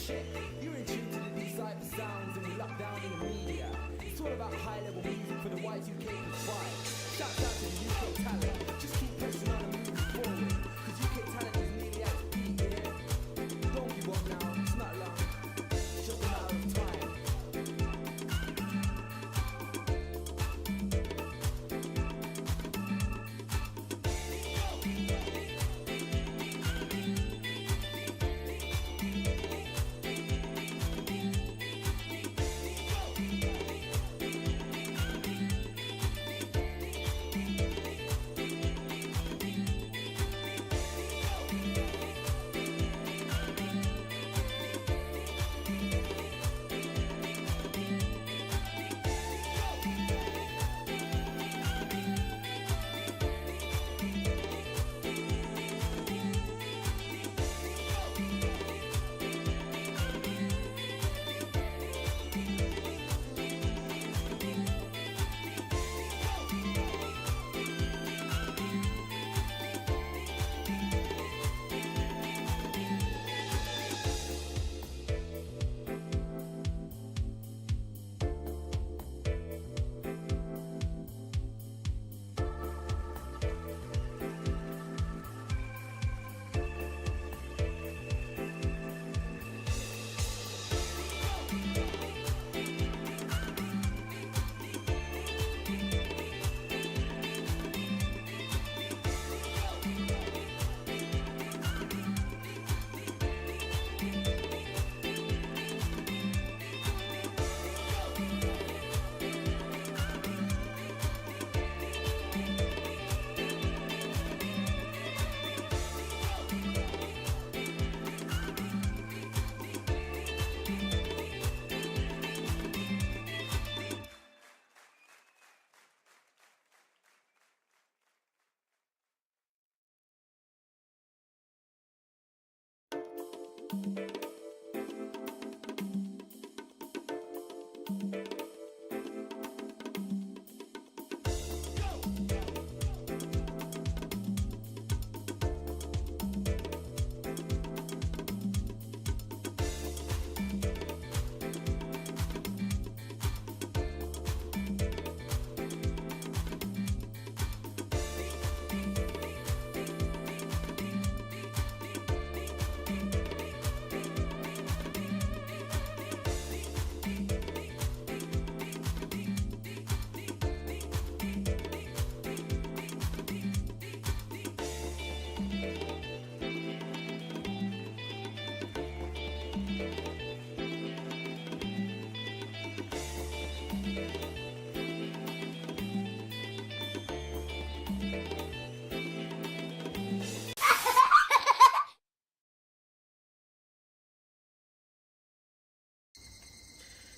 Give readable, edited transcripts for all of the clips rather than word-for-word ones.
shit. You're in tune to the D-Cypher sounds and we lock down in the media. It's all about high-level music for the Y2K vibe. Shout out to the UK talent. Just keep pressing on and moving forward. Cause UK talent is nearly at its peak, yeah? Don't give up now, it's not long. It's just a matter of time.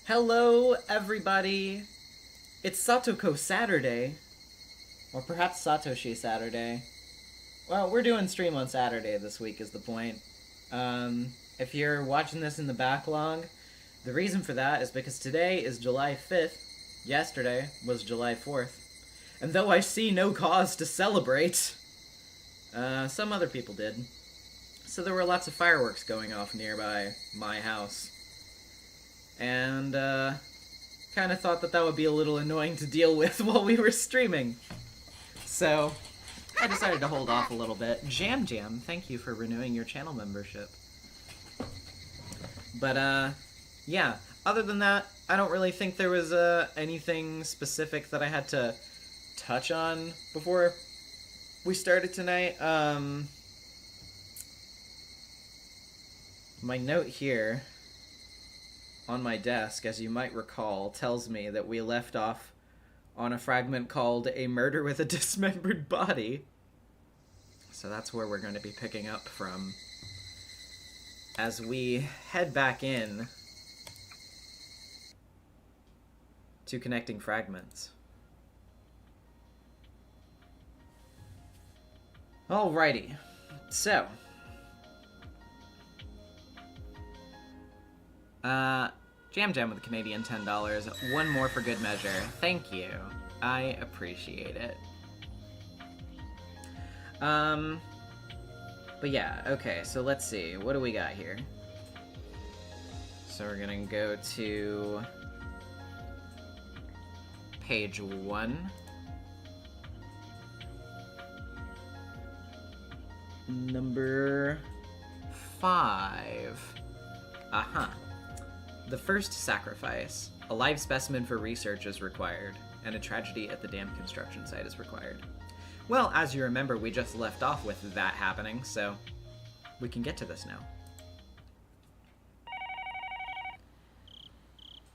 Hello, everybody! It's Satoko Saturday. Or perhaps Satoshi Saturday. Well, we're doing stream on Saturday this week is the point. If you're watching this in the backlog, the reason for that is because today is July 5th. Yesterday was July 4th. And though I see no cause to celebrate, some other people did. So there were lots of fireworks going off nearby my house. And, kind of thought that that would be a little annoying to deal with while we were streaming. So, I decided to hold off a little bit. Jam, thank you for renewing your channel membership. But, yeah. Other than that, I don't really think there was, anything specific that I had to touch on before we started tonight. My note here on my desk, as you might recall, tells me that we left off on a fragment called A Murder with a Dismembered Body. So that's where we're going to be picking up from as we head back in to connecting fragments. Alrighty, so Jam with a Canadian $10. One more for good measure. Thank you. I appreciate it. But yeah, okay, so let's see. What do we got here? So we're gonna go to page 1. Number 5. Aha. The first sacrifice. A live specimen for research is required, and a tragedy at the dam construction site is required. Well, as you remember, we just left off with that happening, so we can get to this now.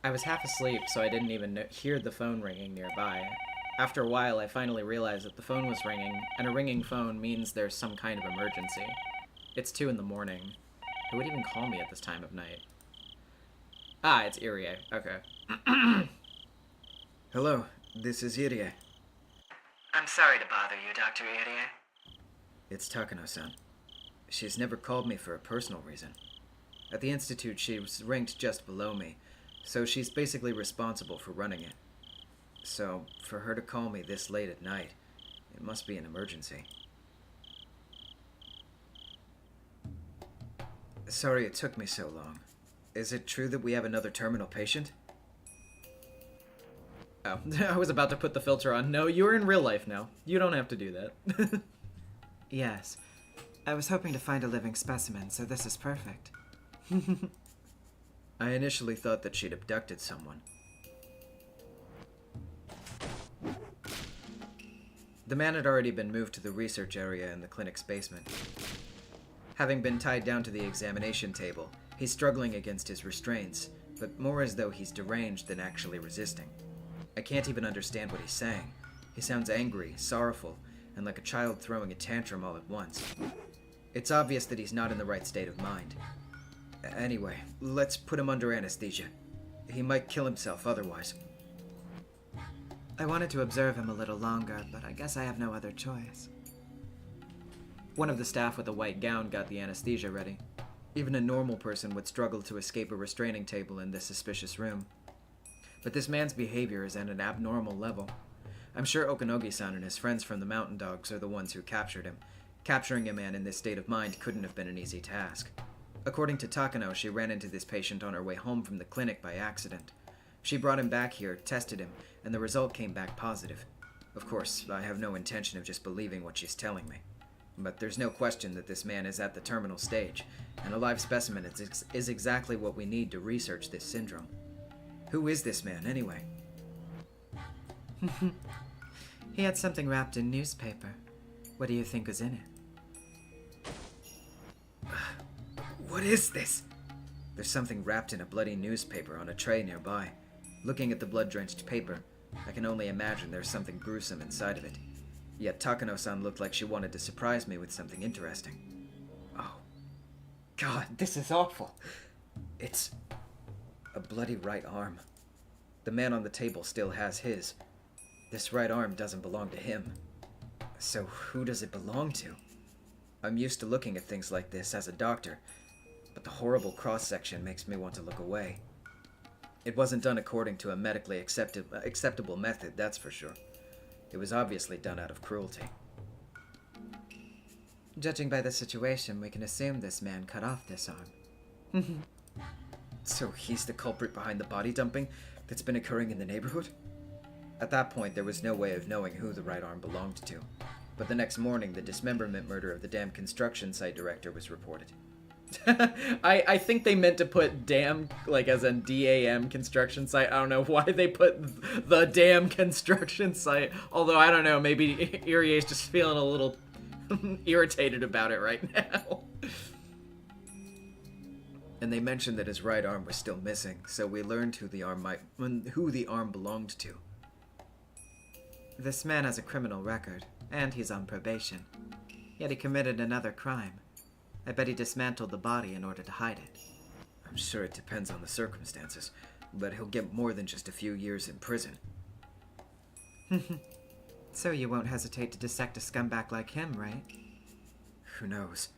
I was half asleep, so I didn't even hear the phone ringing nearby. After a while, I finally realized that the phone was ringing, and a ringing phone means there's some kind of emergency. It's 2 in the morning. Who would even call me at this time of night? Ah, it's Irie. Okay. Hello, this is Irie. I'm sorry to bother you, Dr. Irie. It's Takano-san. She's never called me for a personal reason. At the Institute, she was ranked just below me, so she's basically responsible for running it. So, for her to call me this late at night, it must be an emergency. Sorry it took me so long. Is it true that we have another terminal patient? Oh, I was about to put the filter on. No, you're in real life now. You don't have to do that. Yes. I was hoping to find a living specimen, so this is perfect. I initially thought that she'd abducted someone. The man had already been moved to the research area in the clinic's basement. Having been tied down to the examination table, he's struggling against his restraints, but more as though he's deranged than actually resisting. I can't even understand what he's saying. He sounds angry, sorrowful, and like a child throwing a tantrum all at once. It's obvious that he's not in the right state of mind. Anyway, let's put him under anesthesia. He might kill himself otherwise. I wanted to observe him a little longer, but I guess I have no other choice. One of the staff with a white gown got the anesthesia ready. Even a normal person would struggle to escape a restraining table in this suspicious room. But this man's behavior is at an abnormal level. I'm sure Okanogi-san and his friends from the Mountain Dogs are the ones who captured him. Capturing a man in this state of mind couldn't have been an easy task. According to Takano, she ran into this patient on her way home from the clinic by accident. She brought him back here, tested him, and the result came back positive. Of course, I have no intention of just believing what she's telling me. But there's no question that this man is at the terminal stage, and a live specimen is exactly what we need to research this syndrome. Who is this man, anyway? He had something wrapped in newspaper. What do you think was in it? What is this? There's something wrapped in a bloody newspaper on a tray nearby. Looking at the blood-drenched paper, I can only imagine there's something gruesome inside of it. Yet Takano-san looked like she wanted to surprise me with something interesting. Oh, God, this is awful. It's a bloody right arm. The man on the table still has his. This right arm doesn't belong to him. So who does it belong to? I'm used to looking at things like this as a doctor, but the horrible cross-section makes me want to look away. It wasn't done according to a medically acceptable method, that's for sure. It was obviously done out of cruelty. Judging by the situation, we can assume this man cut off this arm. So he's the culprit behind the body dumping that's been occurring in the neighborhood? At that point, there was no way of knowing who the right arm belonged to. But the next morning, the dismemberment murder of the dam construction site director was reported. I think they meant to put dam, like as in DAM construction site. I don't know why they put the dam construction site. Although, I don't know, maybe Irie's just feeling a little irritated about it right now. And they mentioned that his right arm was still missing, so we learned who the arm belonged to. This man has a criminal record, and he's on probation. Yet he committed another crime. I bet he dismantled the body in order to hide it. I'm sure it depends on the circumstances, but he'll get more than just a few years in prison. So you won't hesitate to dissect a scumbag like him, right? Who knows?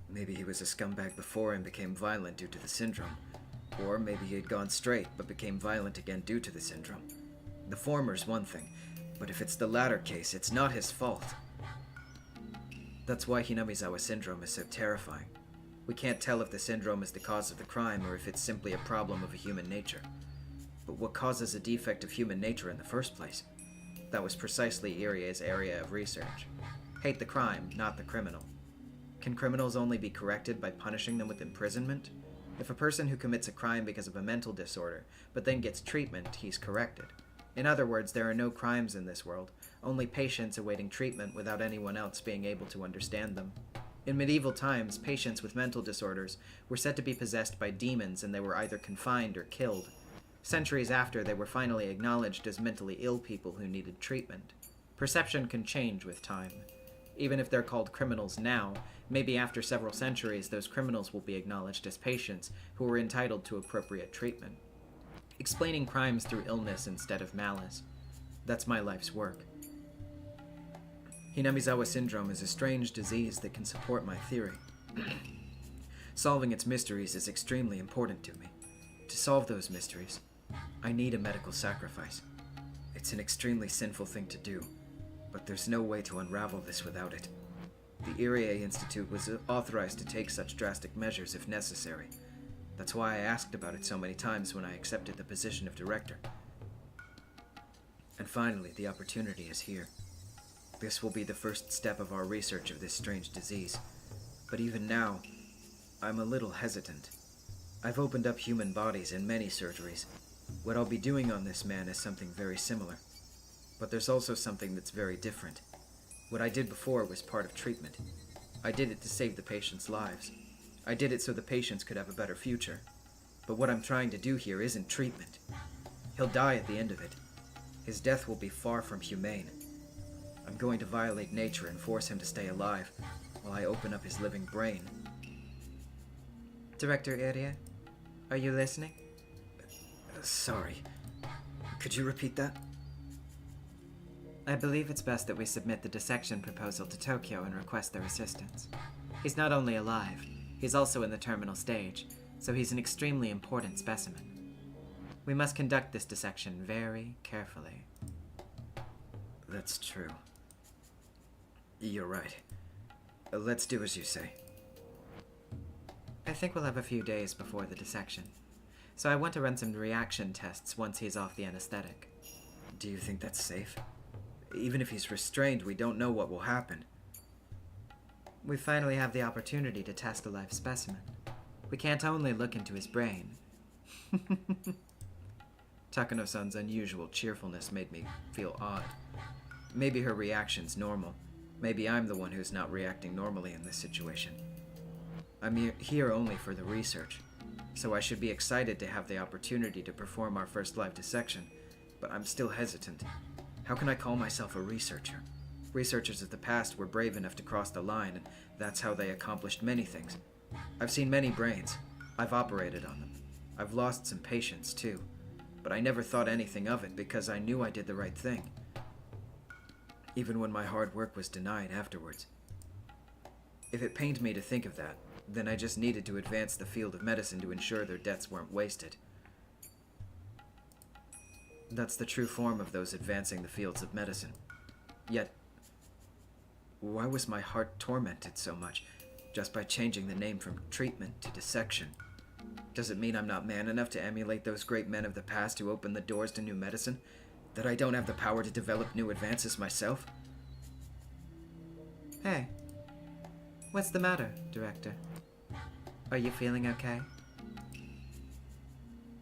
Maybe he was a scumbag before and became violent due to the syndrome. Or maybe he had gone straight but became violent again due to the syndrome. The former's one thing, but if it's the latter case, it's not his fault. That's why Hinamizawa syndrome is so terrifying. We can't tell if the syndrome is the cause of the crime or if it's simply a problem of human nature. But what causes a defect of human nature in the first place? That was precisely Irie's area of research. Hate the crime, not the criminal. Can criminals only be corrected by punishing them with imprisonment? If a person who commits a crime because of a mental disorder, but then gets treatment, he's corrected. In other words, there are no crimes in this world, only patients awaiting treatment without anyone else being able to understand them. In medieval times, patients with mental disorders were said to be possessed by demons and they were either confined or killed. Centuries after, they were finally acknowledged as mentally ill people who needed treatment. Perception can change with time. Even if they're called criminals now, maybe after several centuries those criminals will be acknowledged as patients who are entitled to appropriate treatment. Explaining crimes through illness instead of malice. That's my life's work. Hinamizawa syndrome is a strange disease that can support my theory. Solving its mysteries is extremely important to me. To solve those mysteries, I need a medical sacrifice. It's an extremely sinful thing to do, but there's no way to unravel this without it. The Irie Institute was authorized to take such drastic measures if necessary. That's why I asked about it so many times when I accepted the position of director. And finally, the opportunity is here. This will be the first step of our research of this strange disease. But even now, I'm a little hesitant. I've opened up human bodies in many surgeries. What I'll be doing on this man is something very similar. But there's also something that's very different. What I did before was part of treatment. I did it to save the patients' lives. I did it so the patients could have a better future. But what I'm trying to do here isn't treatment. He'll die at the end of it. His death will be far from humane. I'm going to violate nature and force him to stay alive while I open up his living brain. Director Irie, are you listening? Sorry. Could you repeat that? I believe it's best that we submit the dissection proposal to Tokyo and request their assistance. He's not only alive, he's also in the terminal stage, so he's an extremely important specimen. We must conduct this dissection very carefully. That's true. You're right. Let's do as you say. I think we'll have a few days before the dissection, so I want to run some reaction tests once he's off the anesthetic. Do you think that's safe? Even if he's restrained, we don't know what will happen. We finally have the opportunity to test a live specimen. We can't only look into his brain. Takano-san's unusual cheerfulness made me feel odd. Maybe her reaction's normal. Maybe I'm the one who's not reacting normally in this situation. I'm here only for the research, so I should be excited to have the opportunity to perform our first live dissection, but I'm still hesitant. How can I call myself a researcher? Researchers of the past were brave enough to cross the line, and that's how they accomplished many things. I've seen many brains. I've operated on them. I've lost some patients, too. But I never thought anything of it because I knew I did the right thing. Even when my hard work was denied afterwards. If it pained me to think of that, then I just needed to advance the field of medicine to ensure their deaths weren't wasted. That's the true form of those advancing the fields of medicine. Yet, why was my heart tormented so much just by changing the name from treatment to dissection? Does it mean I'm not man enough to emulate those great men of the past who opened the doors to new medicine? That I don't have the power to develop new advances myself? Hey, what's the matter, Director? Are you feeling okay?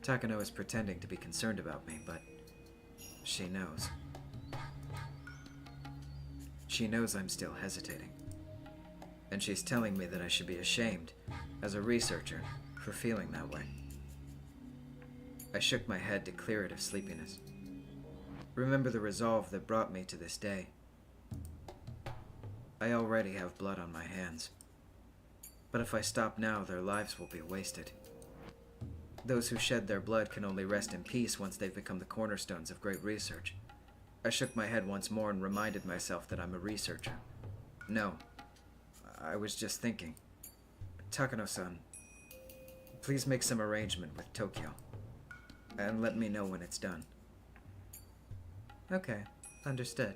Takano is pretending to be concerned about me, but she knows. She knows I'm still hesitating. And she's telling me that I should be ashamed, as a researcher, for feeling that way. I shook my head to clear it of sleepiness. Remember the resolve that brought me to this day. I already have blood on my hands. But if I stop now, their lives will be wasted. Those who shed their blood can only rest in peace once they've become the cornerstones of great research. I shook my head once more and reminded myself that I'm a researcher. No, I was just thinking. Takano-san, please make some arrangement with Tokyo, and let me know when it's done. Okay, understood.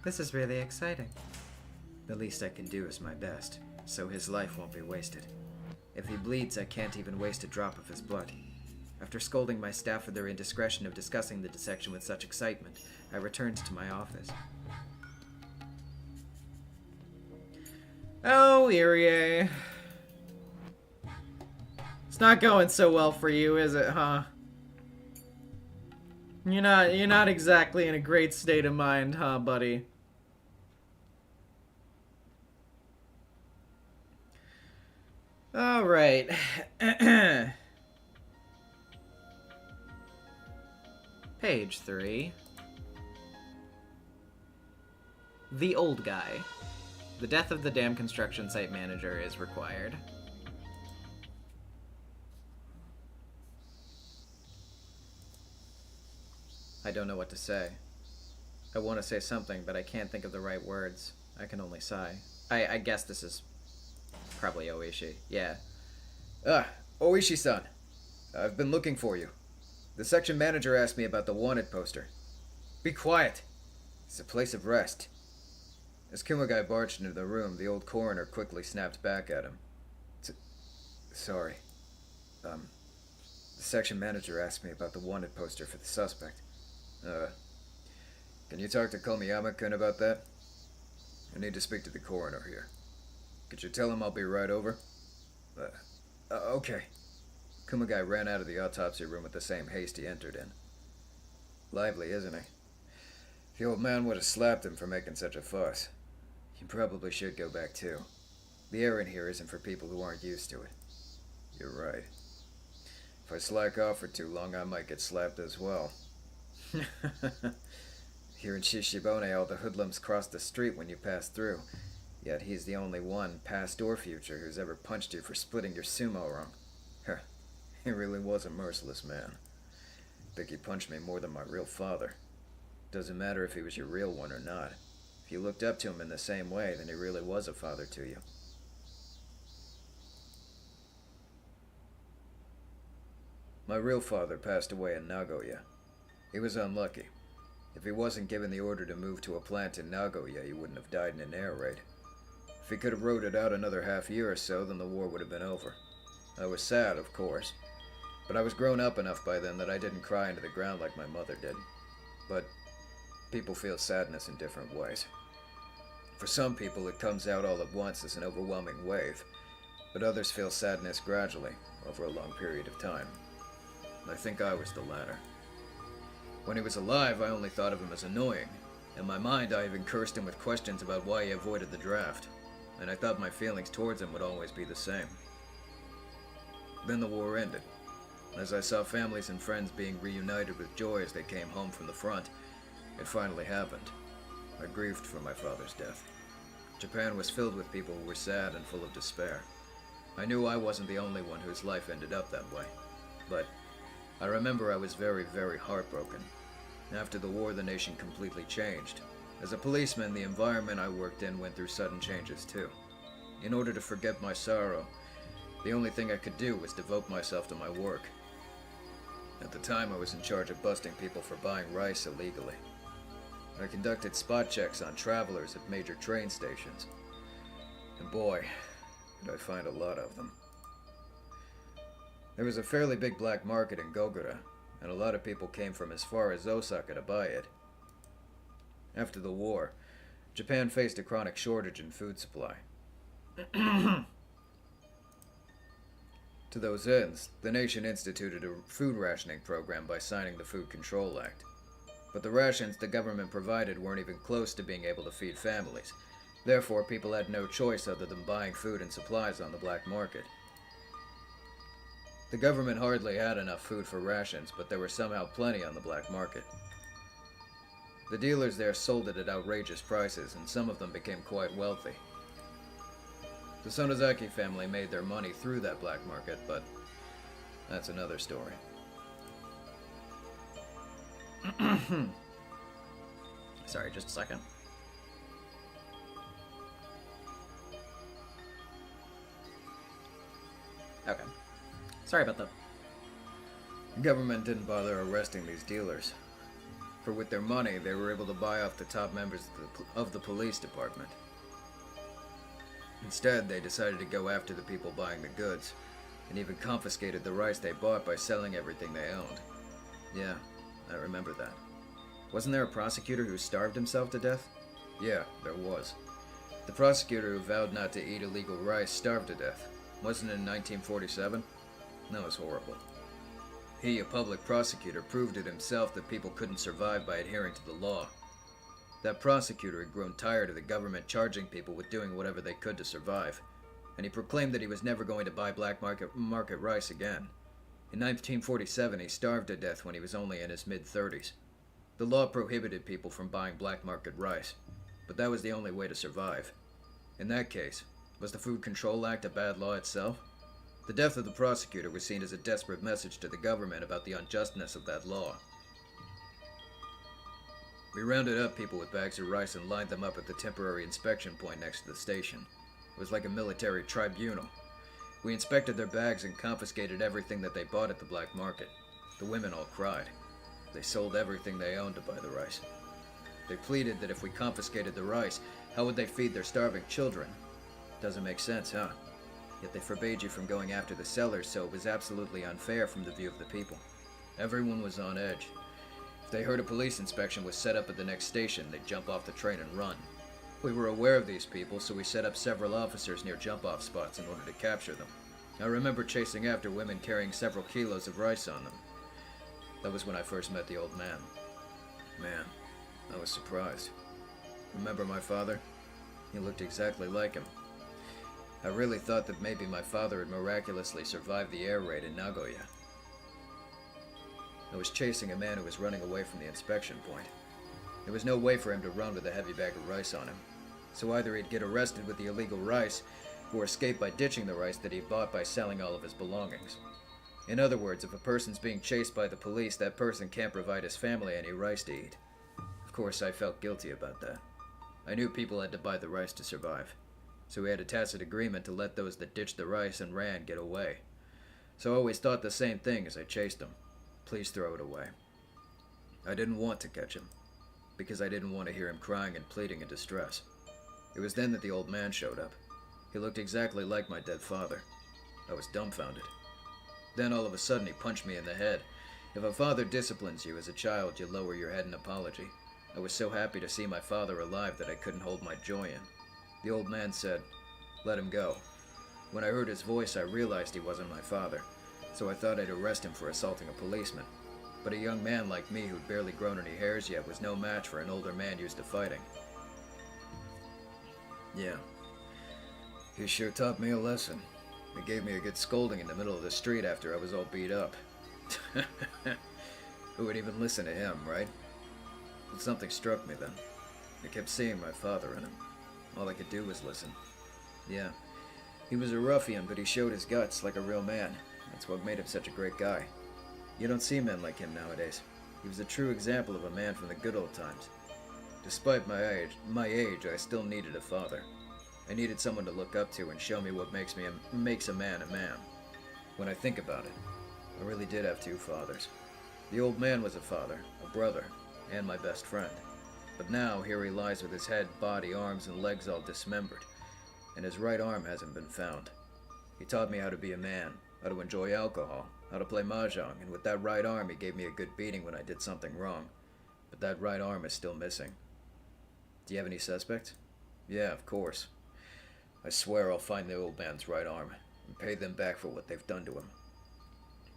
This is really exciting. The least I can do is my best. so his life won't be wasted. If he bleeds, I can't even waste a drop of his blood. After scolding my staff for their indiscretion of discussing the dissection with such excitement, I returned to my office. Oh, Irie. It's not going so well for you, is it, huh? You're not exactly in a great state of mind, huh, buddy? All right. Page 3. The old guy. The death of the dam construction site manager is required. I don't know what to say. I want to say something, but I can't think of the right words. I can only sigh. I guess this is probably Oishi. Yeah. Oishi-san. I've been looking for you. The section manager asked me about the wanted poster. Be quiet. It's a place of rest. As Kumagai barged into the room, the old coroner quickly snapped back at him. Sorry. The section manager asked me about the wanted poster for the suspect. Can you talk to Komiyama-kun about that? I need to speak to the coroner here. Could you tell him I'll be right over? Okay. Kumagai ran out of the autopsy room with the same haste he entered in. Lively, isn't he? If the old man would have slapped him for making such a fuss. He probably should go back too. The air in here isn't for people who aren't used to it. You're right. If I slack off for too long, I might get slapped as well. Here in Shishibone, all the hoodlums cross the street when you pass through. Yet he's the only one, past or future, who's ever punched you for splitting your sumo wrong. He really was a merciless man. I think he punched me more than my real father. Doesn't matter if he was your real one or not. If you looked up to him in the same way, then he really was a father to you. My real father passed away in Nagoya. He was unlucky. If he wasn't given the order to move to a plant in Nagoya, he wouldn't have died in an air raid. If he could have rode it out another half year or so, then the war would have been over. I was sad, of course, but I was grown up enough by then that I didn't cry into the ground like my mother did. But people feel sadness in different ways. For some people, it comes out all at once as an overwhelming wave, but others feel sadness gradually, over a long period of time. I think I was the latter. When he was alive, I only thought of him as annoying. In my mind, I even cursed him with questions about why he avoided the draft, and I thought my feelings towards him would always be the same. Then the war ended. As I saw families and friends being reunited with joy as they came home from the front, it finally happened. I grieved for my father's death. Japan was filled with people who were sad and full of despair. I knew I wasn't the only one whose life ended up that way, but I remember I was very, very heartbroken. After the war, the nation completely changed. As a policeman, the environment I worked in went through sudden changes too. In order to forget my sorrow, the only thing I could do was devote myself to my work. At the time, I was in charge of busting people for buying rice illegally. I conducted spot checks on travelers at major train stations. And boy, did I find a lot of them. There was a fairly big black market in Gogura, and a lot of people came from as far as Osaka to buy it. After the war, Japan faced a chronic shortage in food supply. To those ends, the nation instituted a food rationing program by signing the Food Control Act. But the rations the government provided weren't even close to being able to feed families. Therefore, people had no choice other than buying food and supplies on the black market. The government hardly had enough food for rations, but there were somehow plenty on the black market. The dealers there sold it at outrageous prices, and some of them became quite wealthy. The Sonozaki family made their money through that black market, but that's another story. Sorry, just a second. Okay. Sorry about that. The government didn't bother arresting these dealers, for with their money they were able to buy off the top members of the police department. Instead, they decided to go after the people buying the goods, and even confiscated the rice they bought by selling everything they owned. Yeah, I remember that. Wasn't there a prosecutor who starved himself to death? Yeah, there was. The prosecutor who vowed not to eat illegal rice starved to death. Wasn't it in 1947? That was horrible. He, a public prosecutor, proved it himself that people couldn't survive by adhering to the law. That prosecutor had grown tired of the government charging people with doing whatever they could to survive, and he proclaimed that he was never going to buy black market rice again. In 1947, he starved to death when he was only in his mid-30s. The law prohibited people from buying black market rice, but that was the only way to survive. In that case, was the Food Control Act a bad law itself? The death of the prosecutor was seen as a desperate message to the government about the unjustness of that law. We rounded up people with bags of rice and lined them up at the temporary inspection point next to the station. It was like a military tribunal. We inspected their bags and confiscated everything that they bought at the black market. The women all cried. They sold everything they owned to buy the rice. They pleaded that if we confiscated the rice, how would they feed their starving children? Doesn't make sense, huh? Yet they forbade you from going after the sellers, so it was absolutely unfair from the view of the people. Everyone was on edge. If they heard a police inspection was set up at the next station, they'd jump off the train and run. We were aware of these people, so we set up several officers near jump-off spots in order to capture them. I remember chasing after women carrying several kilos of rice on them. That was when I first met the old man. Man, I was surprised. Remember my father? He looked exactly like him. I really thought that maybe my father had miraculously survived the air raid in Nagoya. I was chasing a man who was running away from the inspection point. There was no way for him to run with a heavy bag of rice on him. So either he'd get arrested with the illegal rice, or escape by ditching the rice that he bought by selling all of his belongings. In other words, if a person's being chased by the police, that person can't provide his family any rice to eat. Of course, I felt guilty about that. I knew people had to buy the rice to survive. So we had a tacit agreement to let those that ditched the rice and ran get away. So I always thought the same thing as I chased them. Please throw it away. I didn't want to catch him, because I didn't want to hear him crying and pleading in distress. It was then that the old man showed up. He looked exactly like my dead father. I was dumbfounded. Then all of a sudden he punched me in the head. If a father disciplines you as a child, you lower your head in apology. I was so happy to see my father alive that I couldn't hold my joy in. The old man said, "Let him go." When I heard his voice, I realized he wasn't my father, so I thought I'd arrest him for assaulting a policeman. But a young man like me who'd barely grown any hairs yet was no match for an older man used to fighting. Yeah. He sure taught me a lesson. He gave me a good scolding in the middle of the street after I was all beat up. Who would even listen to him, right? But something struck me then. I kept seeing my father in him. All I could do was listen. Yeah, he was a ruffian, but he showed his guts like a real man. That's what made him such a great guy. You don't see men like him nowadays. He was a true example of a man from the good old times. Despite my age, I still needed a father. I needed someone to look up to and show me what makes a man a man. When I think about it, I really did have two fathers. The old man was a father, a brother, and my best friend. But now, here he lies with his head, body, arms, and legs all dismembered, and his right arm hasn't been found. He taught me how to be a man, how to enjoy alcohol, how to play mahjong, and with that right arm he gave me a good beating when I did something wrong. But that right arm is still missing. Do you have any suspects? Yeah, of course. I swear I'll find the old man's right arm, and pay them back for what they've done to him.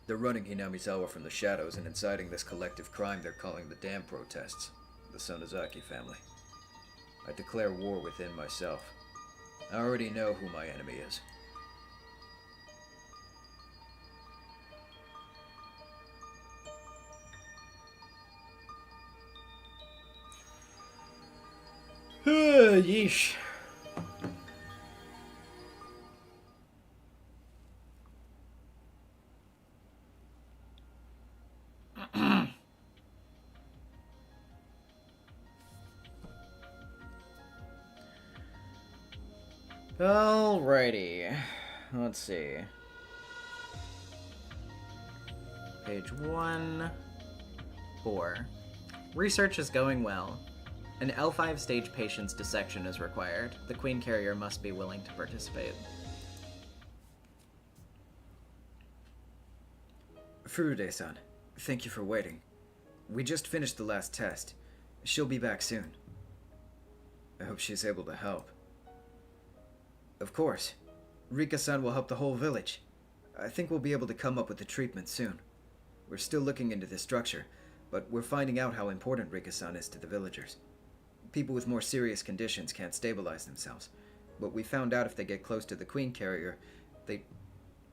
They're running Hinamizawa from the shadows and inciting this collective crime they're calling the dam protests. The Sonozaki family. I declare war within myself. I already know who my enemy is. Yeesh. Alrighty. Let's see. Page 1. 4. Research is going well. An L5 stage patient's dissection is required. The Queen Carrier must be willing to participate. Furude-san, thank you for waiting. We just finished the last test. She'll be back soon. I hope she's able to help. Of course. Rika-san will help the whole village. I think we'll be able to come up with a treatment soon. We're still looking into the structure, but we're finding out how important Rika-san is to the villagers. People with more serious conditions can't stabilize themselves, but we found out if they get close to the Queen Carrier, they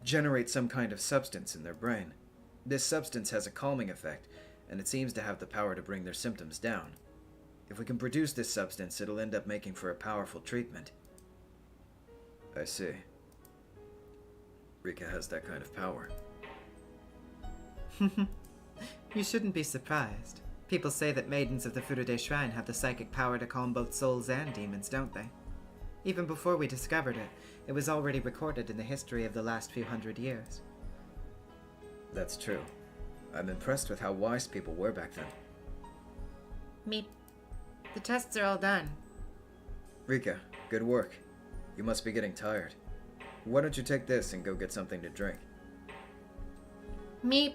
generate some kind of substance in their brain. This substance has a calming effect, and it seems to have the power to bring their symptoms down. If we can produce this substance, it'll end up making for a powerful treatment. I see. Rika has that kind of power. You shouldn't be surprised. People say that maidens of the Furude Shrine have the psychic power to calm both souls and demons, don't they? Even before we discovered it, it was already recorded in the history of the last few hundred years. That's true. I'm impressed with how wise people were back then. Meep. The tests are all done. Rika, good work. You must be getting tired. Why don't you take this and go get something to drink? Meep.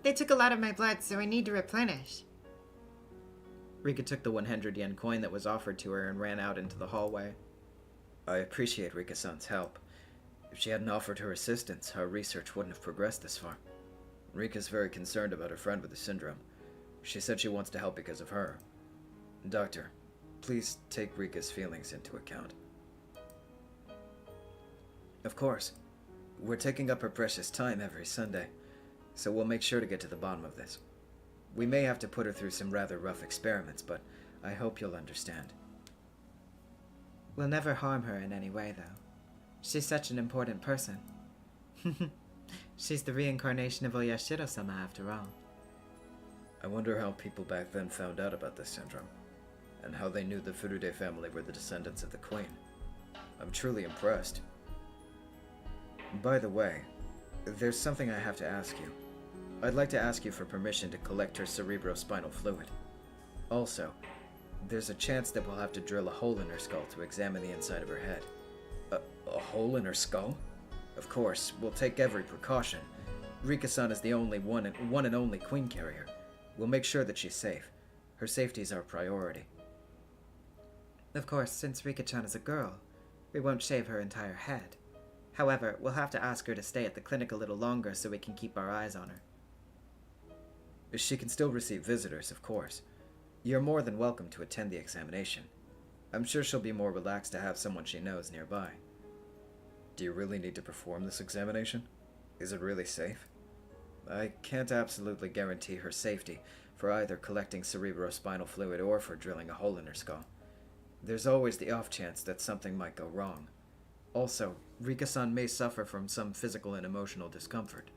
They took a lot of my blood, so I need to replenish. Rika took the 100 yen coin that was offered to her and ran out into the hallway. I appreciate Rika-san's help. If she hadn't offered her assistance, our research wouldn't have progressed this far. Rika's very concerned about her friend with the syndrome. She said she wants to help because of her. Doctor, please take Rika's feelings into account. Of course. We're taking up her precious time every Sunday, so we'll make sure to get to the bottom of this. We may have to put her through some rather rough experiments, but I hope you'll understand. We'll never harm her in any way, though. She's such an important person. She's the reincarnation of Oyashiro-sama, after all. I wonder how people back then found out about this syndrome, and how they knew the Furude family were the descendants of the Queen. I'm truly impressed. By the way, there's something I have to ask you. I'd like to ask you for permission to collect her cerebrospinal fluid. Also, there's a chance that we'll have to drill a hole in her skull to examine the inside of her head. A hole in her skull? Of course, we'll take every precaution. Rika-san is the one and only Queen Carrier. We'll make sure that she's safe. Her safety's our priority. Of course, since Rika-chan is a girl, we won't shave her entire head. However, we'll have to ask her to stay at the clinic a little longer so we can keep our eyes on her. She can still receive visitors, of course. You're more than welcome to attend the examination. I'm sure she'll be more relaxed to have someone she knows nearby. Do you really need to perform this examination? Is it really safe? I can't absolutely guarantee her safety for either collecting cerebrospinal fluid or for drilling a hole in her skull. There's always the off chance that something might go wrong. Also, Rika-san may suffer from some physical and emotional discomfort.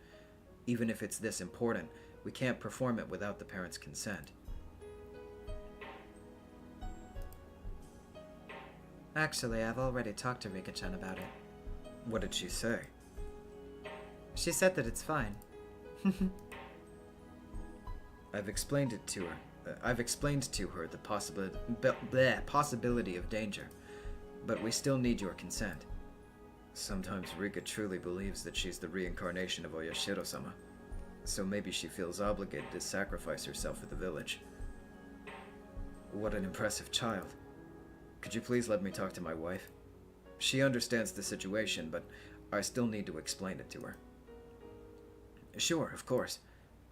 Even if it's this important, we can't perform it without the parents' consent. Actually, I've already talked to Rika-chan about it. What did she say? She said that it's fine. I've explained to her the possibility of danger, but we still need your consent. Sometimes Rika truly believes that she's the reincarnation of Oyashiro-sama, so maybe she feels obligated to sacrifice herself for the village. What an impressive child. Could you please let me talk to my wife? She understands the situation, but I still need to explain it to her. Sure, of course.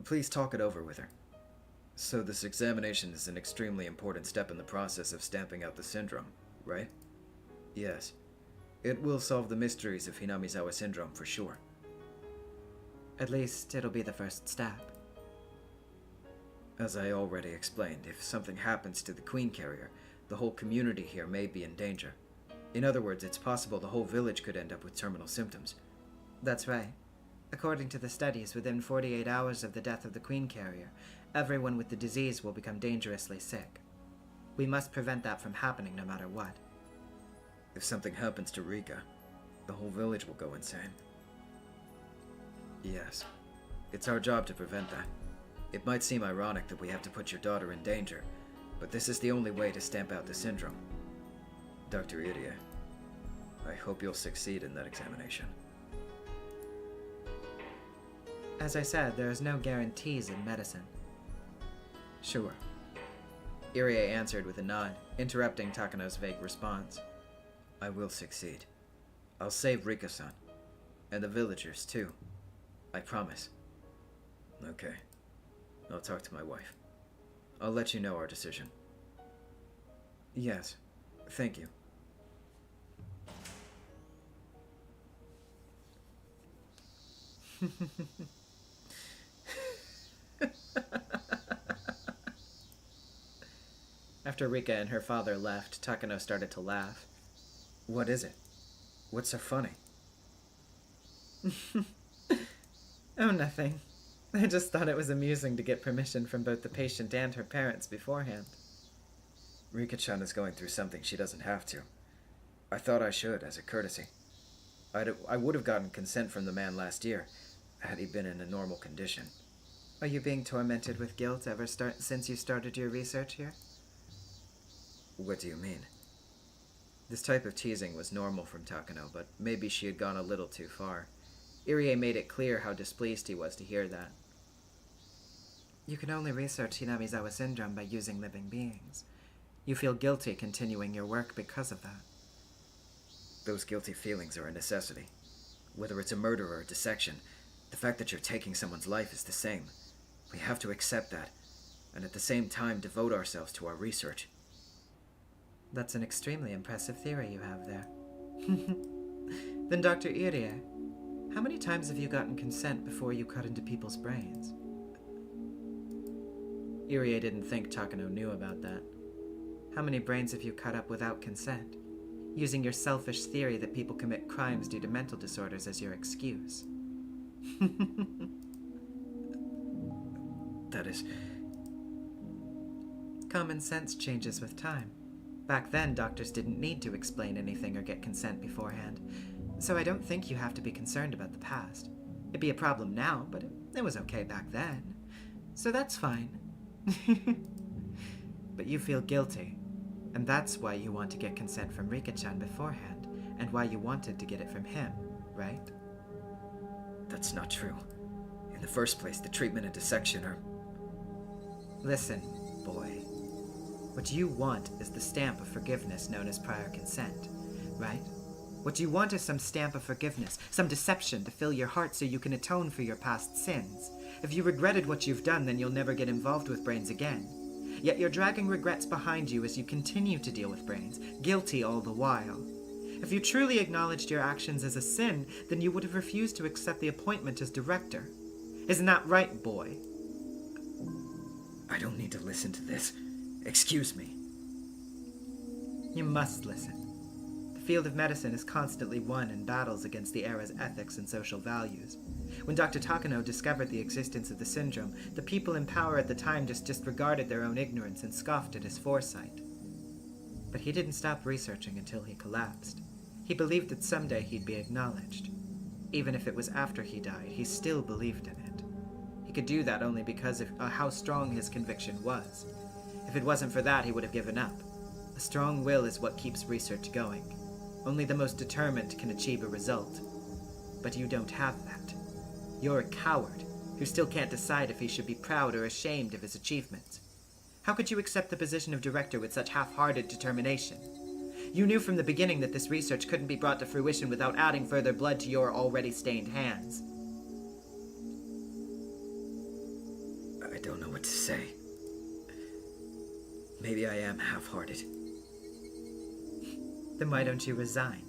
Please talk it over with her. So this examination is an extremely important step in the process of stamping out the syndrome, right? Yes. It will solve the mysteries of Hinamizawa syndrome for sure. At least, it'll be the first step. As I already explained, if something happens to the Queen Carrier, the whole community here may be in danger. In other words, it's possible the whole village could end up with terminal symptoms. That's right. According to the studies, within 48 hours of the death of the Queen Carrier, everyone with the disease will become dangerously sick. We must prevent that from happening no matter what. If something happens to Rika, the whole village will go insane. Yes, it's our job to prevent that. It might seem ironic that we have to put your daughter in danger, But this is the only way to stamp out the syndrome. Dr. Irie, I hope you'll succeed in that examination. As I said, there is no guarantees in medicine. Sure. Irie answered with a nod, interrupting Takano's vague response. I will succeed. I'll save Rika-san. And the villagers, too. I promise. Okay. I'll talk to my wife. I'll let you know our decision. Yes. Thank you. After Rika and her father left, Takano started to laugh. What is it? What's so funny? Oh, nothing. I just thought it was amusing to get permission from both the patient and her parents beforehand. Rika-chan is going through something she doesn't have to. I thought I should, as a courtesy. I would have gotten consent from the man last year, had he been in a normal condition. Are you being tormented with guilt since you started your research here? What do you mean? This type of teasing was normal from Takano, but maybe she had gone a little too far. Irie made it clear how displeased he was to hear that. You can only research Hinamizawa syndrome by using living beings. You feel guilty continuing your work because of that. Those guilty feelings are a necessity. Whether it's a murder or a dissection, the fact that you're taking someone's life is the same. We have to accept that, and at the same time devote ourselves to our research. That's an extremely impressive theory you have there. Then, Dr. Irie, how many times have you gotten consent before you cut into people's brains? Irie didn't think Takano knew about that. How many brains have you cut up without consent, using your selfish theory that people commit crimes due to mental disorders as your excuse? That is... Common sense changes with time. Back then, doctors didn't need to explain anything or get consent beforehand, so I don't think you have to be concerned about the past. It'd be a problem now, but it was okay back then. So that's fine. But you feel guilty, and that's why you want to get consent from Rika-chan beforehand, and why you wanted to get it from him, right? That's not true. In the first place, the treatment and dissection are... Listen, boy. What you want is the stamp of forgiveness known as prior consent, right? What you want is some stamp of forgiveness, some deception to fill your heart so you can atone for your past sins. If you regretted what you've done, then you'll never get involved with brains again. Yet you're dragging regrets behind you as you continue to deal with brains, guilty all the while. If you truly acknowledged your actions as a sin, then you would have refused to accept the appointment as director. Isn't that right, boy? I don't need to listen to this. Excuse me. You must listen. The field of medicine is constantly won in battles against the era's ethics and social values. When Dr. Takano discovered the existence of the syndrome, the people in power at the time just disregarded their own ignorance and scoffed at his foresight. But he didn't stop researching until he collapsed. He believed that someday he'd be acknowledged. Even if it was after he died, he still believed in it. He could do that only because of how strong his conviction was. If it wasn't for that, he would have given up. A strong will is what keeps research going. Only the most determined can achieve a result. But you don't have that. You're a coward who still can't decide if he should be proud or ashamed of his achievements. How could you accept the position of director with such half-hearted determination? You knew from the beginning that this research couldn't be brought to fruition without adding further blood to your already stained hands. I don't know what to say. Maybe I am half-hearted. Then why don't you resign?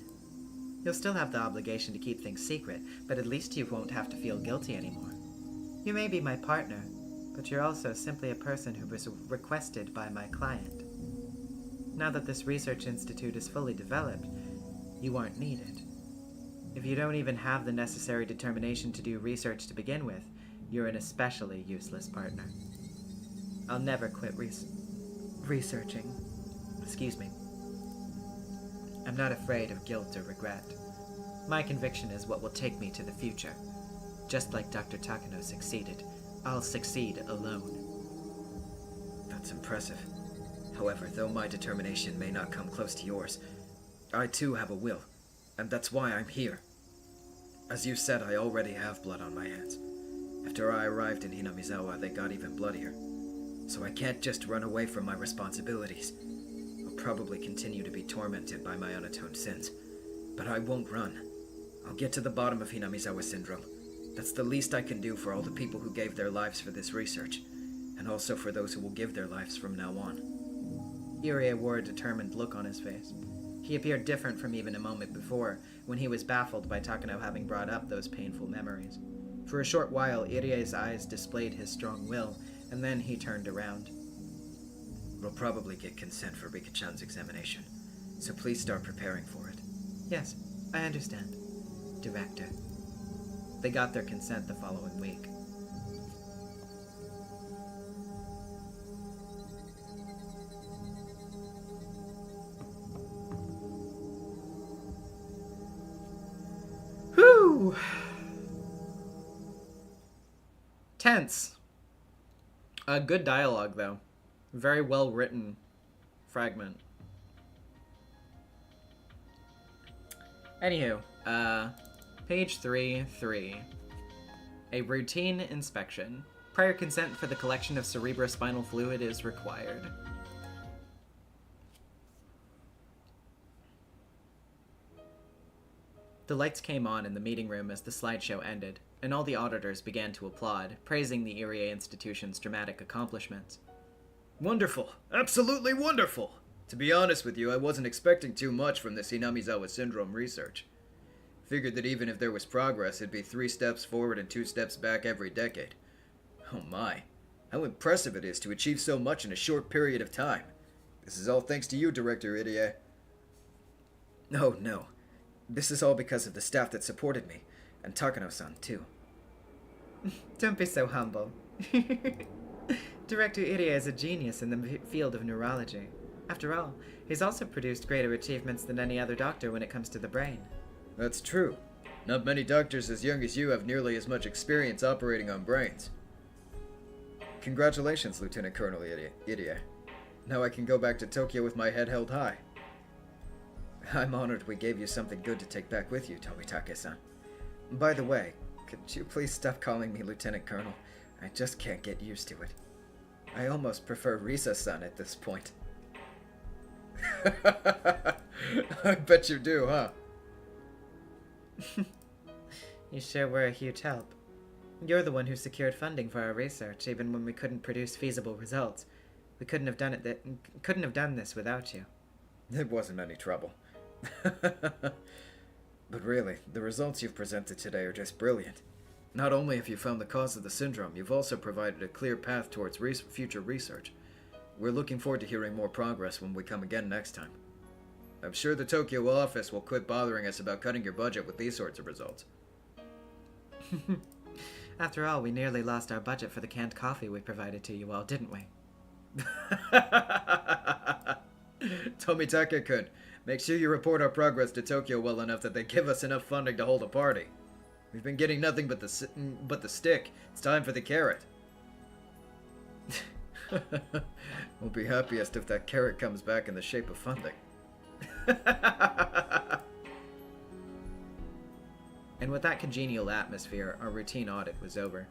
You'll still have the obligation to keep things secret, but at least you won't have to feel guilty anymore. You may be my partner, but you're also simply a person who was requested by my client. Now that this research institute is fully developed, you aren't needed. If you don't even have the necessary determination to do research to begin with, you're an especially useless partner. I'll never quit researching. Excuse me. I'm not afraid of guilt or regret. My conviction is what will take me to the future. Just like Dr. Takano succeeded, I'll succeed alone. That's impressive. However, though my determination may not come close to yours, I too have a will, and that's why I'm here. As you said, I already have blood on my hands. After I arrived in Hinamizawa, they got even bloodier. So I can't just run away from my responsibilities. I'll probably continue to be tormented by my unatoned sins. But I won't run. I'll get to the bottom of Hinamizawa syndrome. That's the least I can do for all the people who gave their lives for this research, and also for those who will give their lives from now on. Irie wore a determined look on his face. He appeared different from even a moment before, when he was baffled by Takano having brought up those painful memories. For a short while, Irie's eyes displayed his strong will, and then he turned around. We'll probably get consent for Rika-chan's examination, so please start preparing for it. Yes, I understand, Director. They got their consent the following week. Whew! Tense. Good dialogue, though. Very well written fragment. Anywho, page 3. A routine inspection. Prior consent for the collection of cerebrospinal fluid is required. The lights came on in the meeting room as the slideshow ended, and all the auditors began to applaud, praising the Irie Institution's dramatic accomplishments. Wonderful! Absolutely wonderful! To be honest with you, I wasn't expecting too much from this Hinamizawa syndrome research. Figured that even if there was progress, it'd be 3 steps forward and 2 steps back every decade. Oh my, how impressive it is to achieve so much in a short period of time. This is all thanks to you, Director Irie. Oh no, this is all because of the staff that supported me, and Takano-san too. Don't be so humble. Director Irie is a genius in the field of neurology. After all, he's also produced greater achievements than any other doctor when it comes to the brain. That's true. Not many doctors as young as you have nearly as much experience operating on brains. Congratulations, Lieutenant Colonel Irie. Now I can go back to Tokyo with my head held high. I'm honored we gave you something good to take back with you, Tomitake-san. By the way, could you please stop calling me Lieutenant Colonel? I just can't get used to it. I almost prefer Risa-san at this point. I bet you do, huh? You sure were a huge help. You're the one who secured funding for our research, even when we couldn't produce feasible results. We couldn't have done this without you. It wasn't any trouble. But really, the results you've presented today are just brilliant. Not only have you found the cause of the syndrome, you've also provided a clear path towards future research. We're looking forward to hearing more progress when we come again next time. I'm sure the Tokyo office will quit bothering us about cutting your budget with these sorts of results. After all, we nearly lost our budget for the canned coffee we provided to you all, didn't we? Tomitake-kun, make sure you report our progress to Tokyo well enough that they give us enough funding to hold a party. We've been getting nothing but the stick. It's time for the carrot. We'll be happiest if that carrot comes back in the shape of funding. And with that congenial atmosphere, our routine audit was over.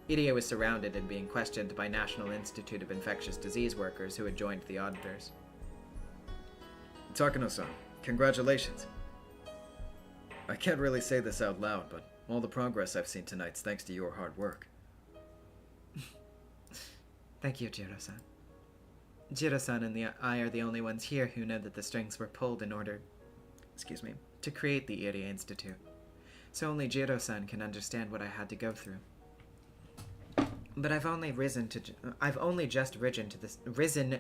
Irie was surrounded and being questioned by National Institute of Infectious Disease workers who had joined the auditors. Takano-san, congratulations. I can't really say this out loud, but all the progress I've seen tonight's thanks to your hard work. Thank you, Jiro-san. Jiro-san and I are the only ones here who know that the strings were pulled in order, to create the Irie Institute. So only Jiro-san can understand what I had to go through. But I've only just risen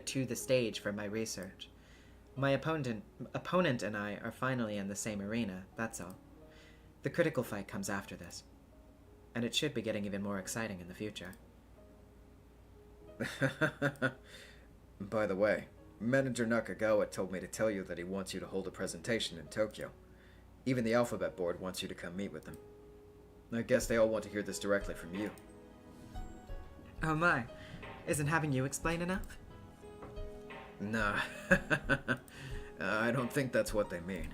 to the stage for my research. My opponent and I are finally in the same arena, that's all. The critical fight comes after this. And it should be getting even more exciting in the future. By the way, Manager Nakagawa told me to tell you that he wants you to hold a presentation in Tokyo. Even the Alphabet Board wants you to come meet with them. I guess they all want to hear this directly from you. Oh my, isn't having you explain enough? Nah. I don't think that's what they mean.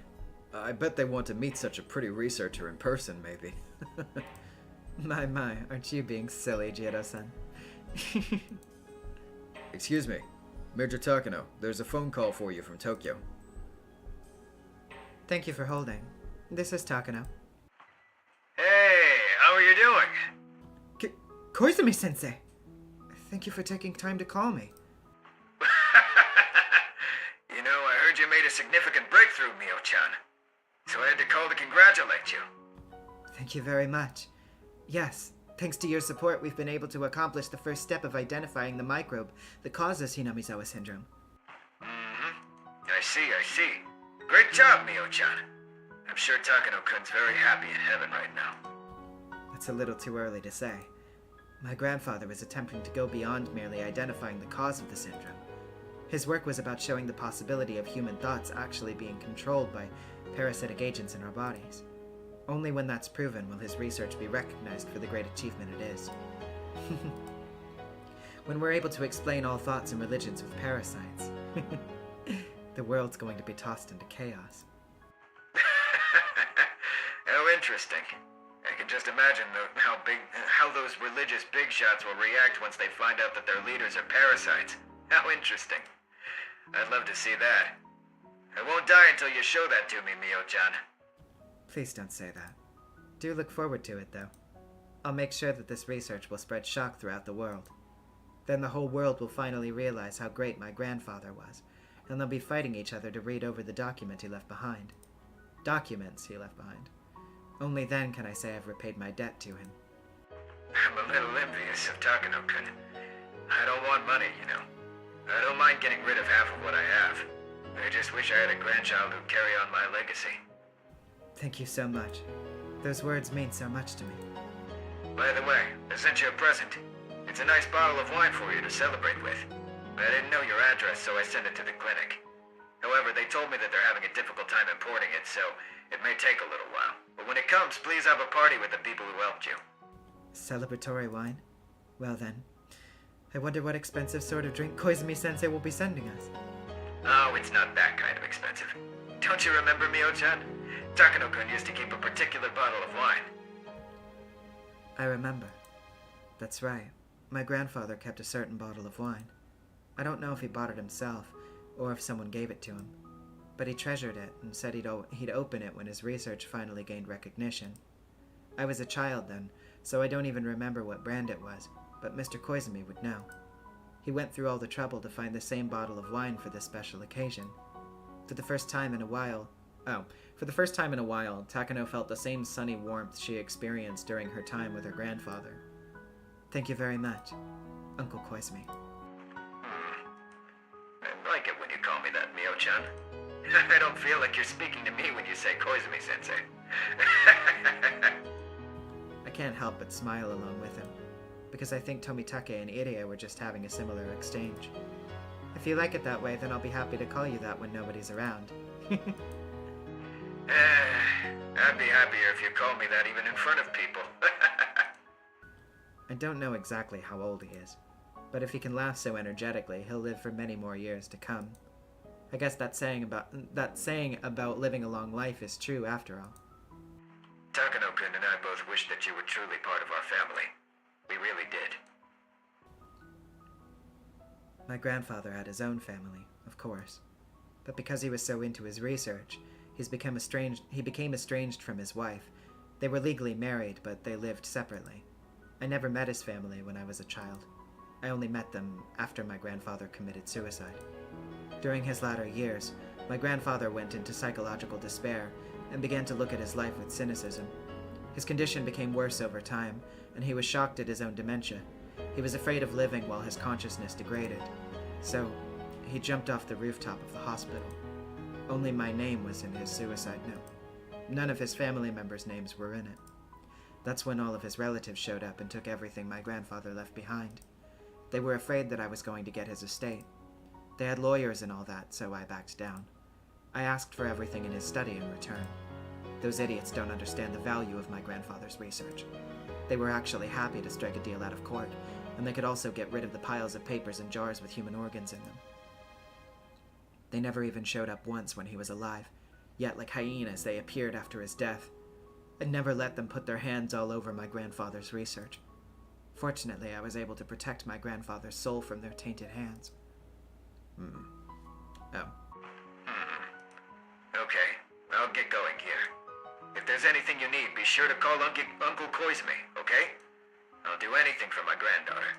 I bet they want to meet such a pretty researcher in person, maybe. My, aren't you being silly, Jiro-san? Excuse me. Major Takano, there's a phone call for you from Tokyo. Thank you for holding. This is Takano. Hey, how are you doing? Koizumi-sensei! Thank you for taking time to call me. You know, I heard you made a significant breakthrough, Mio-chan. So I had to call to congratulate you. Thank you very much. Yes, thanks to your support, we've been able to accomplish the first step of identifying the microbe that causes Hinamizawa syndrome. I see. Great job, Mio-chan. I'm sure Takano-kun's very happy in heaven right now. That's a little too early to say. My grandfather was attempting to go beyond merely identifying the cause of the syndrome. His work was about showing the possibility of human thoughts actually being controlled by parasitic agents in our bodies. Only when that's proven will his research be recognized for the great achievement it is. When we're able to explain all thoughts and religions with parasites, the world's going to be tossed into chaos. How interesting. I can just imagine how those religious big shots will react once they find out that their leaders are parasites. How interesting. I'd love to see that. I won't die until you show that to me, Mio-chan. Please don't say that. Do look forward to it, though. I'll make sure that this research will spread shock throughout the world. Then the whole world will finally realize how great my grandfather was, and they'll be fighting each other to read over the document he left behind. Documents he left behind. Only then can I say I've repaid my debt to him. I'm a little envious of Takano-kun. I don't want money, you know. I don't mind getting rid of half of what I have. I just wish I had a grandchild who'd carry on my legacy. Thank you so much. Those words mean so much to me. By the way, I sent you a present. It's a nice bottle of wine for you to celebrate with. I didn't know your address, so I sent it to the clinic. However, they told me that they're having a difficult time importing it, so it may take a little while. But when it comes, please have a party with the people who helped you. Celebratory wine? Well then. I wonder what expensive sort of drink Koizumi-sensei will be sending us. Oh, it's not that kind of expensive. Don't you remember, Mio-chan? Takano-kun used to keep a particular bottle of wine. I remember. That's right. My grandfather kept a certain bottle of wine. I don't know if he bought it himself, or if someone gave it to him. But he treasured it and said he'd open it when his research finally gained recognition. I was a child then, so I don't even remember what brand it was, but Mr. Koizumi would know. He went through all the trouble to find the same bottle of wine for this special occasion. For the first time in a while, Takano felt the same sunny warmth she experienced during her time with her grandfather. Thank you very much, Uncle Koizumi. I like it when you call me that, Mio-chan. I don't feel like you're speaking to me when you say Koizumi-sensei. I can't help but smile along with him, because I think Tomitake and Irie were just having a similar exchange. If you like it that way, then I'll be happy to call you that when nobody's around. I'd be happier if you called me that even in front of people. I don't know exactly how old he is, but if he can laugh so energetically, he'll live for many more years to come. I guess that saying about living a long life is true after all. Takano-kun and I both wish that you were truly part of our family. We really did. My grandfather had his own family, of course, but because he was so into his research, he became estranged from his wife. They were legally married, but they lived separately. I never met his family when I was a child. I only met them after my grandfather committed suicide. During his latter years, my grandfather went into psychological despair and began to look at his life with cynicism. His condition became worse over time, and he was shocked at his own dementia. He was afraid of living while his consciousness degraded. So, he jumped off the rooftop of the hospital. Only my name was in his suicide note. None of his family members' names were in it. That's when all of his relatives showed up and took everything my grandfather left behind. They were afraid that I was going to get his estate. They had lawyers and all that, so I backed down. I asked for everything in his study in return. Those idiots don't understand the value of my grandfather's research. They were actually happy to strike a deal out of court, and they could also get rid of the piles of papers and jars with human organs in them. They never even showed up once when he was alive, yet like hyenas they appeared after his death. I never let them put their hands all over my grandfather's research. Fortunately, I was able to protect my grandfather's soul from their tainted hands. Oh. Okay, I'll get going here. If there's anything you need, be sure to call Uncle Koizumi, okay? I'll do anything for my granddaughter.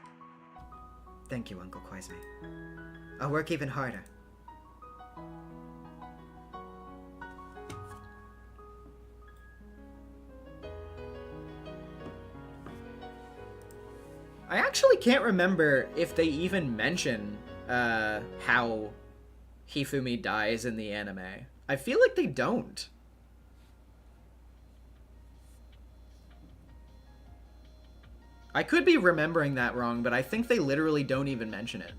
Thank you, Uncle Koizumi. I'll work even harder. I actually can't remember if they even mention how Hifumi dies in the anime. I feel like they don't. I could be remembering that wrong, but I think they literally don't even mention it.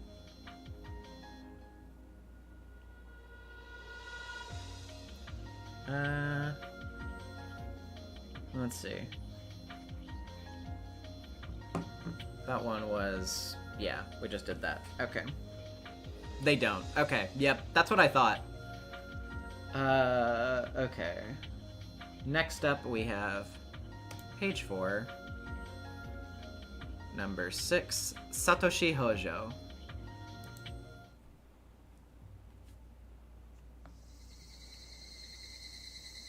Let's see. That one was... yeah, we just did that. Okay. They don't. Okay, yep, that's what I thought. Okay. Next up we have page 4. Number 6, Satoshi Hojo.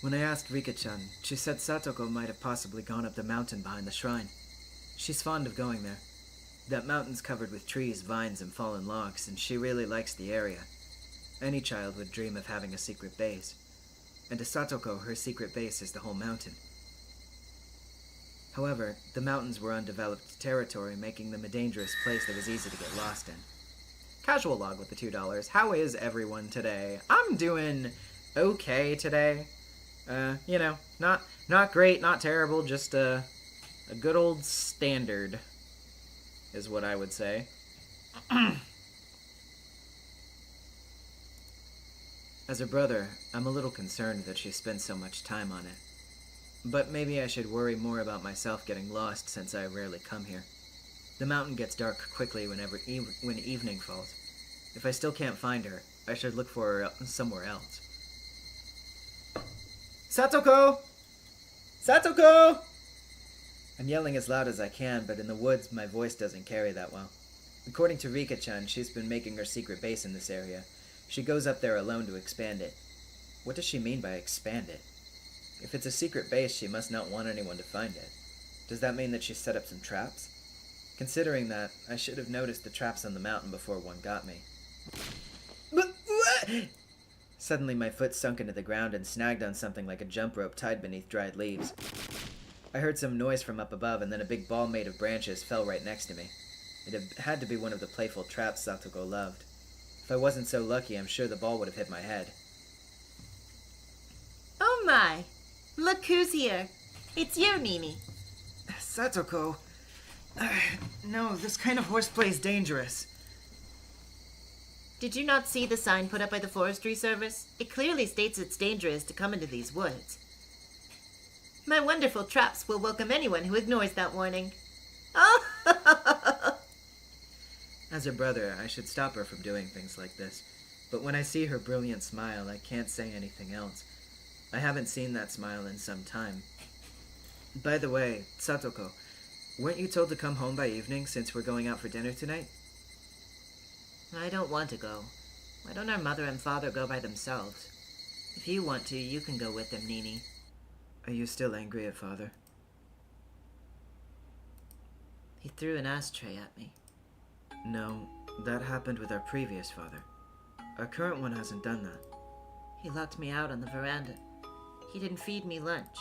When I asked Rika-chan, she said Satoko might have possibly gone up the mountain behind the shrine. She's fond of going there. That mountain's covered with trees, vines, and fallen logs, and she really likes the area. Any child would dream of having a secret base. And to Satoko, her secret base is the whole mountain. However, the mountains were undeveloped territory, making them a dangerous place that was easy to get lost in. Casual log with the $2. How is everyone today? I'm doing okay today. You know, not great, not terrible, just a good old standard is what I would say. As a brother, I'm a little concerned that she spends so much time on it. But maybe I should worry more about myself getting lost since I rarely come here. The mountain gets dark quickly when evening falls. If I still can't find her, I should look for her somewhere else. Satoko! Satoko! I'm yelling as loud as I can, but in the woods my voice doesn't carry that well. According to Rika-chan, she's been making her secret base in this area. She goes up there alone to expand it. What does she mean by expand it? If it's a secret base, she must not want anyone to find it. Does that mean that she set up some traps? Considering that, I should have noticed the traps on the mountain before one got me. Suddenly my foot sunk into the ground and snagged on something like a jump rope tied beneath dried leaves. I heard some noise from up above, and then a big ball made of branches fell right next to me. It had to be one of the playful traps Satoko loved. If I wasn't so lucky, I'm sure the ball would have hit my head. Oh my! Look who's here. It's you, Nini. Satoko! No, this kind of horseplay is dangerous. Did you not see the sign put up by the Forestry Service? It clearly states it's dangerous to come into these woods. My wonderful traps will welcome anyone who ignores that warning. Oh! As her brother, I should stop her from doing things like this. But when I see her brilliant smile, I can't say anything else. I haven't seen that smile in some time. By the way, Satoko, weren't you told to come home by evening since we're going out for dinner tonight? I don't want to go. Why don't our mother and father go by themselves? If you want to, you can go with them, Nini. Are you still angry at Father? He threw an ashtray at me. No, that happened with our previous father. Our current one hasn't done that. He locked me out on the veranda. He didn't feed me lunch.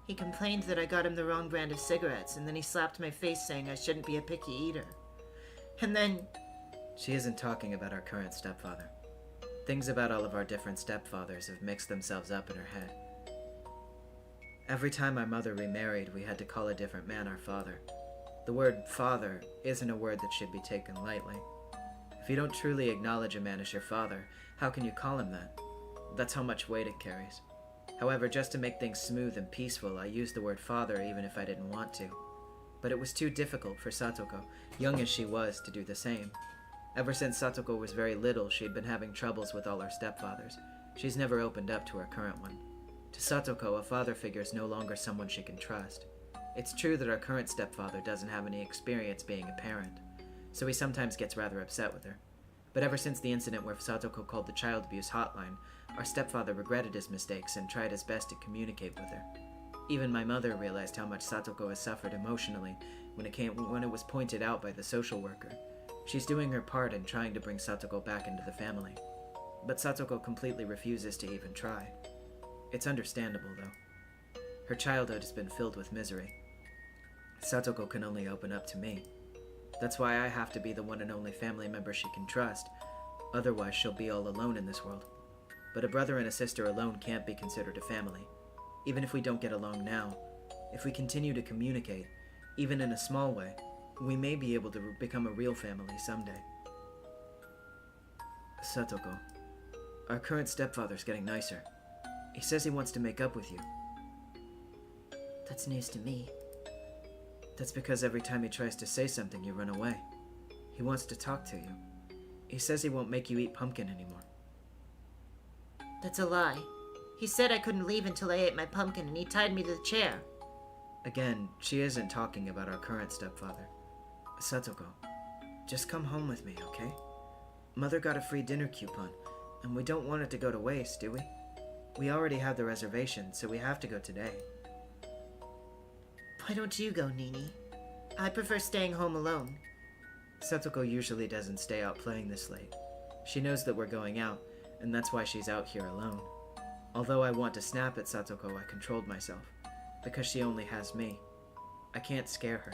He complained that I got him the wrong brand of cigarettes, and then he slapped my face saying I shouldn't be a picky eater. And then... She isn't talking about our current stepfather. Things about all of our different stepfathers have mixed themselves up in her head. Every time our mother remarried, we had to call a different man our father. The word father isn't a word that should be taken lightly. If you don't truly acknowledge a man as your father, how can you call him that? That's how much weight it carries. However, just to make things smooth and peaceful, I used the word father even if I didn't want to. But it was too difficult for Satoko, young as she was, to do the same. Ever since Satoko was very little, she'd been having troubles with all her stepfathers. She's never opened up to her current one. To Satoko, a father figure is no longer someone she can trust. It's true that our current stepfather doesn't have any experience being a parent, so he sometimes gets rather upset with her. But ever since the incident where Satoko called the child abuse hotline, our stepfather regretted his mistakes and tried his best to communicate with her. Even my mother realized how much Satoko has suffered emotionally when it was pointed out by the social worker. She's doing her part in trying to bring Satoko back into the family. But Satoko completely refuses to even try. It's understandable, though. Her childhood has been filled with misery. Satoko can only open up to me. That's why I have to be the one and only family member she can trust. Otherwise, she'll be all alone in this world. But a brother and a sister alone can't be considered a family. Even if we don't get along now, if we continue to communicate, even in a small way, we may be able to become a real family someday. Satoko, our current stepfather's getting nicer. He says he wants to make up with you. That's news to me. That's because every time he tries to say something, you run away. He wants to talk to you. He says he won't make you eat pumpkin anymore. That's a lie. He said I couldn't leave until I ate my pumpkin, and he tied me to the chair. Again, she isn't talking about our current stepfather. Satoko, just come home with me, okay? Mother got a free dinner coupon, and we don't want it to go to waste, do we? We already have the reservation, so we have to go today. Why don't you go, Nini? I prefer staying home alone. Satoko usually doesn't stay out playing this late. She knows that we're going out, and that's why she's out here alone. Although I want to snap at Satoko, I controlled myself, because she only has me. I can't scare her.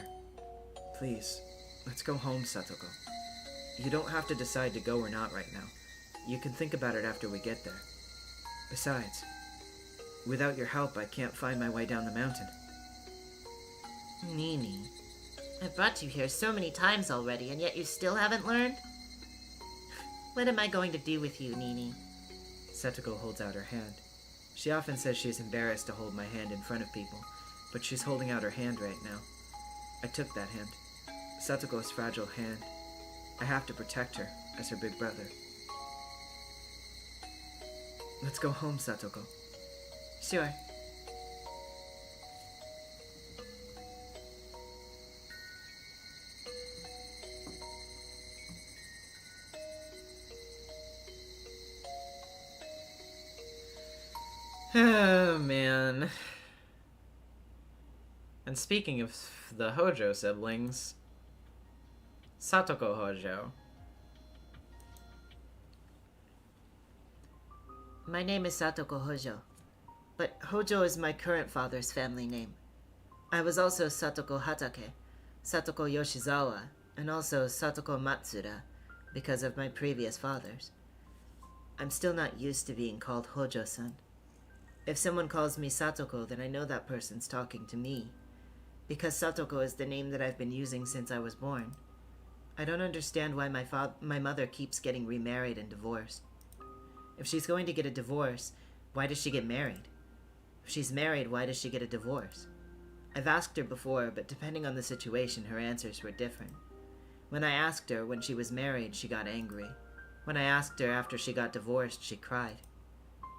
Please, let's go home, Satoko. You don't have to decide to go or not right now. You can think about it after we get there. Besides, without your help, I can't find my way down the mountain. Nini, I've brought you here so many times already, and yet you still haven't learned? What am I going to do with you, Nini? Satoko holds out her hand. She often says she's embarrassed to hold my hand in front of people, but she's holding out her hand right now. I took that hand. Satoko's fragile hand. I have to protect her as her big brother. Let's go home, Satoko. Sure. Oh, man. And speaking of the Hojo siblings, Satoko Hojo. My name is Satoko Hojo, but Hojo is my current father's family name. I was also Satoko Hatake, Satoko Yoshizawa, and also Satoko Matsuda because of my previous fathers. I'm still not used to being called Hojo-san. If someone calls me Satoko, then I know that person's talking to me, because Satoko is the name that I've been using since I was born. I don't understand why my mother keeps getting remarried and divorced. If she's going to get a divorce, why does she get married? If she's married, why does she get a divorce? I've asked her before, but depending on the situation, her answers were different. When I asked her when she was married, she got angry. When I asked her after she got divorced, she cried.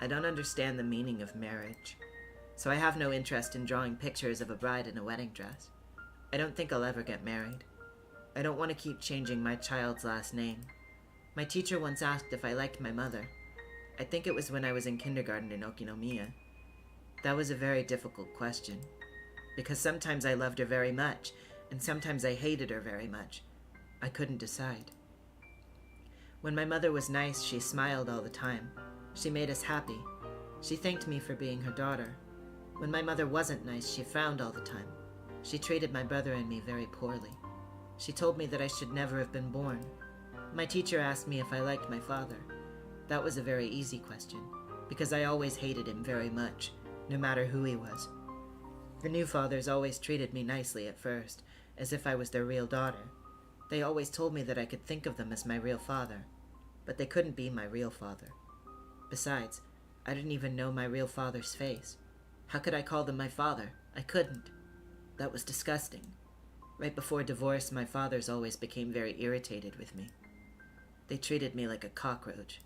I don't understand the meaning of marriage, so I have no interest in drawing pictures of a bride in a wedding dress. I don't think I'll ever get married. I don't want to keep changing my child's last name. My teacher once asked if I liked my mother. I think it was when I was in kindergarten in Okinomiya. That was a very difficult question, because sometimes I loved her very much, and sometimes I hated her very much. I couldn't decide. When my mother was nice, she smiled all the time. She made us happy. She thanked me for being her daughter. When my mother wasn't nice, she frowned all the time. She treated my brother and me very poorly. She told me that I should never have been born. My teacher asked me if I liked my father. That was a very easy question, because I always hated him very much, no matter who he was. The new fathers always treated me nicely at first, as if I was their real daughter. They always told me that I could think of them as my real father, but they couldn't be my real father. Besides, I didn't even know my real father's face. How could I call them my father? I couldn't. That was disgusting. Right before divorce, my fathers always became very irritated with me. They treated me like a cockroach.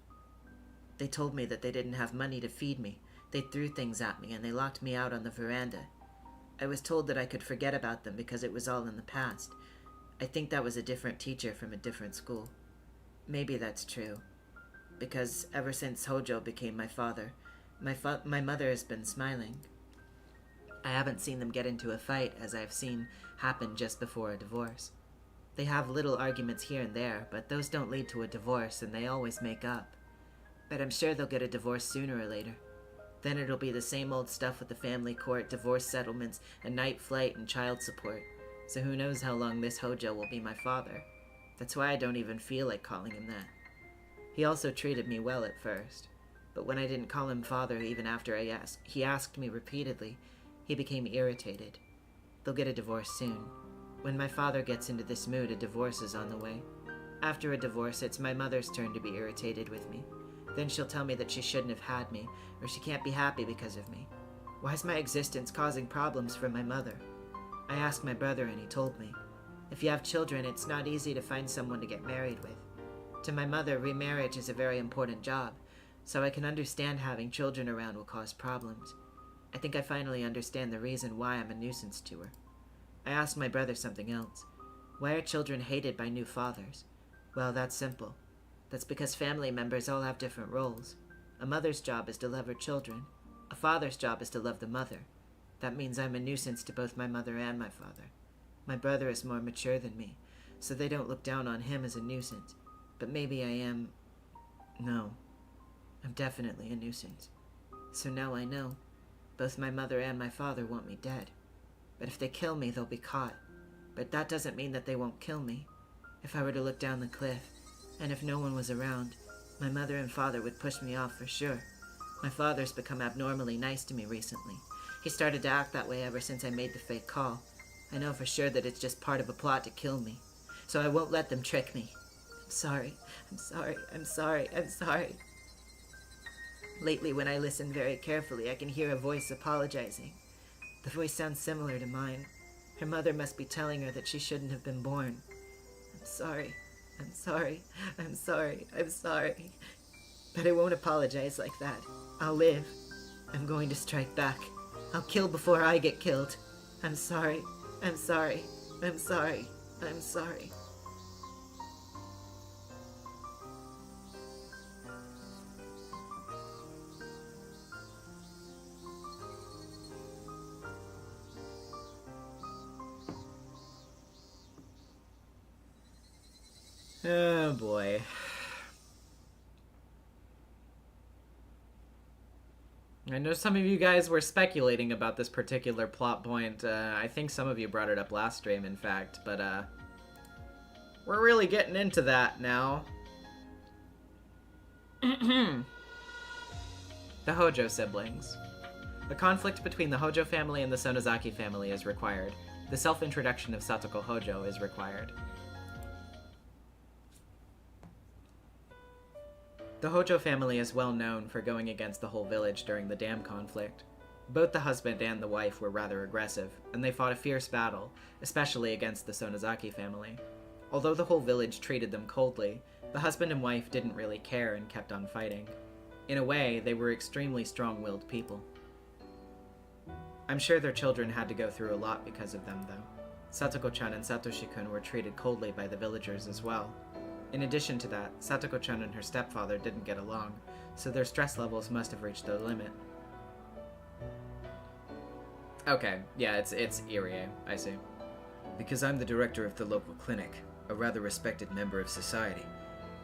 They told me that they didn't have money to feed me. They threw things at me and they locked me out on the veranda. I was told that I could forget about them because it was all in the past. I think that was a different teacher from a different school. Maybe that's true. Because ever since Hojo became my father, my mother has been smiling. I haven't seen them get into a fight as I've seen happen just before a divorce. They have little arguments here and there, but those don't lead to a divorce and they always make up. But I'm sure they'll get a divorce sooner or later. Then it'll be the same old stuff with the family court, divorce settlements, a night flight, and child support. So who knows how long this Hojo will be my father. That's why I don't even feel like calling him that. He also treated me well at first. But when I didn't call him father even after he asked me repeatedly, he became irritated. They'll get a divorce soon. When my father gets into this mood, a divorce is on the way. After a divorce, it's my mother's turn to be irritated with me. Then she'll tell me that she shouldn't have had me, or she can't be happy because of me. Why is my existence causing problems for my mother? I asked my brother and he told me, if you have children, it's not easy to find someone to get married with. To my mother, remarriage is a very important job, so I can understand having children around will cause problems. I think I finally understand the reason why I'm a nuisance to her. I asked my brother something else. Why are children hated by new fathers? Well, that's simple. That's because family members all have different roles. A mother's job is to love her children. A father's job is to love the mother. That means I'm a nuisance to both my mother and my father. My brother is more mature than me, so they don't look down on him as a nuisance. But maybe I am... No. I'm definitely a nuisance. So now I know. Both my mother and my father want me dead. But if they kill me, they'll be caught. But that doesn't mean that they won't kill me. If I were to look down the cliff, and if no one was around, my mother and father would push me off for sure. My father's become abnormally nice to me recently. He started to act that way ever since I made the fake call. I know for sure that it's just part of a plot to kill me. So I won't let them trick me. I'm sorry. I'm sorry. I'm sorry. I'm sorry. Lately, when I listen very carefully, I can hear a voice apologizing. The voice sounds similar to mine. Her mother must be telling her that she shouldn't have been born. I'm sorry. I'm sorry. I'm sorry. I'm sorry. But I won't apologize like that. I'll live. I'm going to strike back. I'll kill before I get killed. I'm sorry. I'm sorry. I'm sorry. I'm sorry. Oh boy. I know some of you guys were speculating about this particular plot point. I think some of you brought it up last stream, in fact, but we're really getting into that now. The Hojo siblings. The conflict between the Hojo family and the Sonozaki family is required. The self-introduction of Satoko Hojo is required. The Hojo family is well known for going against the whole village during the dam conflict. Both the husband and the wife were rather aggressive, and they fought a fierce battle, especially against the Sonozaki family. Although the whole village treated them coldly, the husband and wife didn't really care and kept on fighting. In a way, they were extremely strong-willed people. I'm sure their children had to go through a lot because of them, though. Satoko-chan and Satoshi-kun were treated coldly by the villagers as well. In addition to that, Satoko-chan and her stepfather didn't get along, so their stress levels must have reached their limit. Okay, yeah, it's Irie, I see. Because I'm the director of the local clinic, a rather respected member of society,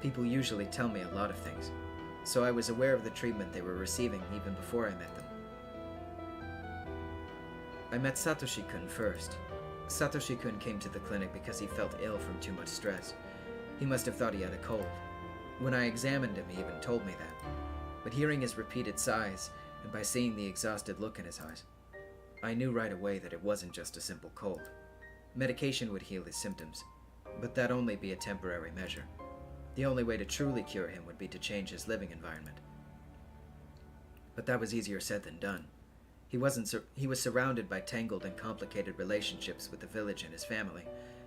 people usually tell me a lot of things, so I was aware of the treatment they were receiving even before I met them. I met Satoshi-kun first. Satoshi-kun came to the clinic because he felt ill from too much stress. He must have thought he had a cold. When I examined him, he even told me that. But hearing his repeated sighs, and by seeing the exhausted look in his eyes, I knew right away that it wasn't just a simple cold. Medication would heal his symptoms, but that'd only be a temporary measure. The only way to truly cure him would be to change his living environment. But that was easier said than done. He was surrounded by tangled and complicated relationships with the village and his family,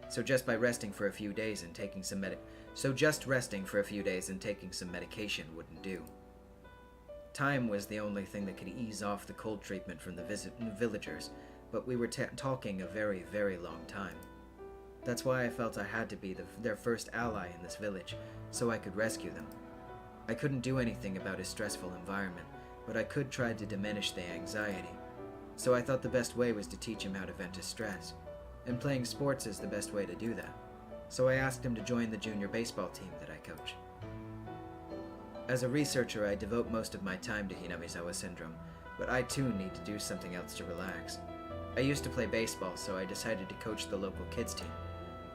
So just resting for a few days and taking some medication wouldn't do. Time was the only thing that could ease off the cold treatment from the villagers, but we were talking a very, very long time. That's why I felt I had to be their first ally in this village, so I could rescue them. I couldn't do anything about his stressful environment, but I could try to diminish the anxiety. So I thought the best way was to teach him how to vent his stress, and playing sports is the best way to do that. So I asked him to join the junior baseball team that I coach. As a researcher, I devote most of my time to Hinamizawa syndrome, but I too need to do something else to relax. I used to play baseball, so I decided to coach the local kids team.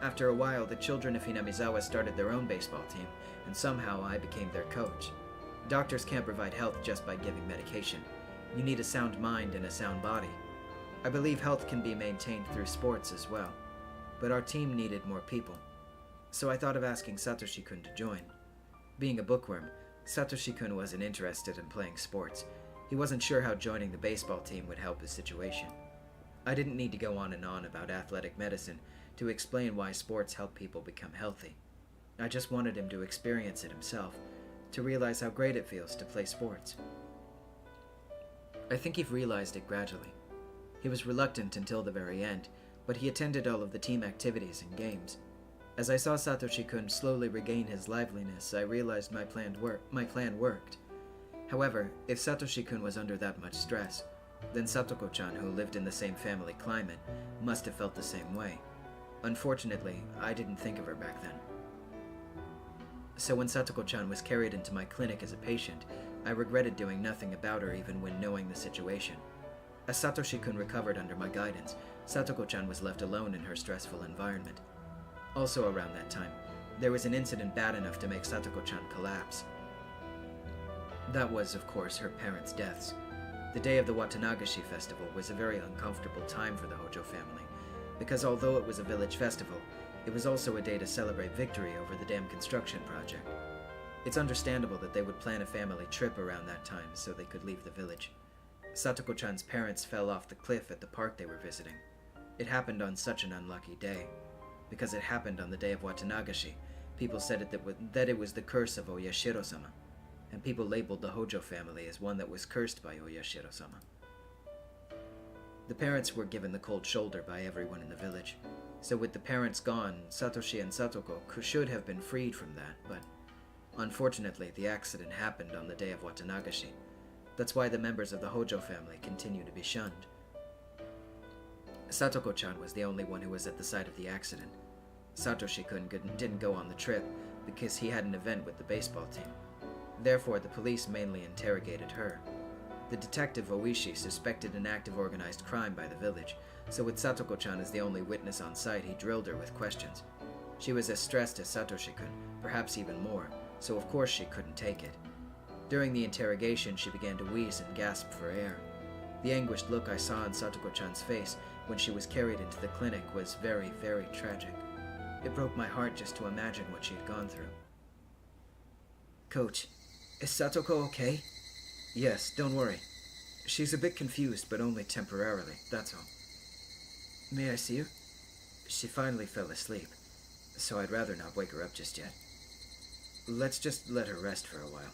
After a while, the children of Hinamizawa started their own baseball team, and somehow I became their coach. Doctors can't provide health just by giving medication. You need a sound mind and a sound body. I believe health can be maintained through sports as well, but our team needed more people. So I thought of asking Satoshi-kun to join. Being a bookworm, Satoshi-kun wasn't interested in playing sports. He wasn't sure how joining the baseball team would help his situation. I didn't need to go on and on about athletic medicine to explain why sports help people become healthy. I just wanted him to experience it himself, to realize how great it feels to play sports. I think he realized it gradually. He was reluctant until the very end, but he attended all of the team activities and games. As I saw Satoshi-kun slowly regain his liveliness, I realized my plan worked. However, if Satoshi-kun was under that much stress, then Satoko-chan, who lived in the same family climate, must have felt the same way. Unfortunately, I didn't think of her back then. So when Satoko-chan was carried into my clinic as a patient, I regretted doing nothing about her even when knowing the situation. As Satoshi-kun recovered under my guidance, Satoko-chan was left alone in her stressful environment. Also around that time, there was an incident bad enough to make Satoko-chan collapse. That was, of course, her parents' deaths. The day of the Watanagashi festival was a very uncomfortable time for the Hojo family, because although it was a village festival, it was also a day to celebrate victory over the dam construction project. It's understandable that they would plan a family trip around that time so they could leave the village. Satoko-chan's parents fell off the cliff at the park they were visiting. It happened on such an unlucky day. Because it happened on the day of Watanagashi, people said that it was the curse of Oyashiro-sama, and people labeled the Hojo family as one that was cursed by Oyashiro-sama. The parents were given the cold shoulder by everyone in the village, so with the parents gone, Satoshi and Satoko should have been freed from that, but unfortunately the accident happened on the day of Watanagashi. That's why the members of the Hojo family continue to be shunned. Satoko-chan was the only one who was at the site of the accident. Satoshi-kun didn't go on the trip because he had an event with the baseball team. Therefore, the police mainly interrogated her. The detective Oishi suspected an act of organized crime by the village, so with Satoko-chan as the only witness on site, he drilled her with questions. She was as stressed as Satoshi-kun, perhaps even more, so of course she couldn't take it. During the interrogation, she began to wheeze and gasp for air. The anguished look I saw on Satoko-chan's face when she was carried into the clinic was very, very tragic. It broke my heart just to imagine what she had gone through. Coach, is Satoko okay? Yes, don't worry. She's a bit confused, but only temporarily, that's all. May I see her? She finally fell asleep, so I'd rather not wake her up just yet. Let's just let her rest for a while.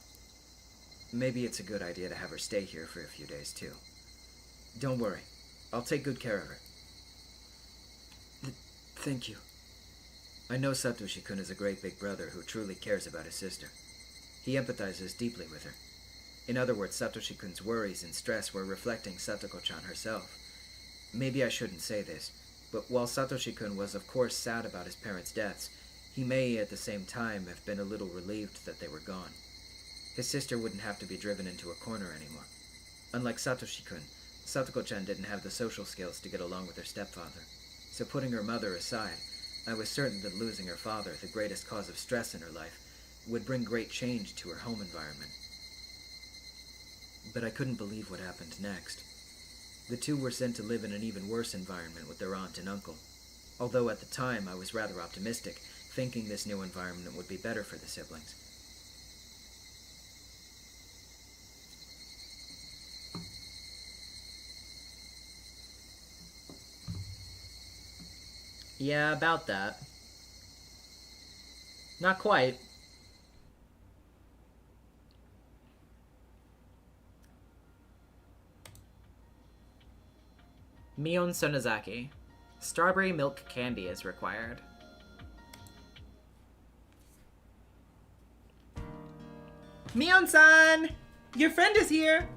Maybe it's a good idea to have her stay here for a few days, too. Don't worry. I'll take good care of her. Thank you. I know Satoshi-kun is a great big brother who truly cares about his sister. He empathizes deeply with her. In other words, Satoshi-kun's worries and stress were reflecting Satoko-chan herself. Maybe I shouldn't say this, but while Satoshi-kun was of course sad about his parents' deaths, he may at the same time have been a little relieved that they were gone. His sister wouldn't have to be driven into a corner anymore. Unlike Satoshi-kun, Satoko-chan didn't have the social skills to get along with her stepfather, so putting her mother aside, I was certain that losing her father, the greatest cause of stress in her life, would bring great change to her home environment. But I couldn't believe what happened next. The two were sent to live in an even worse environment with their aunt and uncle, although at the time I was rather optimistic, thinking this new environment would be better for the siblings. Yeah, about that. Not quite. Mion Sonozaki. Strawberry milk candy is required. Mion-san! Your friend is here!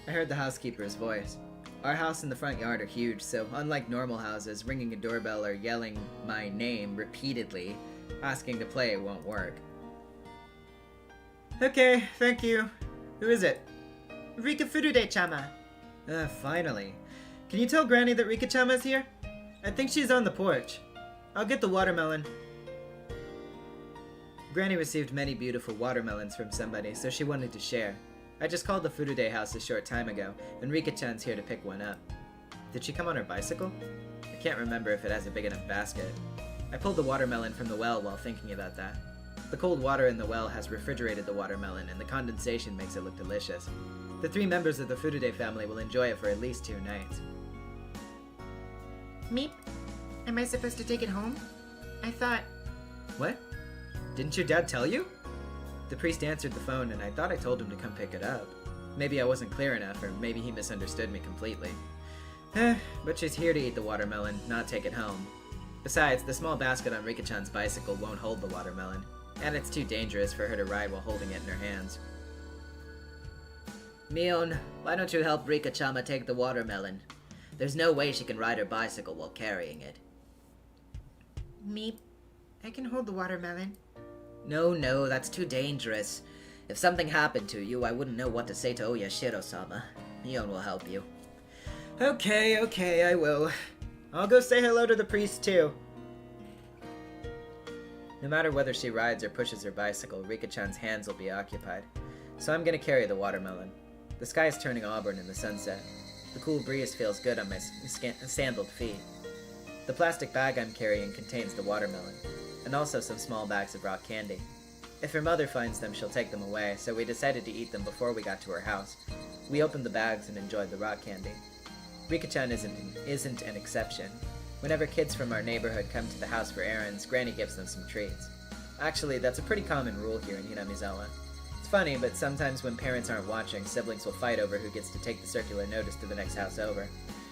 I heard the housekeeper's voice. Our house and the front yard are huge, so unlike normal houses, ringing a doorbell or yelling my name repeatedly, asking to play won't work. Okay, thank you. Who is it? Rika Furude-chama. Finally. Can you tell Granny that Rika-chama's here? I think she's on the porch. I'll get the watermelon. Granny received many beautiful watermelons from somebody, so she wanted to share. I just called the Furude house a short time ago, and Rika-chan's here to pick one up. Did she come on her bicycle? I can't remember if it has a big enough basket. I pulled the watermelon from the well while thinking about that. The cold water in the well has refrigerated the watermelon, and the condensation makes it look delicious. The 3 members of the Furude family will enjoy it for at least 2 nights. Meep, am I supposed to take it home? I thought... What? Didn't your dad tell you? The priest answered the phone, and I thought I told him to come pick it up. Maybe I wasn't clear enough, or maybe he misunderstood me completely. But she's here to eat the watermelon, not take it home. Besides, the small basket on Rika-chan's bicycle won't hold the watermelon, and it's too dangerous for her to ride while holding it in her hands. Mion, why don't you help Rika-chama take the watermelon? There's no way she can ride her bicycle while carrying it. Meep, I can hold the watermelon. No, that's too dangerous. If something happened to you, I wouldn't know what to say to Oyashiro-sama. Mion will help you. Okay, I will. I'll go say hello to the priest, too. No matter whether she rides or pushes her bicycle, Rika-chan's hands will be occupied. So I'm gonna carry the watermelon. The sky is turning auburn in the sunset. The cool breeze feels good on my sandaled feet. The plastic bag I'm carrying contains the watermelon, and also some small bags of rock candy. If her mother finds them, she'll take them away, so we decided to eat them before we got to her house. We opened the bags and enjoyed the rock candy. Rika-chan isn't an exception. Whenever kids from our neighborhood come to the house for errands, Granny gives them some treats. Actually, that's a pretty common rule here in Hinamizawa. It's funny, but sometimes when parents aren't watching, siblings will fight over who gets to take the circular notice to the next house over.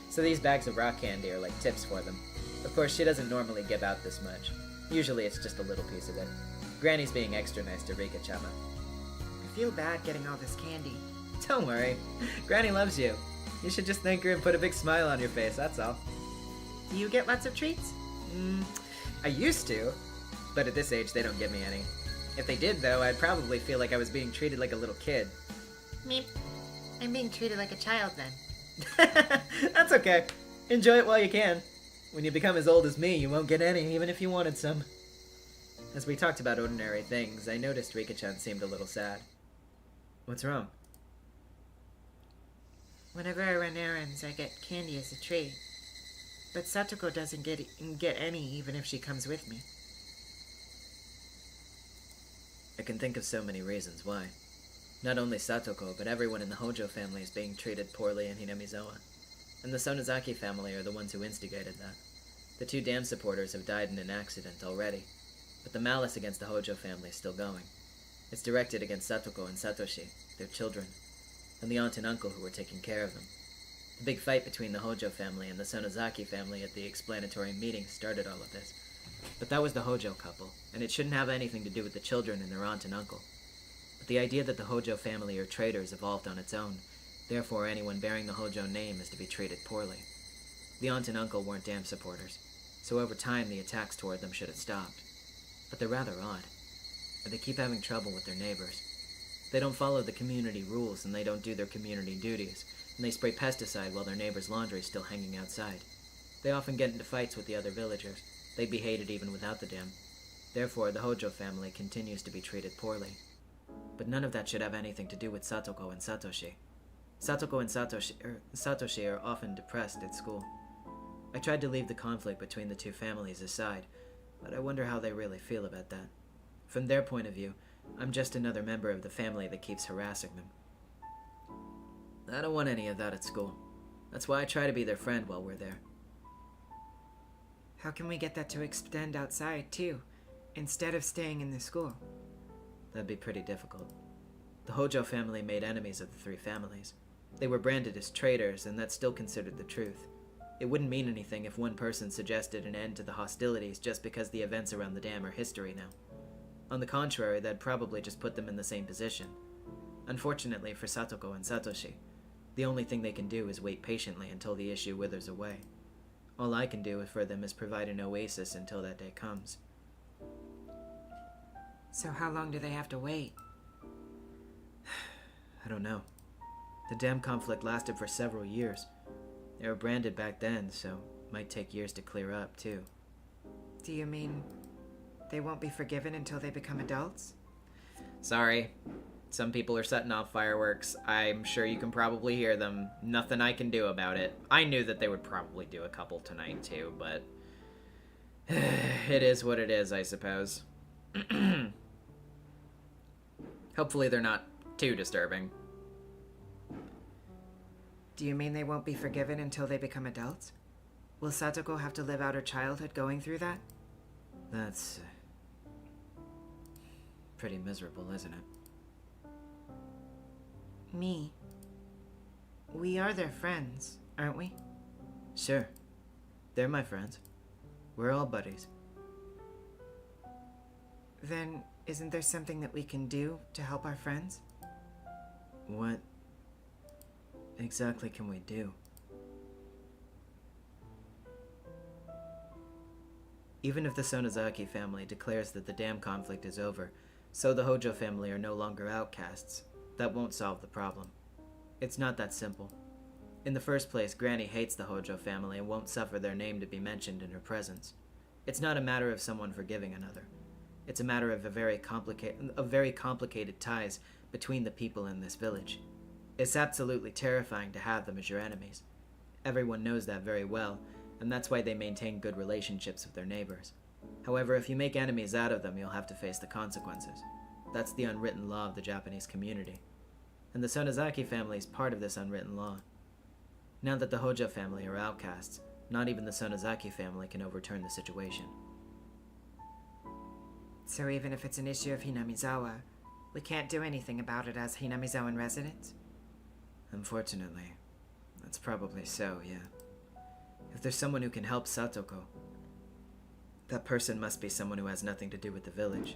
So these bags of rock candy are like tips for them. Of course, she doesn't normally give out this much. Usually it's just a little piece of it. Granny's being extra nice to Rika-chama. I feel bad getting all this candy. Don't worry. Granny loves you. You should just thank her and put a big smile on your face, that's all. Do you get lots of treats? I used to, but at this age they don't give me any. If they did, though, I'd probably feel like I was being treated like a little kid. Meep, I'm being treated like a child then. That's okay. Enjoy it while you can. When you become as old as me, you won't get any, even if you wanted some. As we talked about ordinary things, I noticed Rika-chan seemed a little sad. What's wrong? Whenever I run errands, I get candy as a treat. But Satoko doesn't get any even if she comes with me. I can think of so many reasons why. Not only Satoko, but everyone in the Hojo family is being treated poorly in Hinamizawa. And the Sonozaki family are the ones who instigated that. The 2 dam supporters have died in an accident already, but the malice against the Hojo family is still going. It's directed against Satoko and Satoshi, their children, and the aunt and uncle who were taking care of them. The big fight between the Hojo family and the Sonozaki family at the explanatory meeting started all of this. But that was the Hojo couple, and it shouldn't have anything to do with the children and their aunt and uncle. But the idea that the Hojo family are traitors evolved on its own. Therefore, anyone bearing the Hojo name is to be treated poorly. The aunt and uncle weren't dam supporters, so over time the attacks toward them should have stopped. But they're rather odd, and they keep having trouble with their neighbors. They don't follow the community rules, and they don't do their community duties, and they spray pesticide while their neighbor's laundry is still hanging outside. They often get into fights with the other villagers. They'd be hated even without the dam. Therefore, the Hojo family continues to be treated poorly. But none of that should have anything to do with Satoko and Satoshi. Satoko and Satoshi are often depressed at school. I tried to leave the conflict between the 2 families aside, but I wonder how they really feel about that. From their point of view, I'm just another member of the family that keeps harassing them. I don't want any of that at school. That's why I try to be their friend while we're there. How can we get that to extend outside, too, instead of staying in the school? That'd be pretty difficult. The Hojo family made enemies of the three families. They were branded as traitors, and that's still considered the truth. It wouldn't mean anything if one person suggested an end to the hostilities just because the events around the dam are history now. On the contrary, that'd probably just put them in the same position. Unfortunately for Satoko and Satoshi, the only thing they can do is wait patiently until the issue withers away. All I can do for them is provide an oasis until that day comes. So how long do they have to wait? I don't know. The dam conflict lasted for several years. They were branded back then, so it might take years to clear up, too. Do you mean they won't be forgiven until they become adults? Sorry. Some people are setting off fireworks. I'm sure you can probably hear them. Nothing I can do about it. I knew that they would probably do a couple tonight, too, but... it is what it is, I suppose. Hopefully they're not too disturbing. Do you mean they won't be forgiven until they become adults? Will Satoko have to live out her childhood going through that? That's... pretty miserable, isn't it? We are their friends, aren't we? Sure. They're my friends. We're all buddies. Then, isn't there something that we can do to help our friends? What exactly can we do? Even if the Sonozaki family declares that the dam conflict is over, so the Hojo family are no longer outcasts, that won't solve the problem. It's not that simple. In the first place, Granny hates the Hojo family and won't suffer their name to be mentioned in her presence. It's not a matter of someone forgiving another. It's a matter of very complicated ties between the people in this village. It's absolutely terrifying to have them as your enemies. Everyone knows that very well, and that's why they maintain good relationships with their neighbors. However, if you make enemies out of them, you'll have to face the consequences. That's the unwritten law of the Japanese community. And the Sonozaki family is part of this unwritten law. Now that the Hojo family are outcasts, not even the Sonozaki family can overturn the situation. So even if it's an issue of Hinamizawa, we can't do anything about it as Hinamizawan residents? Unfortunately, that's probably so, yeah. If there's someone who can help Satoko, that person must be someone who has nothing to do with the village.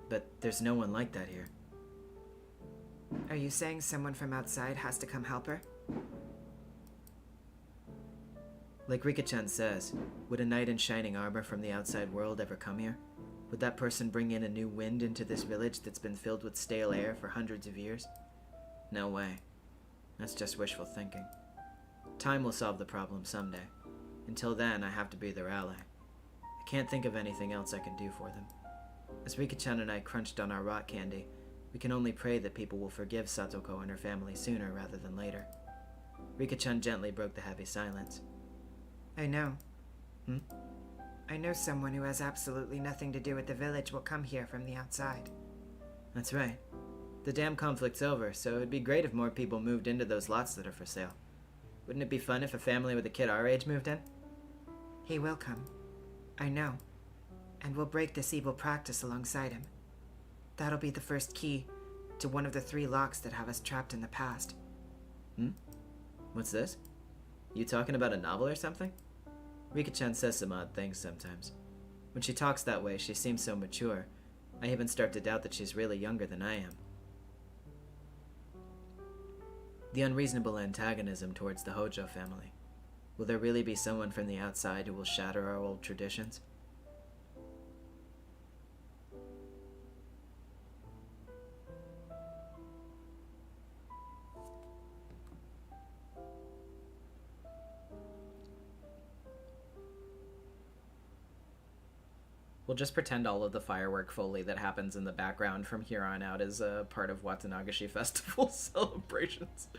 But there's no one like that here. Are you saying someone from outside has to come help her? Like Rika-chan says, would a knight in shining armor from the outside world ever come here? Would that person bring in a new wind into this village that's been filled with stale air for hundreds of years? No way. That's just wishful thinking. Time will solve the problem someday. Until then, I have to be their ally. I can't think of anything else I can do for them. As Rika-chan and I crunched on our rock candy, we can only pray that people will forgive Satoko and her family sooner rather than later. Rika-chan gently broke the heavy silence. I know. Hmm? I know someone who has absolutely nothing to do with the village will come here from the outside. That's right. The dam conflict's over, so it'd be great if more people moved into those lots that are for sale. Wouldn't it be fun if a family with a kid our age moved in? He will come. I know. And we'll break this evil practice alongside him. That'll be the first key to one of the 3 locks that have us trapped in the past. What's this? You talking about a novel or something? Rika-chan says some odd things sometimes. When she talks that way, she seems so mature. I even start to doubt that she's really younger than I am. The unreasonable antagonism towards the Hojo family. Will there really be someone from the outside who will shatter our old traditions? We'll just pretend all of the firework foley that happens in the background from here on out is a part of Watanagashi Festival celebrations.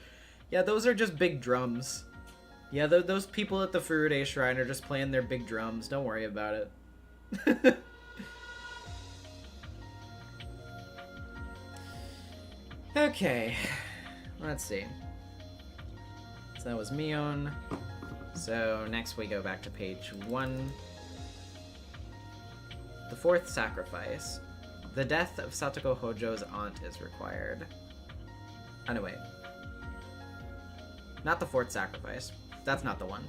Yeah, those are just big drums. Yeah, those people at the Furude Shrine are just playing their big drums. Don't worry about it. Okay, let's see. So that was Mion. So next we go back to page 1. The fourth sacrifice. The death of Satoko Hojo's aunt is required. Oh, no, wait. Not the fourth sacrifice. That's not the one.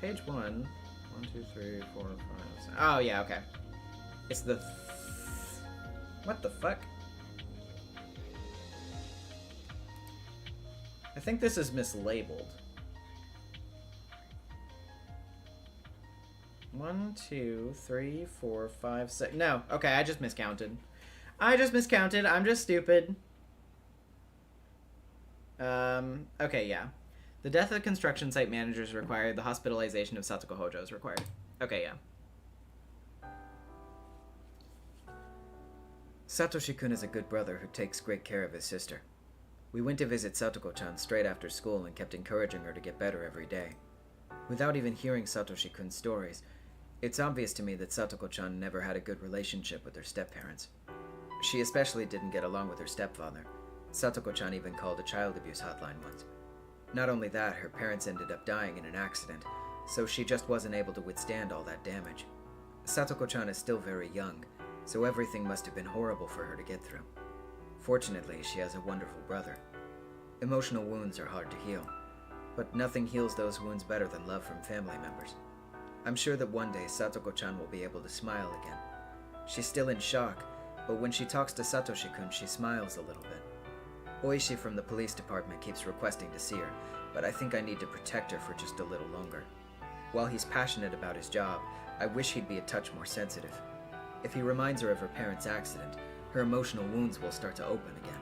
Page 1. 1, 2, 3, 4, 5, 6. Oh, yeah, okay. It's the... What the fuck? I think this is mislabeled. 1, 2, 3, 4, 5, 6. No, okay, I just miscounted. I'm just stupid. Okay, yeah. The death of construction site manager is required. The hospitalization of Satoko Hojo is required. Okay, yeah. Satoshi-kun is a good brother who takes great care of his sister. We went to visit Satoko-chan straight after school and kept encouraging her to get better every day. Without even hearing Satoshi-kun's stories, it's obvious to me that Satoko-chan never had a good relationship with her step-parents. She especially didn't get along with her stepfather. Satoko-chan even called a child abuse hotline once. Not only that, her parents ended up dying in an accident, so she just wasn't able to withstand all that damage. Satoko-chan is still very young, so everything must have been horrible for her to get through. Fortunately, she has a wonderful brother. Emotional wounds are hard to heal, but nothing heals those wounds better than love from family members. I'm sure that one day Satoko-chan will be able to smile again. She's still in shock, but when she talks to Satoshi-kun, she smiles a little bit. Oishi from the police department keeps requesting to see her, but I think I need to protect her for just a little longer. While he's passionate about his job, I wish he'd be a touch more sensitive. If he reminds her of her parents' accident, her emotional wounds will start to open again.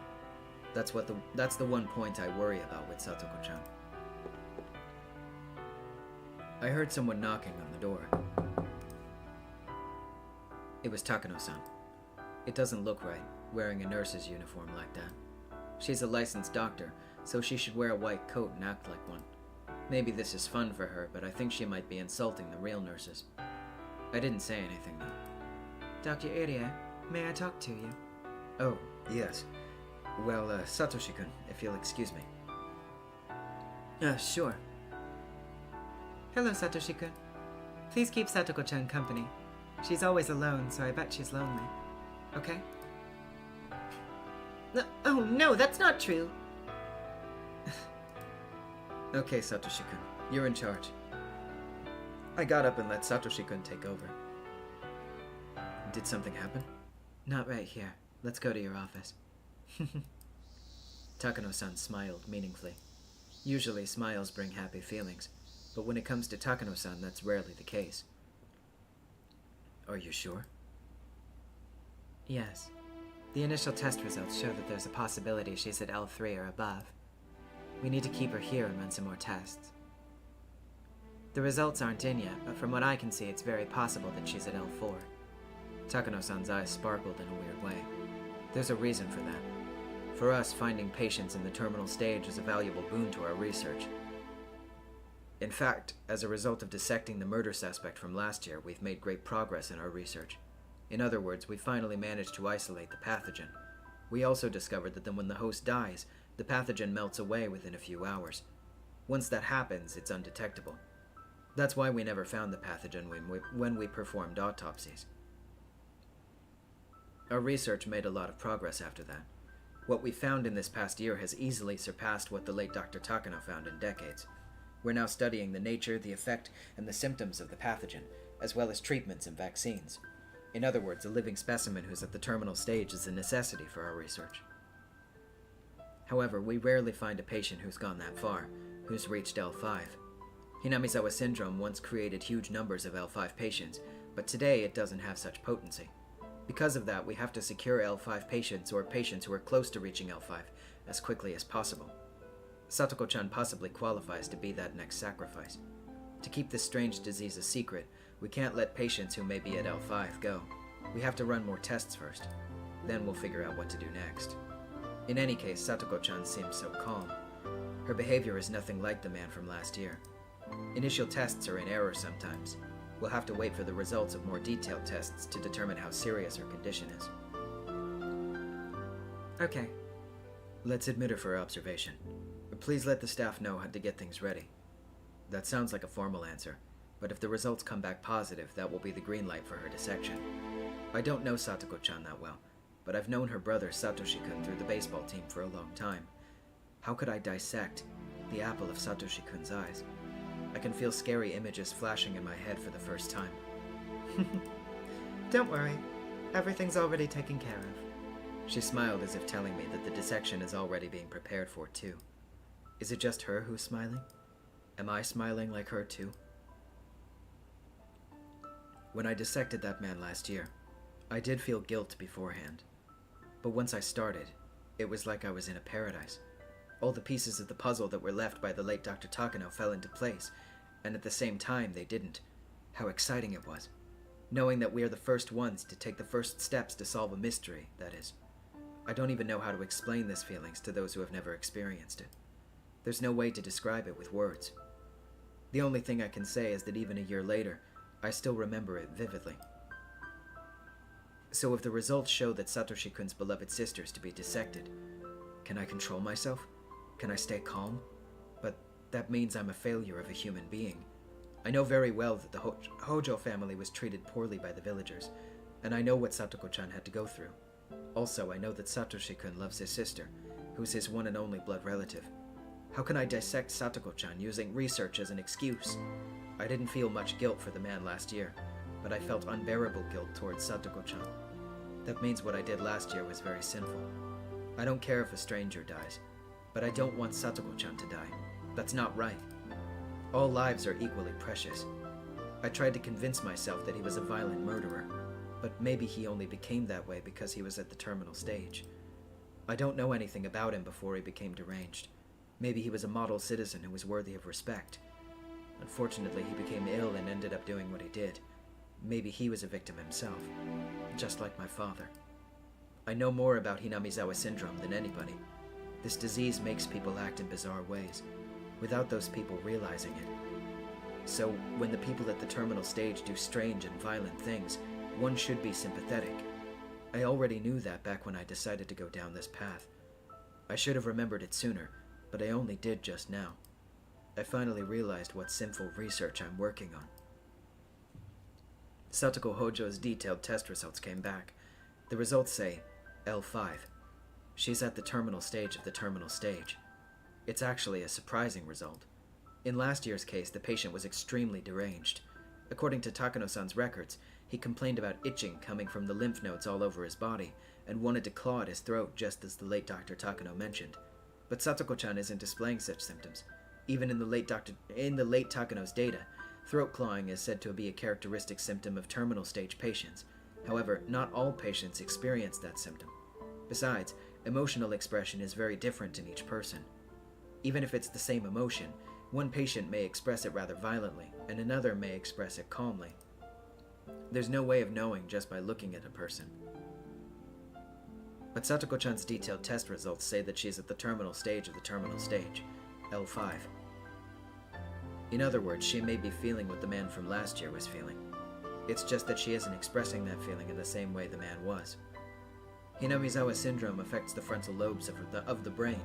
That's the one point I worry about with Satoko-chan. I heard someone knocking on the door. It was Takano-san. It doesn't look right, wearing a nurse's uniform like that. She's a licensed doctor, so she should wear a white coat and act like one. Maybe this is fun for her, but I think she might be insulting the real nurses. I didn't say anything, though. Dr. Irie, may I talk to you? Oh, yes. Well, Satoshi-kun, if you'll excuse me. Sure. Hello, Satoshi-kun. Please keep Satoko-chan company. She's always alone, so I bet she's lonely. Okay? Oh, no, that's not true. Okay, Satoshi-kun, you're in charge. I got up and let Satoshi-kun take over. Did something happen? Not right here. Let's go to your office. Takano-san smiled meaningfully. Usually smiles bring happy feelings, but when it comes to Takano-san, that's rarely the case. Are you sure? Yes. The initial test results show that there's a possibility she's at L3 or above. We need to keep her here and run some more tests. The results aren't in yet, but from what I can see, it's very possible that she's at L4. Takano-san's eyes sparkled in a weird way. There's a reason for that. For us, finding patients in the terminal stage is a valuable boon to our research. In fact, as a result of dissecting the murder suspect from last year, we've made great progress in our research. In other words, we finally managed to isolate the pathogen. We also discovered that when the host dies, the pathogen melts away within a few hours. Once that happens, it's undetectable. That's why we never found the pathogen when we performed autopsies. Our research made a lot of progress after that. What we found in this past year has easily surpassed what the late Dr. Takano found in decades. We're now studying the nature, the effect, and the symptoms of the pathogen, as well as treatments and vaccines. In other words, a living specimen who's at the terminal stage is a necessity for our research. However, we rarely find a patient who's gone that far, who's reached L5. Hinamizawa syndrome once created huge numbers of L5 patients, but today it doesn't have such potency. Because of that, we have to secure L5 patients or patients who are close to reaching L5 as quickly as possible. Satoko-chan possibly qualifies to be that next sacrifice. To keep this strange disease a secret, we can't let patients who may be at L5 go. We have to run more tests first. Then we'll figure out what to do next. In any case, Satoko-chan seems so calm. Her behavior is nothing like the man from last year. Initial tests are in error sometimes. We'll have to wait for the results of more detailed tests to determine how serious her condition is. Okay. Let's admit her for observation. Please let the staff know how to get things ready. That sounds like a formal answer, but if the results come back positive, that will be the green light for her dissection. I don't know Satoko-chan that well, but I've known her brother Satoshi-kun through the baseball team for a long time. How could I dissect the apple of Satoshi-kun's eyes? I can feel scary images flashing in my head for the first time. Don't worry. Everything's already taken care of. She smiled as if telling me that the dissection is already being prepared for too. Is it just her who's smiling? Am I smiling like her too? When I dissected that man last year, I did feel guilt beforehand. But once I started, it was like I was in a paradise. All the pieces of the puzzle that were left by the late Dr. Takano fell into place, and at the same time they didn't. How exciting it was. Knowing that we are the first ones to take the first steps to solve a mystery, that is. I don't even know how to explain this feelings to those who have never experienced it. There's no way to describe it with words. The only thing I can say is that even a year later, I still remember it vividly. So if the results show that Satoshi-kun's beloved sister is to be dissected, can I control myself? Can I stay calm? But that means I'm a failure of a human being. I know very well that the Hojo family was treated poorly by the villagers, and I know what Satoko-chan had to go through. Also, I know that Satoshi-kun loves his sister, who's his one and only blood relative. How can I dissect Satoko-chan using research as an excuse? I didn't feel much guilt for the man last year, but I felt unbearable guilt towards Satoko-chan. That means what I did last year was very sinful. I don't care if a stranger dies, but I don't want Satoko-chan to die. That's not right. All lives are equally precious. I tried to convince myself that he was a violent murderer, but maybe he only became that way because he was at the terminal stage. I don't know anything about him before he became deranged. Maybe he was a model citizen who was worthy of respect. Unfortunately, he became ill and ended up doing what he did. Maybe he was a victim himself, just like my father. I know more about Hinamizawa syndrome than anybody. This disease makes people act in bizarre ways, without those people realizing it. So, when the people at the terminal stage do strange and violent things, one should be sympathetic. I already knew that back when I decided to go down this path. I should have remembered it sooner, but I only did just now. I finally realized what sinful research I'm working on. Satoko Hojo's detailed test results came back. The results say L5. She's at the terminal stage of the terminal stage. It's actually a surprising result. In last year's case, the patient was extremely deranged. According to Takano-san's records, he complained about itching coming from the lymph nodes all over his body and wanted to claw at his throat, just as the late Dr. Takano mentioned. But Satoko-chan isn't displaying such symptoms. Even in the late Takano's data, throat clawing is said to be a characteristic symptom of terminal stage patients. However, not all patients experience that symptom. Besides, emotional expression is very different in each person. Even if it's the same emotion, one patient may express it rather violently, and another may express it calmly. There's no way of knowing just by looking at a person. But Satoko-chan's detailed test results say that she's at the terminal stage of the terminal stage, L5. In other words, she may be feeling what the man from last year was feeling. It's just that she isn't expressing that feeling in the same way the man was. Hinamizawa syndrome affects the frontal lobes of the brain.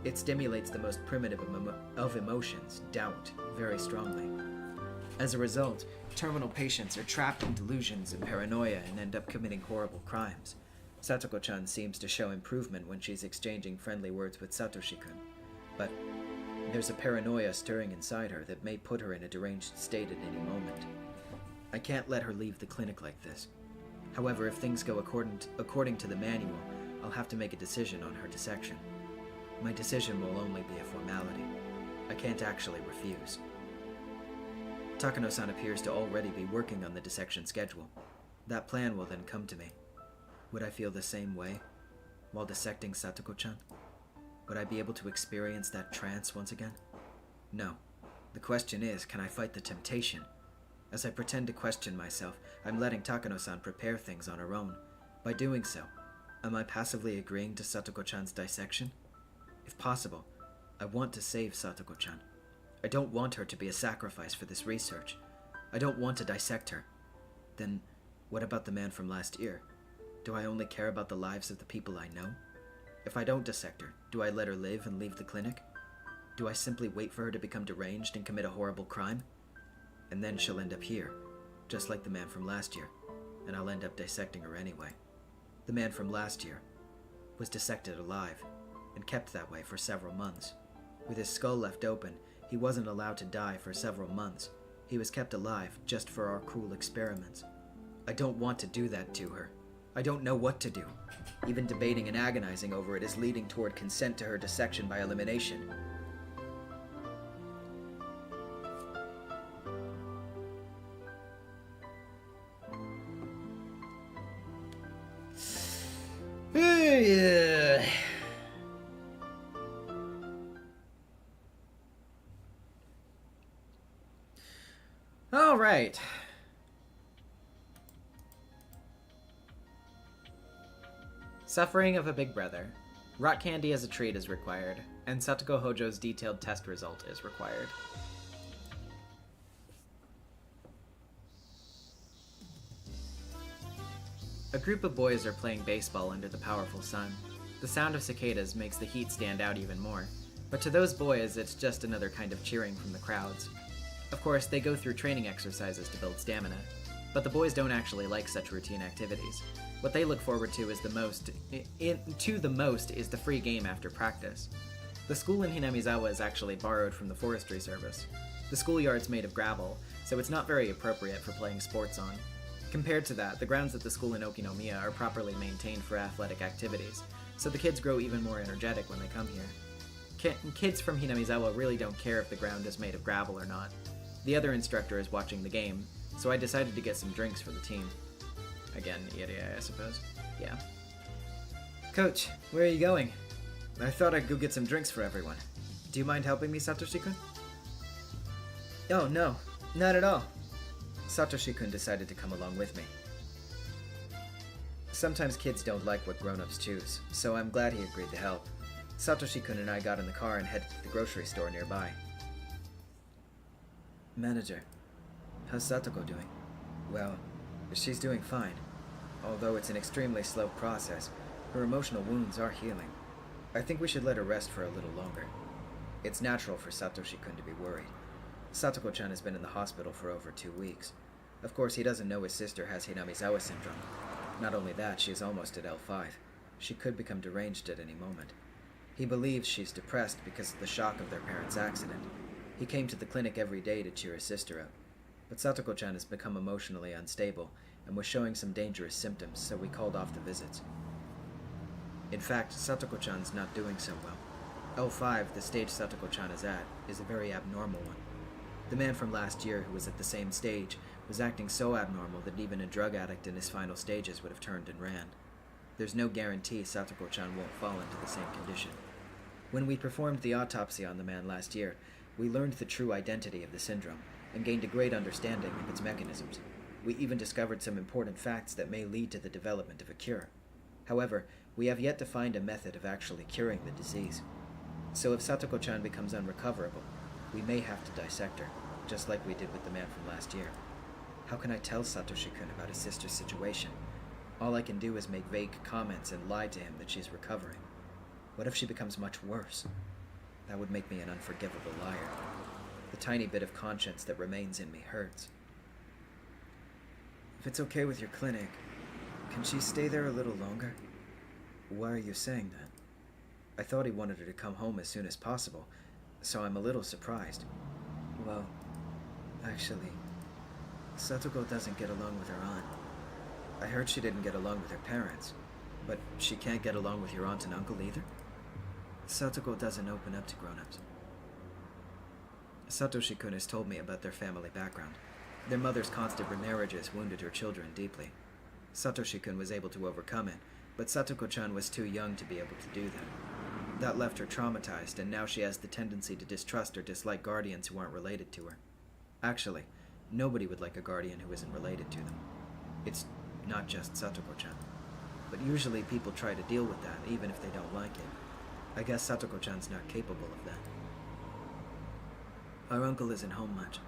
It stimulates the most primitive of emotions, doubt, very strongly. As a result, terminal patients are trapped in delusions and paranoia and end up committing horrible crimes. Satoko-chan seems to show improvement when she's exchanging friendly words with Satoshi-kun, but there's a paranoia stirring inside her that may put her in a deranged state at any moment. I can't let her leave the clinic like this. However, if things go according to the manual, I'll have to make a decision on her dissection. My decision will only be a formality. I can't actually refuse. Takano-san appears to already be working on the dissection schedule. That plan will then come to me. Would I feel the same way while dissecting Satoko-chan? Would I be able to experience that trance once again? No. The question is, can I fight the temptation? As I pretend to question myself, I'm letting Takano-san prepare things on her own. By doing so, am I passively agreeing to Satoko-chan's dissection? If possible, I want to save Satoko-chan. I don't want her to be a sacrifice for this research. I don't want to dissect her. Then, what about the man from last year? Do I only care about the lives of the people I know? If I don't dissect her, do I let her live and leave the clinic? Do I simply wait for her to become deranged and commit a horrible crime? and then she'll end up here, just like the man from last year, and I'll end up dissecting her anyway. The man from last year was dissected alive, and kept that way for several months. With his skull left open, he wasn't allowed to die for several months. He was kept alive just for our cruel experiments. I don't want to do that to her. I don't know what to do. Even debating and agonizing over it is leading toward consent to her dissection by elimination. All right. Suffering of a Big Brother. Rock candy as a treat is required, and Satoko Hojo's detailed test result is required. A group of boys are playing baseball under the powerful sun. The sound of cicadas makes the heat stand out even more, but to those boys, it's just another kind of cheering from the crowds. Of course, they go through training exercises to build stamina, but the boys don't actually like such routine activities. What they look forward to is the most is the free game after practice. The school in Hinamizawa is actually borrowed from the forestry service. The schoolyard's made of gravel, so it's not very appropriate for playing sports on. Compared to that, the grounds at the school in Okinomiya are properly maintained for athletic activities, so the kids grow even more energetic when they come here. Kids from Hinamizawa really don't care if the ground is made of gravel or not. The other instructor is watching the game, so I decided to get some drinks for the team. Again, Irie, I suppose. Yeah. Coach, where are you going? I thought I'd go get some drinks for everyone. Do you mind helping me, Satoshi-kun? Oh, no. Not at all. Satoshi-kun decided to come along with me. Sometimes kids don't like what grown-ups choose, so I'm glad he agreed to help. Satoshi-kun and I got in the car and headed to the grocery store nearby. Manager, how's Satoko doing? Well, she's doing fine. Although it's an extremely slow process, her emotional wounds are healing. I think we should let her rest for a little longer. It's natural for Satoshi-kun to be worried. Satoko-chan has been in the hospital for over 2 weeks. Of course, he doesn't know his sister has Hinamizawa syndrome. Not only that, she is almost at L5. She could become deranged at any moment. He believes she's depressed because of the shock of their parents' accident. He came to the clinic every day to cheer his sister up. But Satoko-chan has become emotionally unstable and was showing some dangerous symptoms, so we called off the visits. In fact, Satoko-chan's not doing so well. L5, the stage Satoko-chan is at, is a very abnormal one. The man from last year who was at the same stage was acting so abnormal that even a drug addict in his final stages would have turned and ran. There's no guarantee Satoko-chan won't fall into the same condition. When we performed the autopsy on the man last year, we learned the true identity of the syndrome and gained a great understanding of its mechanisms. We even discovered some important facts that may lead to the development of a cure. However, we have yet to find a method of actually curing the disease. So if Satoko-chan becomes unrecoverable, we may have to dissect her, just like we did with the man from last year. How can I tell Satoshi-kun about his sister's situation? All I can do is make vague comments and lie to him that she's recovering. What if she becomes much worse? That would make me an unforgivable liar. The tiny bit of conscience that remains in me hurts. If it's okay with your clinic, can she stay there a little longer? Why are you saying that? I thought he wanted her to come home as soon as possible, so I'm a little surprised. Well, actually, Satoko doesn't get along with her aunt. I heard she didn't get along with her parents, but she can't get along with your aunt and uncle either? Satoko doesn't open up to grown-ups. Satoshi-kun has told me about their family background. Their mother's constant remarriages wounded her children deeply. Satoshi-kun was able to overcome it, but Satoko-chan was too young to be able to do that. That left her traumatized, and now she has the tendency to distrust or dislike guardians who aren't related to her. Actually, nobody would like a guardian who isn't related to them. It's not just Satoko-chan. But usually people try to deal with that, even if they don't like it. I guess Satoko-chan's not capable of that. Our uncle isn't home much.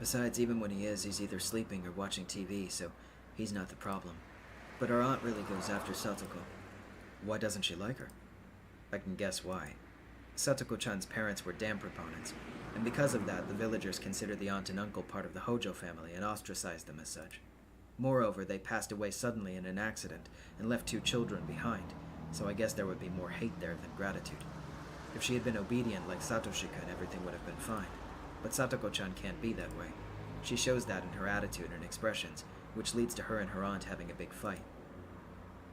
Besides, even when he is, he's either sleeping or watching TV, so he's not the problem. But our aunt really goes after Satoko. Why doesn't she like her? I can guess why. Satoko-chan's parents were dam proponents, and because of that, the villagers considered the aunt and uncle part of the Hojo family and ostracized them as such. Moreover, they passed away suddenly in an accident and left 2 children behind, so I guess there would be more hate there than gratitude. If she had been obedient like Satoshi-kun, everything would have been fine. But Satoko-chan can't be that way. She shows that in her attitude and expressions, which leads to her and her aunt having a big fight.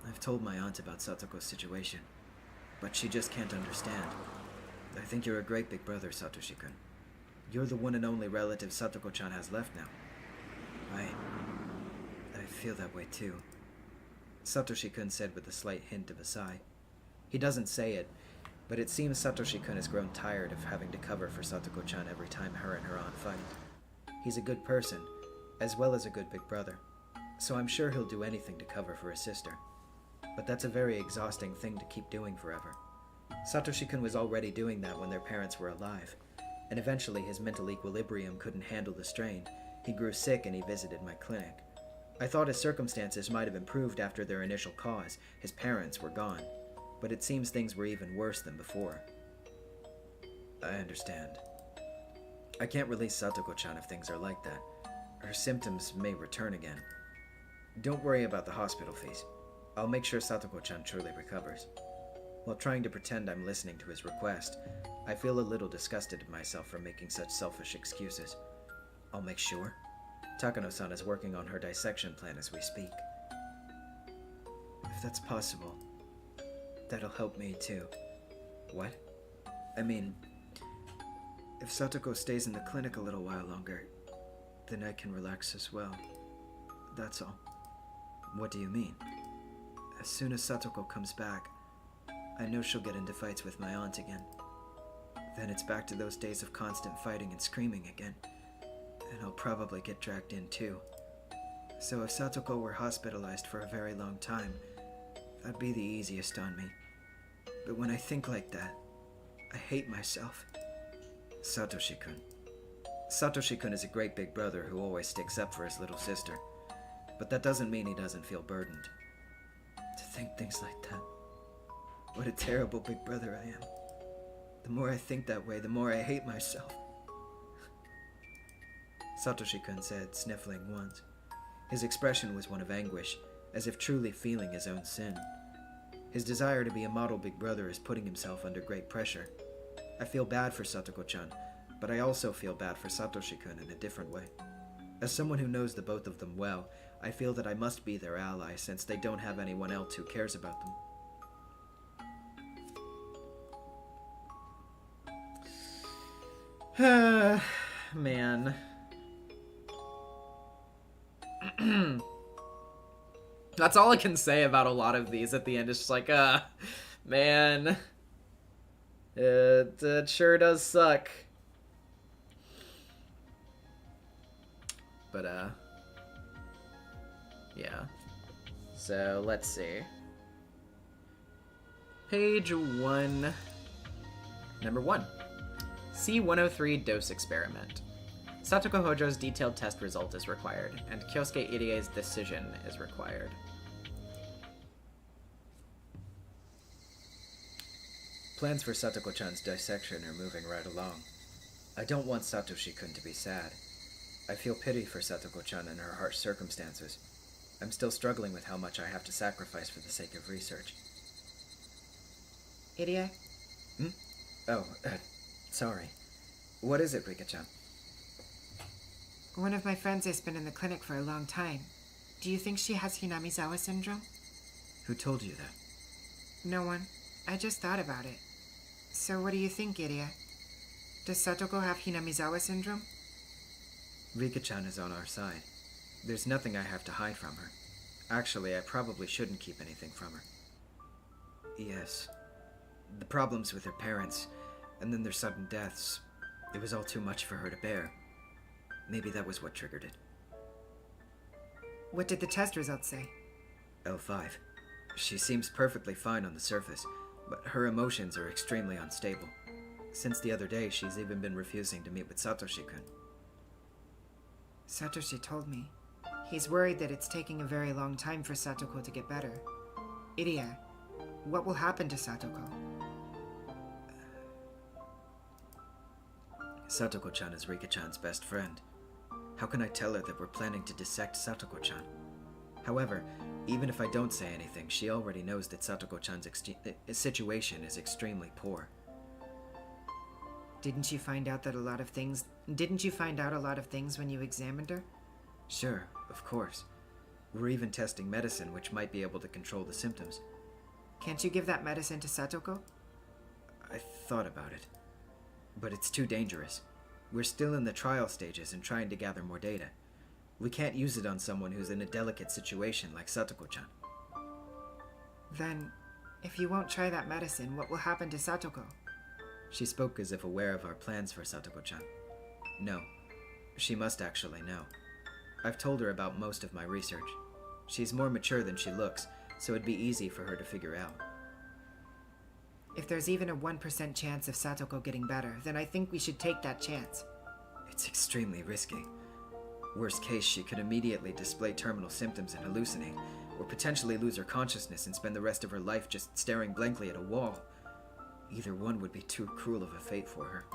I've told my aunt about Satoko's situation, but she just can't understand. I think you're a great big brother, Satoshi-kun. You're the one and only relative Satoko-chan has left now. I feel that way too. Satoshi-kun said with a slight hint of a sigh. He doesn't say it, but it seems Satoshi-kun has grown tired of having to cover for Satoko-chan every time her and her aunt fight. He's a good person, as well as a good big brother, so I'm sure he'll do anything to cover for his sister. But that's a very exhausting thing to keep doing forever. Satoshi-kun was already doing that when their parents were alive, and eventually his mental equilibrium couldn't handle the strain. He grew sick and he visited my clinic. I thought his circumstances might have improved after their initial cause. His parents were gone, but it seems things were even worse than before. I understand. I can't release Satoko-chan if things are like that. Her symptoms may return again. Don't worry about the hospital fees. I'll make sure Satoko-chan truly recovers. While trying to pretend I'm listening to his request, I feel a little disgusted at myself for making such selfish excuses. I'll make sure. Takano-san is working on her dissection plan as we speak. If that's possible, that'll help me too. What? I mean, if Satoko stays in the clinic a little while longer, then I can relax as well. That's all. What do you mean? As soon as Satoko comes back, I know she'll get into fights with my aunt again. Then it's back to those days of constant fighting and screaming again. And I'll probably get dragged in too. So if Satoko were hospitalized for a very long time, that'd be the easiest on me. But when I think like that, I hate myself. Satoshi-kun. Satoshi-kun is a great big brother who always sticks up for his little sister. But that doesn't mean he doesn't feel burdened. To think things like that. What a terrible big brother I am. The more I think that way, the more I hate myself. Satoshi-kun said, sniffling once. His expression was one of anguish, as if truly feeling his own sin. His desire to be a model big brother is putting himself under great pressure. I feel bad for Satoko-chan, but I also feel bad for Satoshi-kun in a different way. As someone who knows the both of them well, I feel that I must be their ally since they don't have anyone else who cares about them. Man. That's all I can say about a lot of these at the end. It's just like, man. It sure does suck. But, yeah. So, let's see. Page 1. Number 1. C-103 dose experiment. Satoko Hojo's detailed test result is required, and Kyosuke Irie's decision is required. Plans for Satoko-chan's dissection are moving right along. I don't want Satoshi-kun to be sad. I feel pity for Satoko-chan and her harsh circumstances. I'm still struggling with how much I have to sacrifice for the sake of research. Irie? Oh, sorry. What is it, Rika-chan? One of my friends has been in the clinic for a long time. Do you think she has Hinamizawa syndrome? Who told you that? No one. I just thought about it. So what do you think, Irie? Does Satoko have Hinamizawa syndrome? Rika-chan is on our side. There's nothing I have to hide from her. Actually, I probably shouldn't keep anything from her. Yes. The problems with her parents, and then their sudden deaths, it was all too much for her to bear. Maybe that was what triggered it. What did the test results say? L5. She seems perfectly fine on the surface, but her emotions are extremely unstable. Since the other day, she's even been refusing to meet with Satoshi-kun. Satoshi told me. He's worried that it's taking a very long time for Satoko to get better. Irie, what will happen to Satoko? Satoko-chan is Rika-chan's best friend. How can I tell her that we're planning to dissect Satoko-chan? However, even if I don't say anything, she already knows that Satoko-chan's situation is extremely poor. Didn't you find out a lot of things when you examined her? Sure, of course. We're even testing medicine which might be able to control the symptoms. Can't you give that medicine to Satoko? I thought about it, but it's too dangerous. We're still in the trial stages and trying to gather more data. We can't use it on someone who's in a delicate situation like Satoko-chan. Then, if you won't try that medicine, what will happen to Satoko? She spoke as if aware of our plans for Satoko-chan. No, she must actually know. I've told her about most of my research. She's more mature than she looks, so it'd be easy for her to figure out. If there's even a 1% chance of Satoko getting better, then I think we should take that chance. It's extremely risky. Worst case, she could immediately display terminal symptoms and hallucinate, or potentially lose her consciousness and spend the rest of her life just staring blankly at a wall. Either one would be too cruel of a fate for her.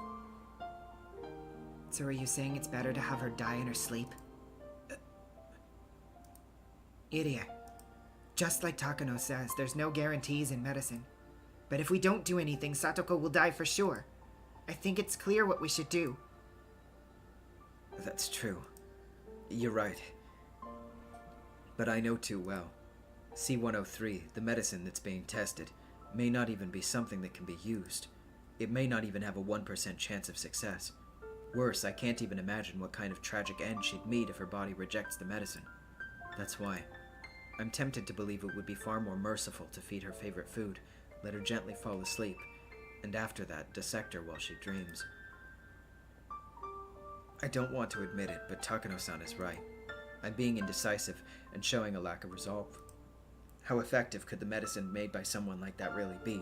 So are you saying it's better to have her die in her sleep? Idiot. Just like Takano says, there's no guarantees in medicine. But if we don't do anything, Satoko will die for sure. I think it's clear what we should do. That's true. You're right. But I know too well. C-103, the medicine that's being tested, may not even be something that can be used. It may not even have a 1% chance of success. Worse, I can't even imagine what kind of tragic end she'd meet if her body rejects the medicine. That's why I'm tempted to believe it would be far more merciful to feed her favorite food, let her gently fall asleep, and after that, dissect her while she dreams. I don't want to admit it, but Takano-san is right. I'm being indecisive and showing a lack of resolve. How effective could the medicine made by someone like that really be?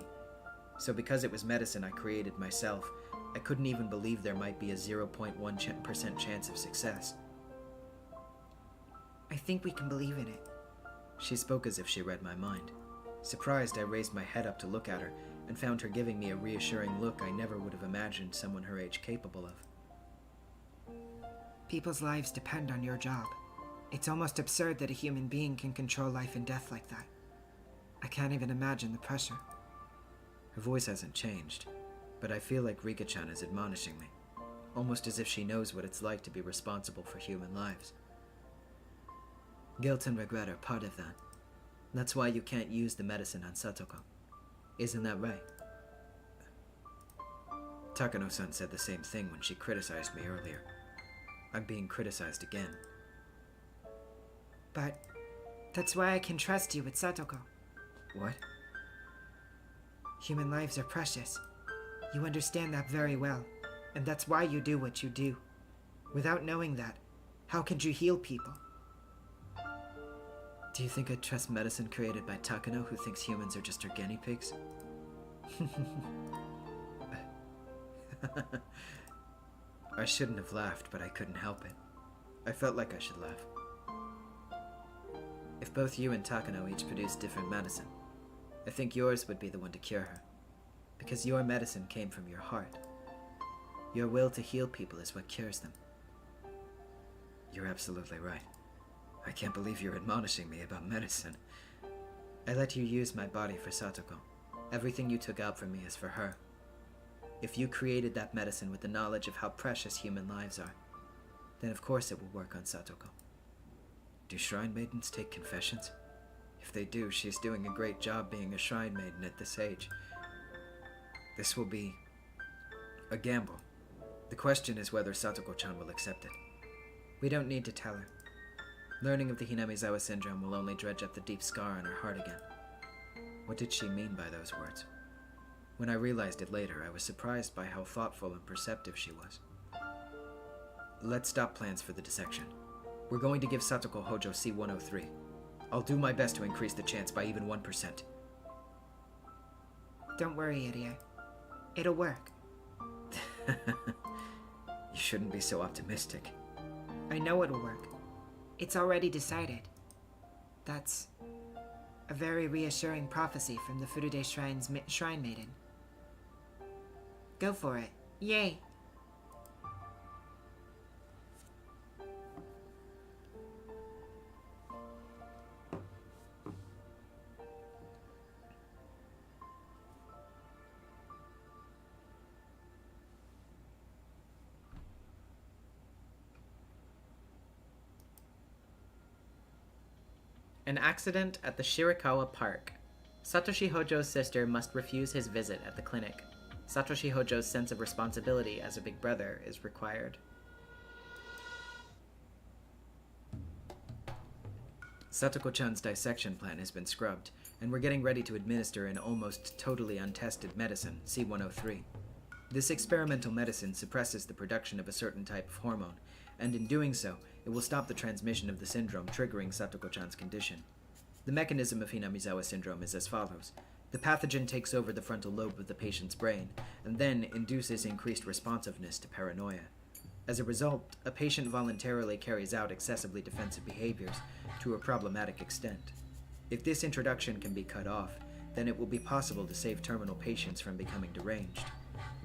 So because it was medicine I created myself, I couldn't even believe there might be a 0.1% chance of success. I think we can believe in it. She spoke as if she read my mind. Surprised, I raised my head up to look at her and found her giving me a reassuring look I never would have imagined someone her age capable of. People's lives depend on your job. It's almost absurd that a human being can control life and death like that. I can't even imagine the pressure. Her voice hasn't changed, but I feel like Rika-chan is admonishing me, almost as if she knows what it's like to be responsible for human lives. Guilt and regret are part of that. That's why you can't use the medicine on Satoko. Isn't that right? Takano-san said the same thing when she criticized me earlier. I'm being criticized again. But that's why I can trust you with Satoko. What? Human lives are precious. You understand that very well, and that's why you do what you do. Without knowing that, how could you heal people? Do you think I'd trust medicine created by Takano, who thinks humans are just her guinea pigs? I shouldn't have laughed, but I couldn't help it. I felt like I should laugh. If both you and Takano each produced different medicine, I think yours would be the one to cure her. Because your medicine came from your heart. Your will to heal people is what cures them. You're absolutely right. I can't believe you're admonishing me about medicine. I let you use my body for Satoko. Everything you took out from me is for her. If you created that medicine with the knowledge of how precious human lives are, then of course it will work on Satoko. Do shrine maidens take confessions? If they do, she's doing a great job being a shrine maiden at this age. This will be a gamble. The question is whether Satoko-chan will accept it. We don't need to tell her. Learning of the Hinamizawa syndrome will only dredge up the deep scar on her heart again. What did she mean by those words? When I realized it later, I was surprised by how thoughtful and perceptive she was. Let's stop plans for the dissection. We're going to give Satoko Hojo C-103. I'll do my best to increase the chance by even 1%. Don't worry, idiot. It'll work. You shouldn't be so optimistic. I know it'll work. It's already decided. That's a very reassuring prophecy from the Furude Shrine's Shrine Maiden. Go for it. Yay! An accident at the Shirakawa Park. Satoshi Hojo's sister must refuse his visit at the clinic. Satoshi Hojo's sense of responsibility as a big brother is required. Satoko-chan's dissection plan has been scrubbed, and we're getting ready to administer an almost totally untested medicine, C-103. This experimental medicine suppresses the production of a certain type of hormone, and in doing so, it will stop the transmission of the syndrome triggering Satoko-chan's condition. The mechanism of Hinamizawa syndrome is as follows. The pathogen takes over the frontal lobe of the patient's brain, and then induces increased responsiveness to paranoia. As a result, a patient voluntarily carries out excessively defensive behaviors to a problematic extent. If this introduction can be cut off, then it will be possible to save terminal patients from becoming deranged.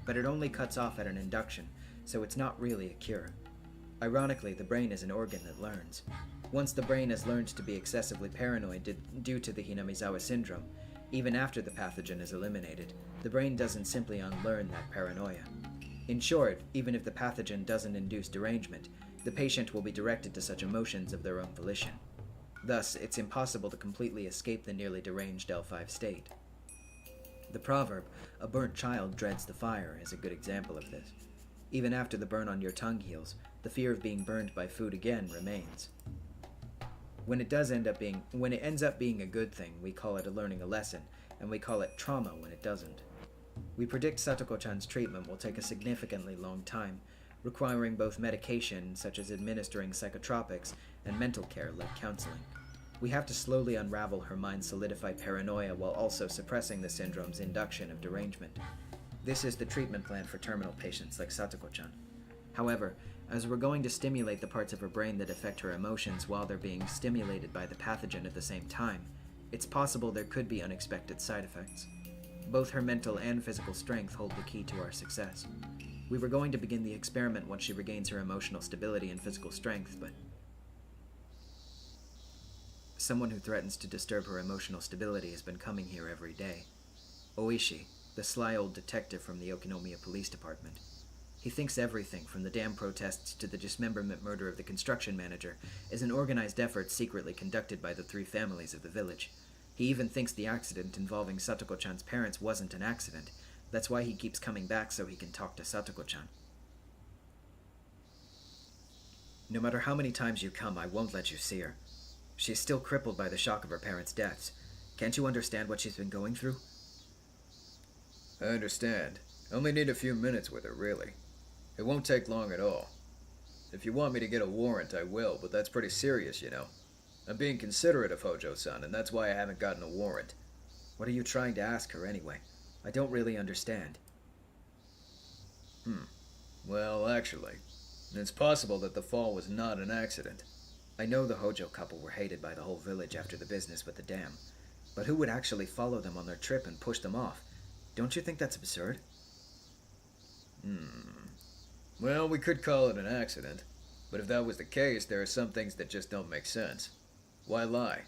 But it only cuts off at an induction, so it's not really a cure. Ironically, the brain is an organ that learns. Once the brain has learned to be excessively paranoid due to the Hinamizawa syndrome, even after the pathogen is eliminated, the brain doesn't simply unlearn that paranoia. In short, even if the pathogen doesn't induce derangement, the patient will be directed to such emotions of their own volition. Thus, it's impossible to completely escape the nearly deranged L5 state. The proverb, "a burnt child dreads the fire," is a good example of this. Even after the burn on your tongue heals, the fear of being burned by food again remains. When it ends up being a good thing, we call it learning a lesson, and we call it trauma when it doesn't. We predict Satoko-chan's treatment will take a significantly long time, requiring both medication, such as administering psychotropics, and mental care, like counseling. We have to slowly unravel her mind's solidified paranoia while also suppressing the syndrome's induction of derangement. This is the treatment plan for terminal patients like Satoko-chan. However, as we're going to stimulate the parts of her brain that affect her emotions while they're being stimulated by the pathogen at the same time, it's possible there could be unexpected side effects. Both her mental and physical strength hold the key to our success. We were going to begin the experiment once she regains her emotional stability and physical strength, but someone who threatens to disturb her emotional stability has been coming here every day. Oishi, the sly old detective from the Okinomiya Police Department. He thinks everything, from the dam protests to the dismemberment murder of the construction manager, is an organized effort secretly conducted by the three families of the village. He even thinks the accident involving Satoko-chan's parents wasn't an accident. That's why he keeps coming back so he can talk to Satoko-chan. No matter how many times you come, I won't let you see her. She's still crippled by the shock of her parents' deaths. Can't you understand what she's been going through? I understand. I only need a few minutes with her, really. It won't take long at all. If you want me to get a warrant, I will, but that's pretty serious, you know. I'm being considerate of Hojo-san, and that's why I haven't gotten a warrant. What are you trying to ask her anyway? I don't really understand. Well, actually, it's possible that the fall was not an accident. I know the Hojo couple were hated by the whole village after the business with the dam, but who would actually follow them on their trip and push them off? Don't you think that's absurd? Well, we could call it an accident, but if that was the case, there are some things that just don't make sense. Why lie?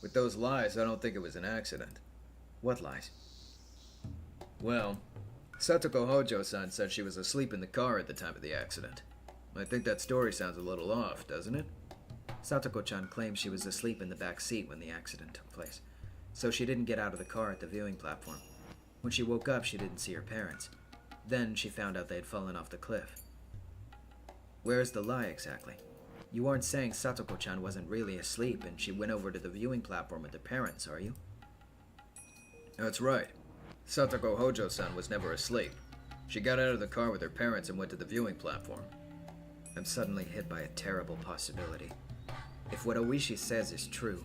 With those lies, I don't think it was an accident. What lies? Well, Satoko Hojo-san said she was asleep in the car at the time of the accident. I think that story sounds a little off, doesn't it? Satoko-chan claims she was asleep in the back seat when the accident took place, so she didn't get out of the car at the viewing platform. When she woke up, she didn't see her parents. Then she found out they had fallen off the cliff. Where's the lie exactly? You aren't saying Satoko-chan wasn't really asleep and she went over to the viewing platform with her parents, are you? That's right. Satoko Hojo-san was never asleep. She got out of the car with her parents and went to the viewing platform. I'm suddenly hit by a terrible possibility. If what Oishi says is true,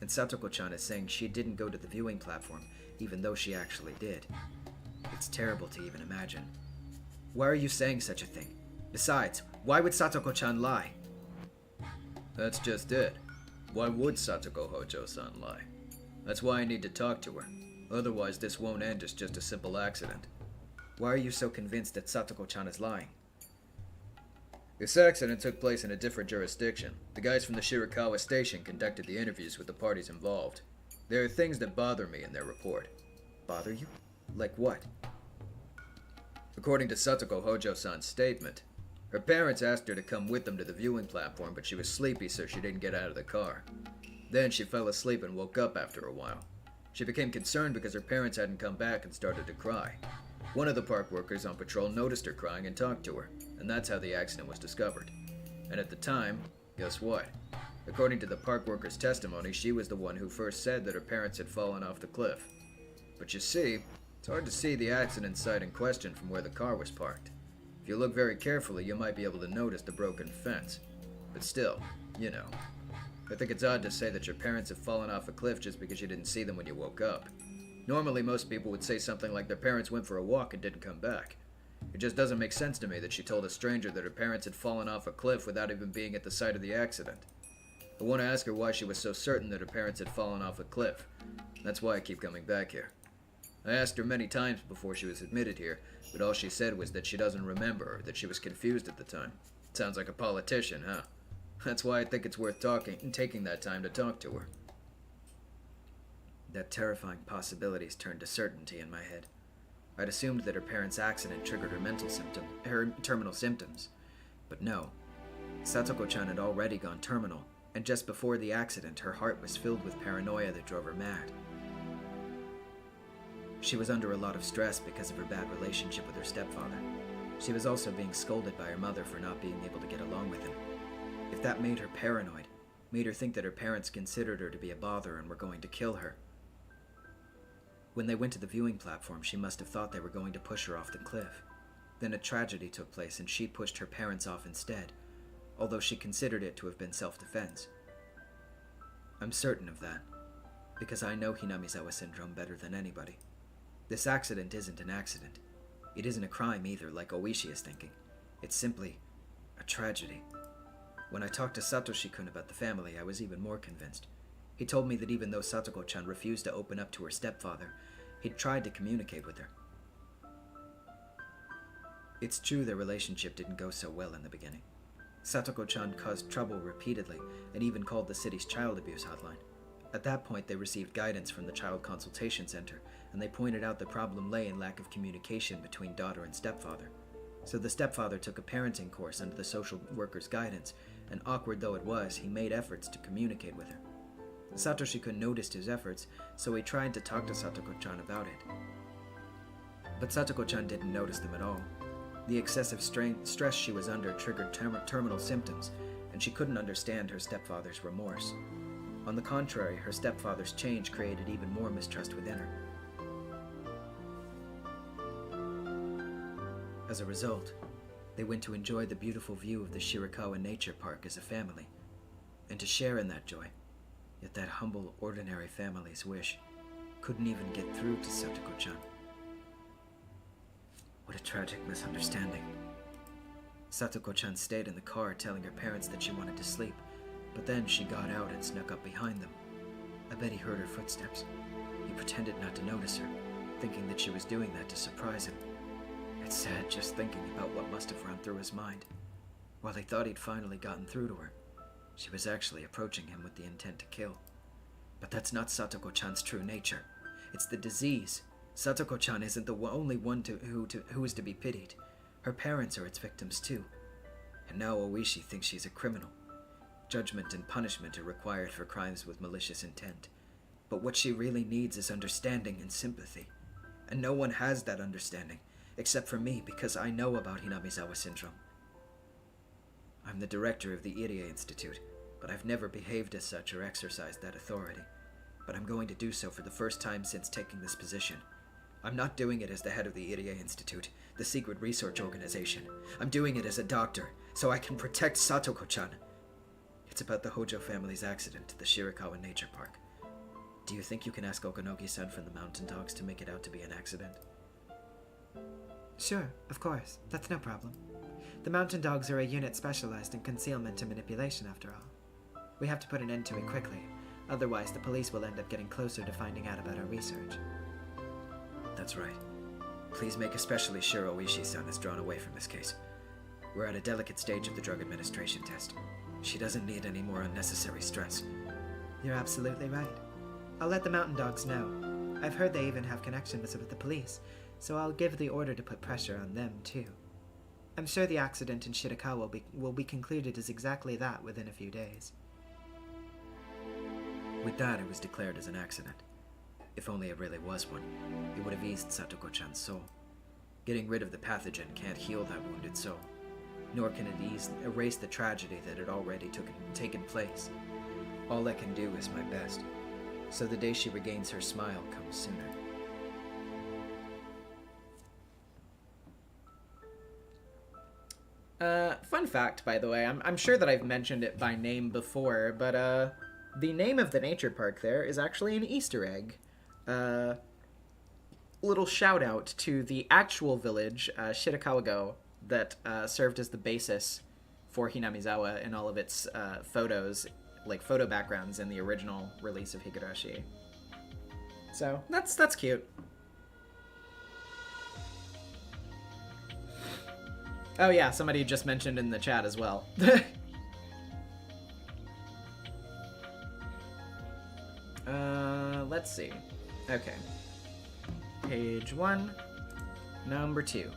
and Satoko-chan is saying she didn't go to the viewing platform, even though she actually did, it's terrible to even imagine. Why are you saying such a thing? Besides, why would Satoko-chan lie? That's just it. Why would Satoko Hojo-san lie? That's why I need to talk to her. Otherwise, this won't end as just a simple accident. Why are you so convinced that Satoko-chan is lying? This accident took place in a different jurisdiction. The guys from the Shirakawa station conducted the interviews with the parties involved. There are things that bother me in their report. Bother you? Like what? According to Satoko Hojo-san's statement, her parents asked her to come with them to the viewing platform, but she was sleepy, so she didn't get out of the car. Then she fell asleep and woke up after a while. She became concerned because her parents hadn't come back and started to cry. One of the park workers on patrol noticed her crying and talked to her, and that's how the accident was discovered. And at the time, guess what? According to the park worker's testimony, she was the one who first said that her parents had fallen off the cliff. But you see, it's hard to see the accident site in question from where the car was parked. If you look very carefully, you might be able to notice the broken fence. But still, you know. I think it's odd to say that your parents have fallen off a cliff just because you didn't see them when you woke up. Normally, most people would say something like their parents went for a walk and didn't come back. It just doesn't make sense to me that she told a stranger that her parents had fallen off a cliff without even being at the site of the accident. I want to ask her why she was so certain that her parents had fallen off a cliff. That's why I keep coming back here. I asked her many times before she was admitted here, but all she said was that she doesn't remember or that she was confused at the time. Sounds like a politician, huh? That's why I think it's worth taking that time to talk to her. That terrifying possibilities turned to certainty in my head. I'd assumed that her parents' accident triggered her terminal symptoms. But no. Satoko-chan had already gone terminal, and just before the accident, her heart was filled with paranoia that drove her mad. She was under a lot of stress because of her bad relationship with her stepfather. She was also being scolded by her mother for not being able to get along with him. If that made her paranoid, made her think that her parents considered her to be a bother and were going to kill her. When they went to the viewing platform, she must have thought they were going to push her off the cliff. Then a tragedy took place and she pushed her parents off instead, although she considered it to have been self-defense. I'm certain of that, because I know Hinamizawa syndrome better than anybody. This accident isn't an accident. It isn't a crime either, like Oishi is thinking. It's simply a tragedy. When I talked to Satoshi-kun about the family, I was even more convinced. He told me that even though Satoko-chan refused to open up to her stepfather, he'd tried to communicate with her. It's true their relationship didn't go so well in the beginning. Satoko-chan caused trouble repeatedly and even called the city's child abuse hotline. At that point, they received guidance from the Child Consultation Center, and they pointed out the problem lay in lack of communication between daughter and stepfather. So the stepfather took a parenting course under the social worker's guidance, and awkward though it was, he made efforts to communicate with her. Satoshi-kun noticed his efforts, so he tried to talk to Satoko-chan about it. But Satoko-chan didn't notice them at all. The excessive stress she was under triggered terminal symptoms, and she couldn't understand her stepfather's remorse. On the contrary, her stepfather's change created even more mistrust within her. As a result, they went to enjoy the beautiful view of the Shirakawa Nature Park as a family, and to share in that joy. Yet that humble, ordinary family's wish couldn't even get through to Satoko-chan. What a tragic misunderstanding. Satoko-chan stayed in the car telling her parents that she wanted to sleep, but then she got out and snuck up behind them. I bet he heard her footsteps. He pretended not to notice her, thinking that she was doing that to surprise him. It's sad just thinking about what must have run through his mind. While he thought he'd finally gotten through to her, she was actually approaching him with the intent to kill. But that's not Satoko-chan's true nature. It's the disease. Satoko-chan isn't the only one who is to be pitied. Her parents are its victims too. And now Oishi thinks she's a criminal. Judgment and punishment are required for crimes with malicious intent. But what she really needs is understanding and sympathy. And no one has that understanding, except for me, because I know about Hinamizawa syndrome. I'm the director of the Irie Institute, but I've never behaved as such or exercised that authority. But I'm going to do so for the first time since taking this position. I'm not doing it as the head of the Irie Institute, the secret research organization. I'm doing it as a doctor, so I can protect Satoko-chan. It's about the Hojo family's accident to the Shirakawa Nature Park. Do you think you can ask Okanogi-san from the Mountain Dogs to make it out to be an accident? Sure, of course. That's no problem. The Mountain Dogs are a unit specialized in concealment and manipulation, after all. We have to put an end to it quickly, otherwise the police will end up getting closer to finding out about our research. That's right. Please make especially sure Oishi-san is drawn away from this case. We're at a delicate stage of the drug administration test. She doesn't need any more unnecessary stress. You're absolutely right. I'll let the Mountain Dogs know. I've heard they even have connections with the police, so I'll give the order to put pressure on them, too. I'm sure the accident in Shirakawa will be concluded as exactly that within a few days. With that, it was declared as an accident. If only it really was one, it would have eased Satoko-chan's soul. Getting rid of the pathogen can't heal that wounded soul, nor can it erase the tragedy that had already taken place. All I can do is my best, so the day she regains her smile comes sooner. Fun fact, by the way, I'm sure that I've mentioned it by name before, but the name of the nature park there is actually an Easter egg. Little shout out to the actual village, Shirakawa-go, that served as the basis for Hinamizawa in all of its photos, like photo backgrounds in the original release of Higurashi. So that's cute. Oh yeah, somebody just mentioned in the chat as well. Let's see. Okay. Page 1, number 2.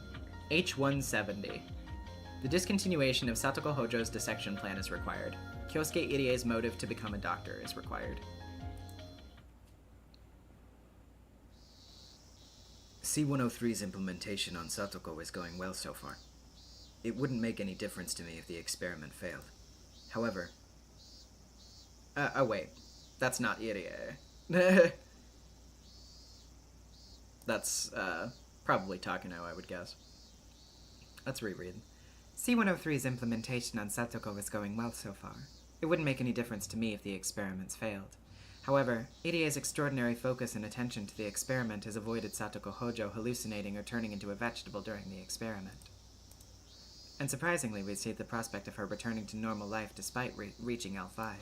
H170. The discontinuation of Satoko Hojo's dissection plan is required. Kyosuke Irie's motive to become a doctor is required. C-103's implementation on Satoko is going well so far. It wouldn't make any difference to me if the experiment failed. However... oh wait. That's not Irie. That's, probably Takano, I would guess. Let's reread. C-103's implementation on Satoko is going well so far. It wouldn't make any difference to me if the experiments failed. However, Irie's extraordinary focus and attention to the experiment has avoided Satoko Hojo hallucinating or turning into a vegetable during the experiment. And surprisingly, we see the prospect of her returning to normal life despite reaching L5.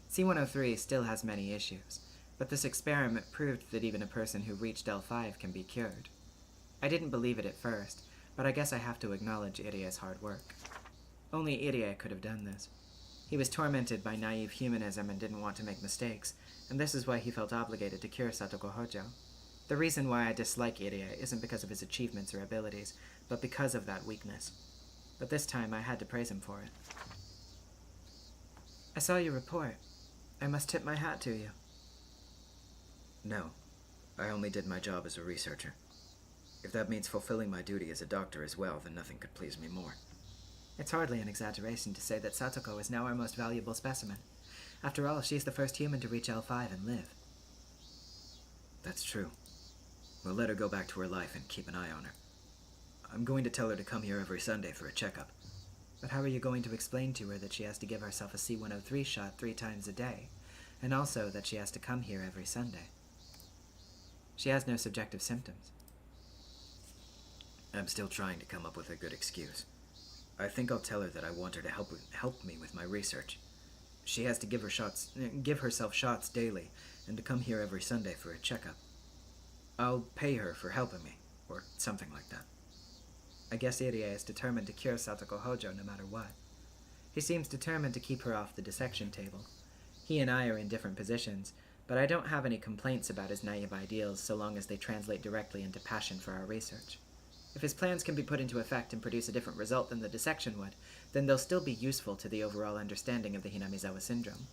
C-103 still has many issues, but this experiment proved that even a person who reached L5 can be cured. I didn't believe it at first, but I guess I have to acknowledge Irie's hard work. Only Irie could have done this. He was tormented by naive humanism and didn't want to make mistakes, and this is why he felt obligated to cure Satoko Hojo. The reason why I dislike Irie isn't because of his achievements or abilities, but because of that weakness. But this time I had to praise him for it. I saw your report. I must tip my hat to you. No, I only did my job as a researcher. If that means fulfilling my duty as a doctor as well, then nothing could please me more. It's hardly an exaggeration to say that Satoko is now our most valuable specimen. After all, she's the first human to reach L5 and live. That's true. We'll let her go back to her life and keep an eye on her. I'm going to tell her to come here every Sunday for a checkup. But how are you going to explain to her that she has to give herself a C-103 shot 3 times a day, and also that she has to come here every Sunday? She has no subjective symptoms. I'm still trying to come up with a good excuse. I think I'll tell her that I want her to help me with my research. She has to give herself shots daily, and to come here every Sunday for a checkup. I'll pay her for helping me, or something like that. I guess Irie is determined to cure Satoko Hojo no matter what. He seems determined to keep her off the dissection table. He and I are in different positions, but I don't have any complaints about his naive ideals so long as they translate directly into passion for our research. If his plans can be put into effect and produce a different result than the dissection would, then they'll still be useful to the overall understanding of the Hinamizawa syndrome.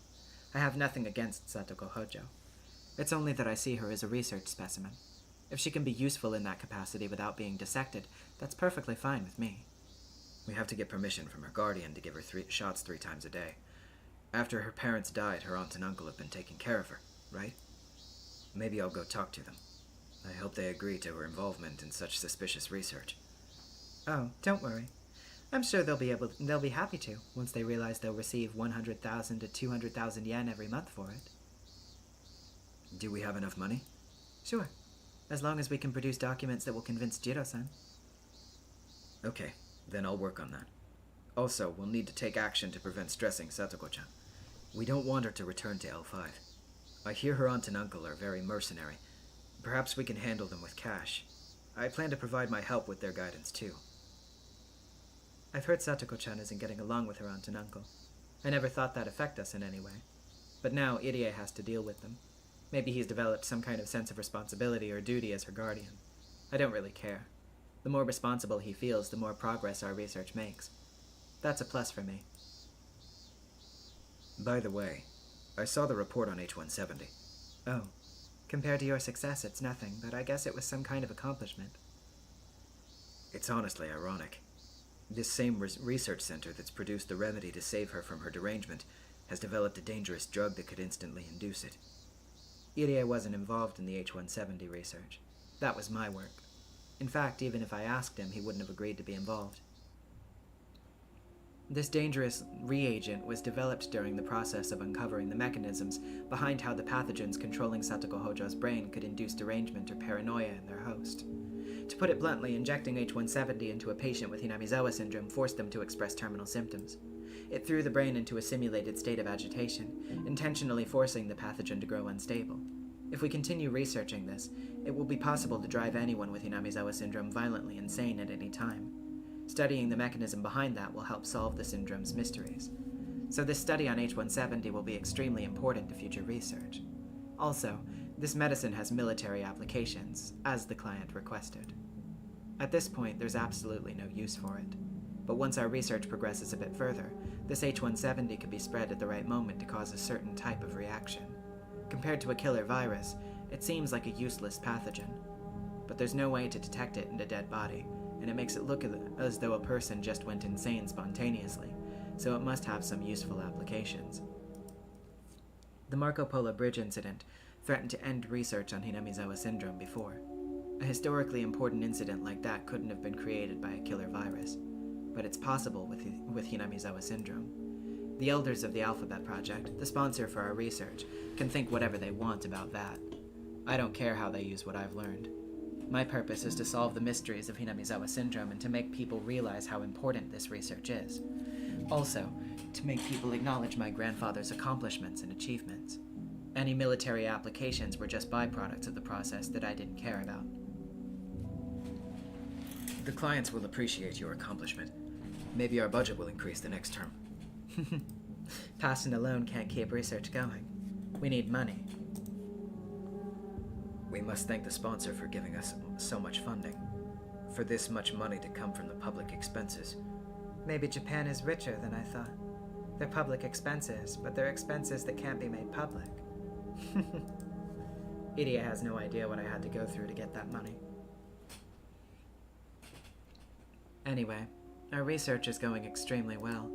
I have nothing against Satoko Hojo. It's only that I see her as a research specimen. If she can be useful in that capacity without being dissected, that's perfectly fine with me. We have to get permission from her guardian to give her shots 3 times a day. After her parents died, her aunt and uncle have been taking care of her, right? Maybe I'll go talk to them. I hope they agree to her involvement in such suspicious research. Oh, don't worry. I'm sure they'll be happy to, once they realize they'll receive 100,000 to 200,000 yen every month for it. Do we have enough money? Sure. As long as we can produce documents that will convince Jiro-san. Okay, then I'll work on that. Also, we'll need to take action to prevent stressing Satoko-chan. We don't want her to return to L5. I hear her aunt and uncle are very mercenary. Perhaps we can handle them with cash. I plan to provide my help with their guidance, too. I've heard Satoko-chan isn't getting along with her aunt and uncle. I never thought that'd affect us in any way. But now Irie has to deal with them. Maybe he's developed some kind of sense of responsibility or duty as her guardian. I don't really care. The more responsible he feels, the more progress our research makes. That's a plus for me. By the way, I saw the report on H-170. Oh. Compared to your success, it's nothing, but I guess it was some kind of accomplishment. It's honestly ironic. This same research center that's produced the remedy to save her from her derangement has developed a dangerous drug that could instantly induce it. Irie wasn't involved in the H-170 research. That was my work. In fact, even if I asked him, he wouldn't have agreed to be involved. This dangerous reagent was developed during the process of uncovering the mechanisms behind how the pathogens controlling Satoko Hojo's brain could induce derangement or paranoia in their host. To put it bluntly, injecting H-170 into a patient with Hinamizawa syndrome forced them to express terminal symptoms. It threw the brain into a simulated state of agitation, intentionally forcing the pathogen to grow unstable. If we continue researching this, it will be possible to drive anyone with Hinamizawa syndrome violently insane at any time. Studying the mechanism behind that will help solve the syndrome's mysteries. So this study on H-170 will be extremely important to future research. Also, this medicine has military applications, as the client requested. At this point, there's absolutely no use for it. But once our research progresses a bit further, this H-170 could be spread at the right moment to cause a certain type of reaction. Compared to a killer virus, it seems like a useless pathogen. But there's no way to detect it in a dead body, and it makes it look as though a person just went insane spontaneously, so it must have some useful applications. The Marco Polo Bridge incident threatened to end research on Hinamizawa syndrome before. A historically important incident like that couldn't have been created by a killer virus, but it's possible with Hinamizawa syndrome. The elders of the Alphabet Project, the sponsor for our research, can think whatever they want about that. I don't care how they use what I've learned. My purpose is to solve the mysteries of Hinamizawa syndrome and to make people realize how important this research is. Also, to make people acknowledge my grandfather's accomplishments and achievements. Any military applications were just byproducts of the process that I didn't care about. The clients will appreciate your accomplishment. Maybe our budget will increase the next term. Passing alone can't keep research going. We need money. We must thank the sponsor for giving us so much funding. For this much money to come from the public expenses. Maybe Japan is richer than I thought. They're public expenses, but they're expenses that can't be made public. Idia has no idea what I had to go through to get that money. Anyway, our research is going extremely well.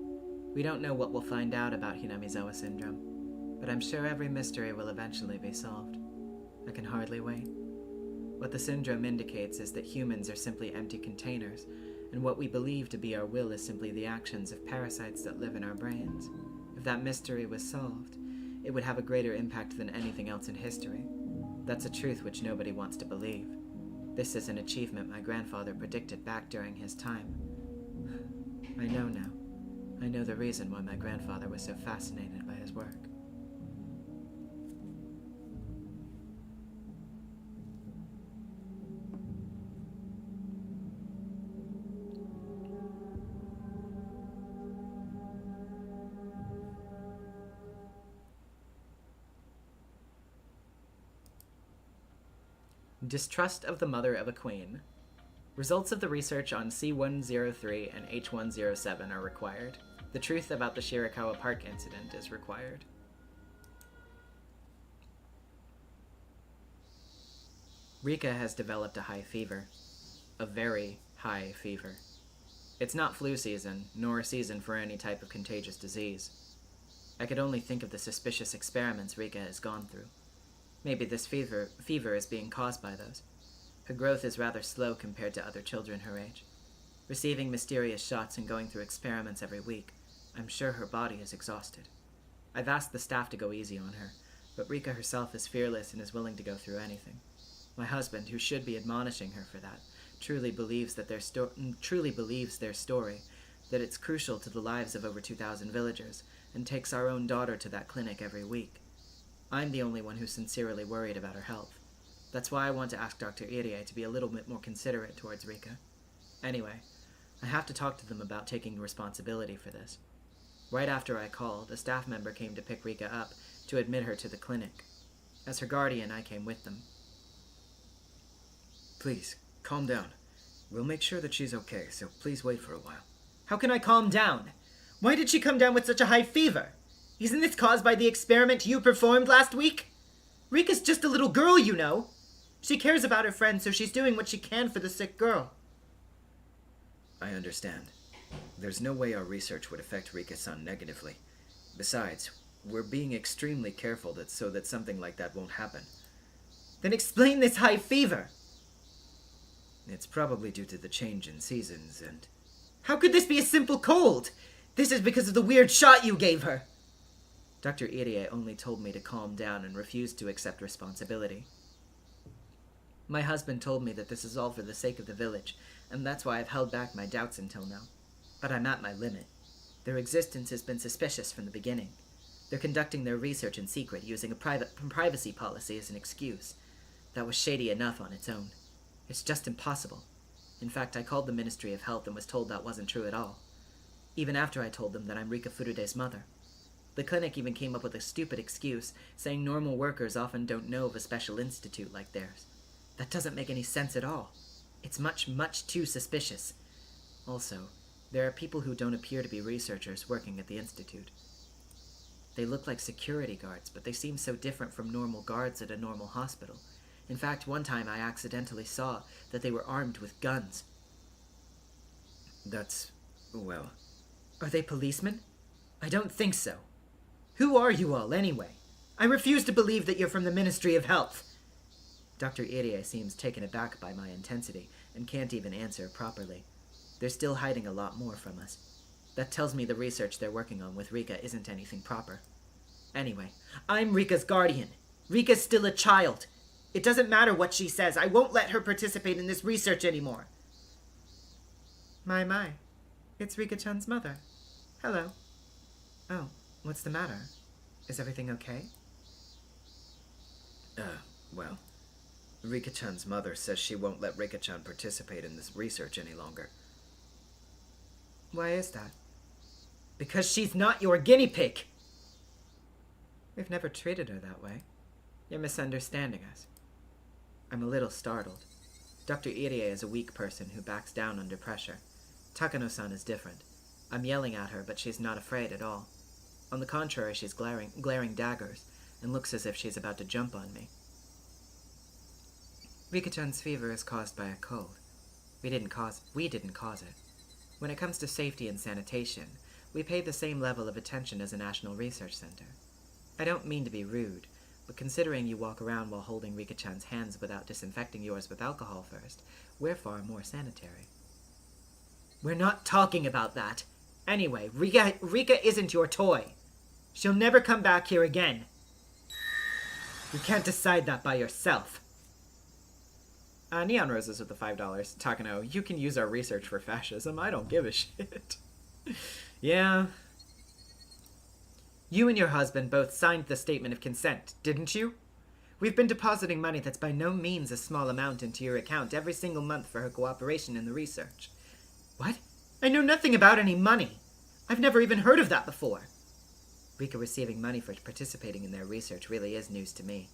We don't know what we'll find out about Hinamizawa syndrome, but I'm sure every mystery will eventually be solved. I can hardly wait. What the syndrome indicates is that humans are simply empty containers, and what we believe to be our will is simply the actions of parasites that live in our brains. If that mystery was solved, it would have a greater impact than anything else in history. That's a truth which nobody wants to believe. This is an achievement my grandfather predicted back during his time. I know now. I know the reason why my grandfather was so fascinated by his work. Distrust of the mother of a queen. Results of the research on C-103 and H-107 are required. The truth about the Shirakawa Park incident is required. Rika has developed a high fever. A very high fever. It's not flu season, nor a season for any type of contagious disease. I could only think of the suspicious experiments Rika has gone through. Maybe this fever is being caused by those. Her growth is rather slow compared to other children her age. Receiving mysterious shots and going through experiments every week, I'm sure her body is exhausted. I've asked the staff to go easy on her, but Rika herself is fearless and is willing to go through anything. My husband, who should be admonishing her for that, truly believes their story, that it's crucial to the lives of over 2,000 villagers, and takes our own daughter to that clinic every week. I'm the only one who's sincerely worried about her health. That's why I want to ask Dr. Irie to be a little bit more considerate towards Rika. Anyway, I have to talk to them about taking responsibility for this. Right after I called, a staff member came to pick Rika up to admit her to the clinic. As her guardian, I came with them. Please, calm down. We'll make sure that she's okay, so please wait for a while. How can I calm down? Why did she come down with such a high fever? Isn't this caused by the experiment you performed last week? Rika's just a little girl, you know. She cares about her friends, so she's doing what she can for the sick girl. I understand. There's no way our research would affect Rika-san negatively. Besides, we're being extremely careful so that something like that won't happen. Then explain this high fever. It's probably due to the change in seasons and... How could this be a simple cold? This is because of the weird shot you gave her. Dr. Irie only told me to calm down and refused to accept responsibility. My husband told me that this is all for the sake of the village, and that's why I've held back my doubts until now. But I'm at my limit. Their existence has been suspicious from the beginning. They're conducting their research in secret, using a privacy policy as an excuse. That was shady enough on its own. It's just impossible. In fact, I called the Ministry of Health and was told that wasn't true at all. Even after I told them that I'm Rika Furude's mother. The clinic even came up with a stupid excuse, saying normal workers often don't know of a special institute like theirs. That doesn't make any sense at all. It's much, much too suspicious. Also, there are people who don't appear to be researchers working at the institute. They look like security guards, but they seem so different from normal guards at a normal hospital. In fact, one time I accidentally saw that they were armed with guns. That's... well... Are they policemen? I don't think so. Who are you all, anyway? I refuse to believe that you're from the Ministry of Health. Dr. Irie seems taken aback by my intensity and can't even answer properly. They're still hiding a lot more from us. That tells me the research they're working on with Rika isn't anything proper. Anyway, I'm Rika's guardian. Rika's still a child. It doesn't matter what she says. I won't let her participate in this research anymore. My. It's Rika-chan's mother. Hello. Oh, what's the matter? Is everything okay? Well, Rika-chan's mother says she won't let Rika-chan participate in this research any longer. Why is that? Because she's not your guinea pig. We've never treated her that way. You're misunderstanding us. I'm a little startled. Dr. Irie is a weak person who backs down under pressure. Takano-san is different. I'm yelling at her, but she's not afraid at all. On the contrary, she's glaring daggers, and looks as if she's about to jump on me. Rika-chan's fever is caused by a cold. We didn't cause it. When it comes to safety and sanitation, we pay the same level of attention as a national research center. I don't mean to be rude, but considering you walk around while holding Rika-chan's hands without disinfecting yours with alcohol first, we're far more sanitary. We're not talking about that. Anyway, Rika isn't your toy. She'll never come back here again. You can't decide that by yourself. Neon Roses with the $5. Takano, you can use our research for fascism. I don't give a shit. Yeah. You and your husband both signed the statement of consent, didn't you? We've been depositing money that's by no means a small amount into your account every single month for her cooperation in the research. What? I know nothing about any money. I've never even heard of that before. Rika receiving money for participating in their research really is news to me.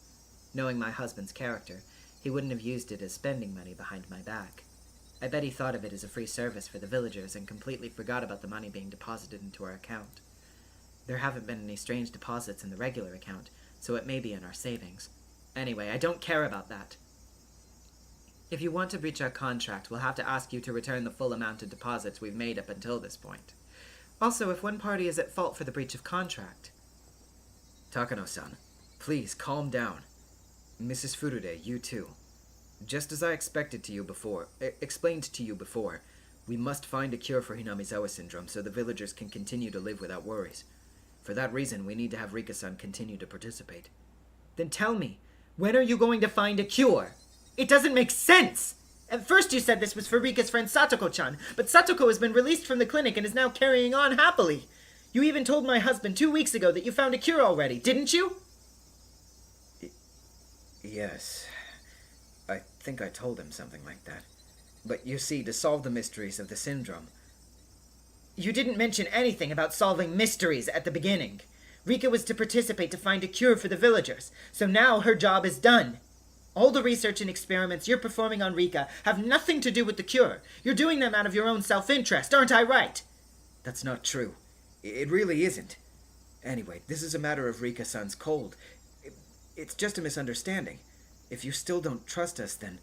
Knowing my husband's character, he wouldn't have used it as spending money behind my back. I bet he thought of it as a free service for the villagers and completely forgot about the money being deposited into our account. There haven't been any strange deposits in the regular account, so it may be in our savings. Anyway, I don't care about that. If you want to breach our contract, we'll have to ask you to return the full amount of deposits we've made up until this point. Also, if one party is at fault for the breach of contract... Takano-san, please calm down. Mrs. Furude, you too. Just as I explained to you before, we must find a cure for Hinamizawa syndrome so the villagers can continue to live without worries. For that reason, we need to have Rika-san continue to participate. Then tell me, when are you going to find a cure? It doesn't make sense! At first you said this was for Rika's friend Satoko-chan, but Satoko has been released from the clinic and is now carrying on happily. You even told my husband 2 weeks ago that you found a cure already, didn't you? Yes. I think I told him something like that. But you see, to solve the mysteries of the syndrome... You didn't mention anything about solving mysteries at the beginning. Rika was to participate to find a cure for the villagers, so now her job is done. All the research and experiments you're performing on Rika have nothing to do with the cure. You're doing them out of your own self-interest, aren't I right? That's not true. It really isn't. Anyway, this is a matter of Rika-san's cold. It's just a misunderstanding. If you still don't trust us, then...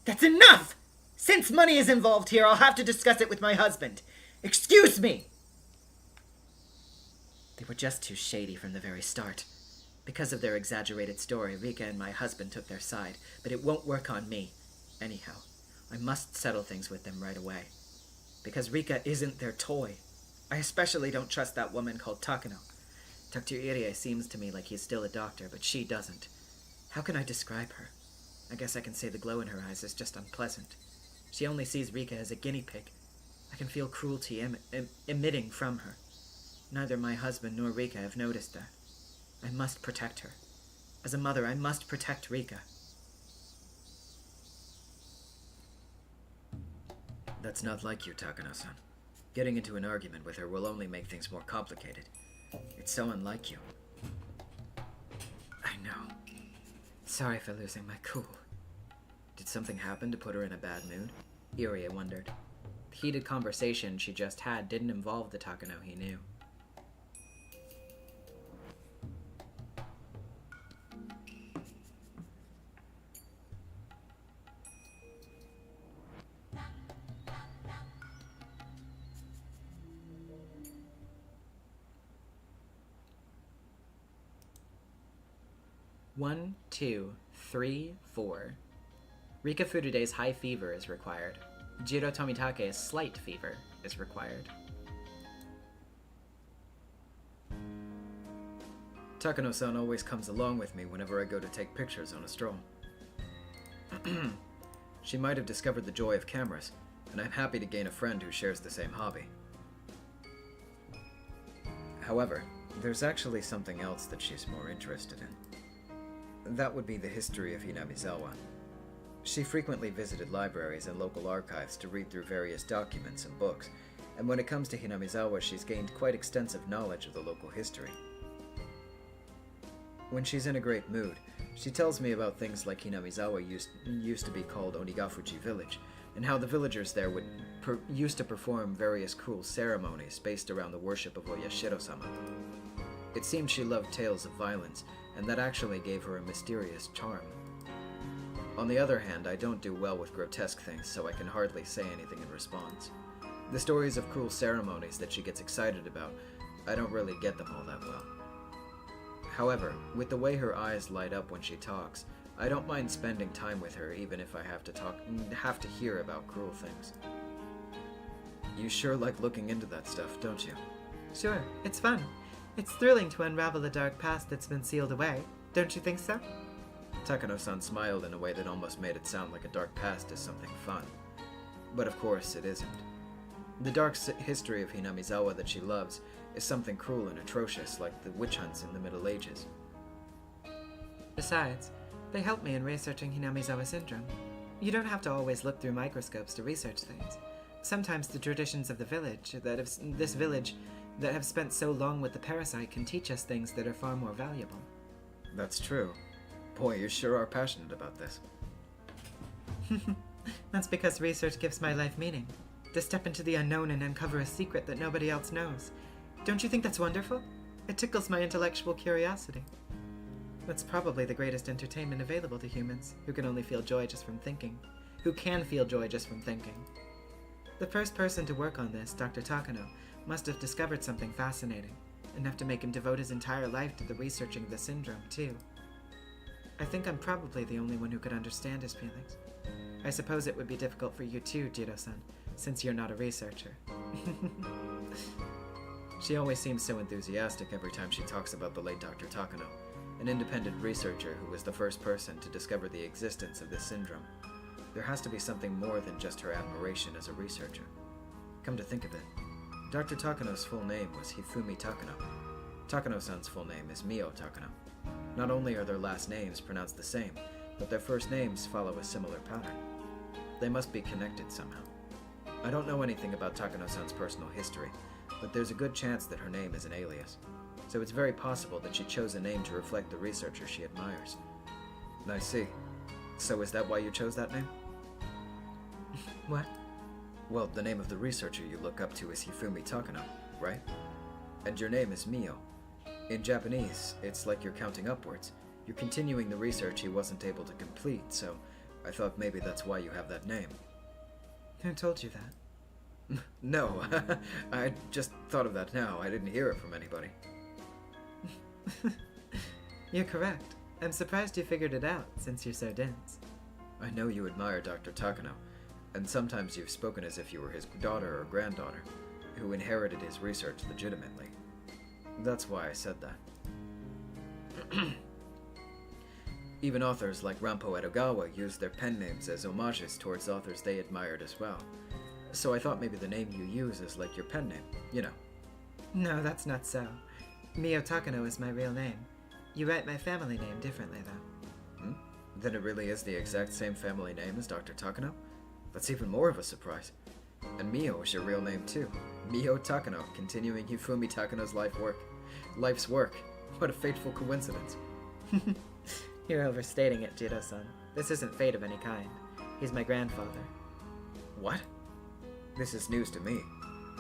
That's enough! Since money is involved here, I'll have to discuss it with my husband. Excuse me! They were just too shady from the very start. Because of their exaggerated story, Rika and my husband took their side, but it won't work on me. Anyhow, I must settle things with them right away. Because Rika isn't their toy. I especially don't trust that woman called Takano. Dr. Irie seems to me like he's still a doctor, but she doesn't. How can I describe her? I guess I can say the glow in her eyes is just unpleasant. She only sees Rika as a guinea pig. I can feel cruelty emitting from her. Neither my husband nor Rika have noticed that. I must protect her. As a mother, I must protect Rika. That's not like you, Takano-san. Getting into an argument with her will only make things more complicated. It's so unlike you. I know. Sorry for losing my cool. Did something happen to put her in a bad mood? Irie wondered. The heated conversation she just had didn't involve the Takano he knew. One, 2, 3, 4. Rika Furude's high fever is required. Jiro Tomitake's slight fever is required. Takano-san always comes along with me whenever I go to take pictures on a stroll. She might have discovered the joy of cameras, and I'm happy to gain a friend who shares the same hobby. However, there's actually something else that she's more interested in. That would be the history of Hinamizawa. She frequently visited libraries and local archives to read through various documents and books, and when it comes to Hinamizawa, she's gained quite extensive knowledge of the local history. When she's in a great mood, she tells me about things like Hinamizawa used to be called Onigafuchi Village, and how the villagers there used to perform various cruel ceremonies based around the worship of Oyashiro-sama. It seemed she loved tales of violence, and that actually gave her a mysterious charm. On the other hand, I don't do well with grotesque things, so I can hardly say anything in response. The stories of cruel ceremonies that she gets excited about, I don't really get them all that well. However, with the way her eyes light up when she talks, I don't mind spending time with her even if I have to hear about cruel things. You sure like looking into that stuff, don't you? Sure, it's fun. It's thrilling to unravel a dark past that's been sealed away. Don't you think so? Takano-san smiled in a way that almost made it sound like a dark past is something fun. But of course, it isn't. The dark history of Hinamizawa that she loves is something cruel and atrocious, like the witch hunts in the Middle Ages. Besides, they help me in researching Hinamizawa syndrome. You don't have to always look through microscopes to research things. Sometimes the traditions of the village, this village, that have spent so long with the parasite can teach us things that are far more valuable. That's true. Boy, you sure are passionate about this. That's because research gives my life meaning. To step into the unknown and uncover a secret that nobody else knows. Don't you think that's wonderful? It tickles my intellectual curiosity. That's probably the greatest entertainment available to humans, who can only feel joy just from thinking. Who can feel joy just from thinking. The first person to work on this, Dr. Takano, must have discovered something fascinating, enough to make him devote his entire life to the researching of the syndrome, too. I think I'm probably the only one who could understand his feelings. I suppose it would be difficult for you too, Jiro-san, since you're not a researcher. She always seems so enthusiastic every time she talks about the late Dr. Takano, an independent researcher who was the first person to discover the existence of this syndrome. There has to be something more than just her admiration as a researcher. Come to think of it, Dr. Takano's full name was Hifumi Takano. Takano-san's full name is Mio Takano. Not only are their last names pronounced the same, but their first names follow a similar pattern. They must be connected somehow. I don't know anything about Takano-san's personal history, but there's a good chance that her name is an alias. So it's very possible that she chose a name to reflect the researcher she admires. I see. So is that why you chose that name? What? Well, the name of the researcher you look up to is Hifumi Takano, right? And your name is Mio. In Japanese, it's like you're counting upwards. You're continuing the research he wasn't able to complete, so I thought maybe that's why you have that name. Who told you that? No, I just thought of that now. I didn't hear it from anybody. You're correct. I'm surprised you figured it out, since you're so dense. I know you admire Dr. Takano, and sometimes you've spoken as if you were his daughter or granddaughter, who inherited his research legitimately. That's why I said that. Even authors like Rampo Edogawa used their pen names as homages towards authors they admired as well. So I thought maybe the name you use is like your pen name, you know. No, that's not so. Mio Takano is my real name. You write my family name differently, though. Then it really is the exact same family name as Dr. Takano? That's even more of a surprise. And Mio is your real name too. Mio Takano, continuing Hifumi Takano's life's work. What a fateful coincidence. You're overstating it, Jiro-san. This isn't fate of any kind. He's my grandfather. What? This is news to me.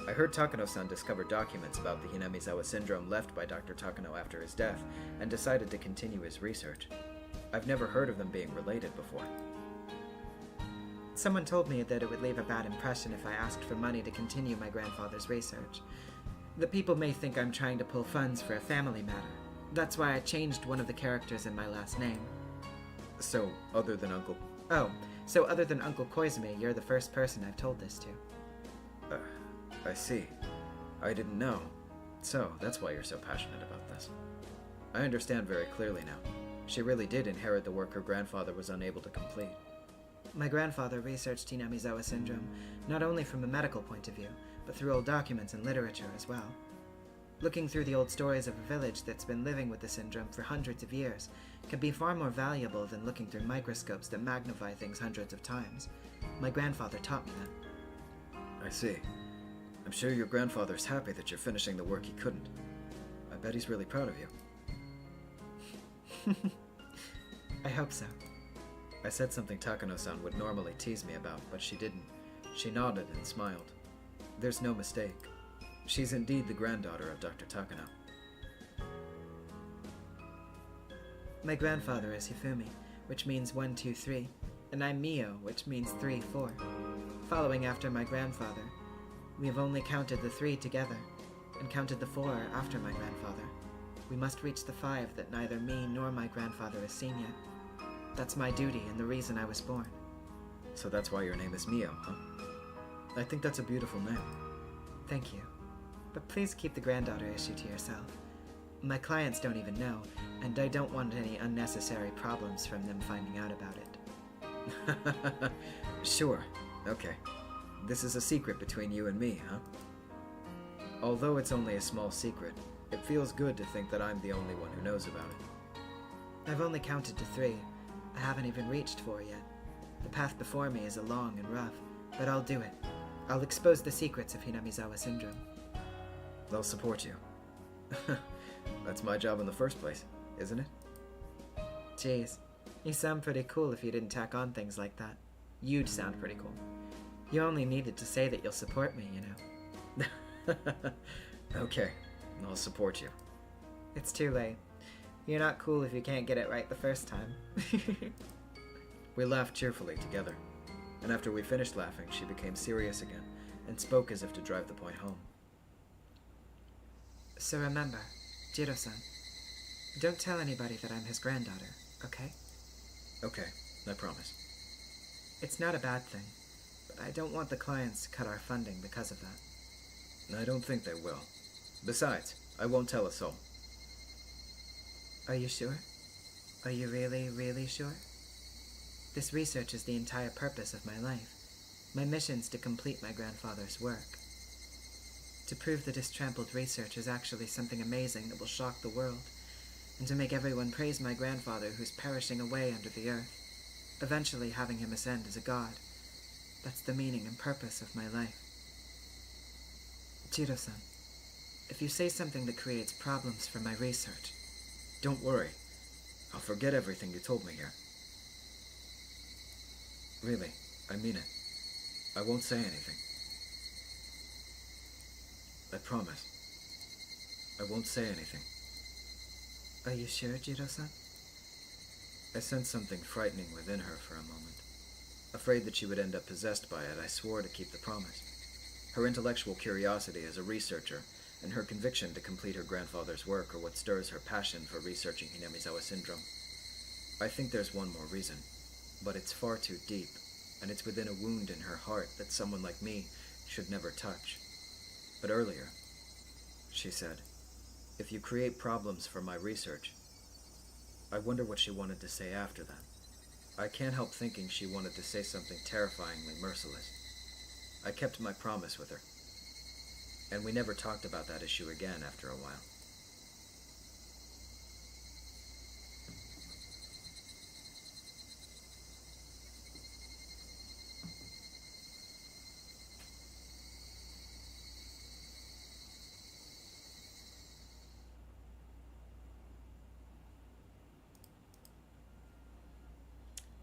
I heard Takano-san discovered documents about the Hinamizawa syndrome left by Dr. Takano after his death, and decided to continue his research. I've never heard of them being related before. Someone told me that it would leave a bad impression if I asked for money to continue my grandfather's research. The people may think I'm trying to pull funds for a family matter. That's why I changed one of the characters in my last name. So, other than Uncle... So other than Uncle Koizumi, you're the first person I've told this to. I see. I didn't know. So, that's why you're so passionate about this. I understand very clearly now. She really did inherit the work her grandfather was unable to complete. My grandfather researched Hinamizawa syndrome, not only from a medical point of view, but through old documents and literature as well. Looking through the old stories of a village that's been living with the syndrome for hundreds of years can be far more valuable than looking through microscopes that magnify things hundreds of times. My grandfather taught me that. I see. I'm sure your grandfather's happy that you're finishing the work he couldn't. I bet he's really proud of you. I hope so. I said something Takano-san would normally tease me about, but she didn't. She nodded and smiled. There's no mistake. She's indeed the granddaughter of Dr. Takano. My grandfather is Hifumi, which means 1, 2, 3, and I'm Mio, which means 3, 4. Following after my grandfather, we have only counted the 3 together, and counted the 4 after my grandfather. We must reach the 5 that neither me nor my grandfather has seen yet. That's my duty and the reason I was born. So that's why your name is Mio, huh? I think that's a beautiful name. Thank you. But please keep the granddaughter issue to yourself. My clients don't even know, and I don't want any unnecessary problems from them finding out about it. Sure. Okay. This is a secret between you and me, huh? Although it's only a small secret, it feels good to think that I'm the only one who knows about it. I've only counted to 3. I haven't even reached 4 yet. The path before me is long and rough, but I'll do it. I'll expose the secrets of Hinamizawa syndrome. They'll support you. That's my job in the first place, isn't it? Jeez, you sound pretty cool if you didn't tack on things like that. You'd sound pretty cool. You only needed to say that you'll support me, you know. Okay, I'll support you. It's too late. You're not cool if you can't get it right the first time. We laughed cheerfully together, and after we finished laughing, she became serious again, and spoke as if to drive the point home. So remember, Jiro-san, don't tell anybody that I'm his granddaughter, okay? Okay, I promise. It's not a bad thing, but I don't want the clients to cut our funding because of that. I don't think they will. Besides, I won't tell a soul. Are you sure? Are you really, really sure? This research is the entire purpose of my life. My mission's to complete my grandfather's work. To prove that his trampled research is actually something amazing that will shock the world, and to make everyone praise my grandfather who's perishing away under the earth, eventually having him ascend as a god. That's the meaning and purpose of my life. Jiro-san, if you say something that creates problems for my research... Don't worry. I'll forget everything you told me here. Really, I mean it. I won't say anything. I promise. I won't say anything. Are you sure, Jiro-san? I sensed something frightening within her for a moment. Afraid that she would end up possessed by it, I swore to keep the promise. Her intellectual curiosity as a researcher and her conviction to complete her grandfather's work are what stirs her passion for researching Hinamizawa syndrome. I think there's one more reason, but it's far too deep, and it's within a wound in her heart that someone like me should never touch. But earlier, she said, if you create problems for my research, I wonder what she wanted to say after that. I can't help thinking she wanted to say something terrifyingly merciless. I kept my promise with her, and we never talked about that issue again after a while.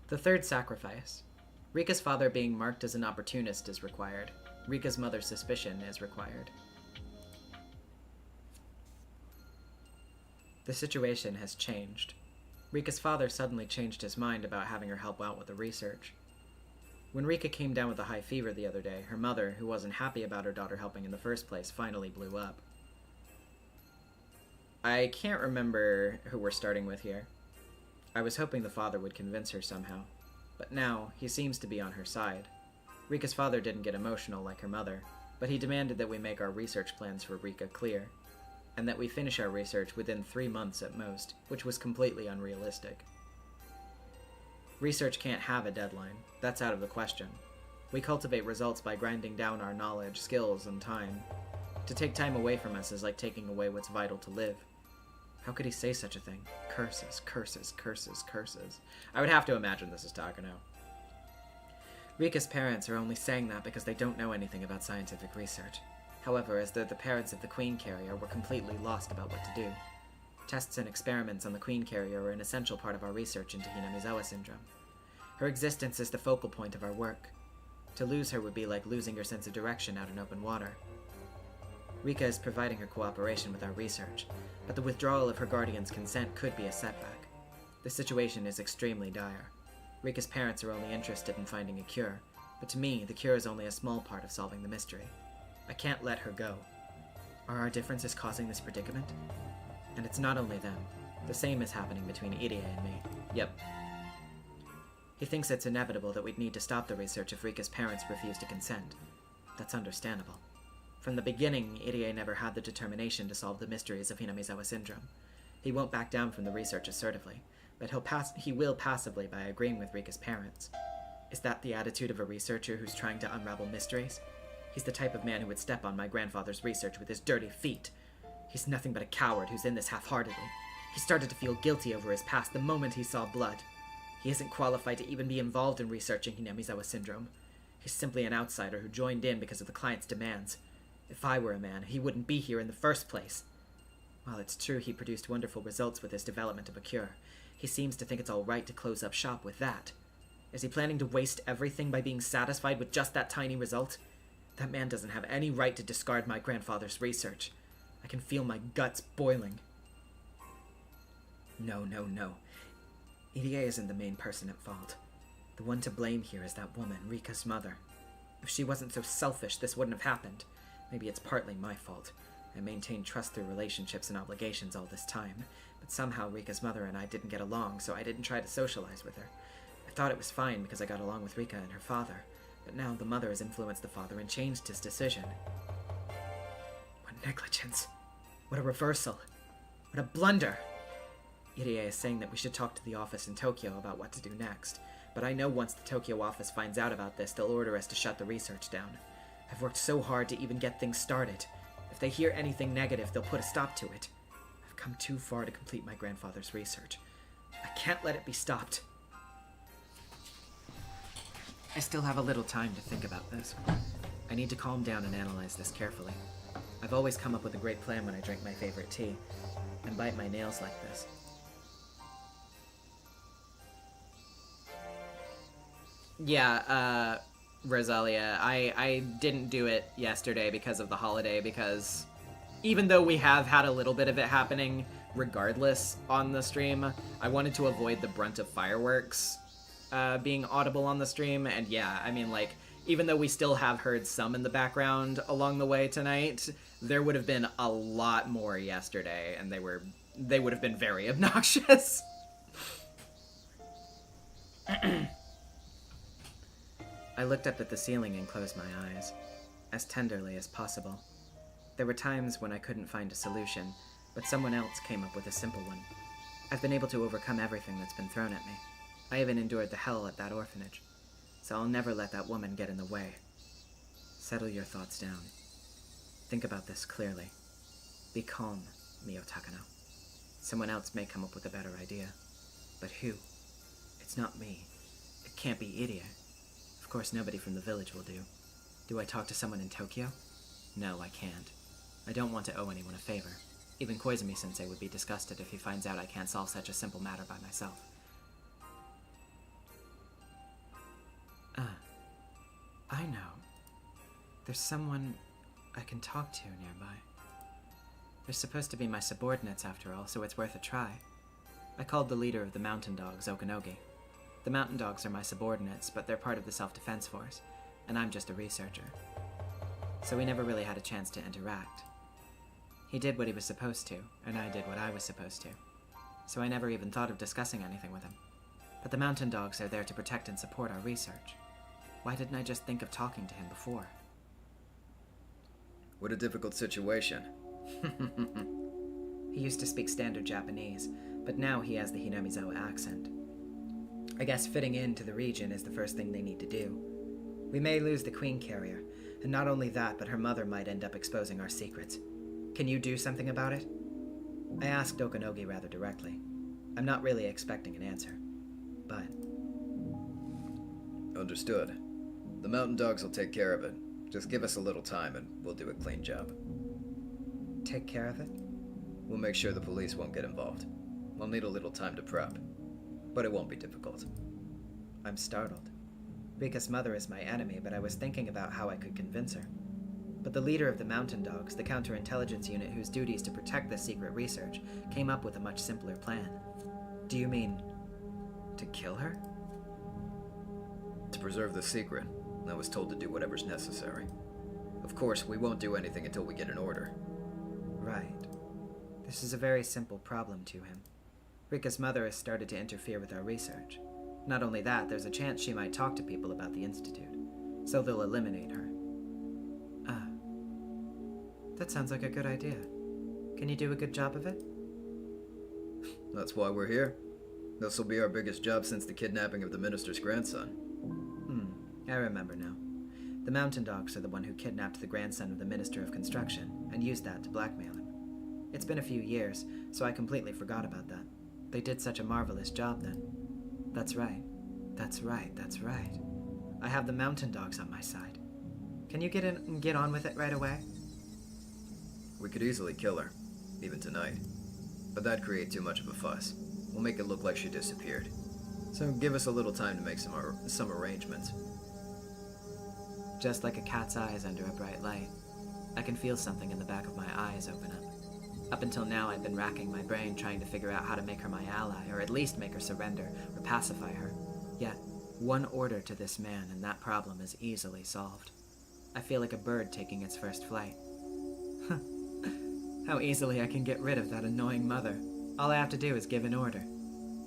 The third sacrifice. Rika's father being marked as an opportunist is required. Rika's mother's suspicion is required. The situation has changed. Rika's father suddenly changed his mind about having her help out with the research. When Rika came down with a high fever the other day, her mother, who wasn't happy about her daughter helping in the first place, finally blew up. I can't remember who we're starting with here. I was hoping the father would convince her somehow, but now he seems to be on her side. Rika's father didn't get emotional like her mother, but he demanded that we make our research plans for Rika clear, and that we finish our research within 3 months at most, which was completely unrealistic. Research can't have a deadline. That's out of the question. We cultivate results by grinding down our knowledge, skills, and time. To take time away from us is like taking away what's vital to live. How could he say such a thing? Curses, curses, curses, curses. I would have to imagine this is Takano. Rika's parents are only saying that because they don't know anything about scientific research. However, as they're the parents of the Queen Carrier, we're completely lost about what to do. Tests and experiments on the Queen Carrier are an essential part of our research into Hinamizawa syndrome. Her existence is the focal point of our work. To lose her would be like losing your sense of direction out in open water. Rika is providing her cooperation with our research, but the withdrawal of her guardian's consent could be a setback. The situation is extremely dire. Rika's parents are only interested in finding a cure, but to me, the cure is only a small part of solving the mystery. I can't let her go. Are our differences causing this predicament? And it's not only them. The same is happening between Irie and me. Yep. He thinks it's inevitable that we'd need to stop the research if Rika's parents refuse to consent. That's understandable. From the beginning, Irie never had the determination to solve the mysteries of Hinamizawa syndrome. He won't back down from the research assertively, but he will passively by agreeing with Rika's parents. Is that the attitude of a researcher who's trying to unravel mysteries? He's the type of man who would step on my grandfather's research with his dirty feet. He's nothing but a coward who's in this half-heartedly. He started to feel guilty over his past the moment he saw blood. He isn't qualified to even be involved in researching Hinamizawa syndrome. He's simply an outsider who joined in because of the client's demands. If I were a man, he wouldn't be here in the first place. While it's true he produced wonderful results with his development of a cure, he seems to think it's all right to close up shop with that. Is he planning to waste everything by being satisfied with just that tiny result? That man doesn't have any right to discard my grandfather's research. I can feel my guts boiling. No. Irie isn't the main person at fault. The one to blame here is that woman, Rika's mother. If she wasn't so selfish, this wouldn't have happened. Maybe it's partly my fault. I maintained trust through relationships and obligations all this time, but somehow Rika's mother and I didn't get along, so I didn't try to socialize with her. I thought it was fine because I got along with Rika and her father, but now the mother has influenced the father and changed his decision. What negligence. What a reversal. What a blunder. Irie is saying that we should talk to the office in Tokyo about what to do next, but I know once the Tokyo office finds out about this, they'll order us to shut the research down. I've worked so hard to even get things started. If they hear anything negative, they'll put a stop to it. I've come too far to complete my grandfather's research. I can't let it be stopped. I still have a little time to think about this. I need to calm down and analyze this carefully. I've always come up with a great plan when I drink my favorite tea, and bite my nails like this. Yeah, Rosalia, I didn't do it yesterday because of the holiday, because even though we have had a little bit of it happening regardless on the stream, I wanted to avoid the brunt of fireworks being audible on the stream. And yeah, I mean, like, even though we still have heard some in the background along the way tonight, there would have been a lot more yesterday, and they would have been very obnoxious. I looked up at the ceiling and closed my eyes, as tenderly as possible. There were times when I couldn't find a solution, but someone else came up with a simple one. I've been able to overcome everything that's been thrown at me. I even endured the hell at that orphanage, so I'll never let that woman get in the way. Settle your thoughts down. Think about this clearly. Be calm, Mio Takano. Someone else may come up with a better idea. But who? It's not me. It can't be Irie. Of course, nobody from the village will do. Do I talk to someone in Tokyo? No, I can't. I don't want to owe anyone a favor. Even Koizumi-sensei would be disgusted if he finds out I can't solve such a simple matter by myself. I know. There's someone I can talk to nearby. They're supposed to be my subordinates after all, so it's worth a try. I called the leader of the mountain dogs Okanogi. The mountain dogs are my subordinates, but they're part of the self-defense force, and I'm just a researcher. So we never really had a chance to interact. He did what he was supposed to, and I did what I was supposed to. So I never even thought of discussing anything with him. But the mountain dogs are there to protect and support our research. Why didn't I just think of talking to him before? What a difficult situation. He used to speak standard Japanese, but now he has the Hinamizawa accent. I guess fitting into the region is the first thing they need to do. We may lose the queen carrier, and not only that, but her mother might end up exposing our secrets. Can you do something about it? I asked Okanogi rather directly. I'm not really expecting an answer, but... Understood. The mountain dogs will take care of it. Just give us a little time and we'll do a clean job. Take care of it? We'll make sure the police won't get involved. We'll need a little time to prep. But it won't be difficult. I'm startled. Rika's mother is my enemy, but I was thinking about how I could convince her. But the leader of the mountain dogs, the counterintelligence unit whose duty is to protect the secret research, came up with a much simpler plan. Do you mean... to kill her? To preserve the secret, I was told to do whatever's necessary. Of course, we won't do anything until we get an order. Right. This is a very simple problem to him. Rika's mother has started to interfere with our research. Not only that, there's a chance she might talk to people about the Institute, so they'll eliminate her. That sounds like a good idea. Can you do a good job of it? That's why we're here. This'll be our biggest job since the kidnapping of the minister's grandson. I remember now. The mountain dogs are the one who kidnapped the grandson of the Minister of Construction and used that to blackmail him. It's been a few years, so I completely forgot about that. They did such a marvelous job then. That's right. That's right. That's right. I have the mountain dogs on my side. Can you get in and get on with it right away? We could easily kill her, even tonight. But that'd create too much of a fuss. We'll make it look like she disappeared. So give us a little time to make some arrangements. Just like a cat's eyes under a bright light. I can feel something in the back of my eyes open up. Up until now, I've been racking my brain trying to figure out how to make her my ally, or at least make her surrender, or pacify her. Yet, one order to this man, and that problem is easily solved. I feel like a bird taking its first flight. How easily I can get rid of that annoying mother. All I have to do is give an order.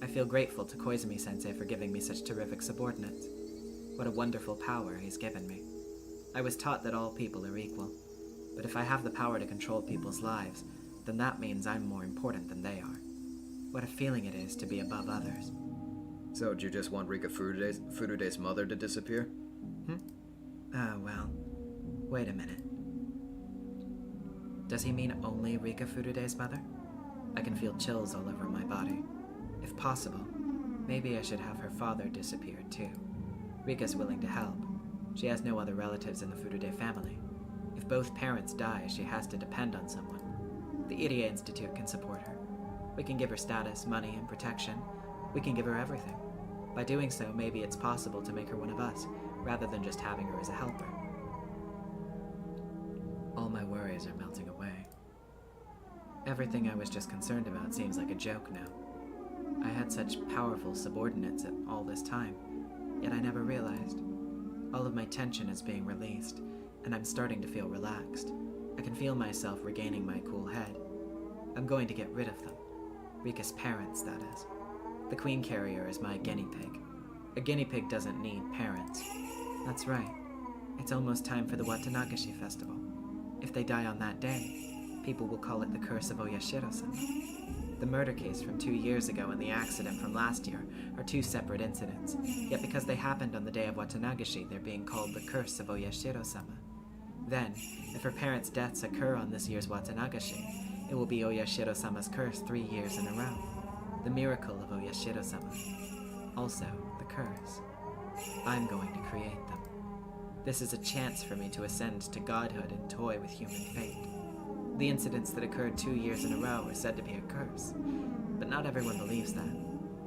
I feel grateful to Koizumi-sensei for giving me such terrific subordinates. What a wonderful power he's given me. I was taught that all people are equal, but if I have the power to control people's lives, then that means I'm more important than they are. What a feeling it is to be above others. So, do you just want Rika Furude's mother to disappear? Well, wait a minute. Does he mean only Rika Furude's mother? I can feel chills all over my body. If possible, maybe I should have her father disappear too. Rika's willing to help. She has no other relatives in the Furude family. If both parents die, she has to depend on someone. The Irie Institute can support her. We can give her status, money, and protection. We can give her everything. By doing so, maybe it's possible to make her one of us, rather than just having her as a helper. All my worries are melting away. Everything I was just concerned about seems like a joke now. I had such powerful subordinates at all this time, yet I never realized. All of my tension is being released, and I'm starting to feel relaxed. I can feel myself regaining my cool head. I'm going to get rid of them. Rika's parents, that is. The Queen Carrier is my guinea pig. A guinea pig doesn't need parents. That's right. It's almost time for the Watanagashi festival. If they die on that day, people will call it the Curse of Oyashiro-sama. The murder case from 2 years ago and the accident from last year are two separate incidents, yet because they happened on the day of Watanagashi, they're being called the Curse of Oyashiro-sama. Then, if her parents' deaths occur on this year's Watanagashi, it will be Oyashiro-sama's curse 3 years in a row. The miracle of Oyashiro-sama. Also, the curse. I'm going to create them. This is a chance for me to ascend to godhood and toy with human fate. The incidents that occurred 2 years in a row are said to be a curse, but not everyone believes that.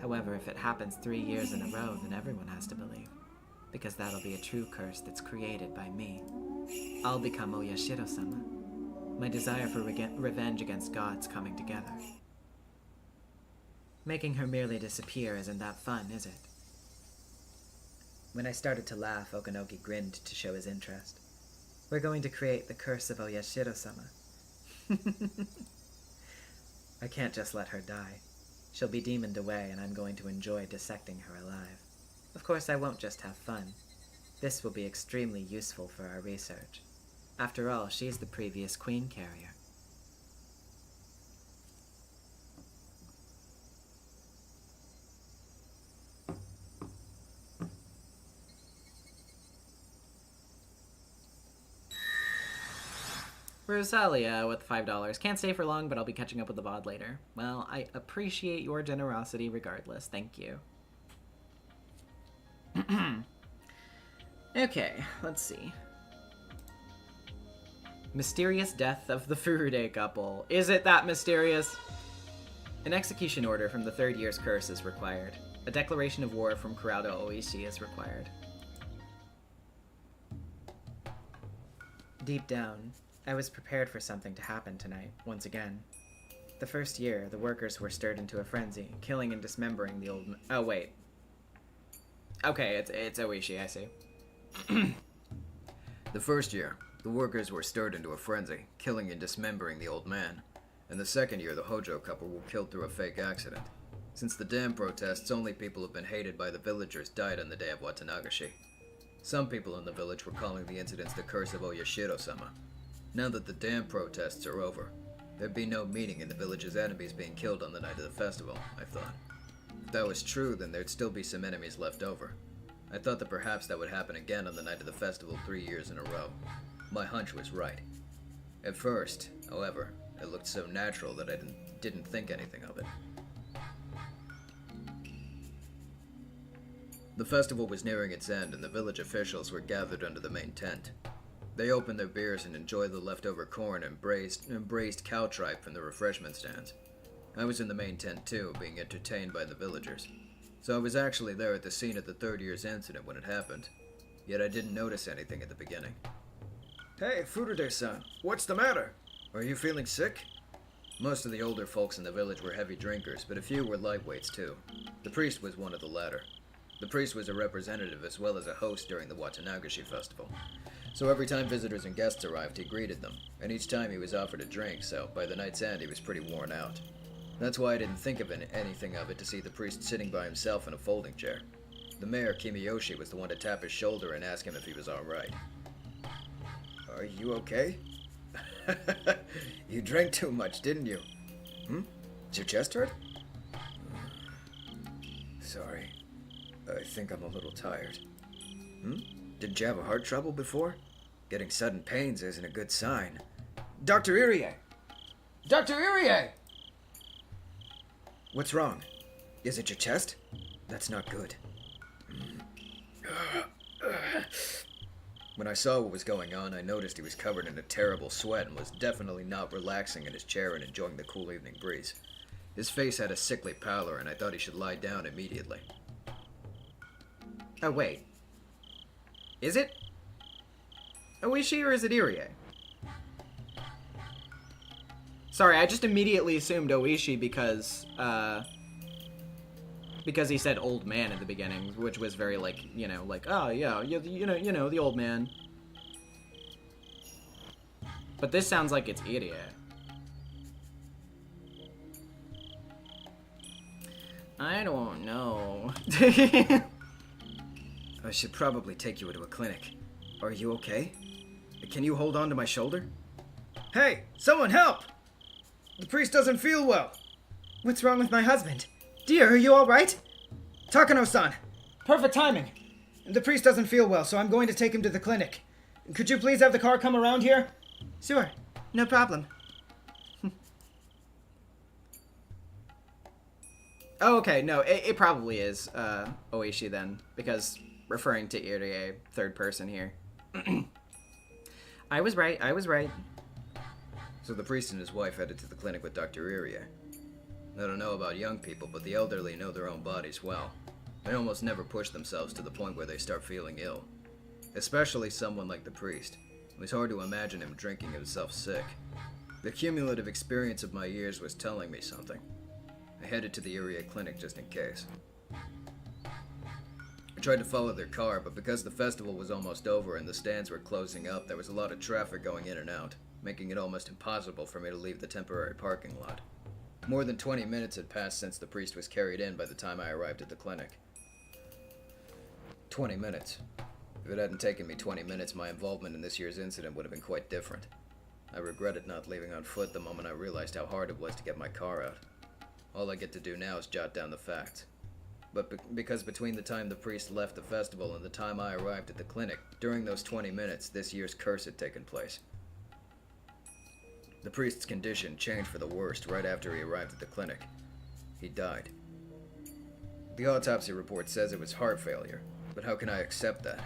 However, if it happens 3 years in a row, then everyone has to believe, because that'll be a true curse that's created by me. I'll become Oyashiro-sama. My desire for revenge against gods coming together. Making her merely disappear isn't that fun, is it? When I started to laugh, Okanogi grinned to show his interest. We're going to create the Curse of Oyashiro-sama. I can't just let her die. She'll be demoned away, and I'm going to enjoy dissecting her alive. Of course, I won't just have fun. This will be extremely useful for our research. After all, she's the previous Queen Carrier. Rosalia with $5. Can't stay for long, but I'll be catching up with the VOD later. Well, I appreciate your generosity regardless. Thank you. Okay, let's see. Mysterious death of the Furude couple. Is it that mysterious? An execution order from the third year's curse is required. A declaration of war from Kurado Oishi is required. Deep down, I was prepared for something to happen tonight, once again. The first year, the workers were stirred into a frenzy, killing and dismembering the old... Oh, wait. Okay, it's Oishi, I see. The first year, the workers were stirred into a frenzy, killing and dismembering the old man. And the second year, the Hojo couple were killed through a fake accident. Since the dam protests, only people who've been hated by the villagers died on the day of Watanagashi. Some people in the village were calling the incidents the Curse of Oyashiro-sama. Now that the dam protests are over, there'd be no meaning in the village's enemies being killed on the night of the festival, I thought. If that was true, then there'd still be some enemies left over. I thought that perhaps that would happen again on the night of the festival 3 years in a row. My hunch was right. At first, however, it looked so natural that I didn't think anything of it. The festival was nearing its end, and the village officials were gathered under the main tent. They opened their beers and enjoyed the leftover corn and braised cow tripe from the refreshment stands. I was in the main tent too, being entertained by the villagers. So I was actually there at the scene of the third year's incident when it happened. Yet I didn't notice anything at the beginning. Hey, Furude-san, what's the matter? Are you feeling sick? Most of the older folks in the village were heavy drinkers, but a few were lightweights too. The priest was one of the latter. The priest was a representative as well as a host during the Watanagashi festival. So every time visitors and guests arrived, he greeted them, and each time he was offered a drink, so by the night's end he was pretty worn out. That's why I didn't think of anything of it to see the priest sitting by himself in a folding chair. The mayor, Kimiyoshi, was the one to tap his shoulder and ask him if he was alright. Are you okay? You drank too much, didn't you? Is your chest hurt? Sorry. I think I'm a little tired. Didn't you have a heart trouble before? Getting sudden pains isn't a good sign. Dr. Irie! Dr. Irie! What's wrong? Is it your chest? That's not good. When I saw what was going on, I noticed he was covered in a terrible sweat and was definitely not relaxing in his chair and enjoying the cool evening breeze. His face had a sickly pallor, and I thought he should lie down immediately. Oh, wait. Is it Oishi or is it Irie? Sorry, I just immediately assumed Oishi because he said old man at the beginning, which was very like, like, oh yeah, the old man. But this sounds like it's Irie. I don't know. I should probably take you to a clinic. Are you okay? Can you hold on to my shoulder? Hey, someone help! The priest doesn't feel well. What's wrong with my husband? Dear, are you alright? Takano-san! Perfect timing. The priest doesn't feel well, so I'm going to take him to the clinic. Could you please have the car come around here? Sure, no problem. Oh, okay, no, it probably is Oishi then, because referring to Irie, third person here. I was right. So the priest and his wife headed to the clinic with Dr. Irie. I don't know about young people, but the elderly know their own bodies well. They almost never push themselves to the point where they start feeling ill. Especially someone like the priest. It was hard to imagine him drinking himself sick. The cumulative experience of my years was telling me something. I headed to the Irie clinic just in case. I tried to follow their car, but because the festival was almost over and the stands were closing up, there was a lot of traffic going in and out, making it almost impossible for me to leave the temporary parking lot. More than 20 minutes had passed since the priest was carried in by the time I arrived at the clinic. 20 minutes. If it hadn't taken me 20 minutes, my involvement in this year's incident would have been quite different. I regretted not leaving on foot the moment I realized how hard it was to get my car out. All I get to do now is jot down the facts. But because between the time the priest left the festival and the time I arrived at the clinic, during those 20 minutes, this year's curse had taken place. The priest's condition changed for the worst right after he arrived at the clinic. He died. The autopsy report says it was heart failure, but how can I accept that?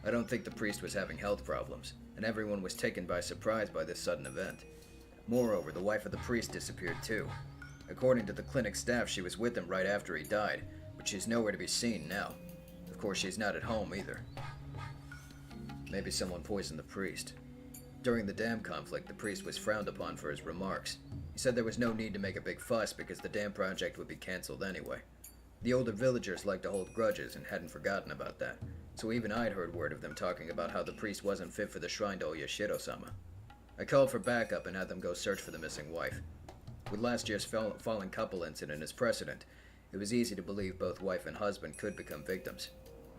I don't think the priest was having health problems, and everyone was taken by surprise by this sudden event. Moreover, the wife of the priest disappeared too. According to the clinic staff, she was with him right after he died, but she's nowhere to be seen now. Of course, she's not at home either. Maybe someone poisoned the priest. During the dam conflict, the priest was frowned upon for his remarks. He said there was no need to make a big fuss because the dam project would be cancelled anyway. The older villagers liked to hold grudges and hadn't forgotten about that, so even I'd heard word of them talking about how the priest wasn't fit for the shrine to Oyashiro-sama. I called for backup and had them go search for the missing wife. With last year's fallen couple incident as precedent, it was easy to believe both wife and husband could become victims.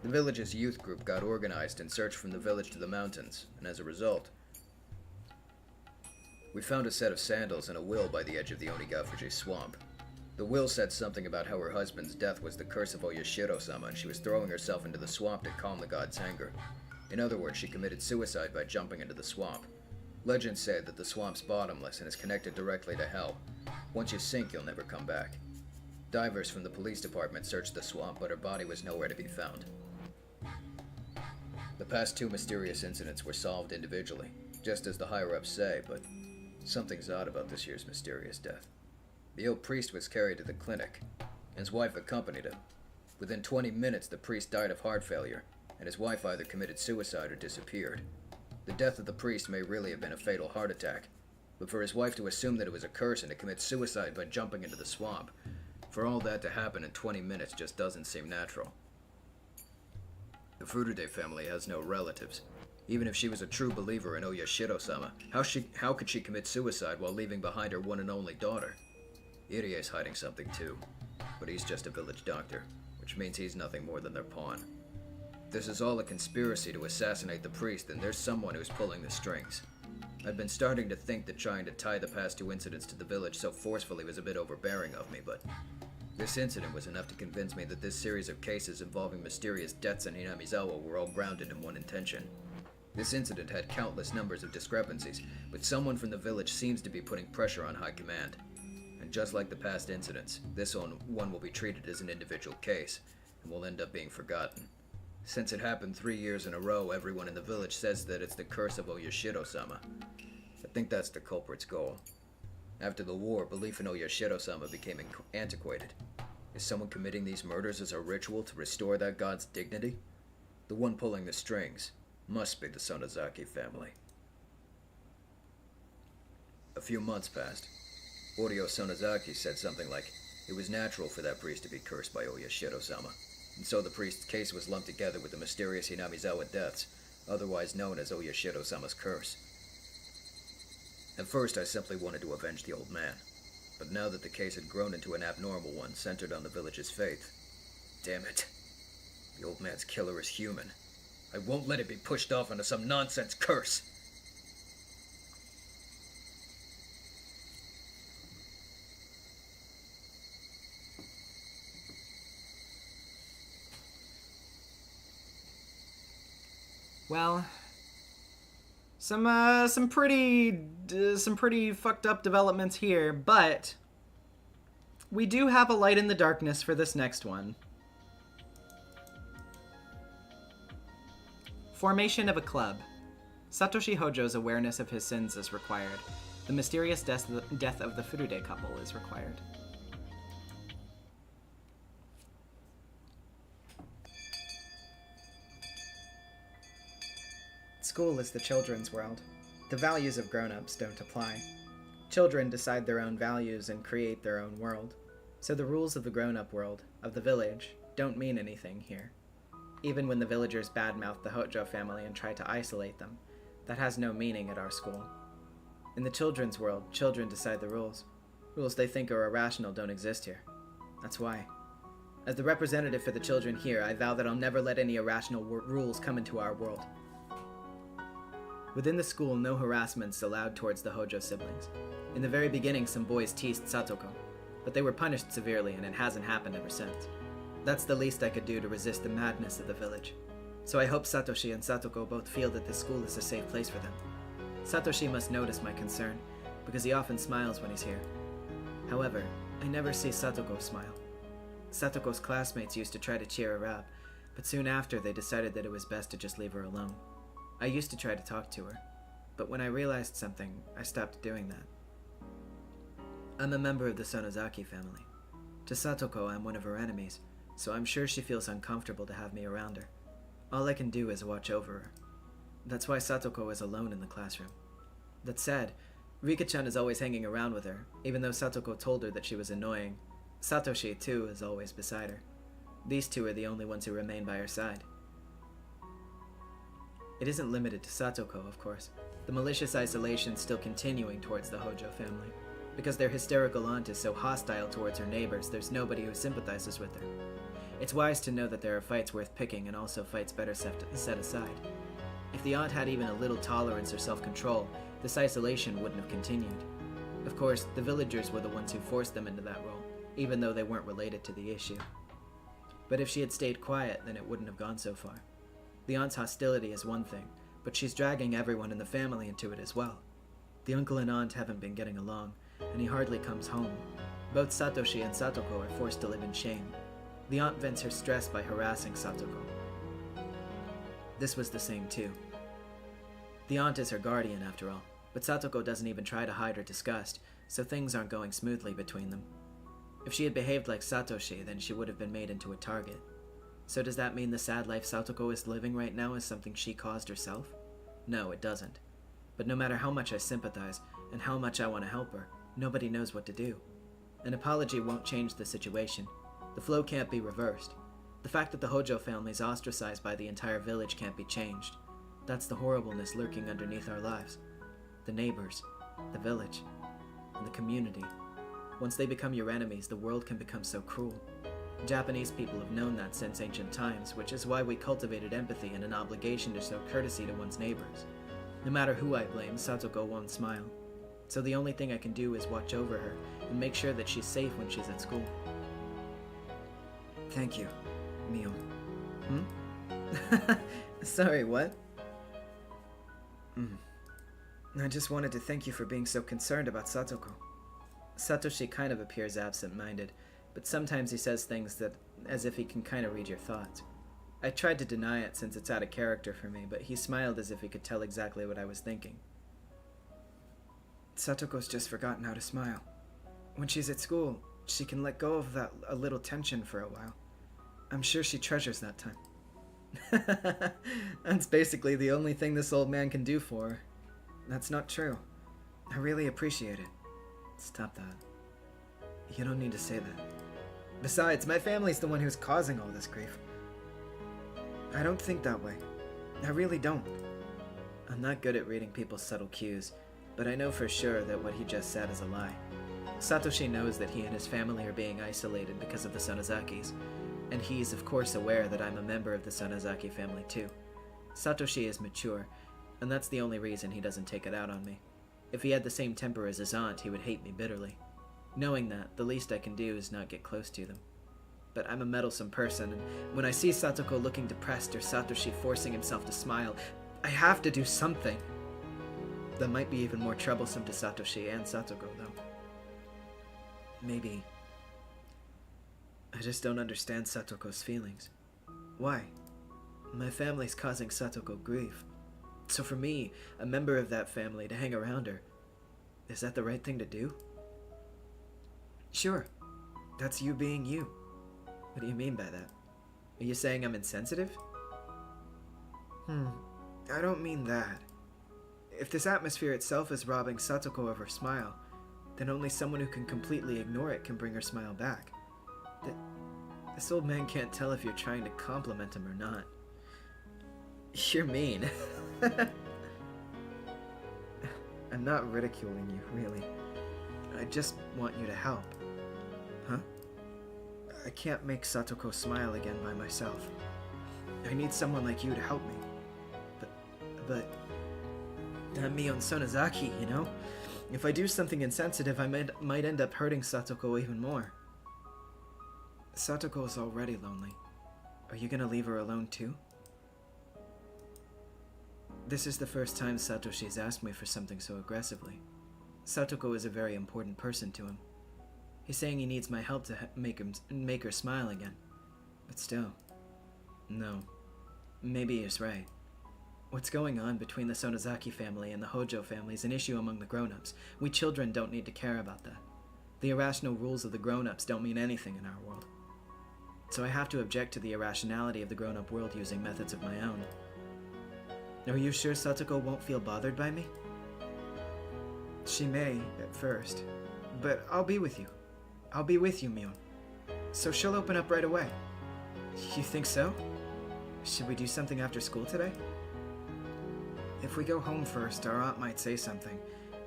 The village's youth group got organized and searched from the village to the mountains, and as a result, we found a set of sandals and a will by the edge of the Onigafuji swamp. The will said something about how her husband's death was the curse of Oyashiro-sama and she was throwing herself into the swamp to calm the god's anger. In other words, she committed suicide by jumping into the swamp. Legends say that the swamp's bottomless and is connected directly to hell. Once you sink, you'll never come back. Divers from the police department searched the swamp, but her body was nowhere to be found. The past two mysterious incidents were solved individually, just as the higher-ups say, but something's odd about this year's mysterious death. The ill priest was carried to the clinic, and his wife accompanied him. Within 20 minutes, the priest died of heart failure, and his wife either committed suicide or disappeared. The death of the priest may really have been a fatal heart attack, but for his wife to assume that it was a curse and to commit suicide by jumping into the swamp, for all that to happen in 20 minutes just doesn't seem natural. The Furude family has no relatives. Even if she was a true believer in Oyashiro-sama, how could she commit suicide while leaving behind her one and only daughter? Irie's hiding something too, but he's just a village doctor, which means he's nothing more than their pawn. If this is all a conspiracy to assassinate the priest, then there's someone who's pulling the strings. I've been starting to think that trying to tie the past two incidents to the village so forcefully was a bit overbearing of me, but this incident was enough to convince me that this series of cases involving mysterious deaths in Hinamizawa were all grounded in one intention. This incident had countless numbers of discrepancies, but someone from the village seems to be putting pressure on high command. And just like the past incidents, this one will be treated as an individual case, and will end up being forgotten. Since it happened 3 years in a row, everyone in the village says that it's the curse of Oyashiro-sama. I think that's the culprit's goal. After the war, belief in Oyashiro-sama became antiquated. Is someone committing these murders as a ritual to restore that god's dignity? The one pulling the strings must be the Sonozaki family. A A few months passed. Oryo Sonozaki said something like it was natural for that priest to be cursed by Oyashiro-sama, and so the priest's case was lumped together with the mysterious Hinamizawa deaths, otherwise known as Oyashiro-sama's curse. At first, I simply wanted to avenge the old man, but now that the case had grown into an abnormal one centered on the village's faith, damn it, the old man's killer is human. I won't let it be pushed off onto some nonsense curse. Well, some pretty fucked up developments here, but we do have a light in the darkness for this next one. Formation of a club. Satoshi Hojo's awareness of his sins is required. The mysterious death of the Furude couple is required. School is the children's world. The values of grown-ups don't apply. Children decide their own values and create their own world. So the rules of the grown-up world, of the village, don't mean anything here. Even when the villagers badmouth the Hojo family and try to isolate them, that has no meaning at our school. In the children's world, children decide the rules. Rules they think are irrational don't exist here. That's why. As the representative for the children here, I vow that I'll never let any irrational rules come into our world. Within the school, no harassment's allowed towards the Hojo siblings. In the very beginning, some boys teased Satoko, but they were punished severely and it hasn't happened ever since. That's the least I could do to resist the madness of the village. So I hope Satoshi and Satoko both feel that this school is a safe place for them. Satoshi must notice my concern, because he often smiles when he's here. However, I never see Satoko smile. Satoko's classmates used to try to cheer her up, but soon after they decided that it was best to just leave her alone. I used to try to talk to her, but when I realized something, I stopped doing that. I'm a member of the Sonozaki family. To Satoko, I'm one of her enemies, so I'm sure she feels uncomfortable to have me around her. All I can do is watch over her. That's why Satoko is alone in the classroom. That said, Rika-chan is always hanging around with her, even though Satoko told her that she was annoying. Satoshi, too, is always beside her. These two are the only ones who remain by her side. It isn't limited to Satoko, of course. The malicious isolation still continuing towards the Hojo family. Because their hysterical aunt is so hostile towards her neighbors, there's nobody who sympathizes with her. It's wise to know that there are fights worth picking and also fights better set aside. If the aunt had even a little tolerance or self-control, this isolation wouldn't have continued. Of course, the villagers were the ones who forced them into that role, even though they weren't related to the issue. But if she had stayed quiet, then it wouldn't have gone so far. The aunt's hostility is one thing, but she's dragging everyone in the family into it as well. The uncle and aunt haven't been getting along, and he hardly comes home. Both Satoshi and Satoko are forced to live in shame. The aunt vents her stress by harassing Satoko. This was the same too. The aunt is her guardian after all, but Satoko doesn't even try to hide her disgust, so things aren't going smoothly between them. If she had behaved like Satoshi, then she would have been made into a target. So does that mean the sad life Satoko is living right now is something she caused herself? No, it doesn't. But no matter how much I sympathize, and how much I want to help her, nobody knows what to do. An apology won't change the situation. The flow can't be reversed. The fact that the Hojo family is ostracized by the entire village can't be changed. That's the horribleness lurking underneath our lives. The neighbors, the village, and the community. Once they become your enemies, the world can become so cruel. Japanese people have known that since ancient times, which is why we cultivated empathy and an obligation to show courtesy to one's neighbors. No matter who I blame, Satoko won't smile. So the only thing I can do is watch over her and make sure that she's safe when she's at school. Thank you, Mio. Sorry, what? I just wanted to thank you for being so concerned about Satoko. Satoshi kind of appears absent-minded, but sometimes he says things that as if he can kind of read your thoughts. I tried to deny it since it's out of character for me, but he smiled as if he could tell exactly what I was thinking. Satoko's just forgotten how to smile. When she's at school, she can let go of that a little tension for a while. I'm sure she treasures that time. That's basically the only thing this old man can do for her. That's not true. I really appreciate it. Stop that. You don't need to say that. Besides, my family's the one who's causing all this grief. I don't think that way. I really don't. I'm not good at reading people's subtle cues, but I know for sure that what he just said is a lie. Satoshi knows that he and his family are being isolated because of the Sonozakis, and he's of course aware that I'm a member of the Sonozaki family too. Satoshi is mature, and that's the only reason he doesn't take it out on me. If he had the same temper as his aunt, he would hate me bitterly. Knowing that, the least I can do is not get close to them. But I'm a meddlesome person, and when I see Satoko looking depressed or Satoshi forcing himself to smile, I have to do something. That might be even more troublesome to Satoshi and Satoko, though. Maybe. I just don't understand Satoko's feelings. Why? My family's causing Satoko grief. So for me, a member of that family, to hang around her, is that the right thing to do? Sure. That's you being you. What do you mean by that? Are you saying I'm insensitive? I don't mean that. If this atmosphere itself is robbing Satoko of her smile, then only someone who can completely ignore it can bring her smile back. This old man can't tell if you're trying to compliment him or not. You're mean. I'm not ridiculing you, really. I just want you to help. Huh? I can't make Satoko smile again by myself. I need someone like you to help me. But... I'm Mion Sonozaki, you know? If I do something insensitive, I might end up hurting Satoko even more. Satoko is already lonely. Are you gonna leave her alone too? This is the first time Satoshi's asked me for something so aggressively. Satoko is a very important person to him. He's saying he needs my help to make her smile again. But still, no. Maybe he's right. What's going on between the Sonozaki family and the Hojo family is an issue among the grown-ups. We children don't need to care about that. The irrational rules of the grown-ups don't mean anything in our world. So I have to object to the irrationality of the grown-up world using methods of my own. Are you sure Satoko won't feel bothered by me? She may, at first. But I'll be with you. I'll be with you, Mion. So she'll open up right away. You think so? Should we do something after school today? If we go home first, our aunt might say something,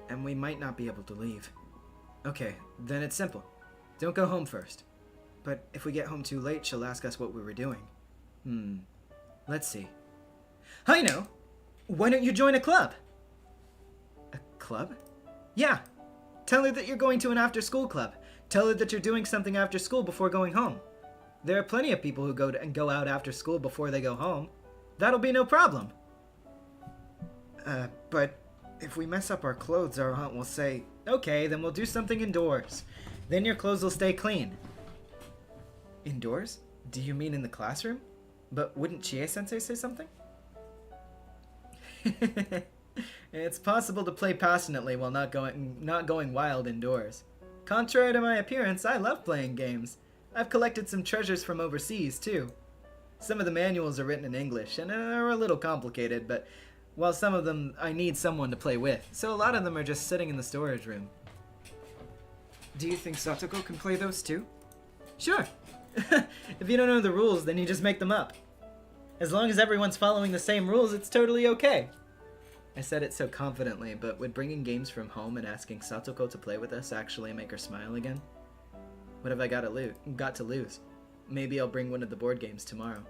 and we might not be able to leave. Okay, then it's simple. Don't go home first. But if we get home too late, she'll ask us what we were doing. Let's see. I know! Why don't you join a club? A club? Yeah. Tell her that you're going to an after-school club. Tell her that you're doing something after school before going home. There are plenty of people who go out after school before they go home. That'll be no problem. But if we mess up our clothes, our aunt will say, okay, then we'll do something indoors. Then your clothes will stay clean. Indoors? Do you mean in the classroom? But wouldn't Chie-sensei say something? It's possible to play passionately while not going wild indoors. Contrary to my appearance, I love playing games. I've collected some treasures from overseas, too. Some of the manuals are written in English, and are a little complicated, but while some of them I need someone to play with, so a lot of them are just sitting in the storage room. Do you think Satoko can play those too? Sure. If you don't know the rules, then you just make them up. As long as everyone's following the same rules, it's totally okay. I said it so confidently, but would bringing games from home and asking Satoko to play with us actually make her smile again? What have I got to lose? Maybe I'll bring one of the board games tomorrow.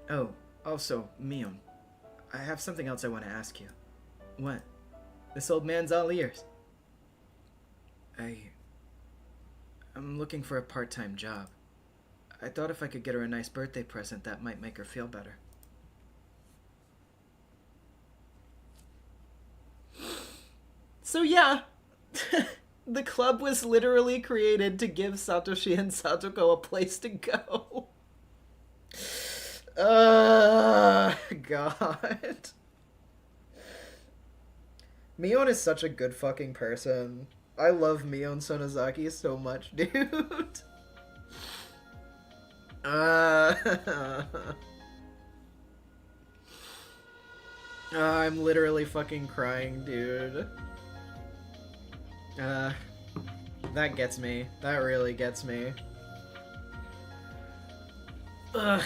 Oh, also, Mion, I have something else I want to ask you. What? This old man's all ears. I'm looking for a part-time job. I thought if I could get her a nice birthday present, that might make her feel better. So yeah, the club was literally created to give Satoshi and Satoko a place to go. God. Mion is such a good fucking person. I love Mion Sonozaki so much, dude. I'm literally fucking crying, dude. That gets me. That really gets me. Ugh.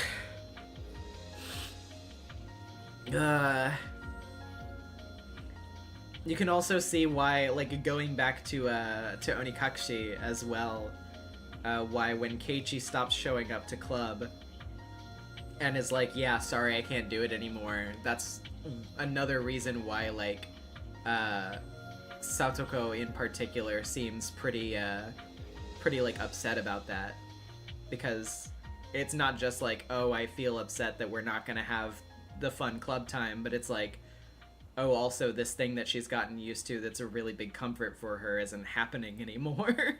You can also see why, like, going back to Onikakushi as well, why when Keiichi stops showing up to club and is like, yeah, sorry, I can't do it anymore, that's another reason why, like, Satoko in particular seems pretty, like, upset about that. Because it's not just like, oh, I feel upset that we're not gonna have the fun club time, but it's like, oh, also this thing that she's gotten used to that's a really big comfort for her isn't happening anymore.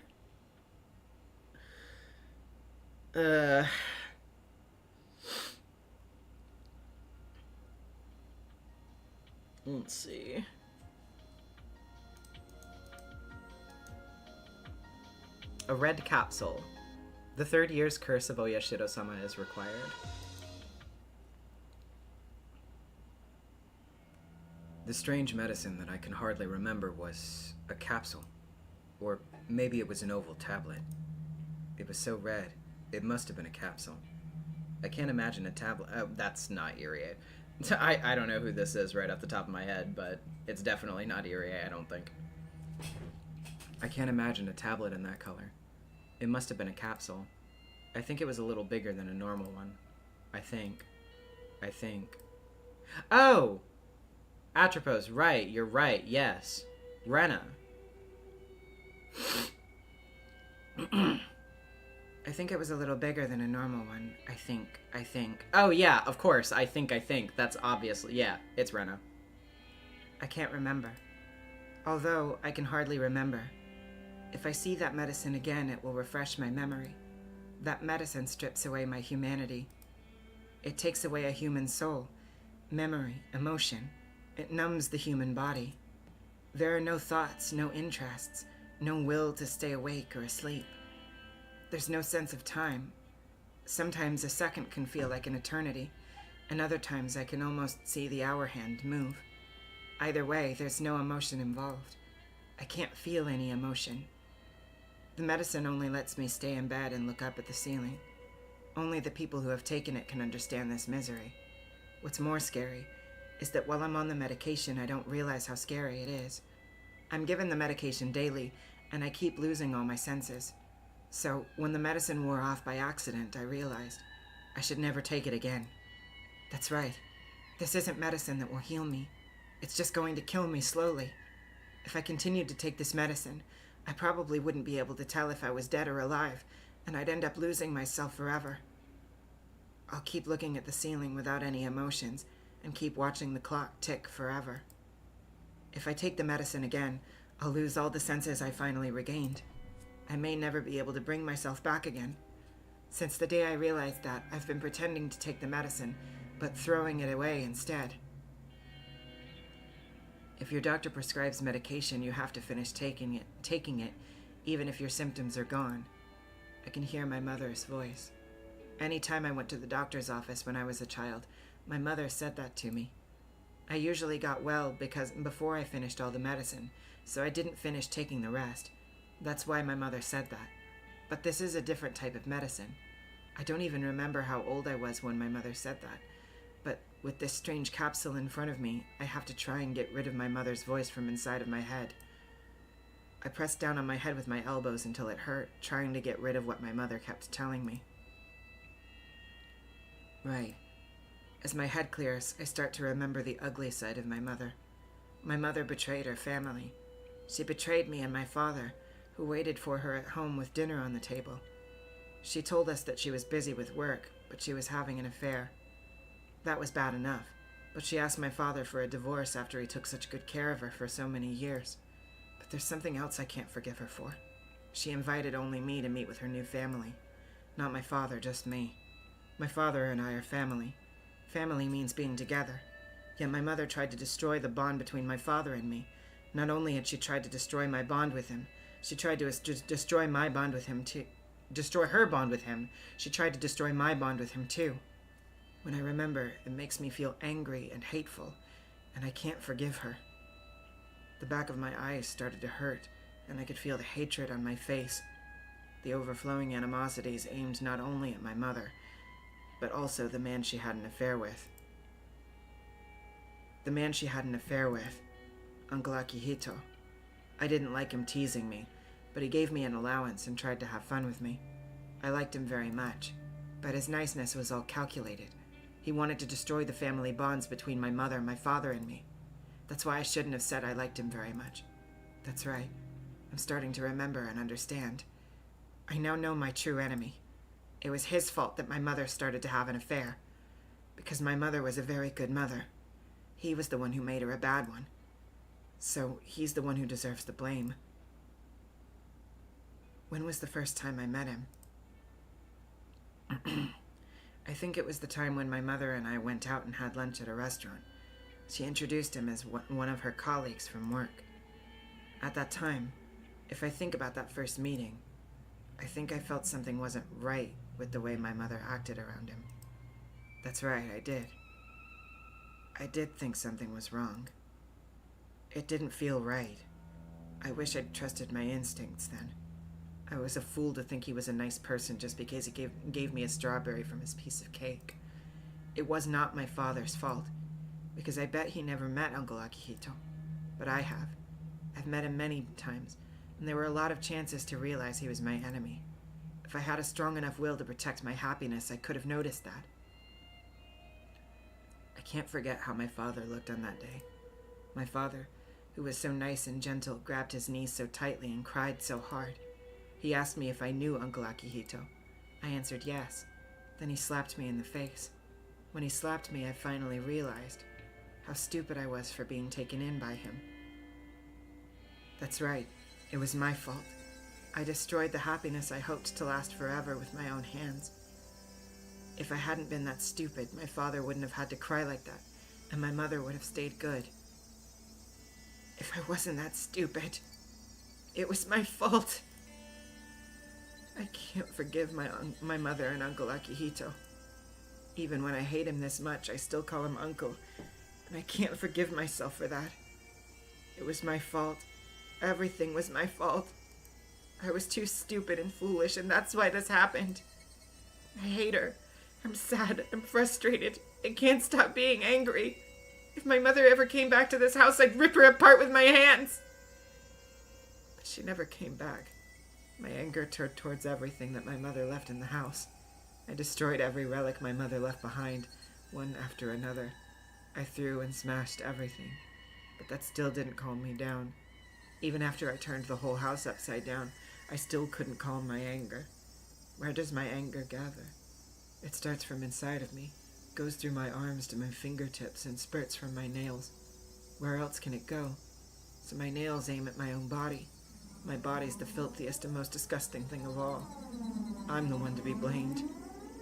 Let's see. A red capsule. The third year's curse of Oyashiro-sama is required. The strange medicine that I can hardly remember was a capsule. Or maybe it was an oval tablet. It was so red, it must have been a capsule. I can't imagine a tablet. That's not Irie. I don't know who this is right off the top of my head, but it's definitely not Irie, I don't think. I can't imagine a tablet in that color. It must have been a capsule. I think it was a little bigger than a normal one. I think. Oh! Atropos, right, you're right, yes. Rena. I think it was a little bigger than a normal one. I think. Oh, yeah, of course, I think. That's obviously, yeah, it's Rena. I can't remember. Although, I can hardly remember. If I see that medicine again, it will refresh my memory. That medicine strips away my humanity. It takes away a human soul, memory, emotion. It numbs the human body. There are no thoughts, no interests, no will to stay awake or asleep. There's no sense of time. Sometimes a second can feel like an eternity, and other times I can almost see the hour hand move. Either way, there's no emotion involved. I can't feel any emotion. The medicine only lets me stay in bed and look up at the ceiling. Only the people who have taken it can understand this misery. What's more scary is that while I'm on the medication, I don't realize how scary it is. I'm given the medication daily, and I keep losing all my senses. So, when the medicine wore off by accident, I realized I should never take it again. That's right. This isn't medicine that will heal me. It's just going to kill me slowly. If I continued to take this medicine, I probably wouldn't be able to tell if I was dead or alive, and I'd end up losing myself forever. I'll keep looking at the ceiling without any emotions, and keep watching the clock tick forever. If I take the medicine again, I'll lose all the senses I finally regained. I may never be able to bring myself back again. Since the day I realized that, I've been pretending to take the medicine, but throwing it away instead. If your doctor prescribes medication, you have to finish taking it, even if your symptoms are gone. I can hear my mother's voice. Anytime I went to the doctor's office when I was a child, my mother said that to me. I usually got well before I finished all the medicine, so I didn't finish taking the rest. That's why my mother said that. But this is a different type of medicine. I don't even remember how old I was when my mother said that. But with this strange capsule in front of me, I have to try and get rid of my mother's voice from inside of my head. I pressed down on my head with my elbows until it hurt, trying to get rid of what my mother kept telling me. Right. As my head clears, I start to remember the ugly side of my mother. My mother betrayed her family. She betrayed me and my father, who waited for her at home with dinner on the table. She told us that she was busy with work, but she was having an affair. That was bad enough, but she asked my father for a divorce after he took such good care of her for so many years. But there's something else I can't forgive her for. She invited only me to meet with her new family. Not my father, just me. My father and I are family. Family means being together. Yet my mother tried to destroy the bond between my father and me. Not only had she tried to destroy my bond with him, she tried to destroy my bond with him too. Destroy her bond with him. She tried to destroy my bond with him too. When I remember, it makes me feel angry and hateful, and I can't forgive her. The back of my eyes started to hurt, and I could feel the hatred on my face. The overflowing animosities aimed not only at my mother, but also the man she had an affair with. The man she had an affair with, Uncle Akihito. I didn't like him teasing me, but he gave me an allowance and tried to have fun with me. I liked him very much, but his niceness was all calculated. He wanted to destroy the family bonds between my mother, my father, and me. That's why I shouldn't have said I liked him very much. That's right. I'm starting to remember and understand. I now know my true enemy. It was his fault that my mother started to have an affair. Because my mother was a very good mother. He was the one who made her a bad one. So he's the one who deserves the blame. When was the first time I met him? I think it was the time when my mother and I went out and had lunch at a restaurant. She introduced him as one of her colleagues from work. At that time, if I think about that first meeting, I think I felt something wasn't right with the way my mother acted around him. That's right, I did. I did think something was wrong. It didn't feel right. I wish I'd trusted my instincts then. I was a fool to think he was a nice person just because he gave me a strawberry from his piece of cake. It was not my father's fault, because I bet he never met Uncle Akihito. But I have. I've met him many times, and there were a lot of chances to realize he was my enemy. If I had a strong enough will to protect my happiness, I could have noticed that. I can't forget how my father looked on that day. My father, who was so nice and gentle, grabbed his knees so tightly and cried so hard. He asked me if I knew Uncle Akihito. I answered yes. Then he slapped me in the face. When he slapped me, I finally realized how stupid I was for being taken in by him. That's right. It was my fault. I destroyed the happiness I hoped to last forever with my own hands. If I hadn't been that stupid, my father wouldn't have had to cry like that, and my mother would have stayed good. If I wasn't that stupid, it was my fault. I can't forgive my mother and Uncle Akihito. Even when I hate him this much, I still call him Uncle, and I can't forgive myself for that. It was my fault. Everything was my fault. I was too stupid and foolish, and that's why this happened. I hate her. I'm sad. I'm frustrated. I can't stop being angry. If my mother ever came back to this house, I'd rip her apart with my hands. But she never came back. My anger turned towards everything that my mother left in the house. I destroyed every relic my mother left behind, one after another. I threw and smashed everything, but that still didn't calm me down. Even after I turned the whole house upside down, I still couldn't calm my anger. Where does my anger gather? It starts from inside of me, goes through my arms to my fingertips, and spurts from my nails. Where else can it go? So my nails aim at my own body. My body's the filthiest and most disgusting thing of all. I'm the one to be blamed.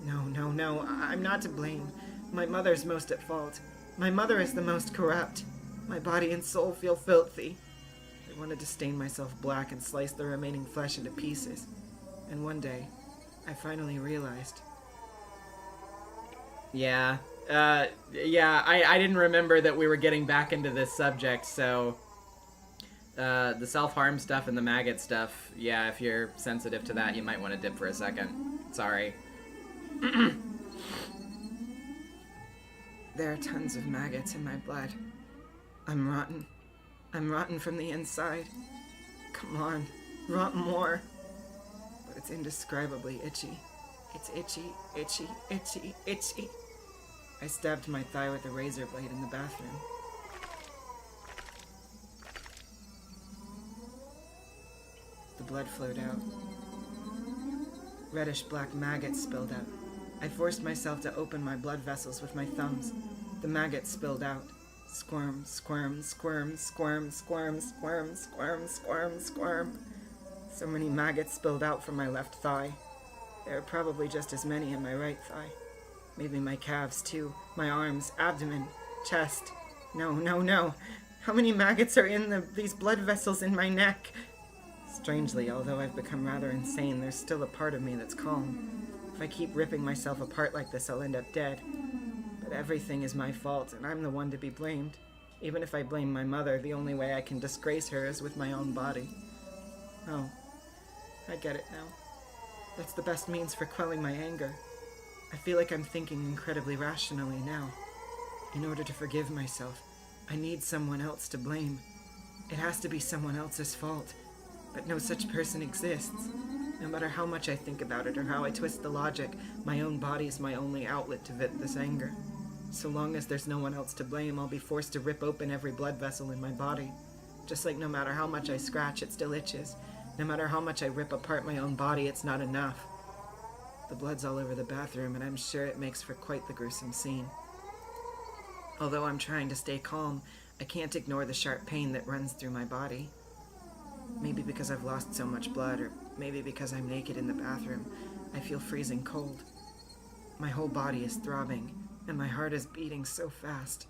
No, I'm not to blame. My mother's most at fault. My mother is the most corrupt. My body and soul feel filthy. I wanted to stain myself black and slice the remaining flesh into pieces. And one day, I finally realized. Yeah, I didn't remember that we were getting back into this subject, so the self-harm stuff and the maggot stuff, yeah, if you're sensitive to that, you might want to dip for a second. Sorry. There are tons of maggots in my blood. I'm rotten. I'm rotten from the inside. Come on, rot more. But it's indescribably itchy. It's itchy, itchy, itchy, itchy. I stabbed my thigh with a razor blade in the bathroom. The blood flowed out. Reddish black maggots spilled out. I forced myself to open my blood vessels with my thumbs. The maggots spilled out. Squirm, squirm, squirm, squirm, squirm, squirm, squirm, squirm, squirm. So many maggots spilled out from my left thigh. There are probably just as many in my right thigh. Maybe my calves too. My arms, abdomen, chest. No. How many maggots are in these blood vessels in my neck? Strangely, although I've become rather insane, there's still a part of me that's calm. If I keep ripping myself apart like this, I'll end up dead. But everything is my fault, and I'm the one to be blamed. Even if I blame my mother, the only way I can disgrace her is with my own body. Oh, I get it now. That's the best means for quelling my anger. I feel like I'm thinking incredibly rationally now. In order to forgive myself, I need someone else to blame. It has to be someone else's fault, but no such person exists. No matter how much I think about it or how I twist the logic, my own body is my only outlet to vent this anger. So long as there's no one else to blame, I'll be forced to rip open every blood vessel in my body. Just like no matter how much I scratch, it still itches. No matter how much I rip apart my own body, it's not enough. The blood's all over the bathroom, and I'm sure it makes for quite the gruesome scene. Although I'm trying to stay calm, I can't ignore the sharp pain that runs through my body. Maybe because I've lost so much blood, or maybe because I'm naked in the bathroom, I feel freezing cold. My whole body is throbbing, and my heart is beating so fast.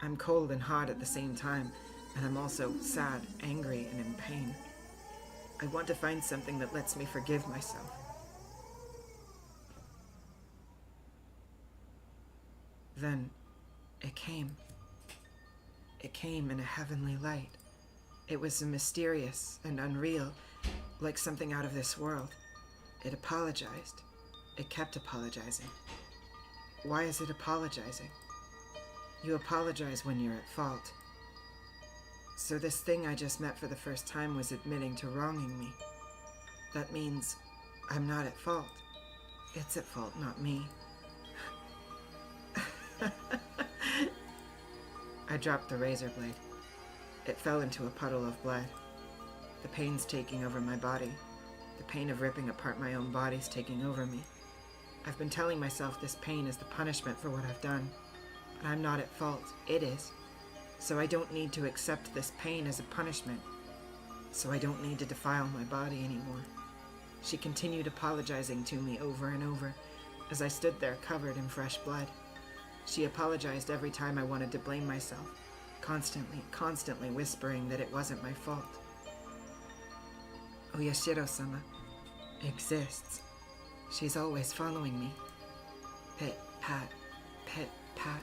I'm cold and hot at the same time, and I'm also sad, angry, and in pain. I want to find something that lets me forgive myself. Then, it came. It came in a heavenly light. It was mysterious and unreal, like something out of this world. It apologized. It kept apologizing. Why is it apologizing? You apologize when you're at fault. So this thing I just met for the first time was admitting to wronging me. That means I'm not at fault. It's at fault, not me. I dropped the razor blade. It fell into a puddle of blood. The pain's taking over my body. The pain of ripping apart my own body's taking over me. I've been telling myself this pain is the punishment for what I've done. But I'm not at fault. It is. So I don't need to accept this pain as a punishment. So I don't need to defile my body anymore. She continued apologizing to me over and over as I stood there covered in fresh blood. She apologized every time I wanted to blame myself, constantly whispering that it wasn't my fault. Oyashiro-sama exists. She's always following me. Pit, pat, pit, pat.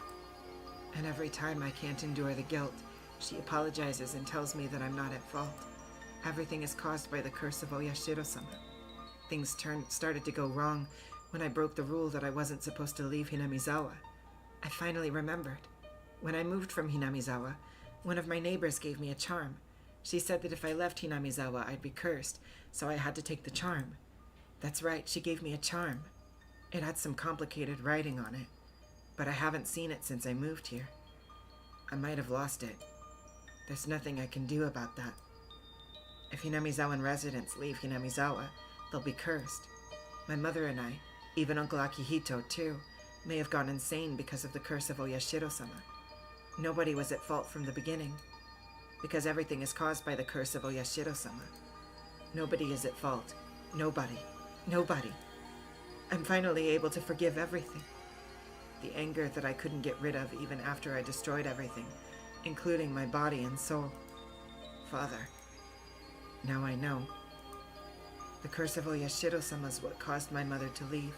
And every time I can't endure the guilt, she apologizes and tells me that I'm not at fault. Everything is caused by the curse of Oyashiro-sama. Things started to go wrong when I broke the rule that I wasn't supposed to leave Hinamizawa. I finally remembered. When I moved from Hinamizawa, one of my neighbors gave me a charm. She said that if I left Hinamizawa, I'd be cursed, so I had to take the charm. That's right, she gave me a charm. It had some complicated writing on it, but I haven't seen it since I moved here. I might have lost it. There's nothing I can do about that. If Hinamizawan residents leave Hinamizawa, they'll be cursed. My mother and I, even Uncle Akihito too, may have gone insane because of the curse of Oyashiro-sama. Nobody was at fault from the beginning, because everything is caused by the curse of Oyashiro-sama. Nobody is at fault. Nobody. Nobody. I'm finally able to forgive everything. The anger that I couldn't get rid of even after I destroyed everything, including my body and soul. Father, now I know. The curse of Oyashiro-sama is what caused my mother to leave,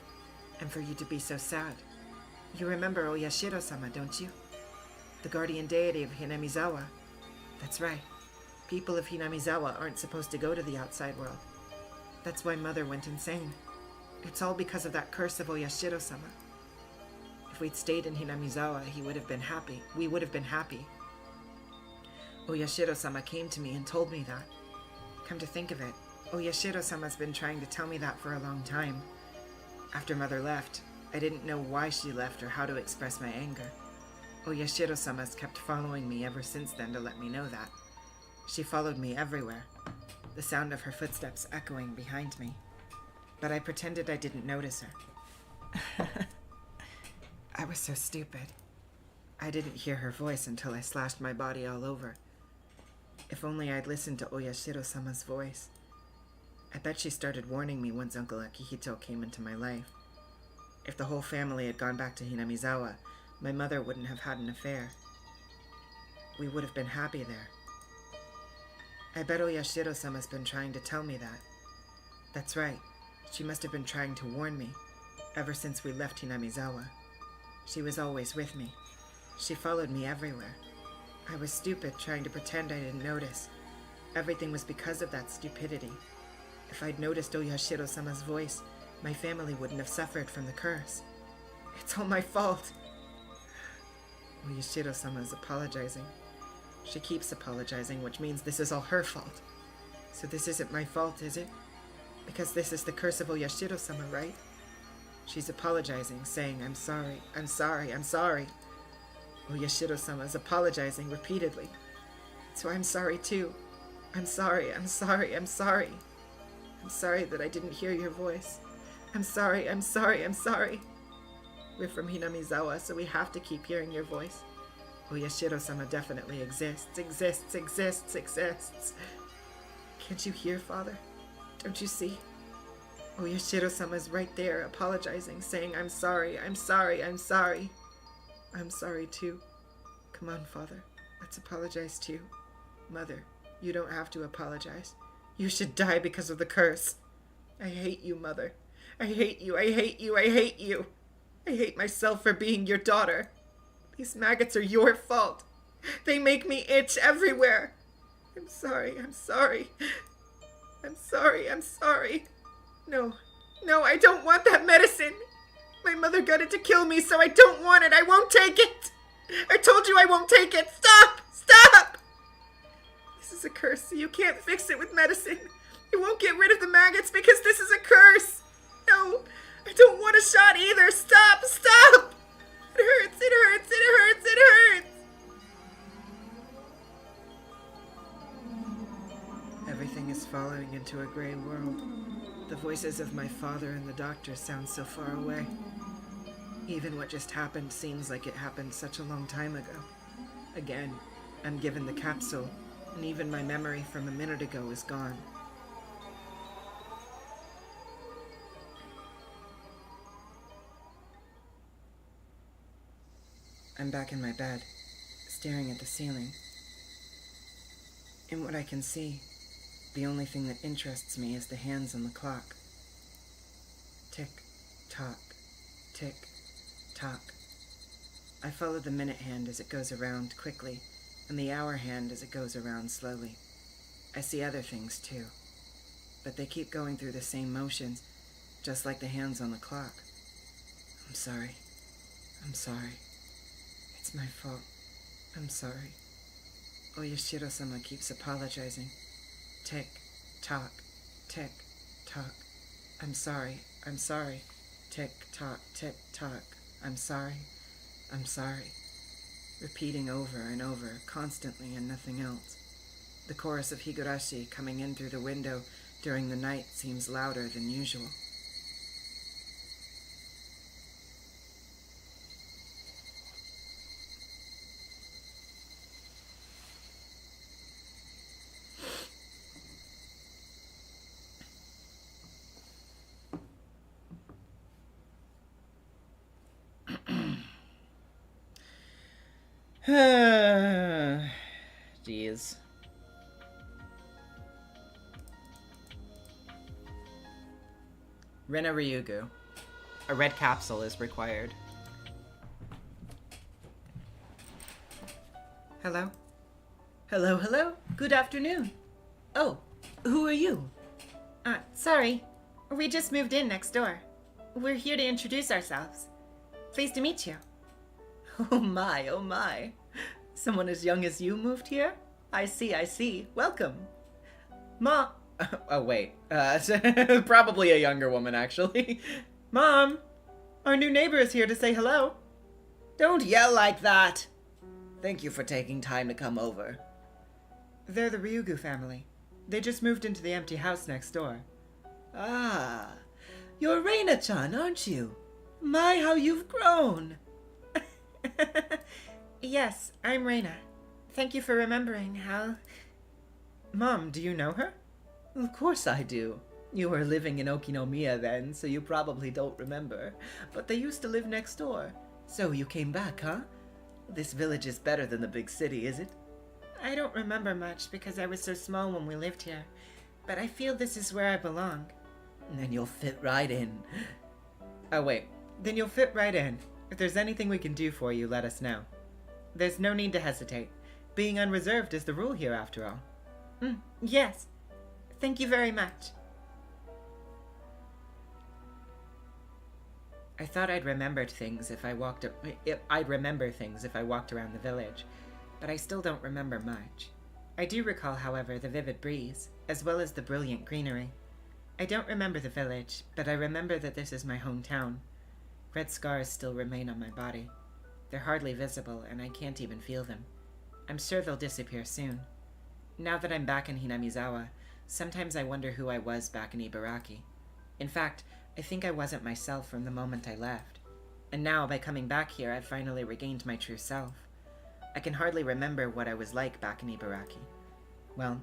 and for you to be so sad. You remember Oyashiro-sama, don't you? The guardian deity of Hinamizawa. That's right. People of Hinamizawa aren't supposed to go to the outside world. That's why Mother went insane. It's all because of that curse of Oyashiro-sama. If we'd stayed in Hinamizawa, he would have been happy. We would have been happy. Oyashiro-sama came to me and told me that. Come to think of it, Oyashiro-sama's been trying to tell me that for a long time. After Mother left, I didn't know why she left or how to express my anger. Oyashiro-sama's kept following me ever since then to let me know that. She followed me everywhere, the sound of her footsteps echoing behind me. But I pretended I didn't notice her. I was so stupid. I didn't hear her voice until I slashed my body all over. If only I'd listened to Oyashiro-sama's voice. I bet she started warning me once Uncle Akihito came into my life. If the whole family had gone back to Hinamizawa, my mother wouldn't have had an affair. We would have been happy there. I bet Oyashiro-sama's been trying to tell me that. That's right. She must have been trying to warn me, ever since we left Hinamizawa. She was always with me. She followed me everywhere. I was stupid trying to pretend I didn't notice. Everything was because of that stupidity. If I'd noticed Oyashiro-sama's voice, my family wouldn't have suffered from the curse. It's all my fault. Oyashiro-sama is apologizing. She keeps apologizing, which means this is all her fault. So this isn't my fault, is it? Because this is the curse of Oyashiro-sama, right? She's apologizing, saying, I'm sorry, I'm sorry, I'm sorry. Oyashiro-sama is apologizing repeatedly. So I'm sorry too. I'm sorry, I'm sorry, I'm sorry. I'm sorry that I didn't hear your voice. I'm sorry, I'm sorry, I'm sorry. We're from Hinamizawa, so we have to keep hearing your voice. Oyashiro-sama definitely exists. Can't you hear, Father? Don't you see? Oyashiro-sama's right there, apologizing, saying, I'm sorry, I'm sorry, I'm sorry. I'm sorry too. Come on, Father. Let's apologize too. Mother, you don't have to apologize. You should die because of the curse. I hate you, Mother. I hate you, I hate you, I hate you. I hate myself for being your daughter. These maggots are your fault. They make me itch everywhere. I'm sorry, I'm sorry. I'm sorry, I'm sorry. No, I don't want that medicine. My mother got it to kill me, so I don't want it. I won't take it. I told you I won't take it. Stop! Stop! This is a curse, so you can't fix it with medicine. You won't get rid of the maggots because this is a curse. No, I don't want a shot either. Stop! Stop! It hurts, it hurts, it hurts, it hurts! Everything is falling into a gray world. The voices of my father and the doctor sound so far away. Even what just happened seems like it happened such a long time ago. Again, I'm given the capsule, and even my memory from a minute ago is gone. I'm back in my bed, staring at the ceiling. In what I can see, the only thing that interests me is the hands on the clock. Tick, tock, tick, tock. I follow the minute hand as it goes around quickly, and the hour hand as it goes around slowly. I see other things too, but they keep going through the same motions, just like the hands on the clock. I'm sorry. I'm sorry. It's my fault. I'm sorry. Oyashiro-sama keeps apologizing. Tick, tock, tick, tock. I'm sorry. I'm sorry. Tick, tock, tick, tock. I'm sorry. I'm sorry. Repeating over and over, constantly and nothing else. The chorus of Higurashi coming in through the window during the night seems louder than usual. Jeez. Rena Ryugu. A red capsule is required. Hello? Hello, hello. Good afternoon. Oh, who are you? Sorry. We just moved in next door. We're here to introduce ourselves. Pleased to meet you. Oh my, oh my. Someone as young as you moved here? I see. Welcome. Ma. Oh, wait. Probably a younger woman, actually. Mom, our new neighbor is here to say hello. Don't yell like that. Thank you for taking time to come over. They're the Ryugu family. They just moved into the empty house next door. Ah, you're Reina-chan, aren't you? My, how you've grown. Yes, I'm Reina. Thank you for remembering how... Mom, do you know her? Of course I do. You were living in Okinomiya then, so you probably don't remember. But they used to live next door. So you came back, huh? This village is better than the big city, is it? I don't remember much because I was so small when we lived here. But I feel this is where I belong. Then you'll fit right in. Oh, wait. Then you'll fit right in. If there's anything we can do for you, let us know. There's no need to hesitate. Being unreserved is the rule here, after all. Yes. Thank you very much. I thought I'd remember things if I walked around the village, but I still don't remember much. I do recall, however, the vivid breeze, as well as the brilliant greenery. I don't remember the village, but I remember that this is my hometown. Red scars still remain on my body. They're hardly visible, and I can't even feel them. I'm sure they'll disappear soon. Now that I'm back in Hinamizawa, sometimes I wonder who I was back in Ibaraki. In fact, I think I wasn't myself from the moment I left. And now, by coming back here, I've finally regained my true self. I can hardly remember what I was like back in Ibaraki. Well,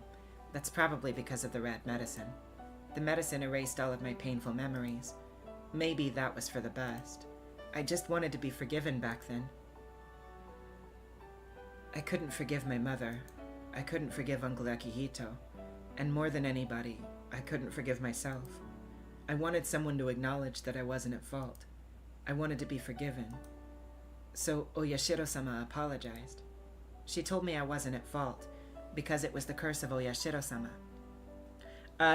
that's probably because of the red medicine. The medicine erased all of my painful memories. Maybe that was for the best. I just wanted to be forgiven back then. I couldn't forgive my mother. I couldn't forgive Uncle Akihito. And more than anybody, I couldn't forgive myself. I wanted someone to acknowledge that I wasn't at fault. I wanted to be forgiven. So Oyashiro-sama apologized. She told me I wasn't at fault, because it was the curse of Oyashiro-sama.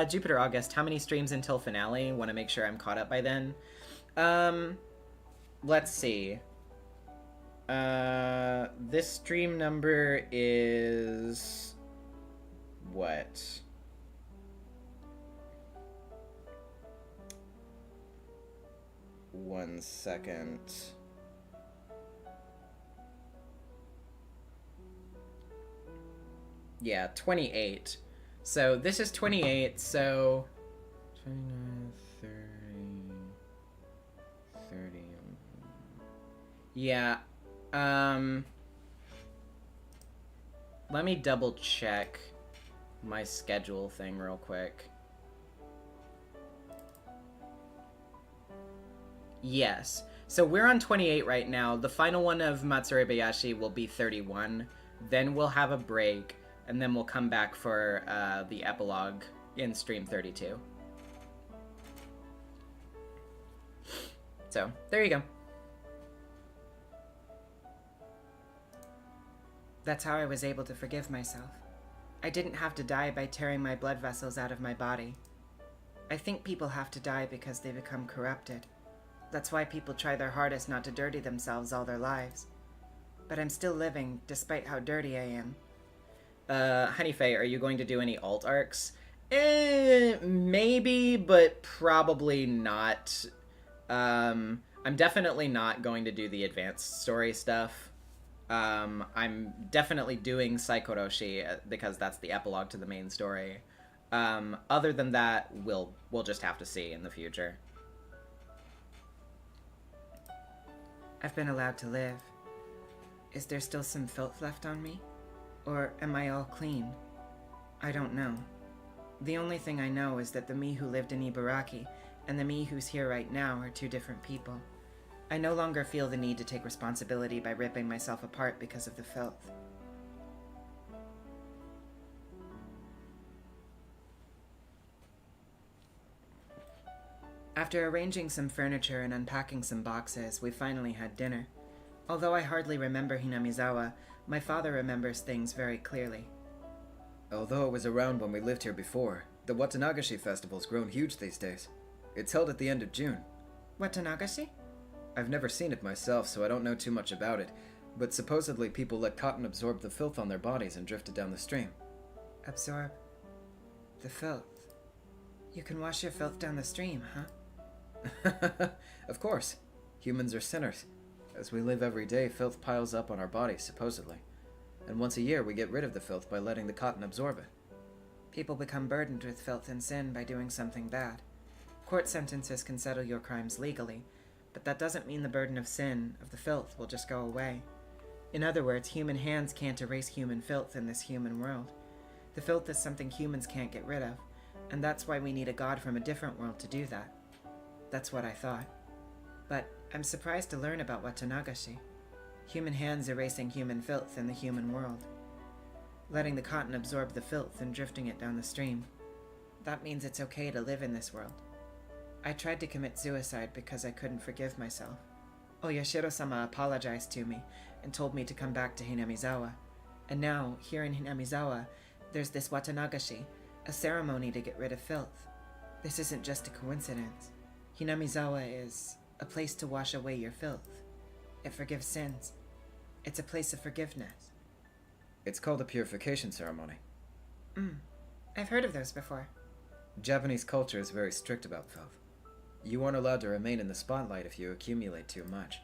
Jupiter August, how many streams until finale? Want to make sure I'm caught up by then. Let's see. This stream number is... what? One second. Yeah, 28. So this is 28, so 29, 30. Yeah. Let me double check my schedule thing real quick. Yes. So we're on 28 right now. The final one of Matsurebayashi will be 31. Then we'll have a break, and then we'll come back for the epilogue in stream 32. So, there you go. That's how I was able to forgive myself. I didn't have to die by tearing my blood vessels out of my body. I think people have to die because they become corrupted. That's why people try their hardest not to dirty themselves all their lives. But I'm still living, despite how dirty I am. Honeyfae, are you going to do any alt arcs? Maybe, but probably not. I'm definitely not going to do the advanced story stuff. I'm definitely doing Saikoroshi because that's the epilogue to the main story. Other than that, we'll just have to see in the future. I've been allowed to live. Is there still some filth left on me? Or am I all clean? I don't know. The only thing I know is that the me who lived in Ibaraki and the me who's here right now are two different people. I no longer feel the need to take responsibility by ripping myself apart because of the filth. After arranging some furniture and unpacking some boxes, we finally had dinner. Although I hardly remember Hinamizawa, my father remembers things very clearly. Although it was around when we lived here before, the Watanagashi festival's grown huge these days. It's held at the end of June. Watanagashi? I've never seen it myself, so I don't know too much about it, but supposedly people let cotton absorb the filth on their bodies and drift it down the stream. Absorb the filth. You can wash your filth down the stream, huh? Of course. Humans are sinners. As we live every day, filth piles up on our bodies, supposedly. And once a year, we get rid of the filth by letting the cotton absorb it. People become burdened with filth and sin by doing something bad. Court sentences can settle your crimes legally, but that doesn't mean the burden of sin, of the filth, will just go away. In other words, human hands can't erase human filth in this human world. The filth is something humans can't get rid of, and that's why we need a god from a different world to do that. That's what I thought. But I'm surprised to learn about Watanagashi. Human hands erasing human filth in the human world. Letting the cotton absorb the filth and drifting it down the stream. That means it's okay to live in this world. I tried to commit suicide because I couldn't forgive myself. Oyashiro-sama apologized to me and told me to come back to Hinamizawa. And now, here in Hinamizawa, There's this Watanagashi, a ceremony to get rid of filth. This isn't just a coincidence. Hinamizawa is a place to wash away your filth. It forgives sins. It's a place of forgiveness. It's called a purification ceremony. I've heard of those before. Japanese culture is very strict about filth. You aren't allowed to remain in the spotlight if you accumulate too much.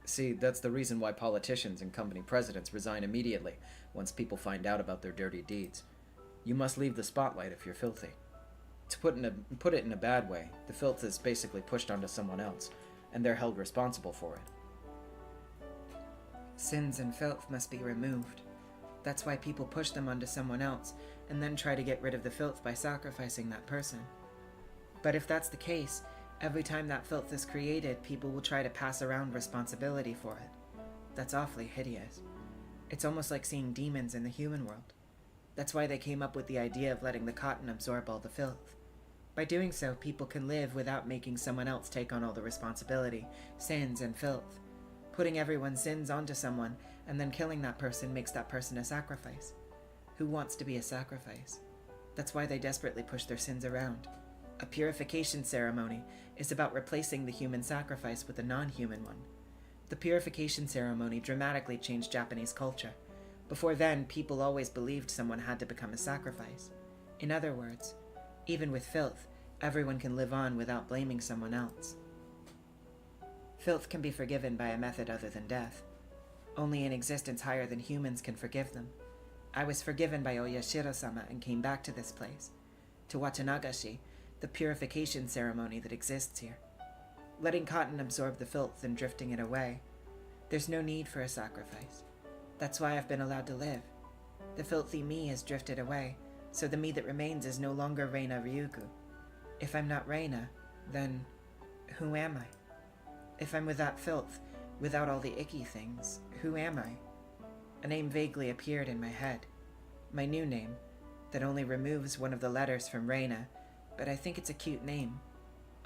See, that's the reason why politicians and company presidents resign immediately once people find out about their dirty deeds. You must leave the spotlight if you're filthy. To put it in a bad way, the filth is basically pushed onto someone else, and they're held responsible for it. Sins and filth must be removed. That's why people push them onto someone else, and then try to get rid of the filth by sacrificing that person. But if that's the case, every time that filth is created, people will try to pass around responsibility for it. That's awfully hideous. It's almost like seeing demons in the human world. That's why they came up with the idea of letting the cotton absorb all the filth. By doing so, people can live without making someone else take on all the responsibility, sins, and filth. Putting everyone's sins onto someone, and then killing that person makes that person a sacrifice. Who wants to be a sacrifice? That's why they desperately push their sins around. A purification ceremony is about replacing the human sacrifice with a non-human one. The purification ceremony dramatically changed Japanese culture. Before then, people always believed someone had to become a sacrifice. In other words, even with filth, everyone can live on without blaming someone else. Filth can be forgiven by a method other than death. Only an existence higher than humans can forgive them. I was forgiven by Oyashiro-sama and came back to this place, to Watanagashi, the purification ceremony that exists here. Letting cotton absorb the filth and drifting it away. There's no need for a sacrifice. That's why I've been allowed to live. The filthy me has drifted away, so the me that remains is no longer Reina Ryugu. If I'm not Reina, then who am I? If I'm without filth, without all the icky things, who am I? A name vaguely appeared in my head. My new name, that only removes one of the letters from Reina, but I think it's a cute name.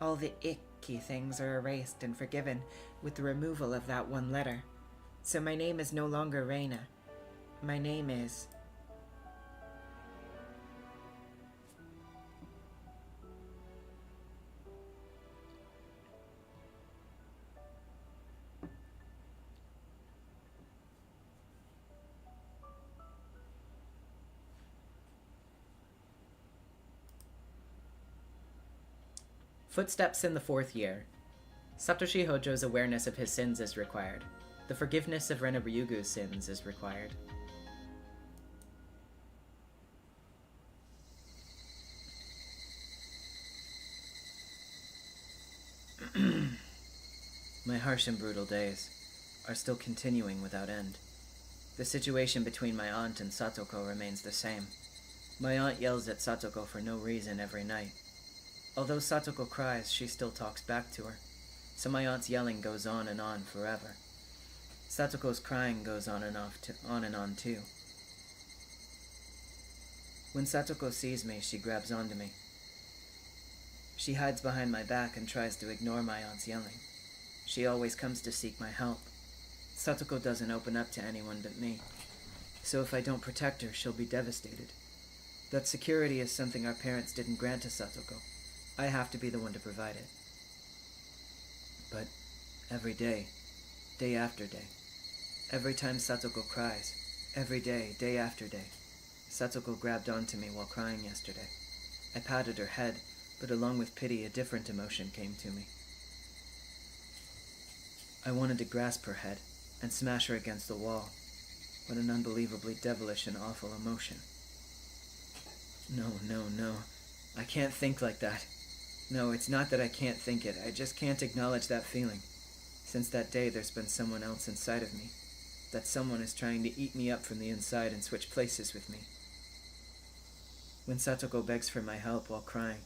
All the icky things are erased and forgiven with the removal of that one letter. So my name is no longer Reina. My name is... Footsteps in the 4th year. Satoshi Hojo's awareness of his sins is required. The forgiveness of Rena Ryugu's sins is required. My harsh and brutal days are still continuing without end. The situation between my aunt and Satoko remains the same. My aunt yells at Satoko for no reason every night. Although Satoko cries, she still talks back to her, so my aunt's yelling goes on and on forever. Satoko's crying goes on and on too. When Satoko sees me, she grabs onto me. She hides behind my back and tries to ignore my aunt's yelling. She always comes to seek my help. Satoko doesn't open up to anyone but me, so if I don't protect her, she'll be devastated. That security is something our parents didn't grant to Satoko. I have to be the one to provide it. But every day, day after day, every time Satoko cries, every day, day after day, Satoko grabbed onto me while crying yesterday. I patted her head, but along with pity, a different emotion came to me. I wanted to grasp her head and smash her against the wall. What an unbelievably devilish and awful emotion. No. I can't think like that. No, it's not that I can't think it. I just can't acknowledge that feeling. Since that day, there's been someone else inside of me. That someone is trying to eat me up from the inside and switch places with me. When Satoko begs for my help while crying,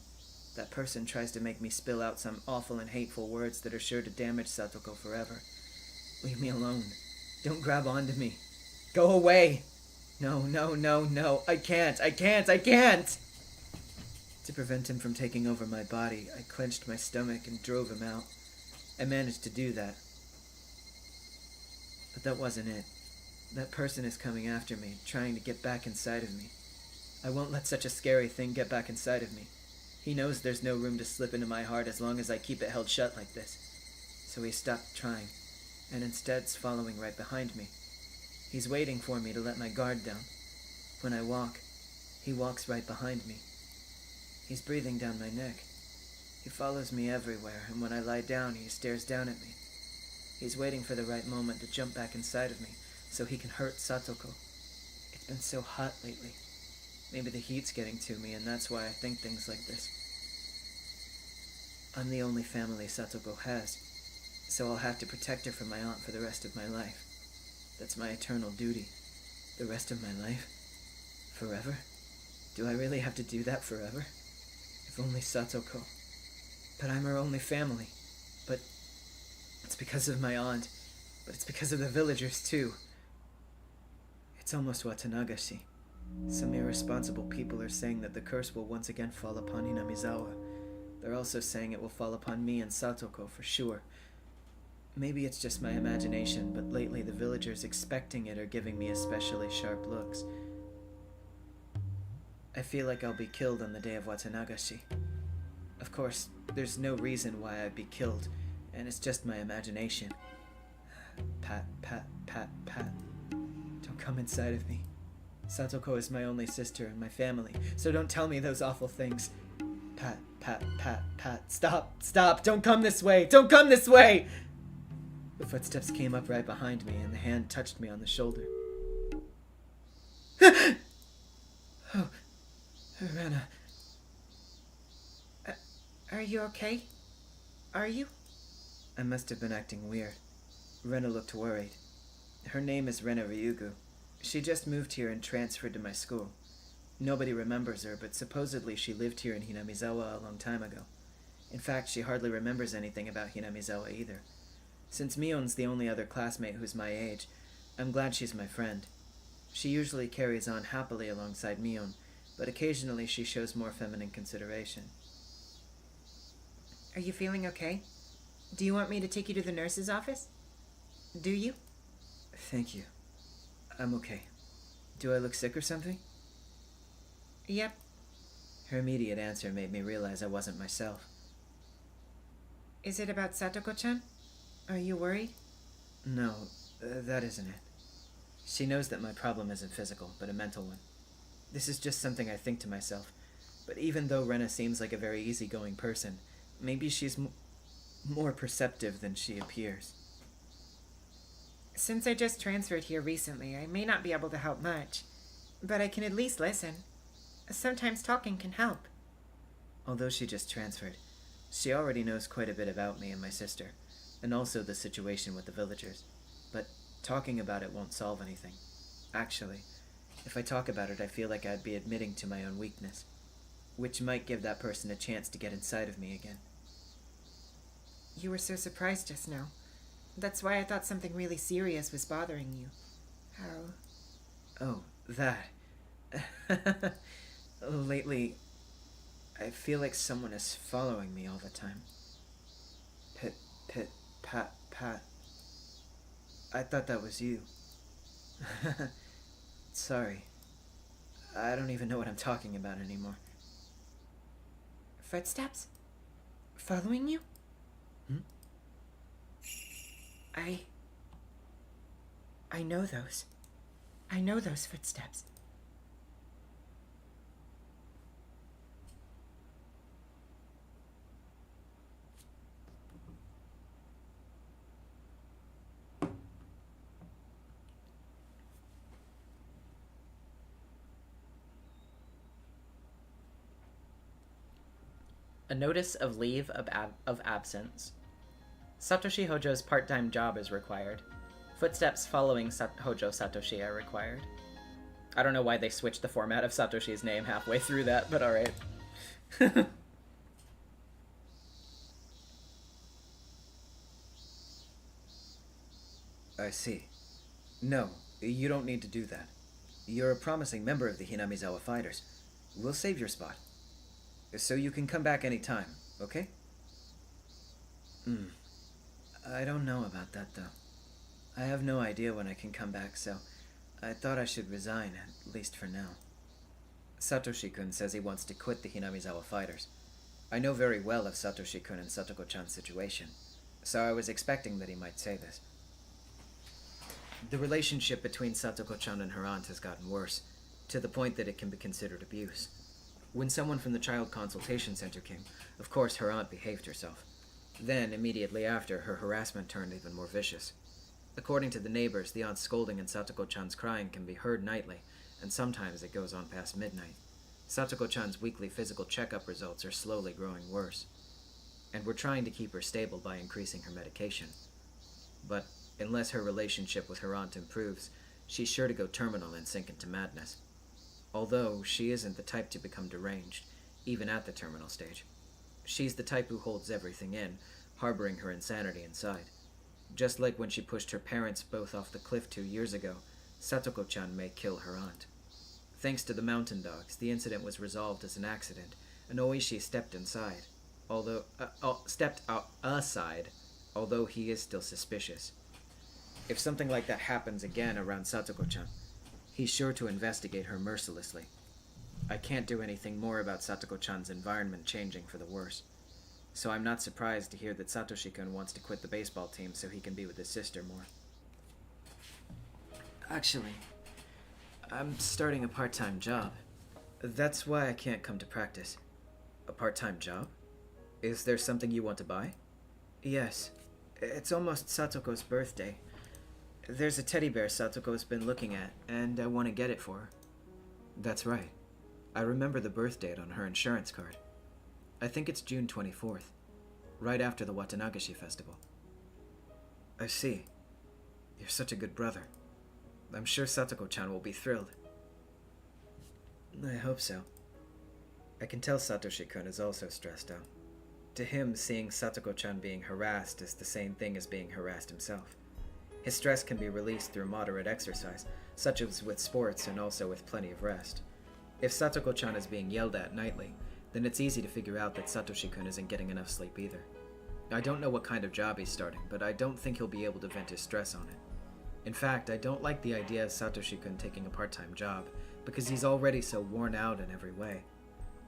that person tries to make me spill out some awful and hateful words that are sure to damage Satoko forever. Leave me alone. Don't grab onto me. Go away! No. I can't! To prevent him from taking over my body, I clenched my stomach and drove him out. I managed to do that. But that wasn't it. That person is coming after me, trying to get back inside of me. I won't let such a scary thing get back inside of me. He knows there's no room to slip into my heart as long as I keep it held shut like this. So he stopped trying, and instead's following right behind me. He's waiting for me to let my guard down. When I walk, he walks right behind me. He's breathing down my neck. He follows me everywhere, and when I lie down, he stares down at me. He's waiting for the right moment to jump back inside of me so he can hurt Satoko. It's been so hot lately. Maybe the heat's getting to me, and that's why I think things like this. I'm the only family Satoko has, so I'll have to protect her from my aunt for the rest of my life. That's my eternal duty. The rest of my life? Forever? Do I really have to do that forever? If only Satoko. But I'm her only family. But it's because of my aunt. But it's because of the villagers, too. It's almost Watanagashi. Some irresponsible people are saying that the curse will once again fall upon Hinamizawa. They're also saying it will fall upon me and Satoko for sure. Maybe it's just my imagination, but lately the villagers expecting it are giving me especially sharp looks. I feel like I'll be killed on the day of Watanagashi. Of course, there's no reason why I'd be killed, and it's just my imagination. Pat, pat, pat, pat. Don't come inside of me. Satoko is my only sister and my family, so don't tell me those awful things. Pat, pat, pat, pat. Stop, stop, don't come this way, don't come this way! The footsteps came up right behind me, and the hand touched me on the shoulder. Oh, Rena. Are you okay? Are you? I must have been acting weird. Rena looked worried. Her name is Rena Ryugu. She just moved here and transferred to my school. Nobody remembers her, but supposedly she lived here in Hinamizawa a long time ago. In fact, she hardly remembers anything about Hinamizawa either. Since Mion's the only other classmate who's my age, I'm glad she's my friend. She usually carries on happily alongside Mion, but occasionally she shows more feminine consideration. Are you feeling okay? Do you want me to take you to the nurse's office? Do you? Thank you. I'm okay. Do I look sick or something? Yep. Her immediate answer made me realize I wasn't myself. Is it about Satoko-chan? Are you worried? No, that isn't it. She knows that my problem isn't physical, but a mental one. This is just something I think to myself. But even though Rena seems like a very easygoing person, maybe she's more perceptive than she appears. Since I just transferred here recently, I may not be able to help much, but I can at least listen. Sometimes talking can help. Although she just transferred, she already knows quite a bit about me and my sister, and also the situation with the villagers. But talking about it won't solve anything. Actually, if I talk about it, I feel like I'd be admitting to my own weakness, which might give that person a chance to get inside of me again. You were so surprised just now. That's why I thought something really serious was bothering you. How? Oh, that. Lately, I feel like someone is following me all the time. Pit, pit, pat, pat. I thought that was you. Sorry. I don't even know what I'm talking about anymore. Footsteps? Following you? I know those. I know those footsteps. A notice of leave of absence. Satoshi Hojo's part-time job is required. Footsteps following Hojo Satoshi are required. I don't know why they switched the format of Satoshi's name halfway through that, but alright. I see. No, you don't need to do that. You're a promising member of the Hinamizawa Fighters. We'll save your spot. So you can come back anytime, okay? I don't know about that, though. I have no idea when I can come back, so I thought I should resign, at least for now. Satoshi-kun says he wants to quit the Hinamizawa fighters. I know very well of Satoshi-kun and Satoko-chan's situation, so I was expecting that he might say this. The relationship between Satoko-chan and her aunt has gotten worse, to the point that it can be considered abuse. When someone from the child consultation center came, of course her aunt behaved herself. Then, immediately after, her harassment turned even more vicious. According to the neighbors, the aunt's scolding and Satoko-chan's crying can be heard nightly, and sometimes it goes on past midnight. Satoko-chan's weekly physical checkup results are slowly growing worse, and we're trying to keep her stable by increasing her medication. But unless her relationship with her aunt improves, she's sure to go terminal and sink into madness. Although she isn't the type to become deranged, even at the terminal stage. She's the type who holds everything in, harboring her insanity inside. Just like when she pushed her parents both off the cliff 2 years ago, Satoko-chan may kill her aunt. Thanks to the mountain dogs, the incident was resolved as an accident, and Oishi stepped aside, although he is still suspicious. If something like that happens again around Satoko-chan, he's sure to investigate her mercilessly. I can't do anything more about Satoko-chan's environment changing for the worse, so I'm not surprised to hear that Satoshi-kun wants to quit the baseball team so he can be with his sister more. Actually, I'm starting a part-time job. That's why I can't come to practice. A part-time job? Is there something you want to buy? Yes. It's almost Satoko's birthday. There's a teddy bear Satoko's been looking at, and I want to get it for her. That's right. I remember the birth date on her insurance card. I think it's June 24th, right after the Watanagashi festival. I see. You're such a good brother. I'm sure Satoko-chan will be thrilled. I hope so. I can tell Satoshi-kun is also stressed out. To him, seeing Satoko-chan being harassed is the same thing as being harassed himself. His stress can be released through moderate exercise, such as with sports and also with plenty of rest. If Satoko-chan is being yelled at nightly, then it's easy to figure out that Satoshi-kun isn't getting enough sleep either. I don't know what kind of job he's starting, but I don't think he'll be able to vent his stress on it. In fact, I don't like the idea of Satoshi-kun taking a part-time job, because he's already so worn out in every way.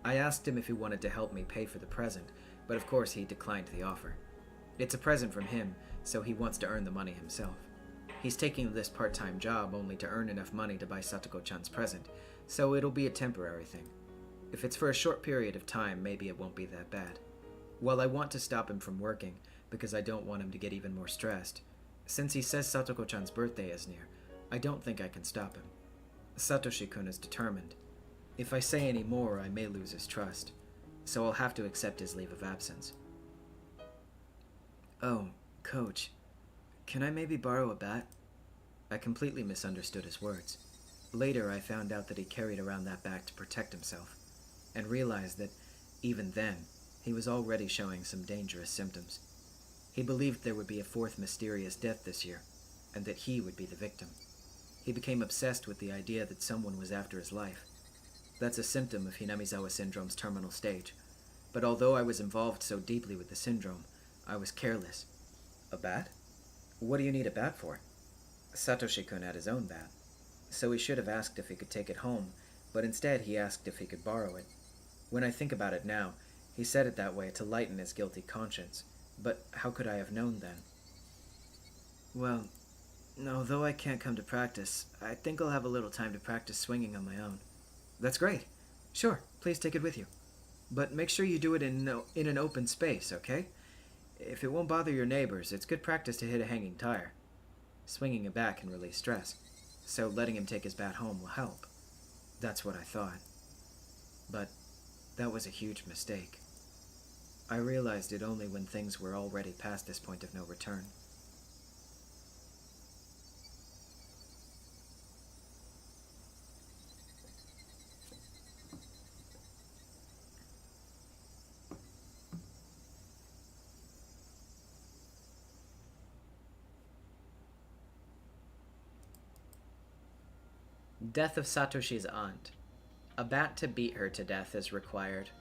I asked him if he wanted to help me pay for the present, but of course he declined the offer. It's a present from him, so he wants to earn the money himself. He's taking this part-time job only to earn enough money to buy Satoko-chan's present, so it'll be a temporary thing. If it's for a short period of time, maybe it won't be that bad. While I want to stop him from working, because I don't want him to get even more stressed, since he says Satoko-chan's birthday is near, I don't think I can stop him. Satoshi-kun is determined. If I say any more, I may lose his trust, so I'll have to accept his leave of absence. Oh, Coach, can I maybe borrow a bat? I completely misunderstood his words. Later, I found out that he carried around that bat to protect himself, and realized that, even then, he was already showing some dangerous symptoms. He believed there would be a fourth mysterious death this year, and that he would be the victim. He became obsessed with the idea that someone was after his life. That's a symptom of Hinamizawa syndrome's terminal stage. But although I was involved so deeply with the syndrome, I was careless. A bat? What do you need a bat for? Satoshi-kun had his own bat, so he should have asked if he could take it home, but instead he asked if he could borrow it. When I think about it now, he said it that way to lighten his guilty conscience, but how could I have known then? Well, although I can't come to practice, I think I'll have a little time to practice swinging on my own. That's great. Sure, please take it with you. But make sure you do it in an open space, okay? If it won't bother your neighbors, it's good practice to hit a hanging tire. Swinging a bat can release stress, so letting him take his bat home will help. That's what I thought. But that was a huge mistake. I realized it only when things were already past this point of no return. Death of Satoshi's aunt. A bat to beat her to death is required.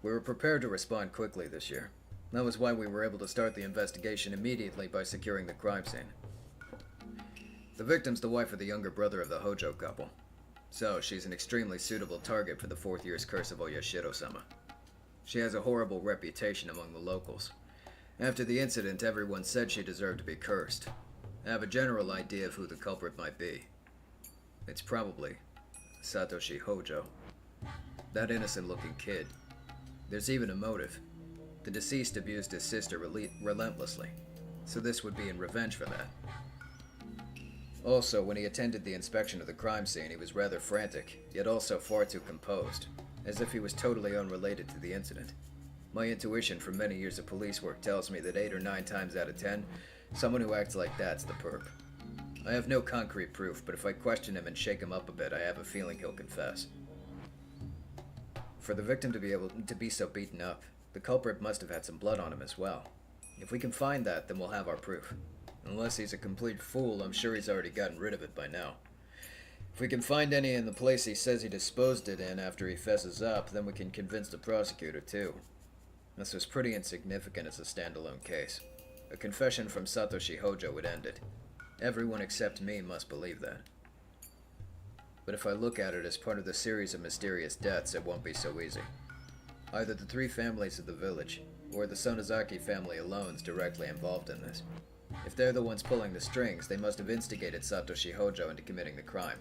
We were prepared to respond quickly this year. That was why we were able to start the investigation immediately by securing the crime scene. The victim's the wife of the younger brother of the Hojo couple, so she's an extremely suitable target for the 4th year's curse of Oyashiro-sama. She has a horrible reputation among the locals. After the incident, everyone said she deserved to be cursed. I have a general idea of who the culprit might be. It's probably Satoshi Hojo. That innocent-looking kid. There's even a motive. The deceased abused his sister relentlessly, so this would be in revenge for that. Also, when he attended the inspection of the crime scene, he was rather frantic, yet also far too composed, as if he was totally unrelated to the incident. My intuition from many years of police work tells me that 8 or 9 times out of 10, someone who acts like that's the perp. I have no concrete proof, but if I question him and shake him up a bit, I have a feeling he'll confess. For the victim to be able to be so beaten up, the culprit must have had some blood on him as well. If we can find that, then we'll have our proof. Unless he's a complete fool, I'm sure he's already gotten rid of it by now. If we can find any in the place he says he disposed it in after he fesses up, then we can convince the prosecutor too. This was pretty insignificant as a standalone case. A confession from Satoshi Hojo would end it. Everyone except me must believe that. But if I look at it as part of the series of mysterious deaths, it won't be so easy. Either the 3 families of the village, or the Sonozaki family alone is directly involved in this. If they're the ones pulling the strings, they must have instigated Satoshi Hojo into committing the crime.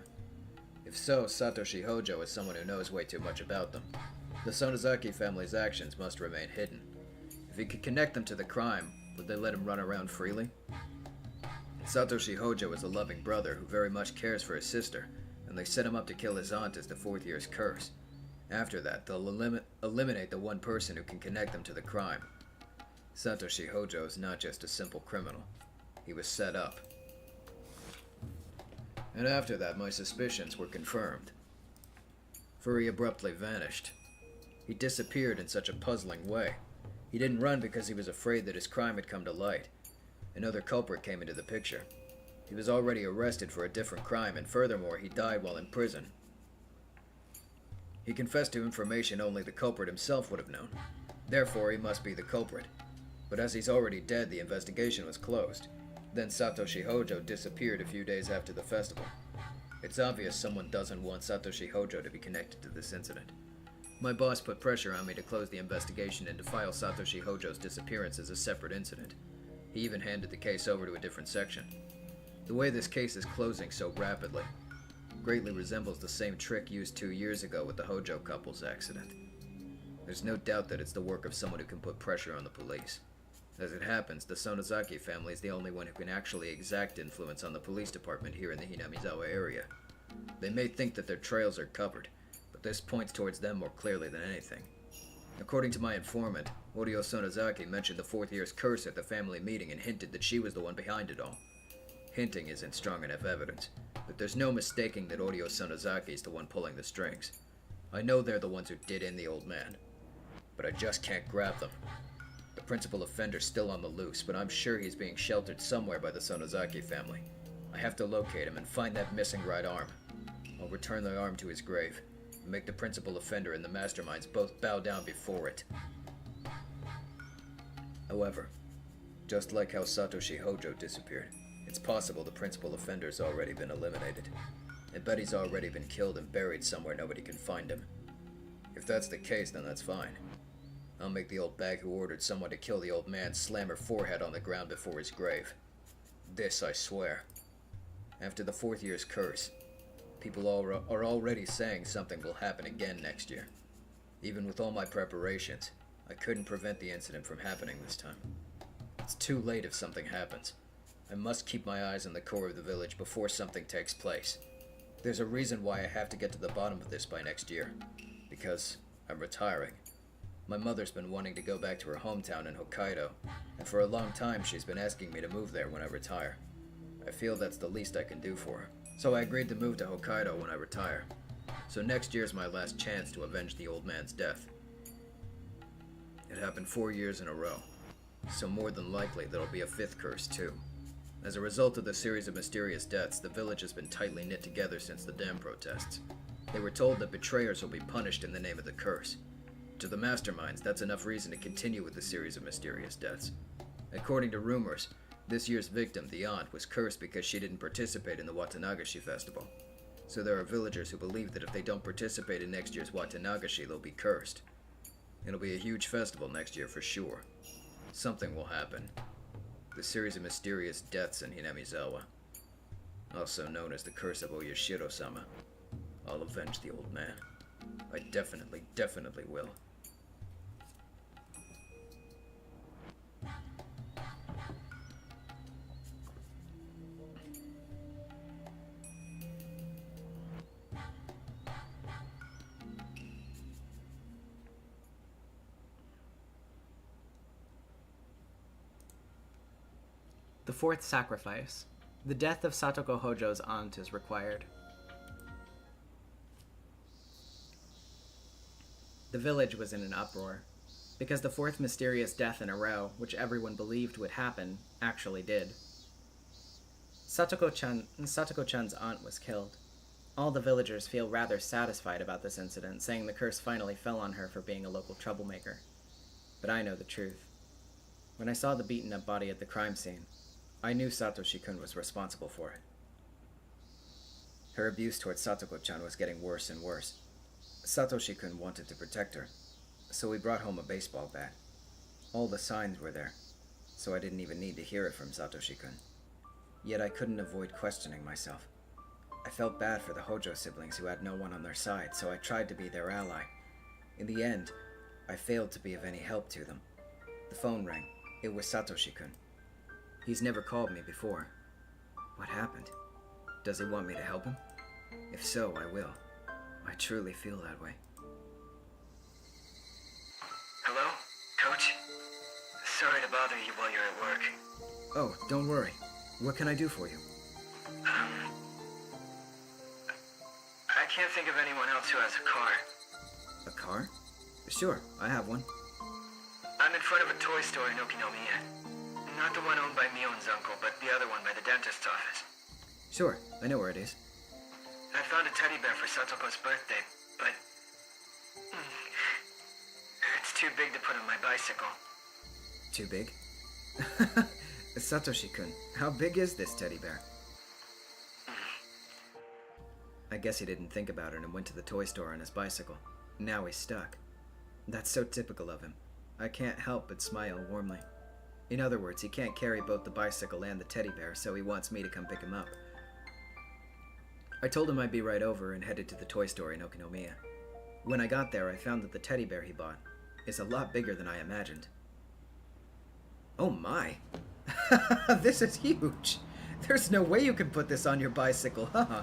If so, Satoshi Hojo is someone who knows way too much about them. The Sonozaki family's actions must remain hidden. If he could connect them to the crime, would they let him run around freely? Satoshi Hojo is a loving brother who very much cares for his sister, and they set him up to kill his aunt as the 4th year's curse. After that, they'll eliminate the one person who can connect them to the crime. Satoshi Hojo is not just a simple criminal. He was set up. And after that, my suspicions were confirmed. For he abruptly vanished. He disappeared in such a puzzling way. He didn't run because he was afraid that his crime had come to light. Another culprit came into the picture. He was already arrested for a different crime, and furthermore, he died while in prison. He confessed to information only the culprit himself would have known. Therefore, he must be the culprit. But as he's already dead, the investigation was closed. Then Satoshi Hojo disappeared a few days after the festival. It's obvious someone doesn't want Satoshi Hojo to be connected to this incident. My boss put pressure on me to close the investigation and to file Satoshi Hojo's disappearance as a separate incident. He even handed the case over to a different section. The way this case is closing so rapidly greatly resembles the same trick used 2 years ago with the Hojo couple's accident. There's no doubt that it's the work of someone who can put pressure on the police. As it happens, the Sonozaki family is the only one who can actually exact influence on the police department here in the Hinamizawa area. They may think that their trails are covered, but this points towards them more clearly than anything. According to my informant, Orio Sonozaki mentioned the 4th year's curse at the family meeting and hinted that she was the one behind it all. Hinting isn't strong enough evidence, but there's no mistaking that Orio Sonozaki is the one pulling the strings. I know they're the ones who did in the old man, but I just can't grab them. The principal offender's still on the loose, but I'm sure he's being sheltered somewhere by the Sonozaki family. I have to locate him and find that missing right arm. I'll return the arm to his grave, and make the principal offender and the masterminds both bow down before it. However, just like how Satoshi Hojo disappeared, it's possible the principal offender's already been eliminated. I bet he's already been killed and buried somewhere nobody can find him. If that's the case, then that's fine. I'll make the old bag who ordered someone to kill the old man slam her forehead on the ground before his grave. This I swear. After the 4th year's curse, people are already saying something will happen again next year. Even with all my preparations, I couldn't prevent the incident from happening this time. It's too late if something happens. I must keep my eyes on the core of the village before something takes place. There's a reason why I have to get to the bottom of this by next year. Because I'm retiring. My mother's been wanting to go back to her hometown in Hokkaido, and for a long time she's been asking me to move there when I retire. I feel that's the least I can do for her, so I agreed to move to Hokkaido when I retire. So next year's my last chance to avenge the old man's death. It happened 4 years in a row, so more than likely there'll be a 5th curse too. As a result of the series of mysterious deaths, the village has been tightly knit together since the dam protests. They were told that betrayers will be punished in the name of the curse. To the masterminds, that's enough reason to continue with the series of mysterious deaths. According to rumors, This year's victim, the aunt, was cursed because she didn't participate in the Watanagashi festival. So there are villagers who believe that if they don't participate in next year's Watanagashi, they'll be cursed. It'll be a huge festival next year for sure. Something will happen. The series of mysterious deaths in Hinamizawa, also known as the Curse of Oyashiro-sama. I'll avenge the old man. I definitely will. The fourth sacrifice. The death of Satoko Hojo's aunt is required. The village was in an uproar, because the fourth mysterious death in a row, which everyone believed would happen, actually did. Satoko-chan's aunt was killed. All the villagers feel rather satisfied about this incident, saying the curse finally fell on her for being a local troublemaker. But I know the truth. When I saw the beaten-up body at the crime scene, I knew Satoshi-kun was responsible for it. Her abuse towards Satoko-chan was getting worse and worse. Satoshi-kun wanted to protect her, so we brought home a baseball bat. All the signs were there, so I didn't even need to hear it from Satoshi-kun. Yet I couldn't avoid questioning myself. I felt bad for the Hojo siblings who had no one on their side, so I tried to be their ally. In the end, I failed to be of any help to them. The phone rang. It was Satoshi-kun. He's never called me before. What happened? Does he want me to help him? If so, I will. I truly feel that way. Hello? Coach? Sorry to bother you while you're at work. Oh, don't worry. What can I do for you? I can't think of anyone else who has a car. A car? Sure, I have one. I'm in front of a toy store in Okinomiya. Not the one owned by Mion's uncle, but the other one by the dentist's office. Sure, I know where it is. I found a teddy bear for Satoko's birthday, but it's too big to put on my bicycle. Too big? Satoshi-kun, how big is this teddy bear? I guess he didn't think about it and went to the toy store on his bicycle. Now he's stuck. That's so typical of him. I can't help but smile warmly. In other words, he can't carry both the bicycle and the teddy bear, so he wants me to come pick him up. I told him I'd be right over and headed to the toy store in Okinomiya. When I got there, I found that the teddy bear he bought is a lot bigger than I imagined. Oh my! This is huge! There's no way you can put this on your bicycle, huh?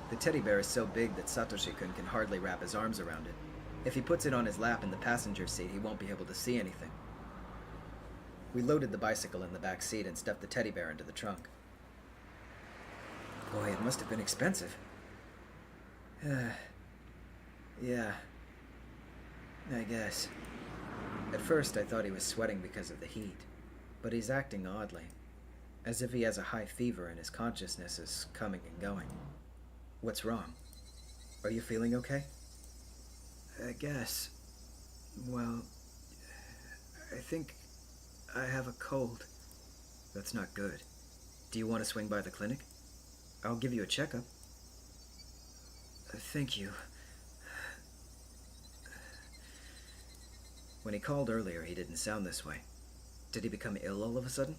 The teddy bear is so big that Satoshi-kun can hardly wrap his arms around it. If he puts it on his lap in the passenger seat, he won't be able to see anything. We loaded the bicycle in the back seat and stuffed the teddy bear into the trunk. Boy, it must have been expensive. Yeah, I guess. At first, I thought he was sweating because of the heat, but he's acting oddly, as if he has a high fever and his consciousness is coming and going. What's wrong? Are you feeling okay? I guess. Well, I think I have a cold. That's not good. Do you want to swing by the clinic? I'll give you a checkup. Thank you. When he called earlier, he didn't sound this way. Did he become ill all of a sudden?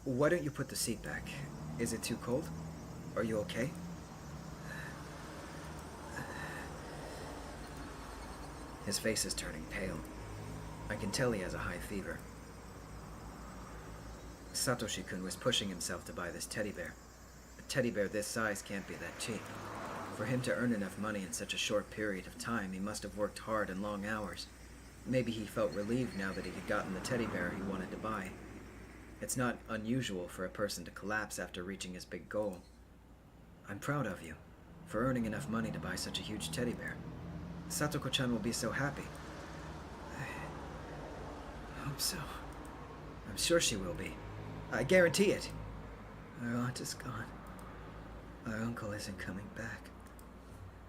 Why don't you put the seat back? Is it too cold? Are you okay? His face is turning pale. I can tell he has a high fever. Satoshi-kun was pushing himself to buy this teddy bear. A teddy bear this size can't be that cheap. For him to earn enough money in such a short period of time, he must have worked hard and long hours. Maybe he felt relieved now that he had gotten the teddy bear he wanted to buy. It's not unusual for a person to collapse after reaching his big goal. I'm proud of you for earning enough money to buy such a huge teddy bear. Satoko-chan will be so happy. I hope so. I'm sure she will be. I guarantee it. Our aunt is gone. Our uncle isn't coming back.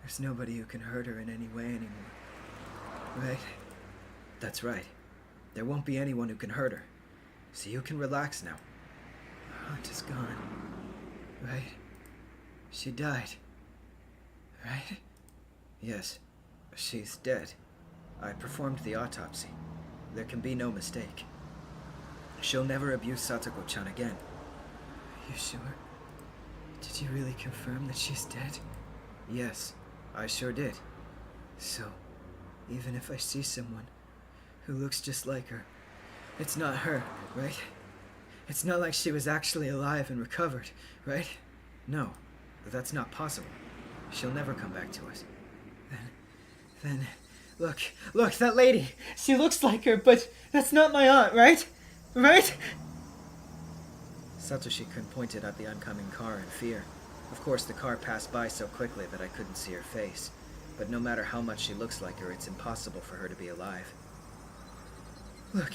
There's nobody who can hurt her in any way anymore. Right? That's right. There won't be anyone who can hurt her. So you can relax now. Her aunt is gone. Right? She died. Right? Yes. She's dead. I performed the autopsy. There can be no mistake. She'll never abuse Satoko-chan again. Are you sure? Did you really confirm that she's dead? Yes, I sure did. So, even if I see someone who looks just like her, it's not her, right? It's not like she was actually alive and recovered, right? No, that's not possible. She'll never come back to us. Then, look, that lady! She looks like her, but that's not my aunt, right? Right? Satoshi-kun pointed at the oncoming car in fear. Of course, the car passed by so quickly that I couldn't see her face. But no matter how much she looks like her, it's impossible for her to be alive. Look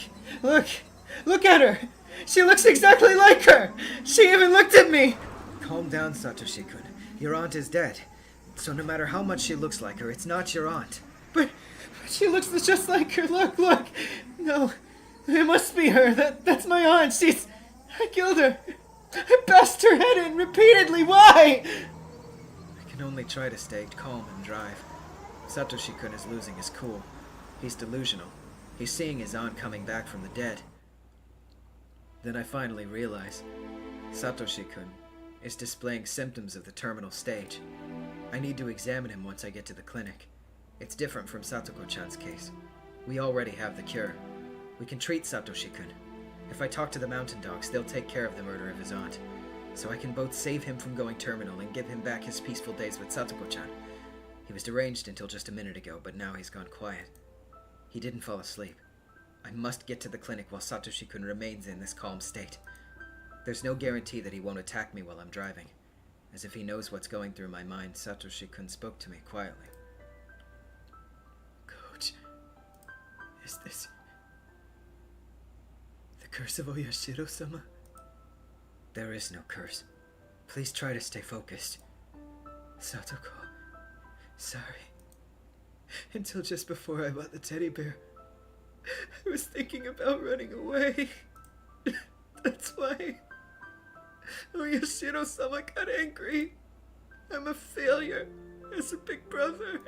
at her! She looks exactly like her! She even looked at me! Calm down, Satoshi-kun. Your aunt is dead. So no matter how much she looks like her, it's not your aunt. But she looks just like her. Look! No, it must be her. That's my aunt. I killed her. I bashed her head in repeatedly. Why? I can only try to stay calm and drive. Satoshi-kun is losing his cool. He's delusional. He's seeing his aunt coming back from the dead. Then I finally realize Satoshi-kun is displaying symptoms of the terminal stage. I need to examine him once I get to the clinic. It's different from Satoko-chan's case. We already have the cure. We can treat Satoshi-kun. If I talk to the mountain dogs, they'll take care of the murder of his aunt. So I can both save him from going terminal and give him back his peaceful days with Satoko-chan. He was deranged until just a minute ago, but now he's gone quiet. He didn't fall asleep. I must get to the clinic while Satoshi-kun remains in this calm state. There's no guarantee that he won't attack me while I'm driving. As if he knows what's going through my mind, Satoshi-kun spoke to me quietly. Coach, is this the curse of Oyashiro-sama? There is no curse. Please try to stay focused. Satoko, sorry. Until just before I bought the teddy bear, I was thinking about running away. That's why Oyashiro-sama got angry. I'm a failure as a big brother.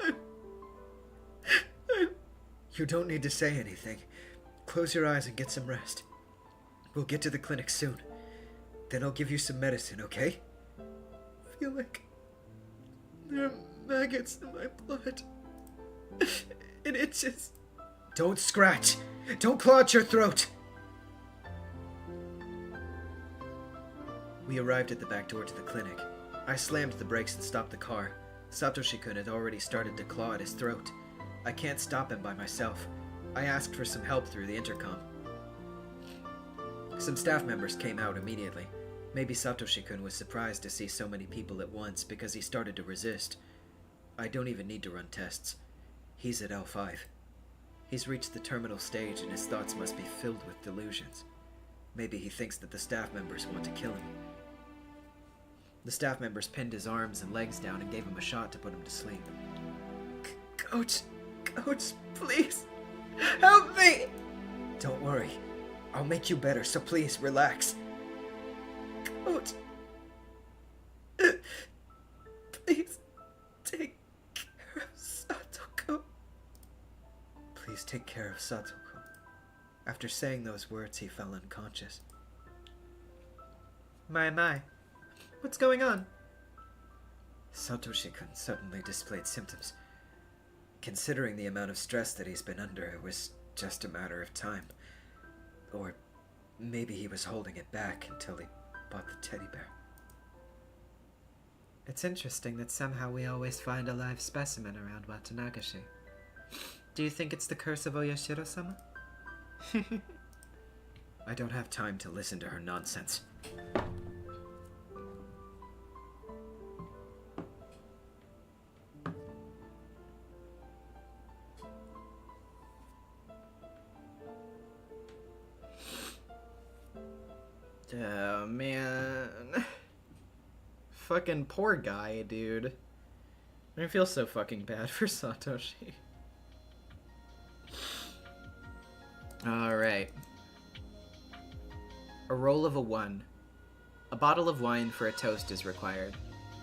I'm... You don't need to say anything. Close your eyes and get some rest. We'll get to the clinic soon. Then I'll give you some medicine, okay? I feel like there are maggots in my blood. It itches. Don't scratch. Don't claw at your throat. We arrived at the back door to the clinic. I slammed the brakes and stopped the car. Satoshi-kun had already started to claw at his throat. I can't stop him by myself. I asked for some help through the intercom. Some staff members came out immediately. Maybe Satoshi-kun was surprised to see so many people at once because he started to resist. I don't even need to run tests. He's at L5. He's reached the terminal stage and his thoughts must be filled with delusions. Maybe he thinks that the staff members want to kill him. The staff members pinned his arms and legs down and gave him a shot to put him to sleep. Coach, please, help me! Don't worry, I'll make you better, so please, relax. Coach, please, take care of Satoko. Please take care of Satoko. After saying those words, he fell unconscious. My. What's going on? Satoshi-kun suddenly displayed symptoms. Considering the amount of stress that he's been under, it was just a matter of time. Or maybe he was holding it back until he bought the teddy bear. It's interesting that somehow we always find a live specimen around Watanagashi. Do you think it's the curse of Oyashiro-sama? I don't have time to listen to her nonsense. Oh, man. Fucking poor guy, dude. I feel so fucking bad for Satoshi. Alright. A roll of a 1. A bottle of wine for a toast is required.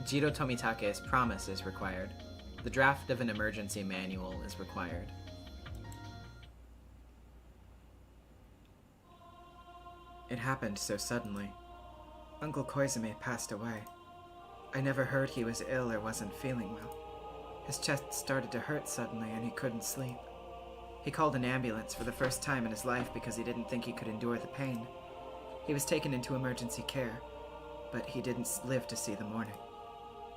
Jiro Tomitake's promise is required. The draft of an emergency manual is required. It happened so suddenly. Uncle Koizumi passed away. I never heard he was ill or wasn't feeling well. His chest started to hurt suddenly and he couldn't sleep. He called an ambulance for the first time in his life because he didn't think he could endure the pain. He was taken into emergency care, but he didn't live to see the morning.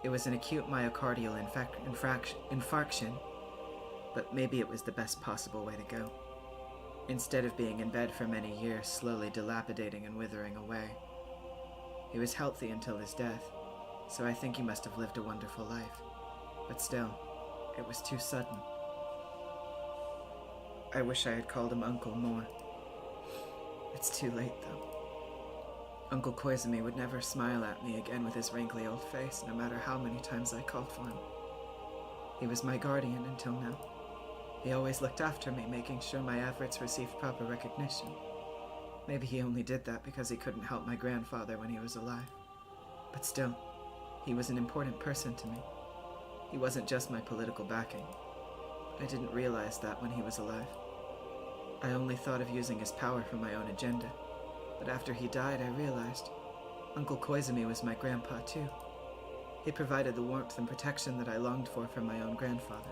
It was an acute myocardial infarction, but maybe it was the best possible way to go. Instead of being in bed for many years, slowly dilapidating and withering away. He was healthy until his death, so I think he must have lived a wonderful life. But still, it was too sudden. I wish I had called him Uncle more. It's too late, though. Uncle Koizumi would never smile at me again with his wrinkly old face, no matter how many times I called for him. He was my guardian until now. He always looked after me, making sure my efforts received proper recognition. Maybe he only did that because he couldn't help my grandfather when he was alive. But still, he was an important person to me. He wasn't just my political backing. I didn't realize that when he was alive. I only thought of using his power for my own agenda. But after he died, I realized Uncle Koizumi was my grandpa too. He provided the warmth and protection that I longed for from my own grandfather.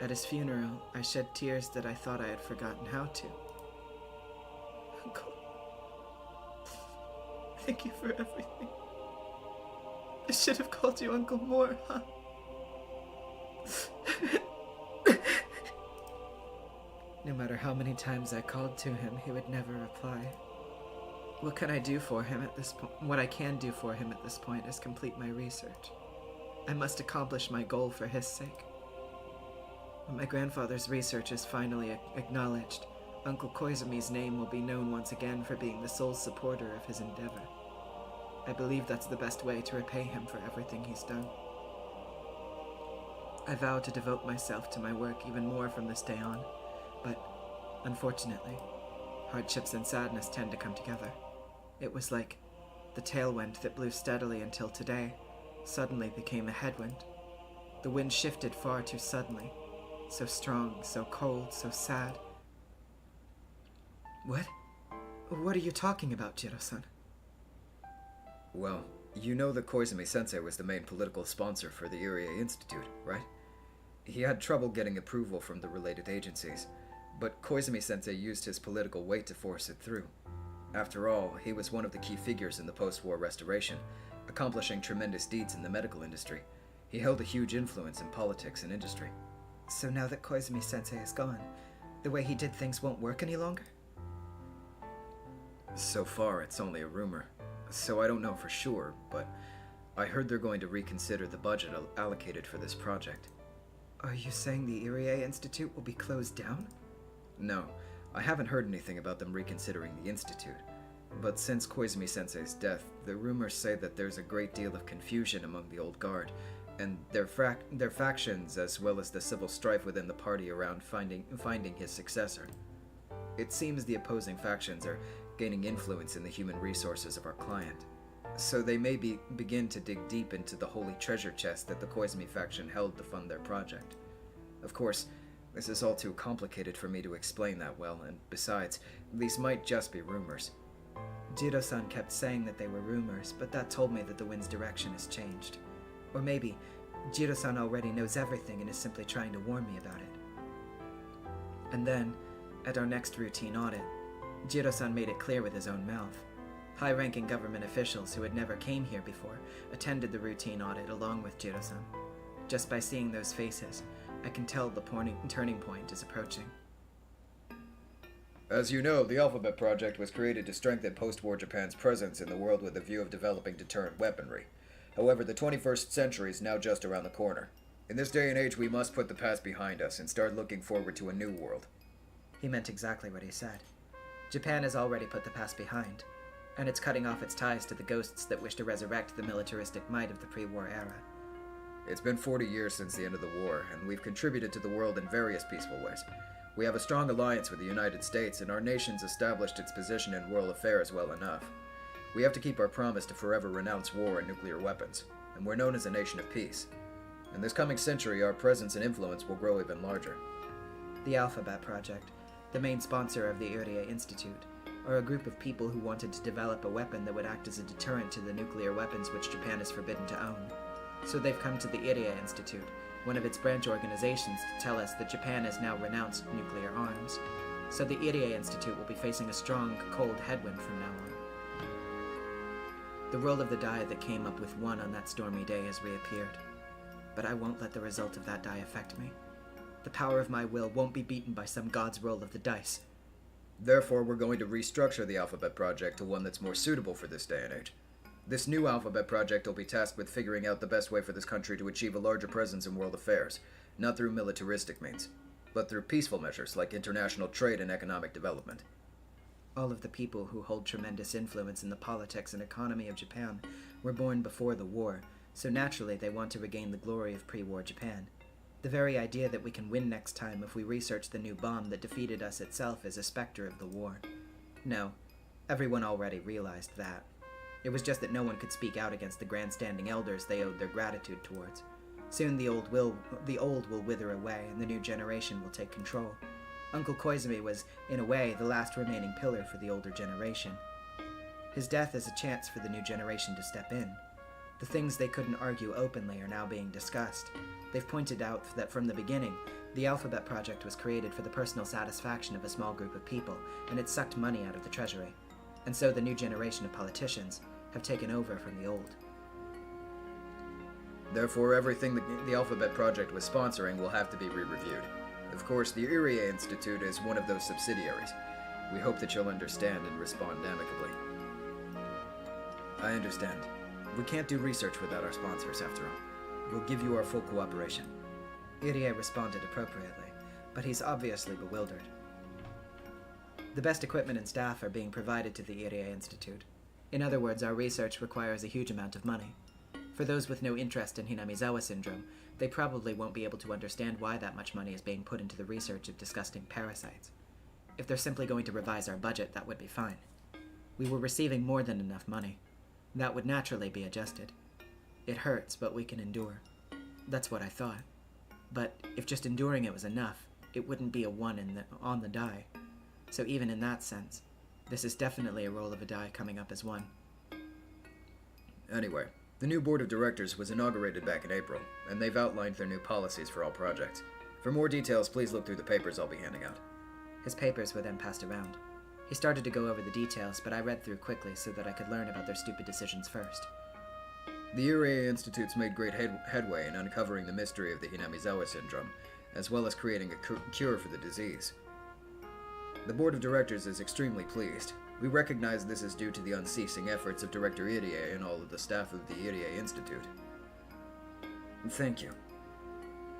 At his funeral, I shed tears that I thought I had forgotten how to. Uncle, thank you for everything. I should have called you Uncle more, huh? No matter how many times I called to him, he would never reply. What can I do for him at this point? What I can do for him at this point is complete my research. I must accomplish my goal for his sake. When my grandfather's research is finally acknowledged, Uncle Koizumi's name will be known once again for being the sole supporter of his endeavor. I believe that's the best way to repay him for everything he's done. I vow to devote myself to my work even more from this day on, but, unfortunately, hardships and sadness tend to come together. It was like the tailwind that blew steadily until today suddenly became a headwind. The wind shifted far too suddenly. So strong, so cold, so sad. What? What are you talking about, Jiro-san? Well, you know that Koizumi-sensei was the main political sponsor for the Irie Institute, right? He had trouble getting approval from the related agencies, but Koizumi-sensei used his political weight to force it through. After all, he was one of the key figures in the post-war restoration, accomplishing tremendous deeds in the medical industry. He held a huge influence in politics and industry. So now that Koizumi-sensei is gone, the way he did things won't work any longer? So far, it's only a rumor, so I don't know for sure, but I heard they're going to reconsider the budget allocated for this project. Are you saying the Irie Institute will be closed down? No, I haven't heard anything about them reconsidering the institute. But since Koizumi-sensei's death, the rumors say that there's a great deal of confusion among the old guard, and their factions, as well as the civil strife within the party around finding his successor. It seems the opposing factions are gaining influence in the human resources of our client, so they may begin to dig deep into the holy treasure chest that the Koizumi faction held to fund their project. Of course, this is all too complicated for me to explain that well, and besides, these might just be rumors. Jiro-san kept saying that they were rumors, but that told me that the wind's direction has changed. Or maybe Jiro-san already knows everything and is simply trying to warn me about it. And then, at our next routine audit, Jiro-san made it clear with his own mouth. High-ranking government officials who had never came here before attended the routine audit along with Jiro-san. Just by seeing those faces, I can tell the turning point is approaching. As you know, the Alphabet Project was created to strengthen post-war Japan's presence in the world with a view of developing deterrent weaponry. However, the 21st century is now just around the corner. In this day and age, we must put the past behind us and start looking forward to a new world. He meant exactly what he said. Japan has already put the past behind, and it's cutting off its ties to the ghosts that wish to resurrect the militaristic might of the pre-war era. It's been 40 years since the end of the war, and we've contributed to the world in various peaceful ways. We have a strong alliance with the United States, and our nation's established its position in world affairs well enough. We have to keep our promise to forever renounce war and nuclear weapons, and we're known as a nation of peace. In this coming century, our presence and influence will grow even larger. The Alphabet Project, the main sponsor of the Irie Institute, are a group of people who wanted to develop a weapon that would act as a deterrent to the nuclear weapons which Japan is forbidden to own. So they've come to the Irie Institute, one of its branch organizations, to tell us that Japan has now renounced nuclear arms. So the Irie Institute will be facing a strong, cold headwind from now on. The roll of the die that came up with 1 on that stormy day has reappeared. But I won't let the result of that die affect me. The power of my will won't be beaten by some god's roll of the dice. Therefore, we're going to restructure the Alphabet Project to one that's more suitable for this day and age. This new Alphabet Project will be tasked with figuring out the best way for this country to achieve a larger presence in world affairs, not through militaristic means, but through peaceful measures like international trade and economic development. All of the people who hold tremendous influence in the politics and economy of Japan were born before the war, so naturally they want to regain the glory of pre-war Japan. The very idea that we can win next time if we research the new bomb that defeated us itself is a specter of the war. No, everyone already realized that. It was just that no one could speak out against the grandstanding elders they owed their gratitude towards. Soon the old will wither away and the new generation will take control. Uncle Koizumi was, in a way, the last remaining pillar for the older generation. His death is a chance for the new generation to step in. The things they couldn't argue openly are now being discussed. They've pointed out that from the beginning, the Alphabet Project was created for the personal satisfaction of a small group of people, and it sucked money out of the treasury. And so the new generation of politicians have taken over from the old. Therefore, everything the Alphabet Project was sponsoring will have to be re-reviewed. Of course, the Irie Institute is one of those subsidiaries. We hope that you'll understand and respond amicably. I understand. We can't do research without our sponsors, after all. We'll give you our full cooperation. Irie responded appropriately, but he's obviously bewildered. The best equipment and staff are being provided to the Irie Institute. In other words, our research requires a huge amount of money. For those with no interest in Hinamizawa syndrome, they probably won't be able to understand why that much money is being put into the research of disgusting parasites. If they're simply going to revise our budget, that would be fine. We were receiving more than enough money. That would naturally be adjusted. It hurts, but we can endure. That's what I thought. But if just enduring it was enough, it wouldn't be a 1 on the die. So even in that sense, this is definitely a roll of a die coming up as 1. Anyway, the new board of directors was inaugurated back in April, and they've outlined their new policies for all projects. For more details, please look through the papers I'll be handing out. His papers were then passed around. He started to go over the details, but I read through quickly so that I could learn about their stupid decisions first. The Irie Institute's made great headway in uncovering the mystery of the Hinamizawa syndrome, as well as creating a cure for the disease. The board of directors is extremely pleased. We recognize this is due to the unceasing efforts of Director Irie and all of the staff of the Irie Institute. Thank you.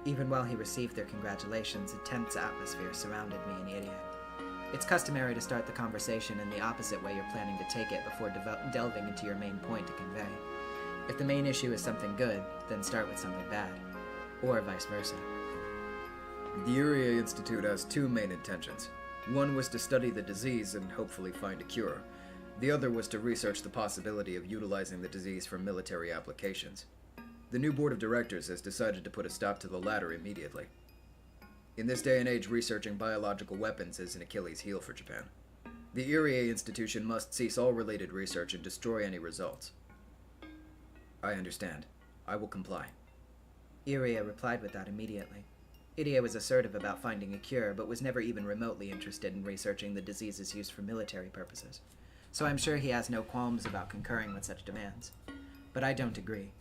Even while he received their congratulations, a tense atmosphere surrounded me and Irie. It's customary to start the conversation in the opposite way you're planning to take it before delving into your main point to convey. If the main issue is something good, then start with something bad. Or vice versa. The Irie Institute has 2 main intentions. One was to study the disease and hopefully find a cure. The other was to research the possibility of utilizing the disease for military applications. The new board of directors has decided to put a stop to the latter immediately. In this day and age, researching biological weapons is an Achilles heel for Japan. The Irie Institution must cease all related research and destroy any results. I understand. I will comply. Irie replied with that immediately. Irie was assertive about finding a cure, but was never even remotely interested in researching the disease's use for military purposes. So I'm sure he has no qualms about concurring with such demands. But I don't agree.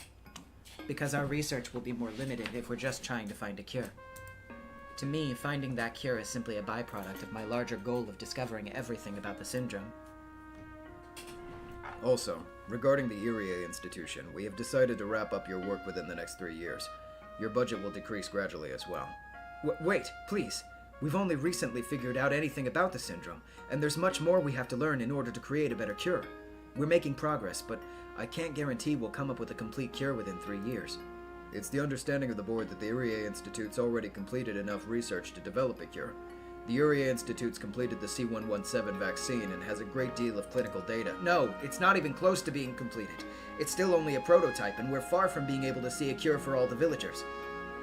Because our research will be more limited if we're just trying to find a cure. To me, finding that cure is simply a byproduct of my larger goal of discovering everything about the syndrome. Also, regarding the Irie Institution, we have decided to wrap up your work within the next 3 years. Your budget will decrease gradually as well. Wait, please. We've only recently figured out anything about the syndrome, and there's much more we have to learn in order to create a better cure. We're making progress, but I can't guarantee we'll come up with a complete cure within 3 years. It's the understanding of the board that the Irie Institute's already completed enough research to develop a cure. The Uriah Institute's completed the C117 vaccine and has a great deal of clinical data. No, it's not even close to being completed. It's still only a prototype, and we're far from being able to see a cure for all the villagers.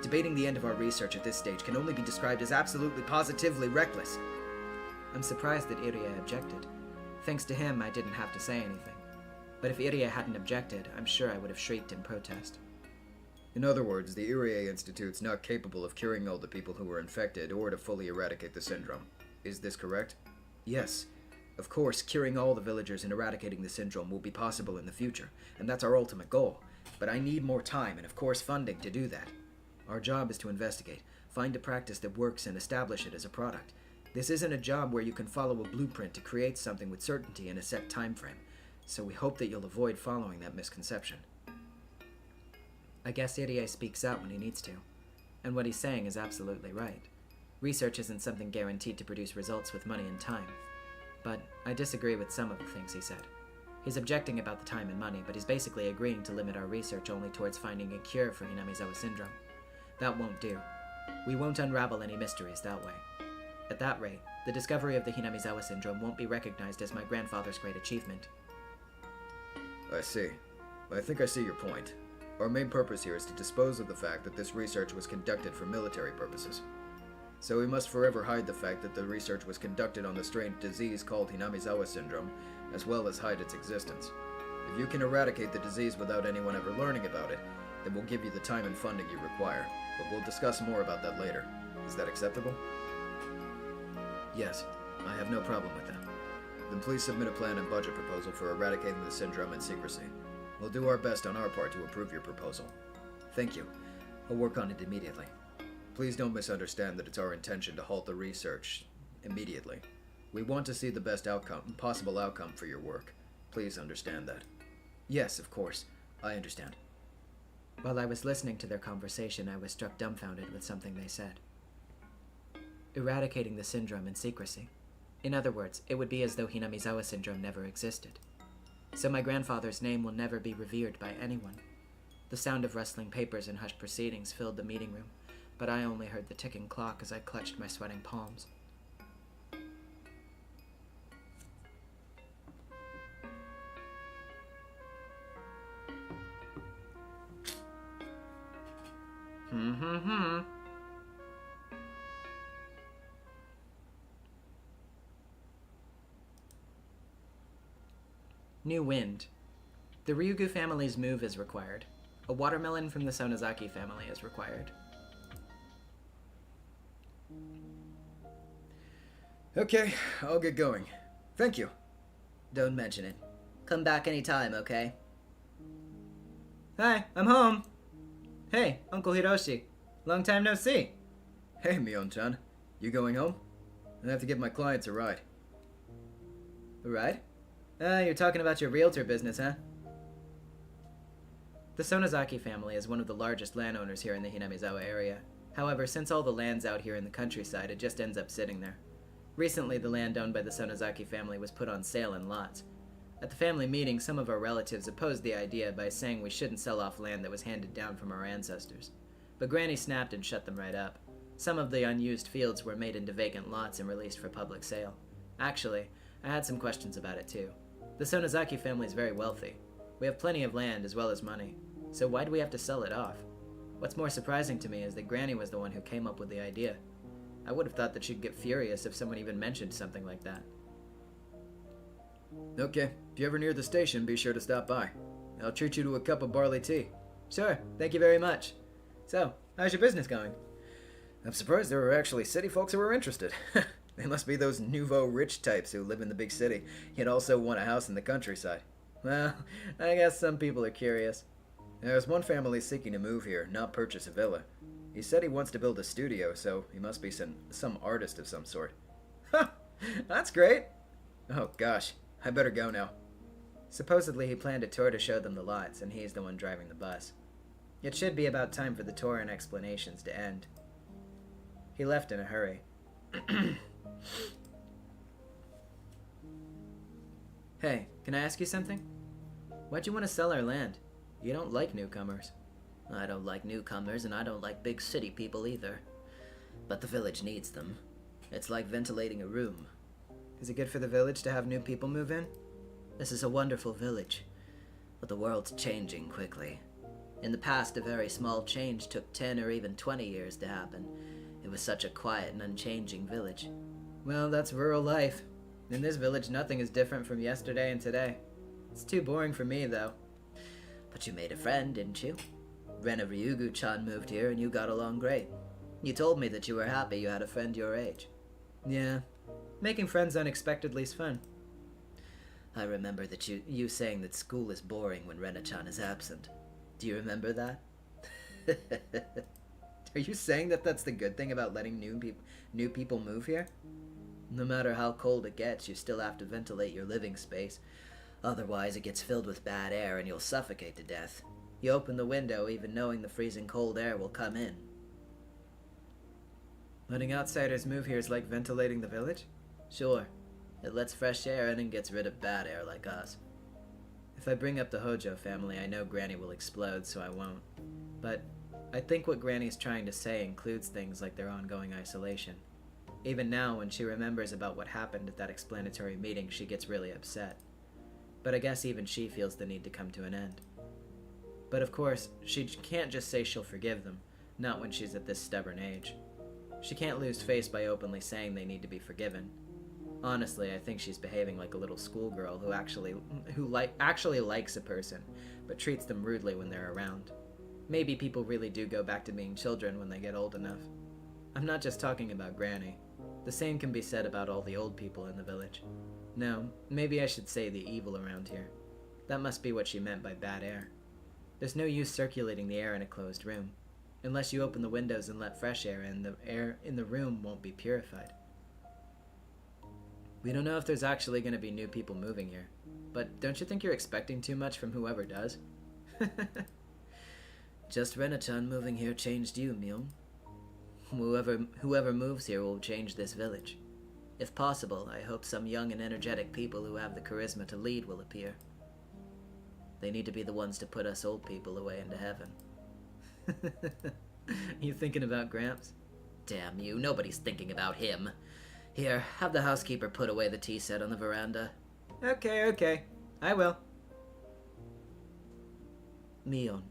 Debating the end of our research at this stage can only be described as absolutely positively reckless. I'm surprised that Iria objected. Thanks to him, I didn't have to say anything. But if Iria hadn't objected, I'm sure I would have shrieked in protest. In other words, the Uriah Institute's not capable of curing all the people who were infected or to fully eradicate the syndrome. Is this correct? Yes. Of course, curing all the villagers and eradicating the syndrome will be possible in the future, and that's our ultimate goal. But I need more time and, of course, funding to do that. Our job is to investigate, find a practice that works, and establish it as a product. This isn't a job where you can follow a blueprint to create something with certainty in a set time frame, so we hope that you'll avoid following that misconception. I guess Irie speaks out when he needs to. And what he's saying is absolutely right. Research isn't something guaranteed to produce results with money and time. But I disagree with some of the things he said. He's objecting about the time and money, but he's basically agreeing to limit our research only towards finding a cure for Hinamizawa syndrome. That won't do. We won't unravel any mysteries that way. At that rate, the discovery of the Hinamizawa syndrome won't be recognized as my grandfather's great achievement. I see. I think I see your point. Our main purpose here is to dispose of the fact that this research was conducted for military purposes. So we must forever hide the fact that the research was conducted on the strange disease called Hinamizawa syndrome, as well as hide its existence. If you can eradicate the disease without anyone ever learning about it, then we'll give you the time and funding you require, but we'll discuss more about that later. Is that acceptable? Yes, I have no problem with that. Then please submit a plan and budget proposal for eradicating the syndrome in secrecy. We'll do our best on our part to approve your proposal. Thank you. I'll work on it immediately. Please don't misunderstand that it's our intention to halt the research immediately. We want to see the best possible outcome for your work. Please understand that. Yes, of course. I understand. While I was listening to their conversation, I was struck dumbfounded with something they said. Eradicating the syndrome in secrecy. In other words, it would be as though Hinamizawa syndrome never existed. So my grandfather's name will never be revered by anyone. The sound of rustling papers and hushed proceedings filled the meeting room, but I only heard the ticking clock as I clutched my sweating palms. New wind. The Ryugu family's move is required. A watermelon from the Sonozaki family is required. Okay, I'll get going. Thank you. Don't mention it. Come back anytime, okay? Hi, I'm home. Hey, Uncle Hiroshi. Long time no see. Hey, Mion-chan. You going home? I have to give my clients a ride. A ride? You're talking about your realtor business, huh? The Sonozaki family is one of the largest landowners here in the Hinamizawa area. However, since all the land's out here in the countryside, it just ends up sitting there. Recently, the land owned by the Sonozaki family was put on sale in lots. At the family meeting, some of our relatives opposed the idea by saying we shouldn't sell off land that was handed down from our ancestors. But Granny snapped and shut them right up. Some of the unused fields were made into vacant lots and released for public sale. Actually, I had some questions about it too. The Sonozaki family is very wealthy. We have plenty of land as well as money. So why do we have to sell it off? What's more surprising to me is that Granny was the one who came up with the idea. I would have thought that she'd get furious if someone even mentioned something like that. Okay, if you're ever near the station, be sure to stop by. I'll treat you to a cup of barley tea. Sure, thank you very much. So, how's your business going? I'm surprised there were actually city folks who were interested. They must be those nouveau rich types who live in the big city, yet also want a house in the countryside. Well, I guess some people are curious. There's one family seeking to move here, not purchase a villa. He said he wants to build a studio, so he must be some artist of some sort. Ha! That's great! Oh gosh, I better go now. Supposedly he planned a tour to show them the lots, and he's the one driving the bus. It should be about time for the tour and explanations to end. He left in a hurry. Hey, can I ask you something? Why'd you want to sell our land? You don't like newcomers. I don't like newcomers, and I don't like big city people either. But the village needs them. It's like ventilating a room. Is it good for the village to have new people move in? This is a wonderful village, but the world's changing quickly. In the past, a very small change took 10 or even 20 years to happen. It was such a quiet and unchanging village. Well, that's rural life. In this village, nothing is different from yesterday and today. It's too boring for me, though. But you made a friend, didn't you? Rena Ryugu-chan moved here and you got along great. You told me that you were happy you had a friend your age. Yeah, making friends unexpectedly is fun. I remember that you saying that school is boring when Rena-chan is absent. Do you remember that? Are you saying that that's the good thing about letting new people move here? No matter how cold it gets, you still have to ventilate your living space. Otherwise, it gets filled with bad air and you'll suffocate to death. You open the window even knowing the freezing cold air will come in. Letting outsiders move here is like ventilating the village? Sure. It lets fresh air in and gets rid of bad air like us. If I bring up the Hojo family, I know Granny will explode, so I won't. But I think what Granny's trying to say includes things like their ongoing isolation. Even now, when she remembers about what happened at that explanatory meeting, she gets really upset. But I guess even she feels the need to come to an end. But of course, she can't just say she'll forgive them, not when she's at this stubborn age. She can't lose face by openly saying they need to be forgiven. Honestly, I think she's behaving like a little schoolgirl who actually likes a person, but treats them rudely when they're around. Maybe people really do go back to being children when they get old enough. I'm not just talking about Granny. The same can be said about all the old people in the village. No, maybe I should say the evil around here. That must be what she meant by bad air. There's no use circulating the air in a closed room. Unless you open the windows and let fresh air in, the air in the room won't be purified. We don't know if there's actually going to be new people moving here, but don't you think you're expecting too much from whoever does? Just Rena-chan moving here changed you, Myung. Whoever moves here will change this village. If possible, I hope some young and energetic people who have the charisma to lead will appear. They need to be the ones to put us old people away into heaven. You thinking about Gramps? Damn you, nobody's thinking about him. Here, have the housekeeper put away the tea set on the veranda. Okay. I will. Mion.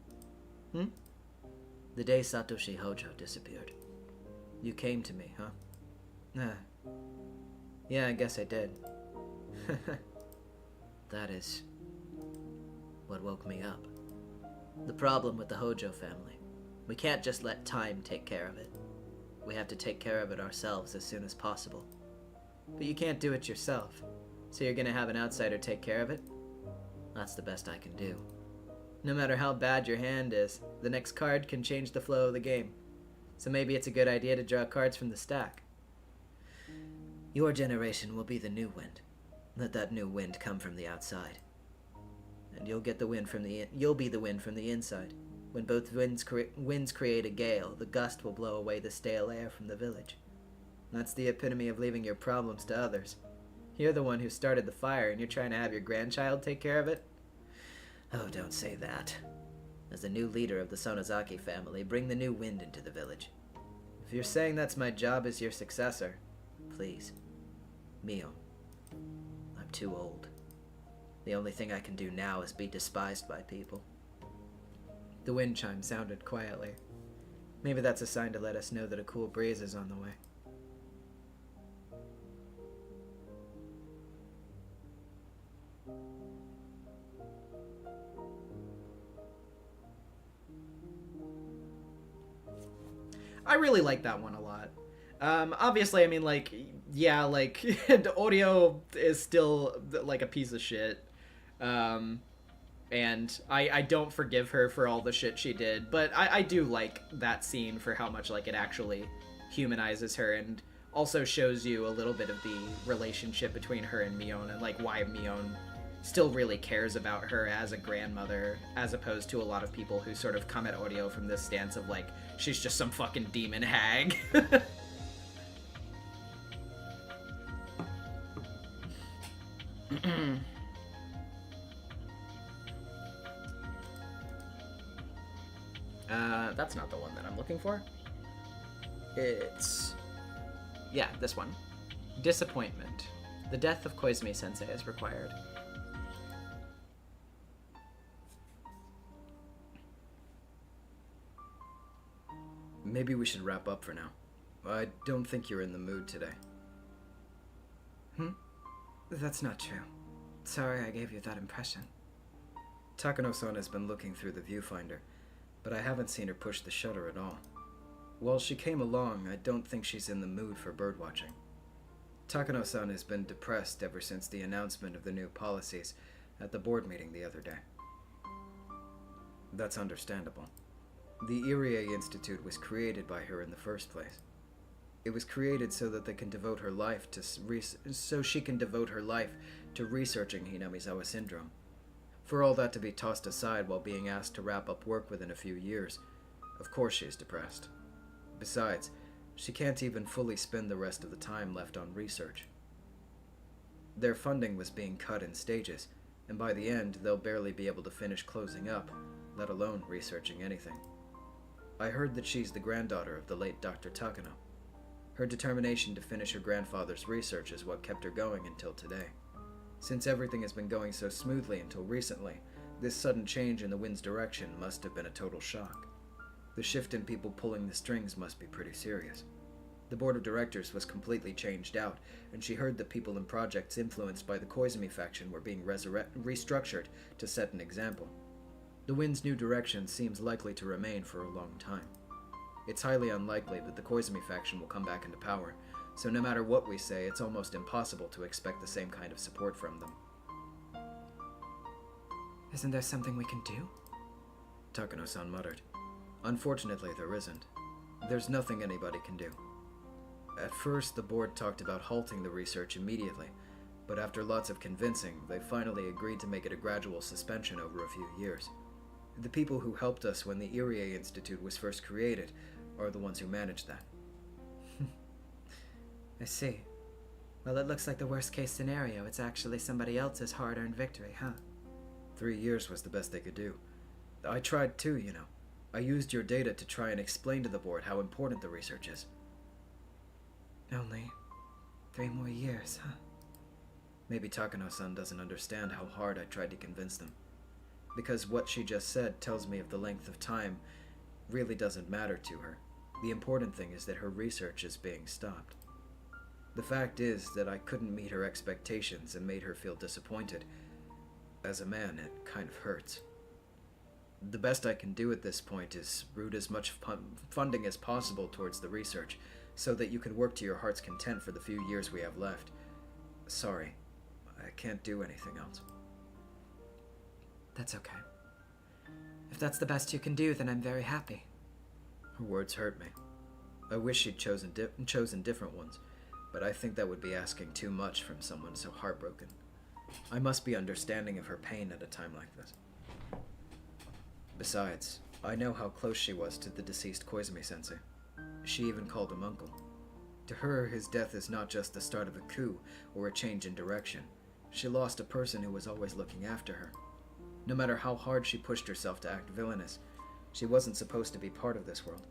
The day Satoshi Hojo disappeared. You came to me, huh? Yeah, I guess I did. That is what woke me up. The problem with the Hojo family. We can't just let time take care of it. We have to take care of it ourselves as soon as possible. But you can't do it yourself. So you're gonna have an outsider take care of it? That's the best I can do. No matter how bad your hand is, the next card can change the flow of the game. So maybe it's a good idea to draw cards from the stack. Your generation will be the new wind. Let that new wind come from the outside. And you'll get the wind from you'll be the wind from the inside. When both winds create a gale, the gust will blow away the stale air from the village. That's the epitome of leaving your problems to others. You're the one who started the fire, and you're trying to have your grandchild take care of it? Oh, don't say that. As the new leader of the Sonozaki family, bring the new wind into the village. If you're saying that's my job as your successor... Please. Mio. I'm too old. The only thing I can do now is be despised by people. The wind chime sounded quietly. Maybe that's a sign to let us know that a cool breeze is on the way. I really like that one a lot. Obviously, I mean, like, yeah, like, the audio is still, like, a piece of shit. And I don't forgive her for all the shit she did, but I do like that scene for how much, like, it actually humanizes her and also shows you a little bit of the relationship between her and Mion and, like, why Mion still really cares about her as a grandmother, as opposed to a lot of people who sort of come at audio from this stance of, like, she's just some fucking demon hag. That's not the one that I'm looking for. It's... Yeah, this one. Disappointment. The death of Koizumi-sensei is required. Maybe we should wrap up for now. I don't think you're in the mood today. That's not true. Sorry I gave you that impression. Takano-san has been looking through the viewfinder, but I haven't seen her push the shutter at all. While she came along, I don't think she's in the mood for birdwatching. Takano-san has been depressed ever since the announcement of the new policies at the board meeting the other day. That's understandable. The Irie Institute was created by her in the first place. It was created so that they can devote her life to so she can devote her life to researching Hinamizawa syndrome. For all that to be tossed aside while being asked to wrap up work within a few years, of course she is depressed. Besides, she can't even fully spend the rest of the time left on research. Their funding was being cut in stages, and by the end they'll barely be able to finish closing up, let alone researching anything. I heard that she's the granddaughter of the late Dr. Takano. Her determination to finish her grandfather's research is what kept her going until today. Since everything has been going so smoothly until recently, this sudden change in the wind's direction must have been a total shock. The shift in people pulling the strings must be pretty serious. The board of directors was completely changed out, and she heard that people in projects influenced by the Koizumi faction were being restructured to set an example. The wind's new direction seems likely to remain for a long time. It's highly unlikely that the Koizumi faction will come back into power, so no matter what we say, it's almost impossible to expect the same kind of support from them. Isn't there something we can do? Takano-san muttered. Unfortunately, there isn't. There's nothing anybody can do. At first, the board talked about halting the research immediately, but after lots of convincing, they finally agreed to make it a gradual suspension over a few years. The people who helped us when the Irie Institute was first created are the ones who managed that. I see. Well, it looks like the worst case scenario. It's actually somebody else's hard-earned victory, huh? 3 years was the best they could do. I tried too, you know. I used your data to try and explain to the board how important the research is. Only 3 more years, huh? Maybe Takano-san doesn't understand how hard I tried to convince them. Because what she just said tells me if the length of time really doesn't matter to her. The important thing is that her research is being stopped. The fact is that I couldn't meet her expectations and made her feel disappointed. As a man, it kind of hurts. The best I can do at this point is route as much funding as possible towards the research, so that you can work to your heart's content for the few years we have left. Sorry, I can't do anything else. That's okay. If that's the best you can do, then I'm very happy. Her words hurt me. I wish she'd chosen different ones, but I think that would be asking too much from someone so heartbroken. I must be understanding of her pain at a time like this. Besides, I know how close she was to the deceased Koizumi-sensei. She even called him uncle. To her, his death is not just the start of a coup or a change in direction. She lost a person who was always looking after her. No matter how hard she pushed herself to act villainous, she wasn't supposed to be part of this world.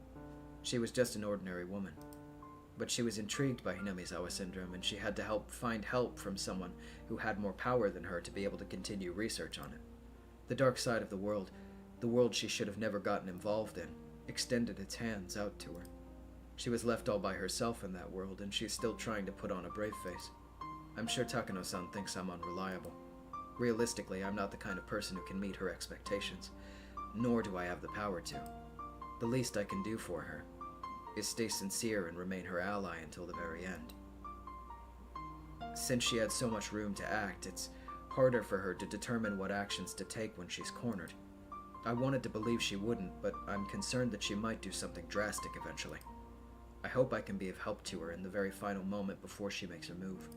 She was just an ordinary woman. But she was intrigued by Hinamizawa syndrome, and she had to find help from someone who had more power than her to be able to continue research on it. The dark side of the world she should have never gotten involved in, extended its hands out to her. She was left all by herself in that world, and she's still trying to put on a brave face. I'm sure Takano-san thinks I'm unreliable. Realistically, I'm not the kind of person who can meet her expectations, nor do I have the power to. The least I can do for her is stay sincere and remain her ally until the very end. Since she had so much room to act, it's harder for her to determine what actions to take when she's cornered. I wanted to believe she wouldn't, but I'm concerned that she might do something drastic eventually. I hope I can be of help to her in the very final moment before she makes her move,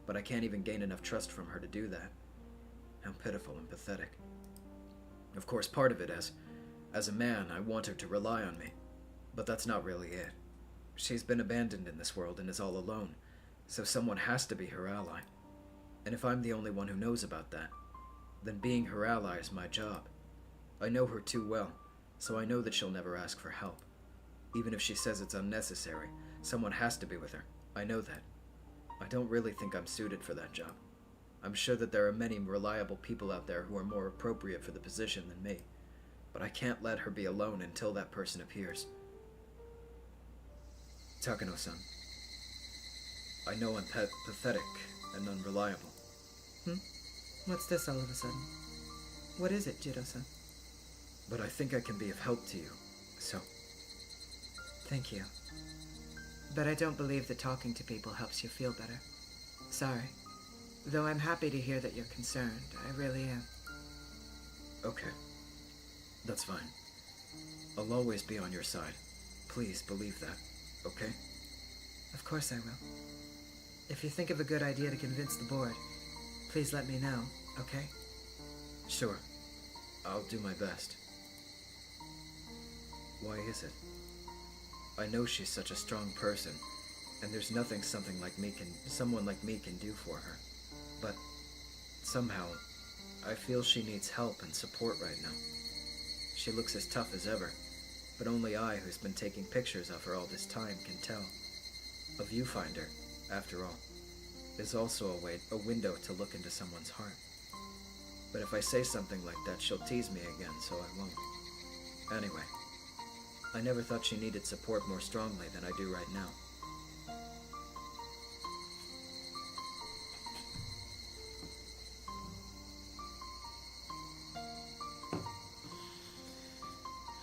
but I can't even gain enough trust from her to do that. How pitiful and pathetic. Of course, part of it is, as a man, I want her to rely on me, but that's not really it. She's been abandoned in this world and is all alone, so someone has to be her ally. And if I'm the only one who knows about that, then being her ally is my job. I know her too well, so I know that she'll never ask for help. Even if she says it's unnecessary, someone has to be with her. I know that. I don't really think I'm suited for that job. I'm sure that there are many reliable people out there who are more appropriate for the position than me, but I can't let her be alone until that person appears. Takano-san, I know I'm pathetic and unreliable. What's this all of a sudden? What is it, Jiro-san? But I think I can be of help to you, so... Thank you. But I don't believe that talking to people helps you feel better. Sorry. Though I'm happy to hear that you're concerned. I really am. Okay. That's fine. I'll always be on your side. Please believe that, okay? Of course I will. If you think of a good idea to convince the board, please let me know, okay? Sure. I'll do my best. Why is it? I know she's such a strong person, and there's nothing someone like me can do for her. But somehow, I feel she needs help and support right now. She looks as tough as ever, but only I, who's been taking pictures of her all this time, can tell. A viewfinder, after all, is also a window to look into someone's heart. But if I say something like that, she'll tease me again, so I won't. Anyway, I never thought she needed support more strongly than I do right now.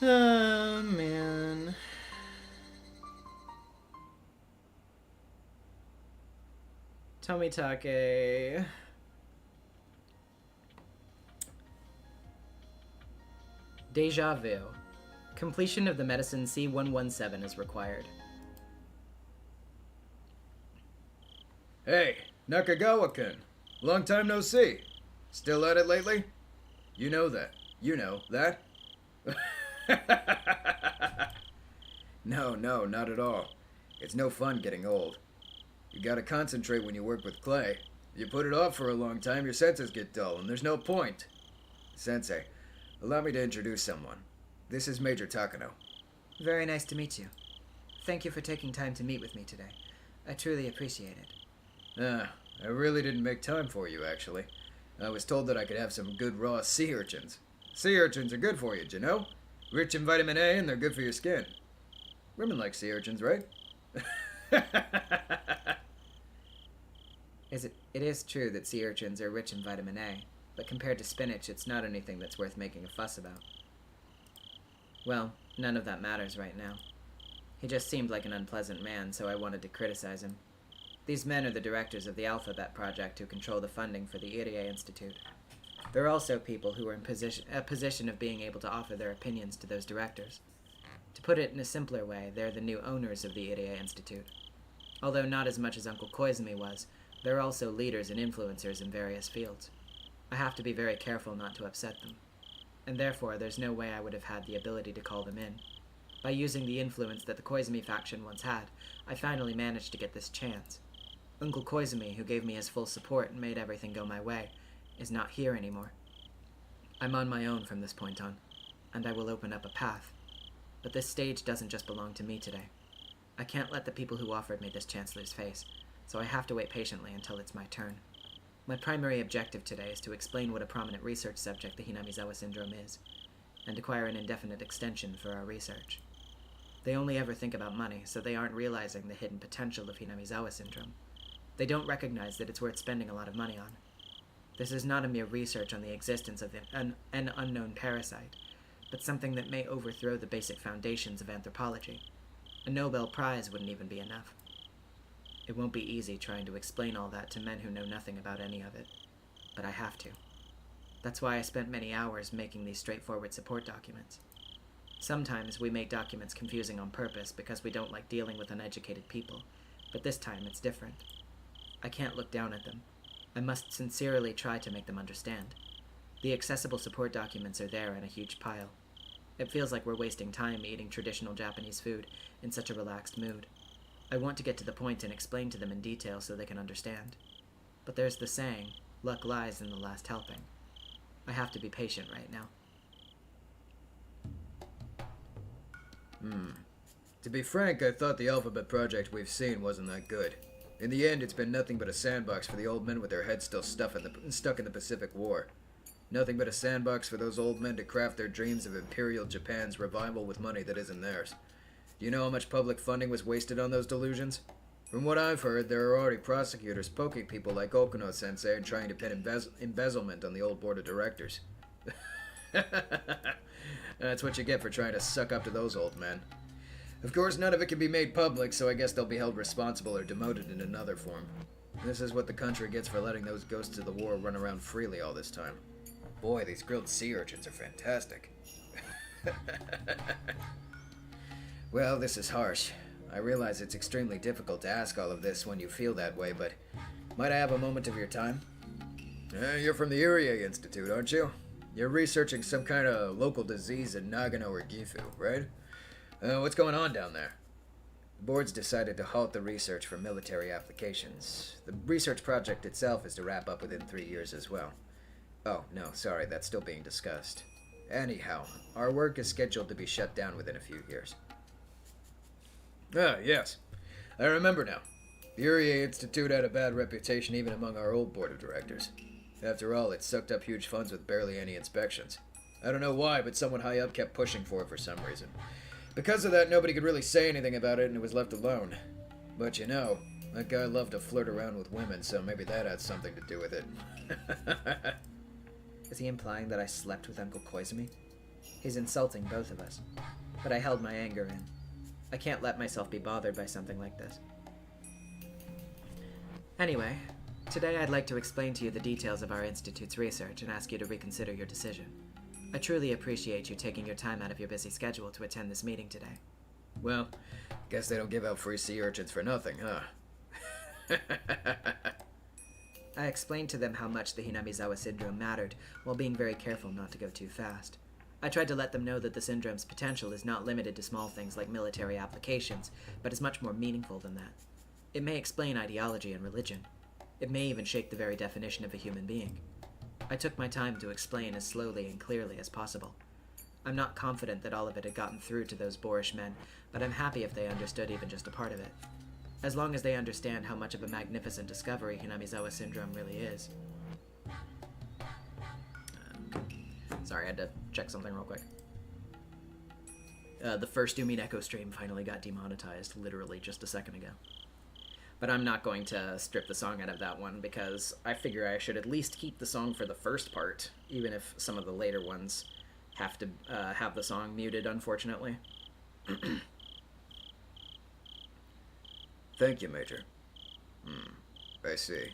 Oh, man. Tomitake. Deja vu. Completion of the medicine C117 is required. Hey, Nakagawa-kun. Long time no see. Still at it lately? You know that. You know that? No, not at all. It's no fun getting old. You gotta concentrate when you work with clay. You put it off for a long time, your senses get dull, and there's no point. Sensei, allow me to introduce someone. This is Major Takano. Very nice to meet you. Thank you for taking time to meet with me today. I truly appreciate it. I really didn't make time for you, actually. I was told that I could have some good raw sea urchins. Sea urchins are good for you, do you know? Rich in vitamin A, and they're good for your skin. Women like sea urchins, right? It is true that sea urchins are rich in vitamin A, but compared to spinach, it's not anything that's worth making a fuss about. Well, none of that matters right now. He just seemed like an unpleasant man, so I wanted to criticize him. These men are the directors of the Alphabet Project who control the funding for the Irie Institute. There are also people who are in a position of being able to offer their opinions to those directors. To put it in a simpler way, they're the new owners of the Irie Institute. Although not as much as Uncle Koizumi was, they're also leaders and influencers in various fields. I have to be very careful not to upset them. And therefore, there's no way I would have had the ability to call them in. By using the influence that the Koizumi faction once had, I finally managed to get this chance. Uncle Koizumi, who gave me his full support and made everything go my way, is not here anymore. I'm on my own from this point on, and I will open up a path. But this stage doesn't just belong to me today. I can't let the people who offered me this chance lose face, so I have to wait patiently until it's my turn. My primary objective today is to explain what a prominent research subject the Hinamizawa syndrome is, and acquire an indefinite extension for our research. They only ever think about money, so they aren't realizing the hidden potential of Hinamizawa syndrome. They don't recognize that it's worth spending a lot of money on. This is not a mere research on the existence of an unknown parasite, but something that may overthrow the basic foundations of anthropology. A Nobel Prize wouldn't even be enough. It won't be easy trying to explain all that to men who know nothing about any of it, but I have to. That's why I spent many hours making these straightforward support documents. Sometimes we make documents confusing on purpose because we don't like dealing with uneducated people, but this time it's different. I can't look down at them. I must sincerely try to make them understand. The accessible support documents are there in a huge pile. It feels like we're wasting time eating traditional Japanese food in such a relaxed mood. I want to get to the point and explain to them in detail so they can understand. But there's the saying, luck lies in the last helping. I have to be patient right now. To be frank, I thought the alphabet project we've seen wasn't that good. In the end, it's been nothing but a sandbox for the old men with their heads still stuck in the Pacific War. Nothing but a sandbox for those old men to craft their dreams of Imperial Japan's revival with money that isn't theirs. Do you know how much public funding was wasted on those delusions? From what I've heard, there are already prosecutors poking people like Okuno-sensei and trying to pin embezzlement on the old board of directors. That's what you get for trying to suck up to those old men. Of course, none of it can be made public, so I guess they'll be held responsible or demoted in another form. This is what the country gets for letting those ghosts of the war run around freely all this time. Boy, these grilled sea urchins are fantastic. Well, this is harsh. I realize it's extremely difficult to ask all of this when you feel that way, but might I have a moment of your time? You're from the Irie Institute, aren't you? You're researching some kind of local disease in Nagano or Gifu, right? What's going on down there? The board's decided to halt the research for military applications. The research project itself is to wrap up within 3 years as well. Oh, no, sorry, that's still being discussed. Anyhow, our work is scheduled to be shut down within a few years. Ah, yes. I remember now. The Irie Institute had a bad reputation even among our old board of directors. After all, it sucked up huge funds with barely any inspections. I don't know why, but someone high up kept pushing for it for some reason. Because of that, nobody could really say anything about it and it was left alone. But you know, that guy loved to flirt around with women, so maybe that had something to do with it. Is he implying that I slept with Uncle Koizumi? He's insulting both of us. But I held my anger in. I can't let myself be bothered by something like this. Anyway, today I'd like to explain to you the details of our Institute's research and ask you to reconsider your decision. I truly appreciate you taking your time out of your busy schedule to attend this meeting today. Well, guess they don't give out free sea urchins for nothing, huh? I explained to them how much the Hinamizawa syndrome mattered, while being very careful not to go too fast. I tried to let them know that the syndrome's potential is not limited to small things like military applications, but is much more meaningful than that. It may explain ideology and religion. It may even shake the very definition of a human being. I took my time to explain as slowly and clearly as possible. I'm not confident that all of it had gotten through to those boorish men, but I'm happy if they understood even just a part of it. As long as they understand how much of a magnificent discovery Hinamizawa syndrome really is. Sorry, I had to check something real quick. The first Umineko stream finally got demonetized, literally just a second ago. But I'm not going to strip the song out of that one, because I figure I should at least keep the song for the first part, even if some of the later ones have to have the song muted, unfortunately. Thank you, Major. I see.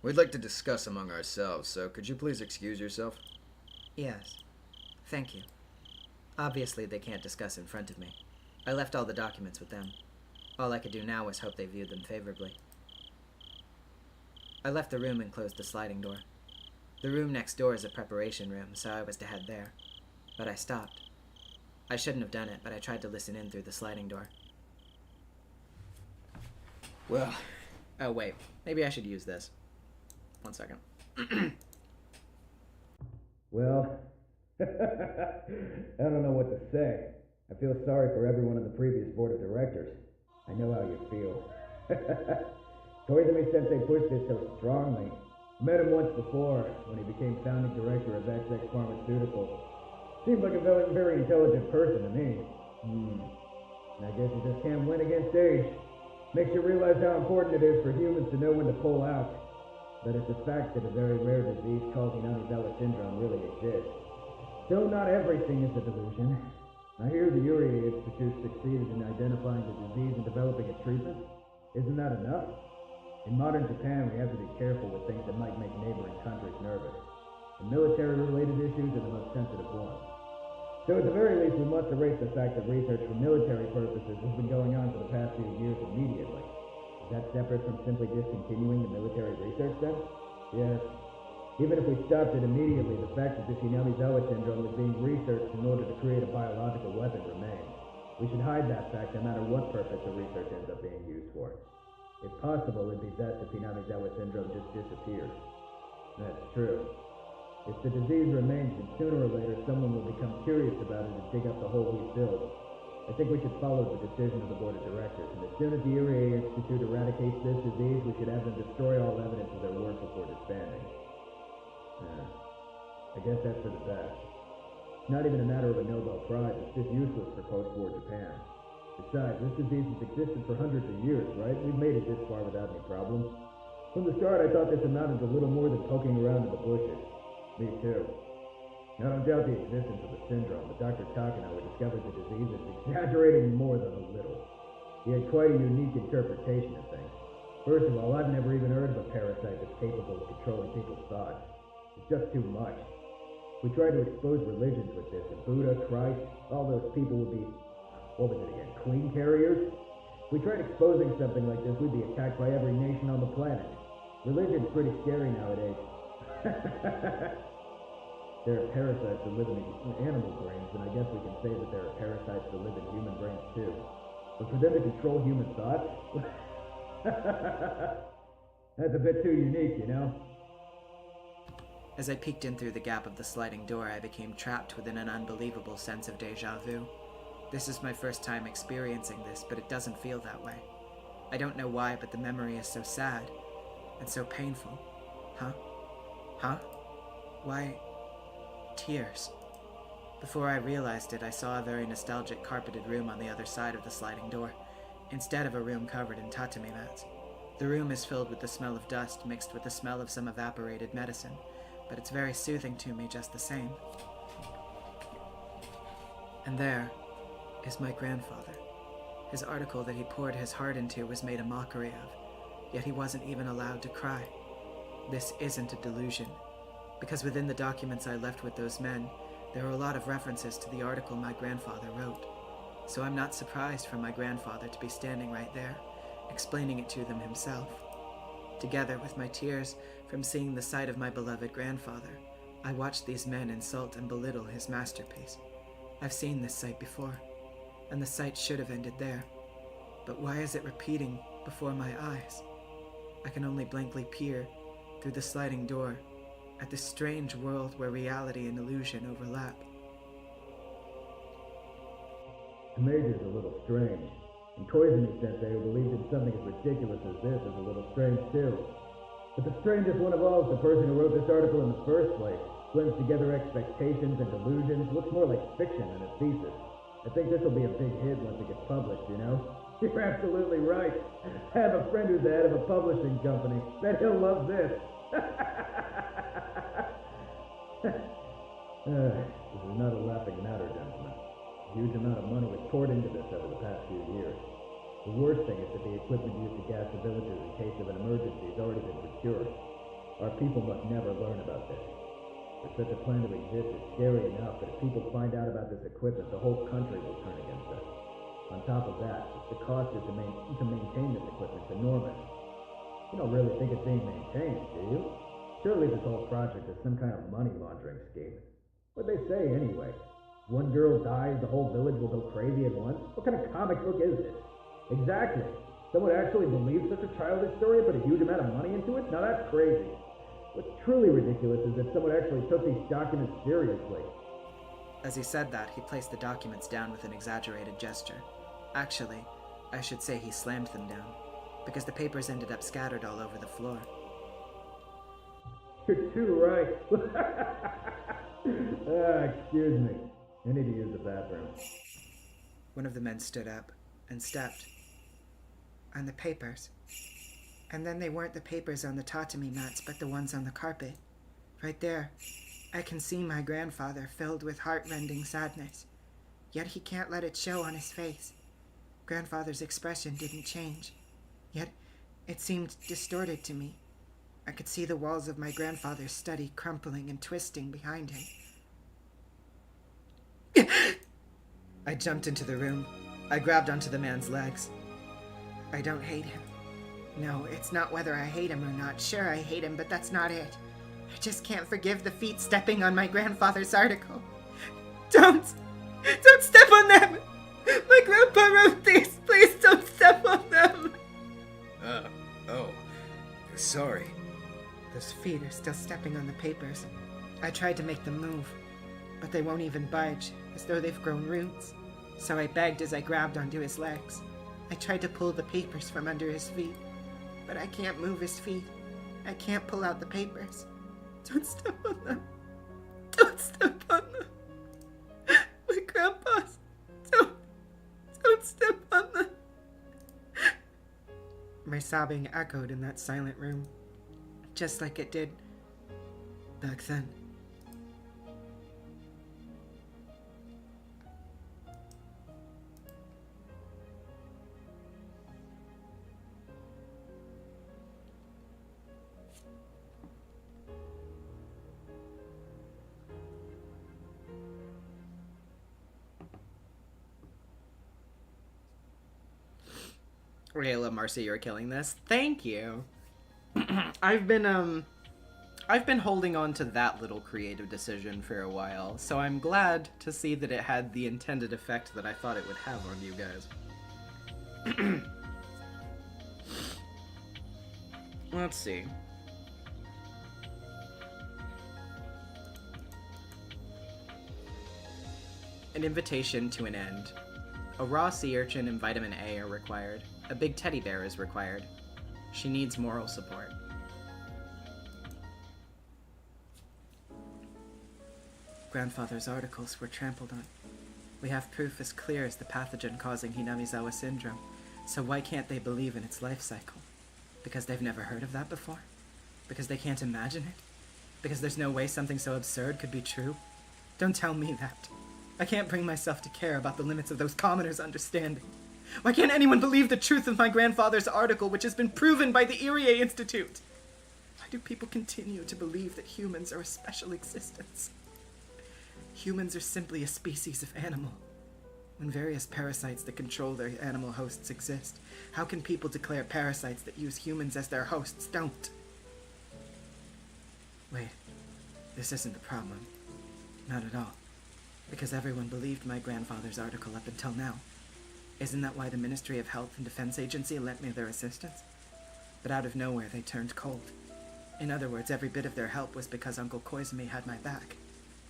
We'd like to discuss among ourselves, so could you please excuse yourself? Yes. Thank you. Obviously, they can't discuss in front of me. I left all the documents with them. All I could do now was hope they viewed them favorably. I left the room and closed the sliding door. The room next door is a preparation room, so I was to head there. But I stopped. I shouldn't have done it, but I tried to listen in through the sliding door. Well, Oh, wait. Maybe I should use this. 1 second. well, I don't know what to say. I feel sorry for everyone on the previous board of directors. I know how you feel. Koizumi-sensei pushed this so strongly. Met him once before, when he became founding director of XX Pharmaceuticals. Seems like a very, very intelligent person to me. I guess you just can't win against age. Makes you realize how important it is for humans to know when to pull out. But it's a fact that a very rare disease called Hinamizawa syndrome really exists. Though not everything is a delusion. I hear the Irie Institute succeeded in identifying the disease and developing a treatment. Isn't that enough? In modern Japan, we have to be careful with things that might make neighboring countries nervous. And military-related issues are the most sensitive ones. So at the very least, we must erase the fact that research for military purposes has been going on for the past few years immediately. Is that separate from simply discontinuing the military research then? Yes. Even if we stopped it immediately, the fact that this Hinamizawa syndrome is being researched in order to create a biological weapon remains. We should hide that fact no matter what purpose the research ends up being used for. If possible, it'd be best if Hinamizawa syndrome just disappeared. That's true. If the disease remains, then sooner or later someone will become curious about it and dig up the hole we filled. I think we should follow the decision of the board of directors, and as soon as the Erie Institute eradicates this disease, we should have them destroy all evidence of their work before disbanding. I guess that's for the best. It's not even a matter of a Nobel Prize, it's just useless for post-war Japan. Besides, this disease has existed for hundreds of years, right? We've made it this far without any problems. From the start, I thought this amounted to little more than poking around in the bushes. Me too. I don't doubt the existence of the syndrome, but Dr. Takano, who discovered the disease, is exaggerating more than a little. He had quite a unique interpretation of things. First of all, I've never even heard of a parasite that's capable of controlling people's thoughts. It's just too much. We tried to expose religions with this, and Buddha, Christ, all those people would be, what was it again, queen carriers? If we tried exposing something like this, we'd be attacked by every nation on the planet. Religion's pretty scary nowadays. There are parasites that live in animal brains, and I guess we can say that there are parasites that live in human brains too. But for them to control human thoughts? That's a bit too unique, you know? As I peeked in through the gap of the sliding door, I became trapped within an unbelievable sense of déjà vu. This is my first time experiencing this, but it doesn't feel that way. I don't know why, but the memory is so sad and so painful. Huh? Why, tears. Before I realized it, I saw a very nostalgic carpeted room on the other side of the sliding door, instead of a room covered in tatami mats. The room is filled with the smell of dust mixed with the smell of some evaporated medicine, but it's very soothing to me just the same. And there is my grandfather. His article that he poured his heart into was made a mockery of, yet he wasn't even allowed to cry. This isn't a delusion, because within the documents I left with those men, there are a lot of references to the article my grandfather wrote. So I'm not surprised for my grandfather to be standing right there, explaining it to them himself. Together with my tears from seeing the sight of my beloved grandfather, I watched these men insult and belittle his masterpiece. I've seen this sight before, and the sight should have ended there. But why is it repeating before my eyes? I can only blankly peer through the sliding door at this strange world where reality and illusion overlap. The Major's a little strange. And Koizumi-sensei, who believes in something as ridiculous as this, is a little strange too. But the strangest one of all is the person who wrote this article in the first place. Blends together expectations and delusions, looks more like fiction than a thesis. I think this will be a big hit once it gets published, you know? You're absolutely right. I have a friend who's the head of a publishing company. Bet he'll love this. This is not a laughing matter, gentlemen. A huge amount of money was poured into this over the past few years. The worst thing is that the equipment used to gas the villages in case of an emergency has already been procured. Our people must never learn about this. For such a plan to exist is scary enough, but if people find out about this equipment, the whole country will turn against us. On top of that, the cost to maintain this equipment is enormous. You don't really think it's being maintained, do you? Surely this whole project is some kind of money laundering scheme. What'd they say anyway? One girl dies, the whole village will go crazy at once? What kind of comic book is this? Exactly. Someone actually believes such a childish story and put a huge amount of money into it? Now that's crazy. What's truly ridiculous is that someone actually took these documents seriously. As he said that, he placed the documents down with an exaggerated gesture. Actually, I should say he slammed them down, because the papers ended up scattered all over the floor. You're too right. Excuse me. I need to use the bathroom. One of the men stood up and stepped On the papers. And then they weren't the papers on the tatami mats, but the ones on the carpet. Right there, I can see my grandfather filled with heart-rending sadness. Yet he can't let it show on his face. Grandfather's expression didn't change. Yet it seemed distorted to me. I could see the walls of my grandfather's study crumpling and twisting behind him. I jumped into the room. I grabbed onto the man's legs. I don't hate him. No, it's not whether I hate him or not. Sure, I hate him, but that's not it. I just can't forgive the feet stepping on my grandfather's article. Don't step on them! My grandpa wrote these. Please don't step on them. Sorry. Those feet are still stepping on the papers. I tried to make them move, but they won't even budge, as though they've grown roots. So I begged as I grabbed onto his legs. I tried to pull the papers from under his feet, but I can't move his feet. I can't pull out the papers. Don't step on them. Don't step on them. My grandpas. Don't step on them. My sobbing echoed in that silent room, just like it did back then. Rayla, Marcy, you're killing this. Thank you. I've been holding on to that little creative decision for a while, so I'm glad to see that it had the intended effect that I thought it would have on you guys. Let's see. An invitation to an end. A raw sea urchin and vitamin A are required. A big teddy bear is required. She needs moral support. Grandfather's articles were trampled on. We have proof as clear as the pathogen causing Hinamizawa syndrome, so why can't they believe in its life cycle? Because they've never heard of that before? Because they can't imagine it? Because there's no way something so absurd could be true? Don't tell me that. I can't bring myself to care about the limits of those commoners' understanding. Why can't anyone believe the truth of my grandfather's article, which has been proven by the Irie Institute? Why do people continue to believe that humans are a special existence? Humans are simply a species of animal. When various parasites that control their animal hosts exist, how can people declare parasites that use humans as their hosts don't? Wait, this isn't the problem. Not at all. Because everyone believed my grandfather's article up until now. Isn't that why the Ministry of Health and Defense Agency lent me their assistance? But out of nowhere, they turned cold. In other words, every bit of their help was because Uncle Koizumi had my back.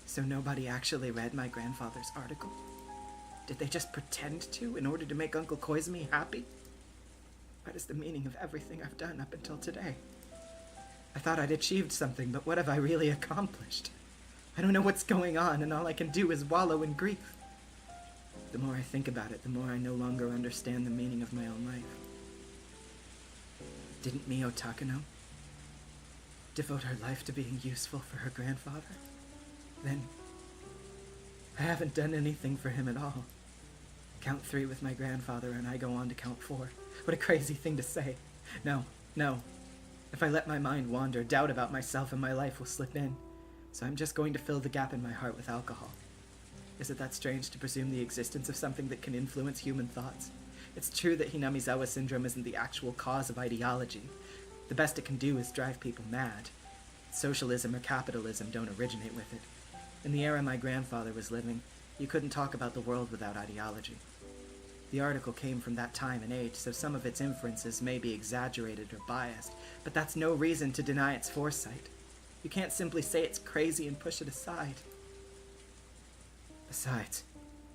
So nobody actually read my grandfather's article? Did they just pretend to in order to make Uncle Koizumi happy? What is the meaning of everything I've done up until today? I thought I'd achieved something, but what have I really accomplished? I don't know what's going on, and all I can do is wallow in grief. The more I think about it, the more I no longer understand the meaning of my own life. Didn't Mio Takano devote her life to being useful for her grandfather? Then, I haven't done anything for him at all. Count 3 with my grandfather, and I go on to count 4. What a crazy thing to say. No. If I let my mind wander, doubt about myself and my life will slip in. So I'm just going to fill the gap in my heart with alcohol. Is it that strange to presume the existence of something that can influence human thoughts? It's true that Hinamizawa syndrome isn't the actual cause of ideology. The best it can do is drive people mad. Socialism or capitalism don't originate with it. In the era my grandfather was living, you couldn't talk about the world without ideology. The article came from that time and age, so some of its inferences may be exaggerated or biased, but that's no reason to deny its foresight. You can't simply say it's crazy and push it aside. Besides,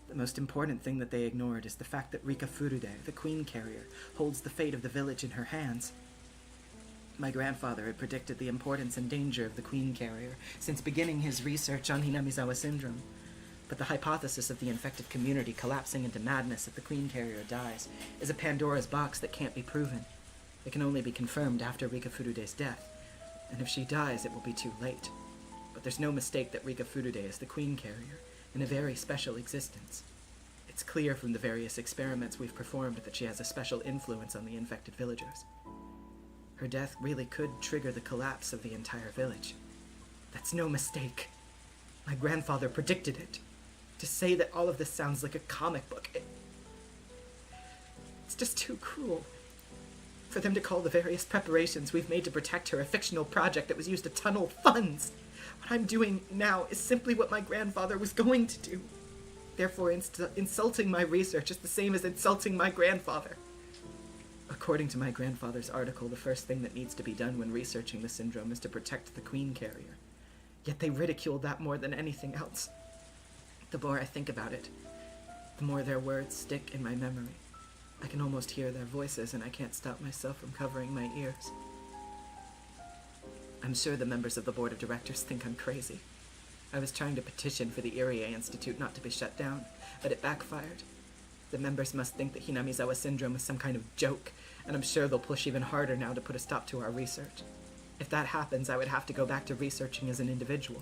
the most important thing that they ignored is the fact that Rika Furude, the Queen Carrier, holds the fate of the village in her hands. My grandfather had predicted the importance and danger of the Queen Carrier since beginning his research on Hinamizawa syndrome. But the hypothesis of the infected community collapsing into madness if the Queen Carrier dies is a Pandora's box that can't be proven. It can only be confirmed after Rika Furude's death, and if she dies, it will be too late. But there's no mistake that Rika Furude is the Queen Carrier, in a very special existence. It's clear from the various experiments we've performed that she has a special influence on the infected villagers. Her death really could trigger the collapse of the entire village. That's no mistake. My grandfather predicted it. To say that all of this sounds like a comic book, it's just too cruel. For them to call the various preparations we've made to protect her a fictional project that was used to tunnel funds. What I'm doing now is simply what my grandfather was going to do. Therefore, insulting my research is the same as insulting my grandfather. According to my grandfather's article, the first thing that needs to be done when researching the syndrome is to protect the Queen Carrier. Yet they ridicule that more than anything else. The more I think about it, the more their words stick in my memory. I can almost hear their voices, and I can't stop myself from covering my ears. I'm sure the members of the board of directors think I'm crazy. I was trying to petition for the Irie Institute not to be shut down, but it backfired. The members must think that Hinamizawa syndrome is some kind of joke, and I'm sure they'll push even harder now to put a stop to our research. If that happens, I would have to go back to researching as an individual.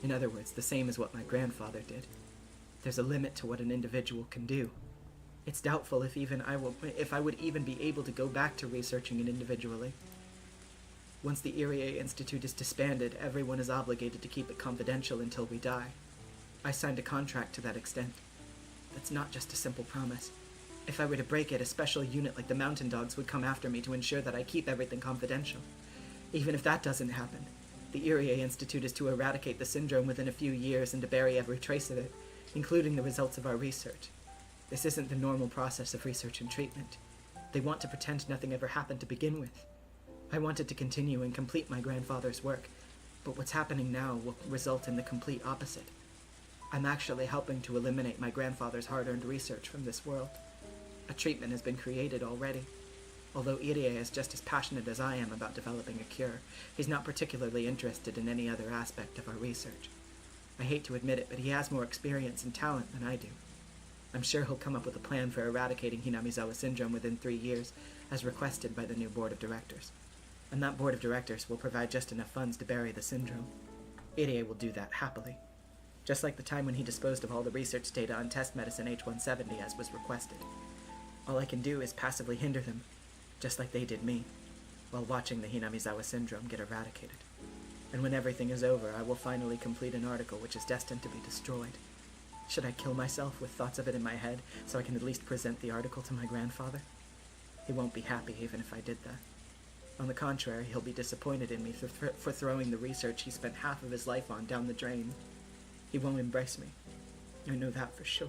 In other words, the same as what my grandfather did. There's a limit to what an individual can do. It's doubtful if I would even be able to go back to researching it individually. Once the Irie Institute is disbanded, everyone is obligated to keep it confidential until we die. I signed a contract to that extent. That's not just a simple promise. If I were to break it, a special unit like the Mountain Dogs would come after me to ensure that I keep everything confidential. Even if that doesn't happen, the Irie Institute is to eradicate the syndrome within a few years and to bury every trace of it, including the results of our research. This isn't the normal process of research and treatment. They want to pretend nothing ever happened to begin with. I wanted to continue and complete my grandfather's work, but what's happening now will result in the complete opposite. I'm actually helping to eliminate my grandfather's hard-earned research from this world. A treatment has been created already. Although Irie is just as passionate as I am about developing a cure, he's not particularly interested in any other aspect of our research. I hate to admit it, but he has more experience and talent than I do. I'm sure he'll come up with a plan for eradicating Hinamizawa syndrome within 3 years, as requested by the new board of directors. And that board of directors will provide just enough funds to bury the syndrome. Irie will do that happily. Just like the time when he disposed of all the research data on test medicine H170 as was requested. All I can do is passively hinder them, just like they did me, while watching the Hinamizawa syndrome get eradicated. And when everything is over, I will finally complete an article which is destined to be destroyed. Should I kill myself with thoughts of it in my head so I can at least present the article to my grandfather? He won't be happy even if I did that. On the contrary, he'll be disappointed in me for throwing the research he spent half of his life on down the drain. He won't embrace me. I know that for sure.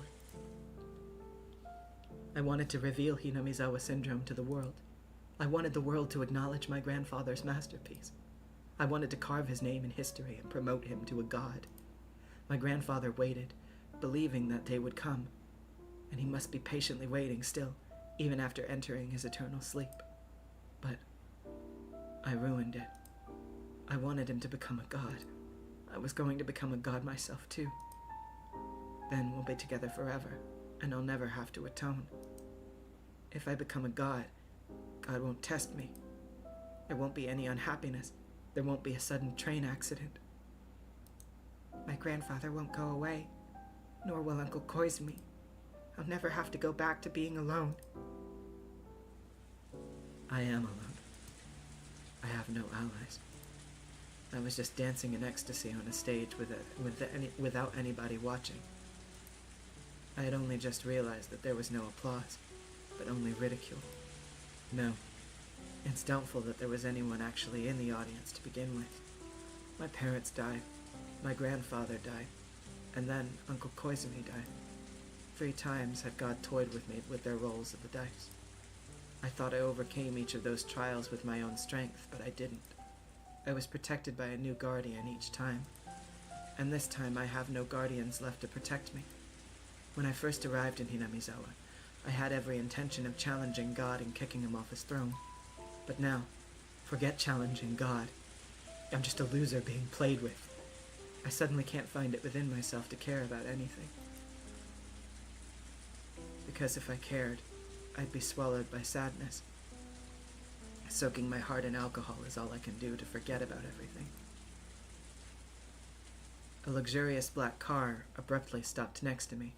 I wanted to reveal Hinamizawa syndrome to the world. I wanted the world to acknowledge my grandfather's masterpiece. I wanted to carve his name in history and promote him to a god. My grandfather waited, believing that day would come, and he must be patiently waiting still, even after entering his eternal sleep. But I ruined it. I wanted him to become a god. I was going to become a god myself too. Then we'll be together forever, and I'll never have to atone. If I become a god, God won't test me. There won't be any unhappiness. There won't be a sudden train accident. My grandfather won't go away, nor will Uncle Koizumi. I'll never have to go back to being alone. I am alone. I have no allies. I was just dancing in ecstasy on a stage without anybody watching. I had only just realized that there was no applause, but only ridicule. No, it's doubtful that there was anyone actually in the audience to begin with. My parents died, my grandfather died, and then Uncle Koizumi died. 3 times had God toyed with me with their rolls of the dice. I thought I overcame each of those trials with my own strength, but I didn't. I was protected by a new guardian each time, and this time I have no guardians left to protect me. When I first arrived in Hinamizawa, I had every intention of challenging God and kicking him off his throne. But now, forget challenging God. I'm just a loser being played with. I suddenly can't find it within myself to care about anything. Because if I cared, I'd be swallowed by sadness. Soaking my heart in alcohol is all I can do to forget about everything. A luxurious black car abruptly stopped next to me.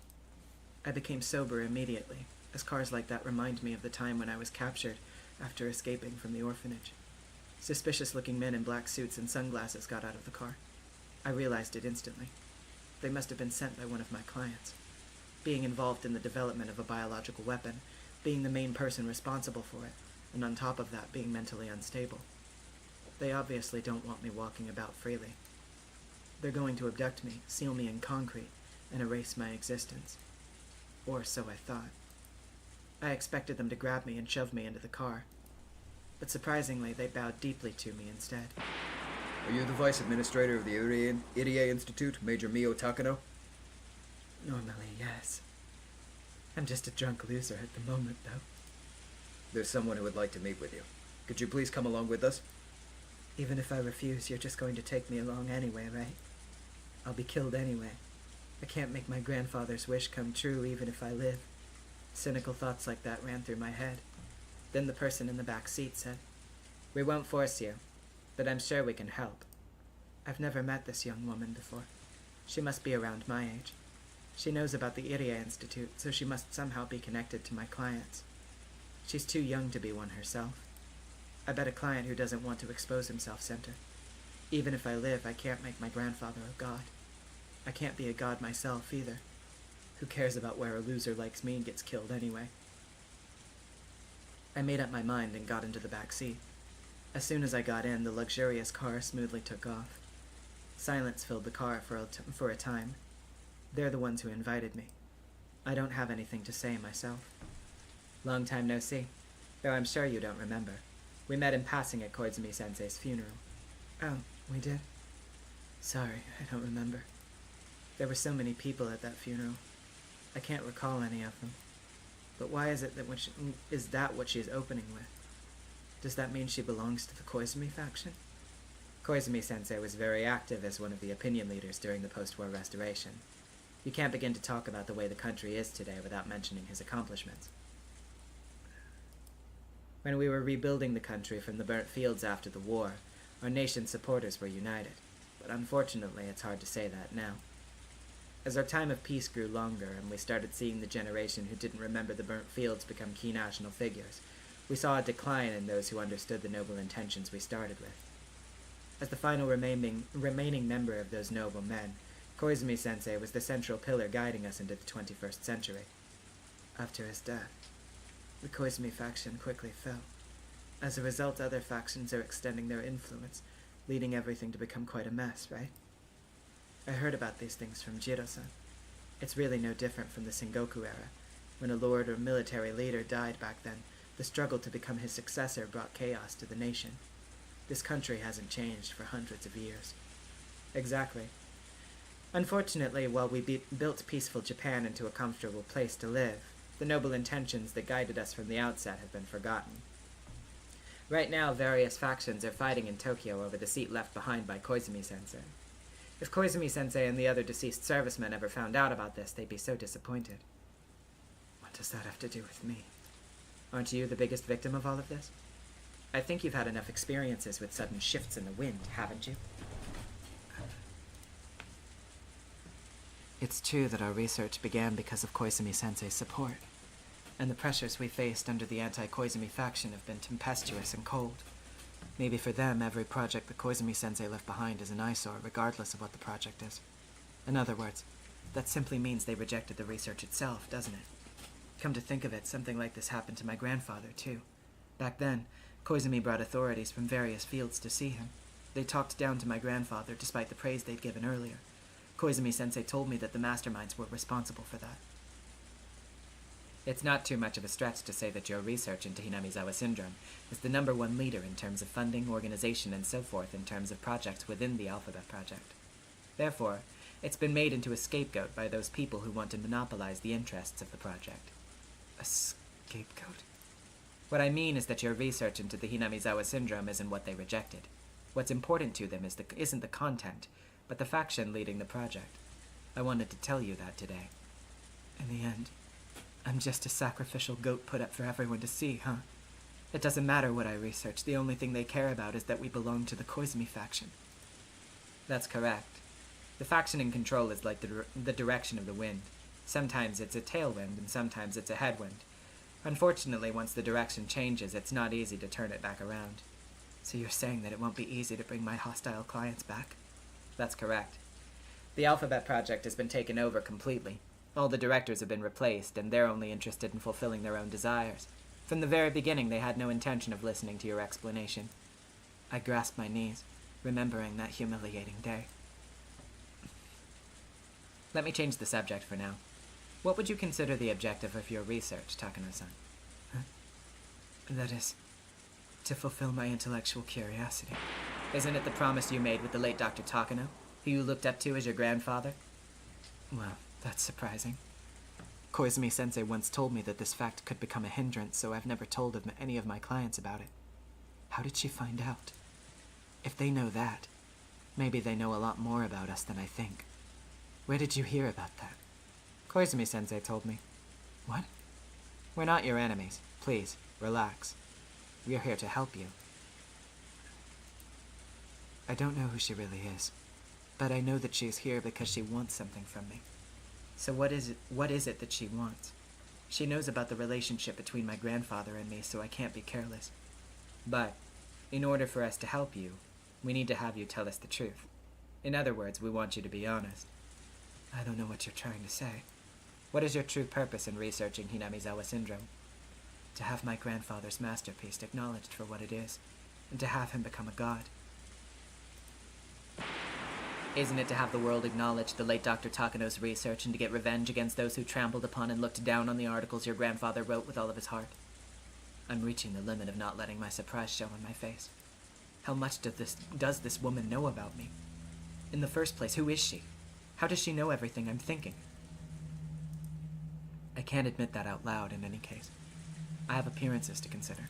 I became sober immediately, as cars like that remind me of the time when I was captured after escaping from the orphanage. Suspicious-looking men in black suits and sunglasses got out of the car. I realized it instantly. They must have been sent by one of my clients. Being involved in the development of a biological weapon, being the main person responsible for it, and on top of that, being mentally unstable. They obviously don't want me walking about freely. They're going to abduct me, seal me in concrete, and erase my existence. Or so I thought. I expected them to grab me and shove me into the car. But surprisingly, they bowed deeply to me instead. Are you the vice administrator of the Irie Institute, Major Mio Takano? Normally, yes. I'm just a drunk loser at the moment, though. There's someone who would like to meet with you. Could you please come along with us? Even if I refuse, you're just going to take me along anyway, right? I'll be killed anyway. I can't make my grandfather's wish come true even if I live. Cynical thoughts like that ran through my head. Then the person in the back seat said, "We won't force you, but I'm sure we can help." I've never met this young woman before. She must be around my age. She knows about the Irie Institute, so she must somehow be connected to my clients. She's too young to be one herself. I bet a client who doesn't want to expose himself sent her. Even if I live, I can't make my grandfather a god. I can't be a god myself, either. Who cares about where a loser like me gets killed anyway? I made up my mind and got into the back seat. As soon as I got in, the luxurious car smoothly took off. Silence filled the car for a time. They're the ones who invited me. I don't have anything to say myself. Long time no see, though I'm sure you don't remember. We met in passing at Koizumi-sensei's funeral. Oh, we did? Sorry, I don't remember. There were so many people at that funeral. I can't recall any of them. But why is it that is that what she's opening with? Does that mean she belongs to the Koizumi faction? Koizumi-sensei was very active as one of the opinion leaders during the post-war restoration. You can't begin to talk about the way the country is today without mentioning his accomplishments. When we were rebuilding the country from the burnt fields after the war, our nation's supporters were united, but unfortunately it's hard to say that now. As our time of peace grew longer and we started seeing the generation who didn't remember the burnt fields become key national figures, we saw a decline in those who understood the noble intentions we started with. As the final remaining member of those noble men, Koizumi-sensei was the central pillar guiding us into the 21st century. After his death, the Koizumi faction quickly fell. As a result, other factions are extending their influence, leading everything to become quite a mess, right? I heard about these things from Jiro-san. It's really no different from the Sengoku era. When a lord or military leader died back then, the struggle to become his successor brought chaos to the nation. This country hasn't changed for hundreds of years. Exactly. Unfortunately, while we built peaceful Japan into a comfortable place to live, the noble intentions that guided us from the outset have been forgotten. Right now, various factions are fighting in Tokyo over the seat left behind by Koizumi-sensei. If Koizumi-sensei and the other deceased servicemen ever found out about this, they'd be so disappointed. What does that have to do with me? Aren't you the biggest victim of all of this? I think you've had enough experiences with sudden shifts in the wind, haven't you? It's true that our research began because of Koizumi-sensei's support, and the pressures we faced under the anti-Koizumi faction have been tempestuous and cold. Maybe for them, every project that Koizumi-sensei left behind is an eyesore, regardless of what the project is. In other words, that simply means they rejected the research itself, doesn't it? Come to think of it, something like this happened to my grandfather, too. Back then, Koizumi brought authorities from various fields to see him. They talked down to my grandfather, despite the praise they'd given earlier. Koizumi-sensei told me that the masterminds were responsible for that. It's not too much of a stretch to say that your research into Hinamizawa syndrome is the #1 leader in terms of funding, organization, and so forth in terms of projects within the Alphabet Project. Therefore, it's been made into a scapegoat by those people who want to monopolize the interests of the project. A scapegoat? What I mean is that your research into the Hinamizawa syndrome isn't what they rejected. What's important to them isn't the content, but the faction leading the project. I wanted to tell you that today. In the end, I'm just a sacrificial goat put up for everyone to see, huh? It doesn't matter what I research, the only thing they care about is that we belong to the Koizumi faction. That's correct. The faction in control is like the direction of the wind. Sometimes it's a tailwind, and sometimes it's a headwind. Unfortunately, once the direction changes, it's not easy to turn it back around. So you're saying that it won't be easy to bring my hostile clients back? That's correct. The Alphabet Project has been taken over completely. All the directors have been replaced, and they're only interested in fulfilling their own desires. From the very beginning, they had no intention of listening to your explanation. I grasped my knees, remembering that humiliating day. Let me change the subject for now. What would you consider the objective of your research, Takano-san? That is, to fulfill my intellectual curiosity. Isn't it the promise you made with the late Dr. Takano, who you looked up to as your grandfather? Well, that's surprising. Koizumi-sensei once told me that this fact could become a hindrance, so I've never told any of my clients about it. How did she find out? If they know that, maybe they know a lot more about us than I think. Where did you hear about that? Koizumi-sensei told me. What? We're not your enemies. Please, relax. We're here to help you. I don't know who she really is, but I know that she is here because she wants something from me. So what is it that she wants? She knows about the relationship between my grandfather and me, so I can't be careless. But, in order for us to help you, we need to have you tell us the truth. In other words, we want you to be honest. I don't know what you're trying to say. What is your true purpose in researching Hinamizawa syndrome? To have my grandfather's masterpiece acknowledged for what it is, and to have him become a god. Isn't it to have the world acknowledge the late Dr. Takano's research and to get revenge against those who trampled upon and looked down on the articles your grandfather wrote with all of his heart? I'm reaching the limit of not letting my surprise show on my face. How much does this woman know about me? In the first place, who is she? How does she know everything I'm thinking? I can't admit that out loud in any case. I have appearances to consider.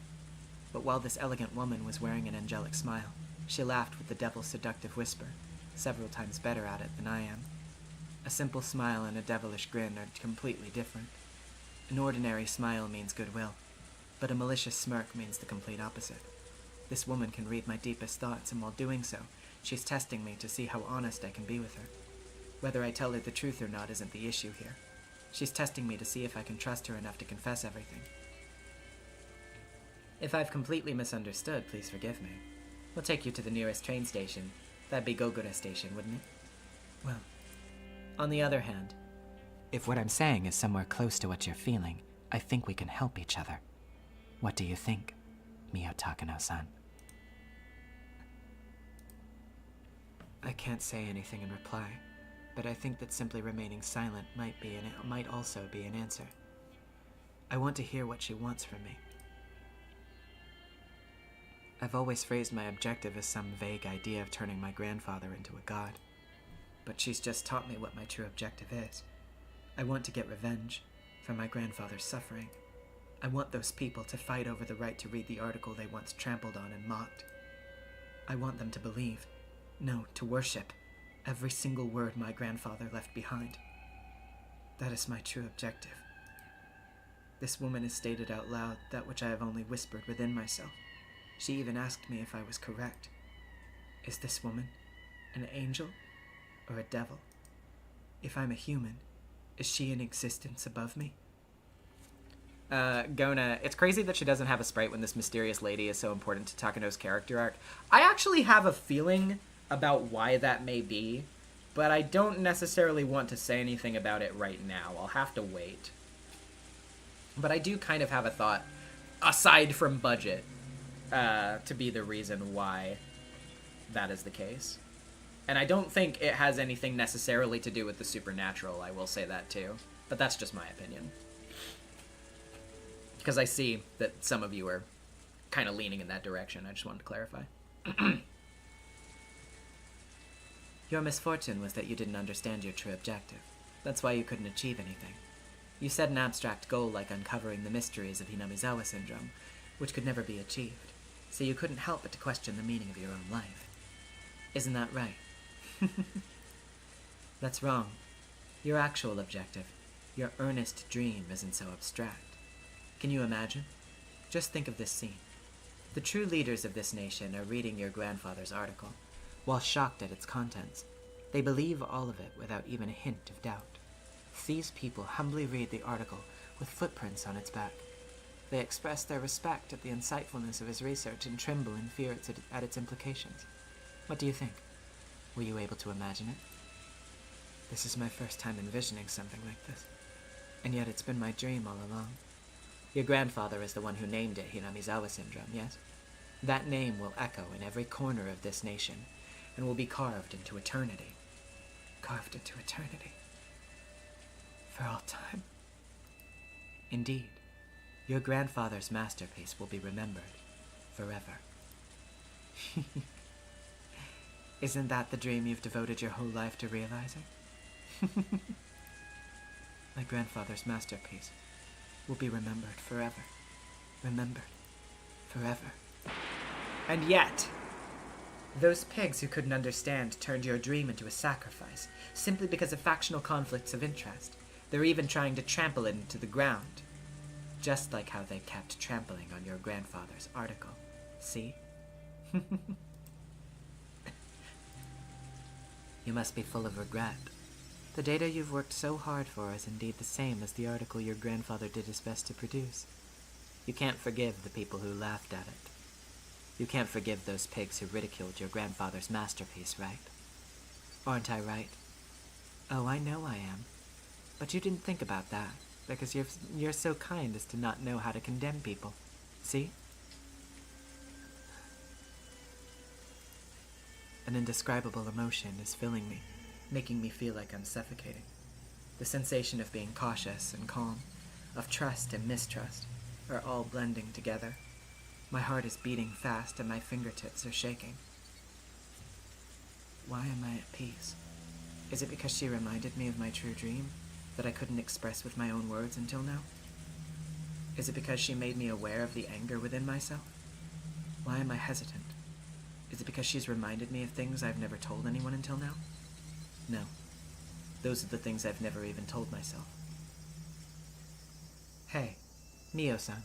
But while this elegant woman was wearing an angelic smile, she laughed with the devil's seductive whisper, several times better at it than I am. A simple smile and a devilish grin are completely different. An ordinary smile means goodwill, but a malicious smirk means the complete opposite. This woman can read my deepest thoughts, and while doing so, she's testing me to see how honest I can be with her. Whether I tell her the truth or not isn't the issue here. She's testing me to see if I can trust her enough to confess everything. If I've completely misunderstood, please forgive me. We'll take you to the nearest train station. That'd be Gogura Station, wouldn't it? Well, on the other hand, if what I'm saying is somewhere close to what you're feeling, I think we can help each other. What do you think, Mio Takano-san? I can't say anything in reply, but I think that simply remaining silent might also be an answer. I want to hear what she wants from me. I've always phrased my objective as some vague idea of turning my grandfather into a god. But she's just taught me what my true objective is. I want to get revenge for my grandfather's suffering. I want those people to fight over the right to read the article they once trampled on and mocked. I want them to believe, no, to worship, every single word my grandfather left behind. That is my true objective. This woman has stated out loud that which I have only whispered within myself. She even asked me if I was correct. Is this woman an angel or a devil? If I'm a human, is she in existence above me? Gona, it's crazy that she doesn't have a sprite when this mysterious lady is so important to Takano's character arc. I actually have a feeling about why that may be, but I don't necessarily want to say anything about it right now. I'll have to wait. But I do kind of have a thought, aside from budget, to be the reason why that is the case. And I don't think it has anything necessarily to do with the supernatural, I will say that too. But that's just my opinion. Because I see that some of you are kind of leaning in that direction. I just wanted to clarify. Your misfortune was that you didn't understand your true objective. That's why you couldn't achieve anything. You set an abstract goal like uncovering the mysteries of Hinamizawa syndrome, which could never be achieved. So you couldn't help but to question the meaning of your own life. Isn't that right? That's wrong. Your actual objective, your earnest dream, isn't so abstract. Can you imagine? Just think of this scene. The true leaders of this nation are reading your grandfather's article, while shocked at its contents. They believe all of it without even a hint of doubt. These people humbly read the article with footprints on its back. They express their respect at the insightfulness of his research and tremble in fear at its implications. What do you think? Were you able to imagine it? This is my first time envisioning something like this. And yet it's been my dream all along. Your grandfather is the one who named it Hinamizawa syndrome, yes? That name will echo in every corner of this nation, and will be carved into eternity. Carved into eternity. For all time. Indeed. Your grandfather's masterpiece will be remembered forever. Isn't that the dream you've devoted your whole life to realizing? My grandfather's masterpiece will be remembered forever. Remembered forever. And yet, those pigs who couldn't understand turned your dream into a sacrifice, simply because of factional conflicts of interest. They're even trying to trample it into the ground. Just like how they kept trampling on your grandfather's article. See? You must be full of regret. The data you've worked so hard for is indeed the same as the article your grandfather did his best to produce. You can't forgive the people who laughed at it. You can't forgive those pigs who ridiculed your grandfather's masterpiece, right? Aren't I right? Oh, I know I am. But you didn't think about that, because you're so kind as to not know how to condemn people. See? An indescribable emotion is filling me, making me feel like I'm suffocating. The sensation of being cautious and calm, of trust and mistrust, are all blending together. My heart is beating fast and my fingertips are shaking. Why am I at peace? Is it because she reminded me of my true dream that I couldn't express with my own words until now? Is it because she made me aware of the anger within myself? Why am I hesitant? Is it because she's reminded me of things I've never told anyone until now? No. Those are the things I've never even told myself. Hey, Neo-san.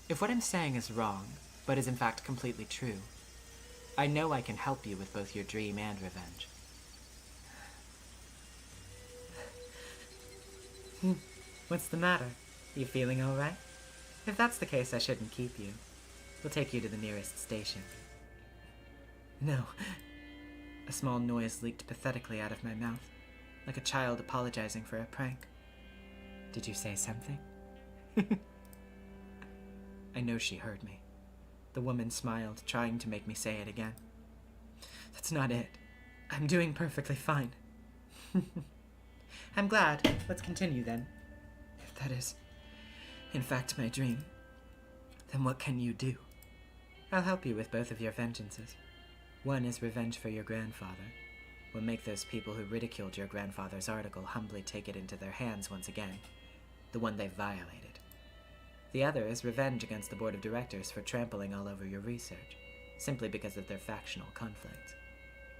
If what I'm saying is wrong, but is in fact completely true, I know I can help you with both your dream and revenge. What's the matter? You feeling alright? If that's the case, I shouldn't keep you. We'll take you to the nearest station. No. A small noise leaked pathetically out of my mouth, like a child apologizing for a prank. Did you say something? I know she heard me. The woman smiled, trying to make me say it again. That's not it. I'm doing perfectly fine. I'm glad. Let's continue then. If that is, in fact, my dream, then what can you do? I'll help you with both of your vengeances. One is revenge for your grandfather. We'll make those people who ridiculed your grandfather's article humbly take it into their hands once again, the one they violated. The other is revenge against the board of directors for trampling all over your research, simply because of their factional conflicts.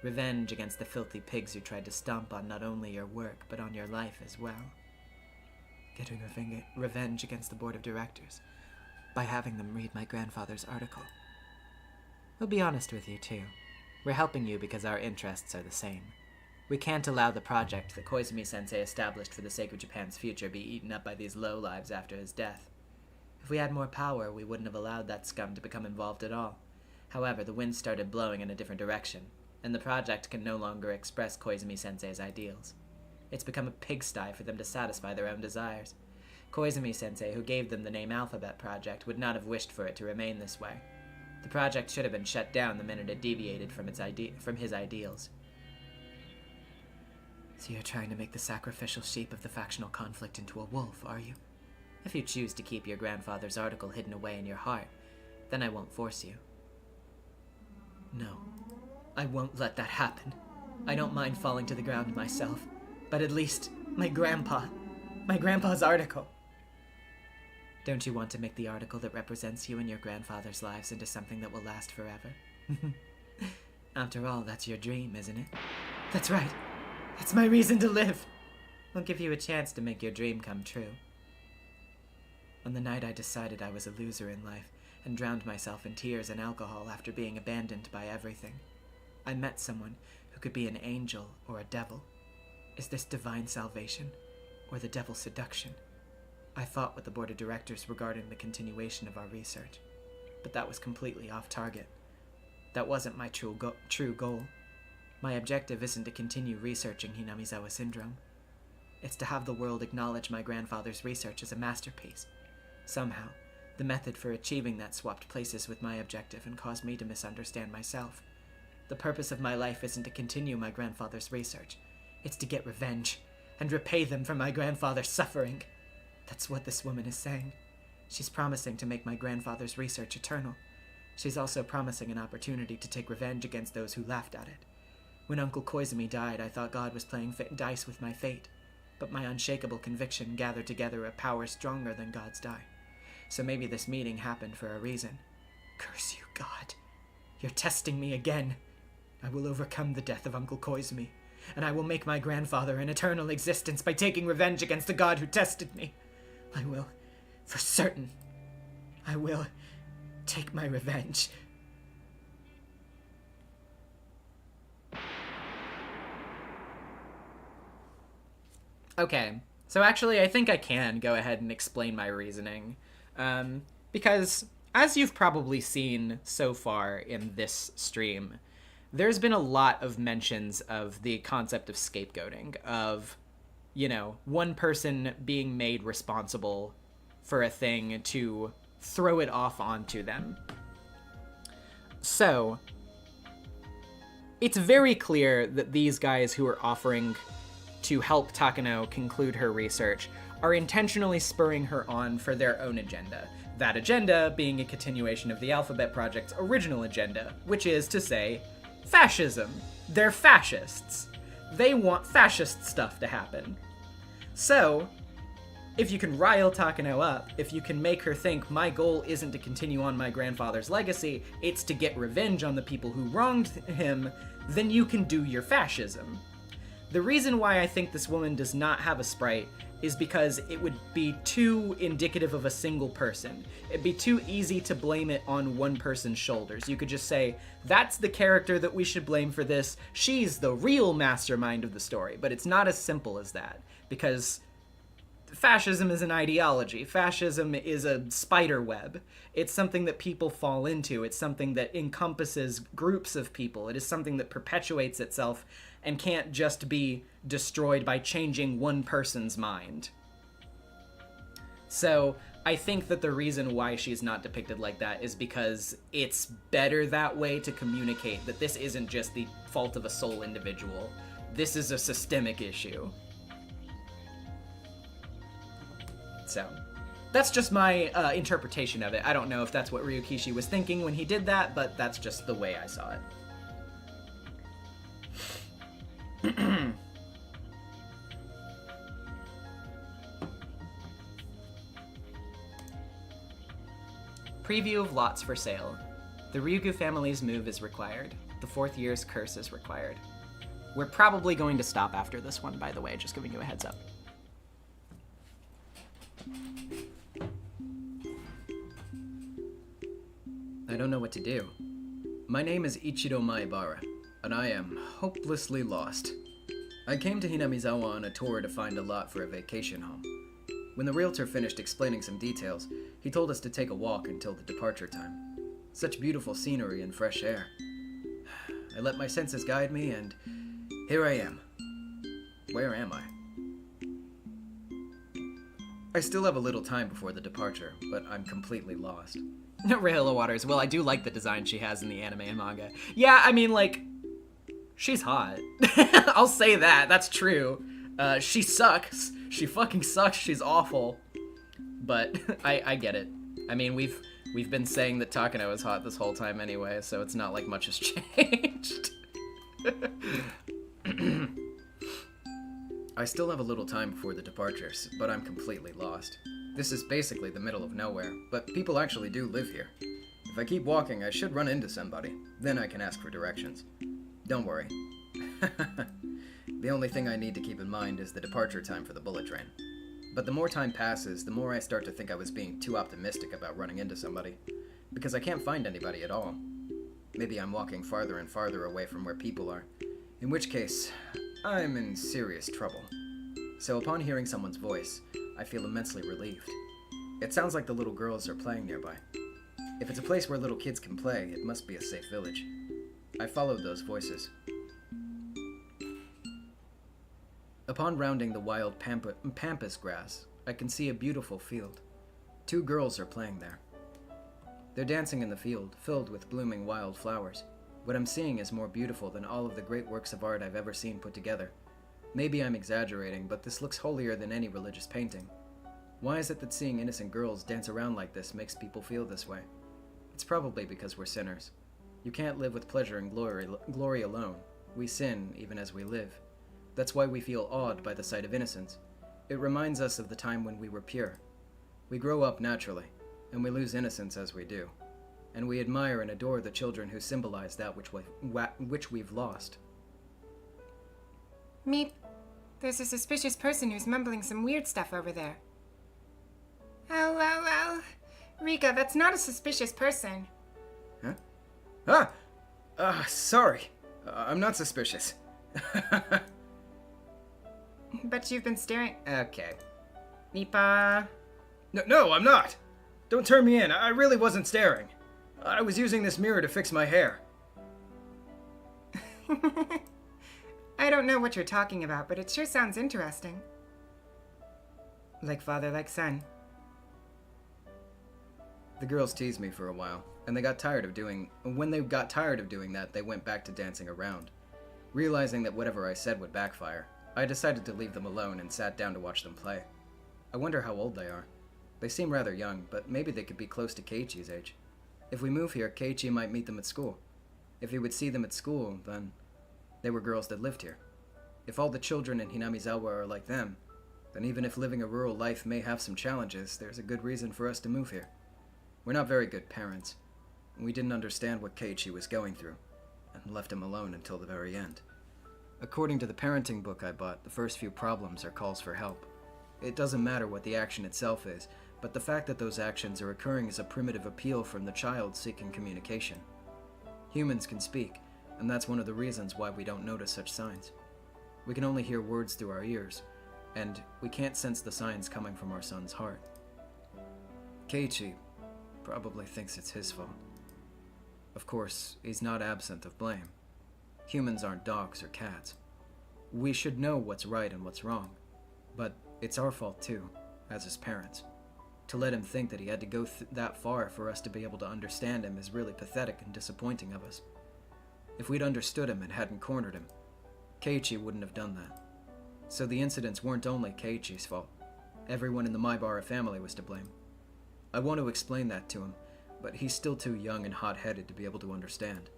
Revenge against the filthy pigs who tried to stomp on not only your work, but on your life as well. Getting revenge against the board of directors by having them read my grandfather's article. We'll be honest with you, too. We're helping you because our interests are the same. We can't allow the project that Koizumi-sensei established for the sake of Japan's future be eaten up by these lowlives after his death. If we had more power, we wouldn't have allowed that scum to become involved at all. However, the wind started blowing in a different direction, and the project can no longer express Koizumi-sensei's ideals. It's become a pigsty for them to satisfy their own desires. Koizumi-sensei, who gave them the name Alphabet Project, would not have wished for it to remain this way. The project should have been shut down the minute it deviated from his ideals. So you're trying to make the sacrificial sheep of the factional conflict into a wolf, are you? If you choose to keep your grandfather's article hidden away in your heart, then I won't force you. No, I won't let that happen. I don't mind falling to the ground myself, but at least my grandpa's article. Don't you want to make the article that represents you and your grandfather's lives into something that will last forever? After all, that's your dream, isn't it? That's right. That's my reason to live. I'll give you a chance to make your dream come true. On the night I decided I was a loser in life and drowned myself in tears and alcohol after being abandoned by everything, I met someone who could be an angel or a devil. Is this divine salvation or the devil's seduction? I fought with the board of directors regarding the continuation of our research, but that was completely off target. That wasn't my true goal. My objective isn't to continue researching Hinamizawa syndrome. It's to have the world acknowledge my grandfather's research as a masterpiece. Somehow, the method for achieving that swapped places with my objective and caused me to misunderstand myself. The purpose of my life isn't to continue my grandfather's research. It's to get revenge and repay them for my grandfather's suffering. That's what this woman is saying. She's promising to make my grandfather's research eternal. She's also promising an opportunity to take revenge against those who laughed at it. When Uncle Koizumi died, I thought God was playing dice with my fate, but my unshakable conviction gathered together a power stronger than God's die. So maybe this meeting happened for a reason. Curse you, God. You're testing me again. I will overcome the death of Uncle Koizumi, and I will make my grandfather an eternal existence by taking revenge against the God who tested me. I will, for certain, I will take my revenge. Okay, so actually I think I can go ahead and explain my reasoning. Because, as you've probably seen so far in this stream, there's been a lot of mentions of the concept of scapegoating, of, you know, one person being made responsible for a thing to throw it off onto them. So, it's very clear that these guys who are offering to help Takano conclude her research are intentionally spurring her on for their own agenda. That agenda being a continuation of the Alphabet Project's original agenda, which is to say, fascism. They're fascists. They want fascist stuff to happen. So, if you can rile Takano up, if you can make her think my goal isn't to continue on my grandfather's legacy, it's to get revenge on the people who wronged him, then you can do your fascism. The reason why I think this woman does not have a sprite is because it would be too indicative of a single person. It'd be too easy to blame it on one person's shoulders. You could just say, that's the character that we should blame for this. She's the real mastermind of the story. But it's not as simple as that, because fascism is an ideology. Fascism is a spider web. It's something that people fall into. It's something that encompasses groups of people. It is something that perpetuates itself and can't just be destroyed by changing one person's mind. So, I think that the reason why she's not depicted like that is because it's better that way to communicate that this isn't just the fault of a sole individual. This is a systemic issue. So, that's just my interpretation of it. I don't know if that's what Ryukishi was thinking when he did that, but that's just the way I saw it. Preview of lots for sale. The Ryugu family's move is required. The 4th year's curse is required. We're probably going to stop after this one, by the way, just giving you a heads up. I don't know what to do. My name is Ichiro Maebara, and I am hopelessly lost. I came to Hinamizawa on a tour to find a lot for a vacation home. When the realtor finished explaining some details, he told us to take a walk until the departure time. Such beautiful scenery and fresh air. I let my senses guide me, and here I am. Where am I? I still have a little time before the departure, but I'm completely lost. Rayla Waters, well, I do like the design she has in the anime and manga. Yeah, I mean, like, she's hot. I'll say that, that's true. She sucks. She fucking sucks, she's awful. But, I get it. I mean, we've been saying that Takano is hot this whole time anyway, so it's not like much has changed. I still have a little time before the departures, but I'm completely lost. This is basically the middle of nowhere, but people actually do live here. If I keep walking, I should run into somebody. Then I can ask for directions. Don't worry. The only thing I need to keep in mind is the departure time for the bullet train. But the more time passes, the more I start to think I was being too optimistic about running into somebody. Because I can't find anybody at all. Maybe I'm walking farther and farther away from where people are. In which case, I'm in serious trouble. So upon hearing someone's voice, I feel immensely relieved. It sounds like the little girls are playing nearby. If it's a place where little kids can play, it must be a safe village. I followed those voices. Upon rounding the wild pampas grass, I can see a beautiful field. 2 girls are playing there. They're dancing in the field, filled with blooming wild flowers. What I'm seeing is more beautiful than all of the great works of art I've ever seen put together. Maybe I'm exaggerating, but this looks holier than any religious painting. Why is it that seeing innocent girls dance around like this makes people feel this way? It's probably because we're sinners. You can't live with pleasure and glory alone. We sin even as we live. That's why we feel awed by the sight of innocence. It reminds us of the time when we were pure. We grow up naturally, and we lose innocence as we do. And we admire and adore the children who symbolize that which we've lost. Meep, there's a suspicious person who's mumbling some weird stuff over there. Oh. Rika, that's not a suspicious person. Huh? Sorry. I'm not suspicious. But you've been staring. Okay. Meepa. No, I'm not! Don't turn me in. I really wasn't staring. I was using this mirror to fix my hair. I don't know what you're talking about, but it sure sounds interesting. Like father, like son. The girls teased me for a while, and when they got tired of doing that, they went back to dancing around. Realizing that whatever I said would backfire, I decided to leave them alone and sat down to watch them play. I wonder how old they are. They seem rather young, but maybe they could be close to Keiichi's age. If we move here, Keiichi might meet them at school. If he would see them at school, then they were girls that lived here. If all the children in Hinamizawa are like them, then even if living a rural life may have some challenges, there's a good reason for us to move here. We're not very good parents. We didn't understand what Keiichi was going through, and left him alone until the very end. According to the parenting book I bought, the first few problems are calls for help. It doesn't matter what the action itself is, but the fact that those actions are occurring is a primitive appeal from the child seeking communication. Humans can speak, and that's one of the reasons why we don't notice such signs. We can only hear words through our ears, and we can't sense the signs coming from our son's heart. Keiichi probably thinks it's his fault. Of course, he's not absent of blame. Humans aren't dogs or cats. We should know what's right and what's wrong, but it's our fault too, as his parents. To let him think that he had to go that far for us to be able to understand him is really pathetic and disappointing of us. If we'd understood him and hadn't cornered him, Keiichi wouldn't have done that. So the incidents weren't only Keiichi's fault. Everyone in the Maibara family was to blame. I want to explain that to him, but he's still too young and hot-headed to be able to understand.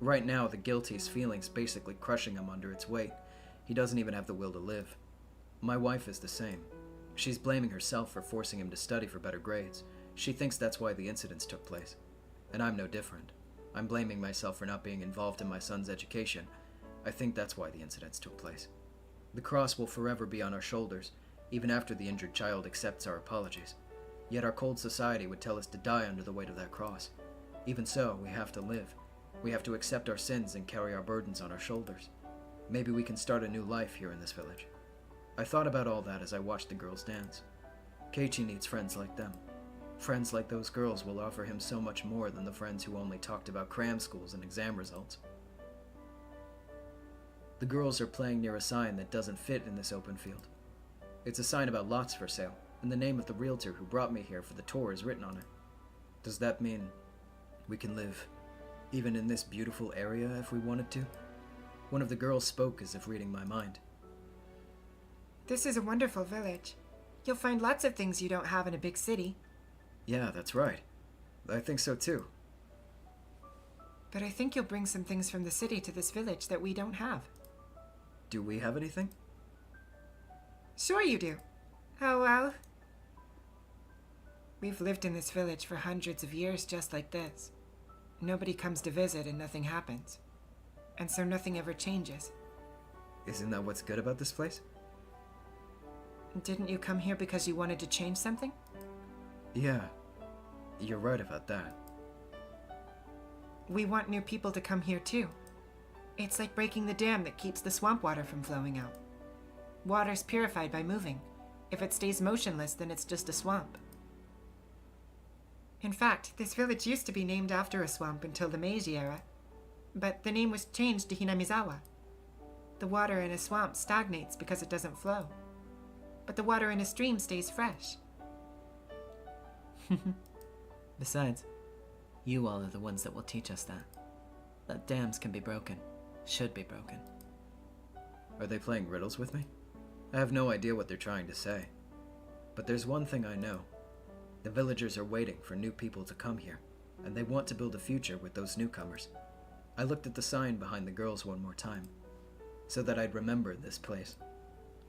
Right now, the guilt he's feeling's basically crushing him under its weight. He doesn't even have the will to live. My wife is the same. She's blaming herself for forcing him to study for better grades. She thinks that's why the incidents took place. And I'm no different. I'm blaming myself for not being involved in my son's education. I think that's why the incidents took place. The cross will forever be on our shoulders, even after the injured child accepts our apologies. Yet our cold society would tell us to die under the weight of that cross. Even so, we have to live. We have to accept our sins and carry our burdens on our shoulders. Maybe we can start a new life here in this village. I thought about all that as I watched the girls dance. Keiichi needs friends like them. Friends like those girls will offer him so much more than the friends who only talked about cram schools and exam results. The girls are playing near a sign that doesn't fit in this open field. It's a sign about lots for sale, and the name of the realtor who brought me here for the tour is written on it. Does that mean we can live even in this beautiful area if we wanted to? One of the girls spoke as if reading my mind. This is a wonderful village. You'll find lots of things you don't have in a big city. Yeah, that's right. I think so too. But I think you'll bring some things from the city to this village that we don't have. Do we have anything? Sure you do. Oh well. We've lived in this village for hundreds of years just like this. Nobody comes to visit and nothing happens. And so nothing ever changes. Isn't that what's good about this place? Didn't you come here because you wanted to change something? Yeah, you're right about that. We want new people to come here too. It's like breaking the dam that keeps the swamp water from flowing out. Water's purified by moving. If it stays motionless, then it's just a swamp. In fact, this village used to be named after a swamp until the Meiji era, but the name was changed to Hinamizawa. The water in a swamp stagnates because it doesn't flow, but the water in a stream stays fresh. Besides, you all are the ones that will teach us that dams can be broken, should be broken. Are they playing riddles with me? I have no idea what they're trying to say. But there's one thing I know. The villagers are waiting for new people to come here, and they want to build a future with those newcomers. I looked at the sign behind the girls one more time, so that I'd remember this place.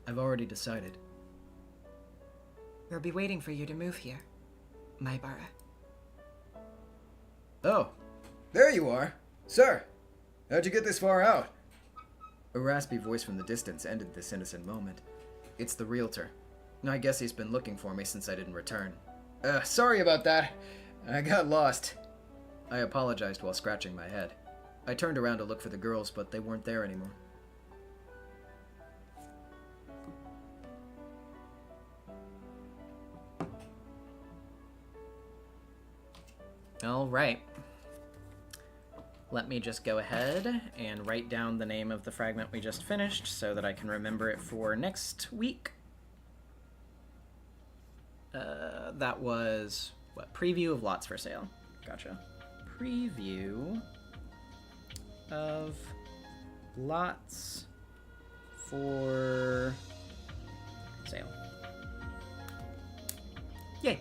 I've already decided. We'll be waiting for you to move here, Maibara. Oh, there you are. Sir, how'd you get this far out? A raspy voice from the distance ended this innocent moment. It's the realtor. I guess he's been looking for me since I didn't return. Sorry about that. I got lost. I apologized while scratching my head. I turned around to look for the girls, but they weren't there anymore. All right. Let me just go ahead and write down the name of the fragment we just finished so that I can remember it for next week. That was, what, preview of lots for sale. Gotcha. Preview of lots for sale. Yay.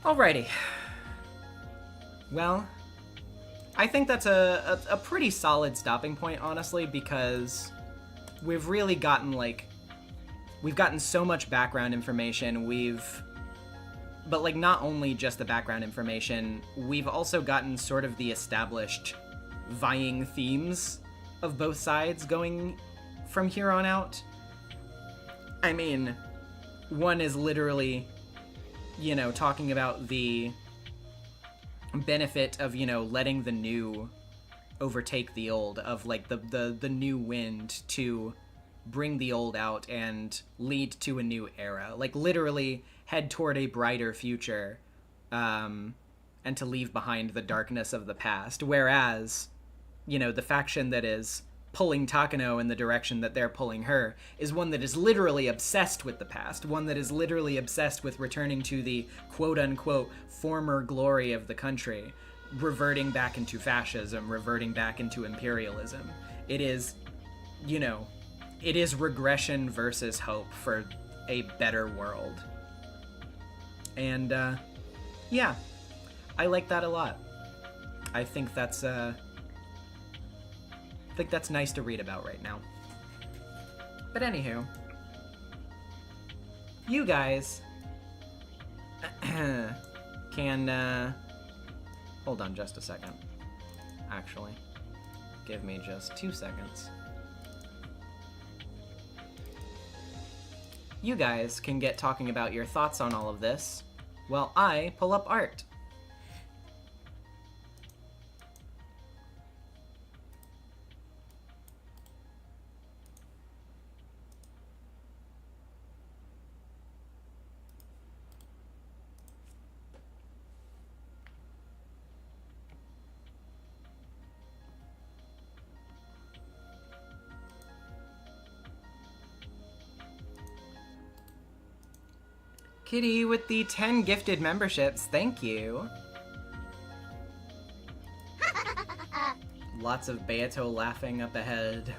Alrighty. Well, I think that's a pretty solid stopping point, honestly, because we've really gotten, we've gotten so much background information, but, not only just the background information, we've also gotten sort of the established vying themes of both sides going from here on out. I mean, one is literally, talking about the benefit of, letting the new overtake the old, of, the new wind to bring the old out and lead to a new era. Literally head toward a brighter future, and to leave behind the darkness of the past. Whereas, the faction that is pulling Takano in the direction that they're pulling her is one that is literally obsessed with the past, one that is literally obsessed with returning to the quote-unquote former glory of the country, reverting back into fascism, reverting back into imperialism. It is, it is regression versus hope for a better world. And, yeah, I like that a lot. I think that's nice to read about right now. But anywho, you guys can, hold on just a second. Actually, give me just 2 seconds. You guys can get talking about your thoughts on all of this while I pull up art. Kitty with the 10 gifted memberships, thank you. Lots of Beato laughing up ahead.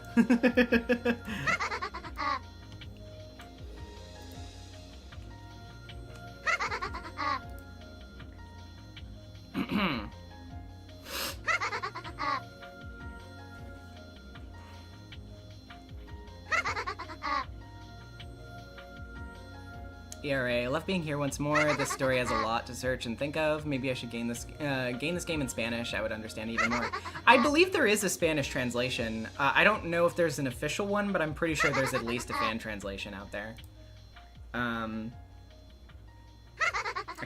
ERA, I love being here once more. This story has a lot to search and think of. Maybe I should gain this game in Spanish. I would understand even more. I believe there is a Spanish translation. I don't know if there's an official one, but I'm pretty sure there's at least a fan translation out there. I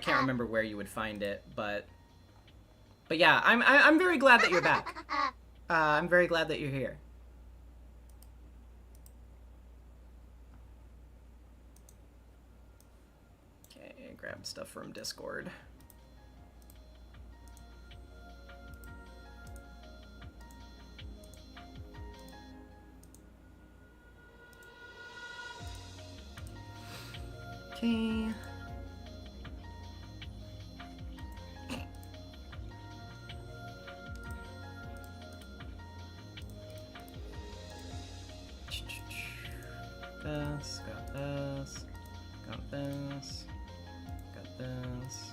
can't remember where you would find it, but yeah, I'm very glad that you're back. I'm very glad that you're here. Grab stuff from Discord. Okay. This, got this, got this. This,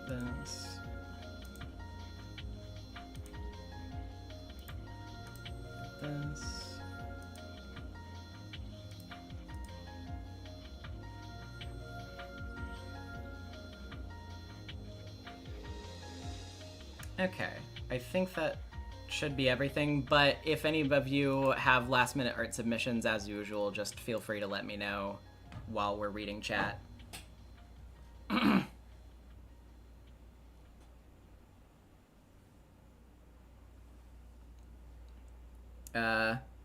this. this. Okay, I think that should be everything, but if any of you have last-minute art submissions, as usual, just feel free to let me know while we're reading chat.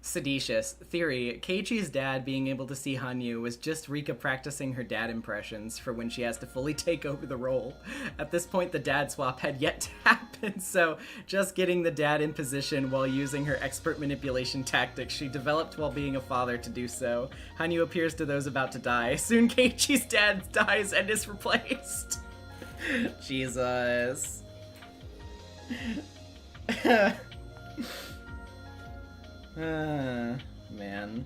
Seditious. Theory. Keiichi's dad being able to see Hanyu was just Rika practicing her dad impressions for when she has to fully take over the role. At this point, the dad swap had yet to happen, so just getting the dad in position while using her expert manipulation tactics she developed while being a father to do so. Hanyu appears to those about to die. Soon Keiichi's dad dies and is replaced. Jesus. Man.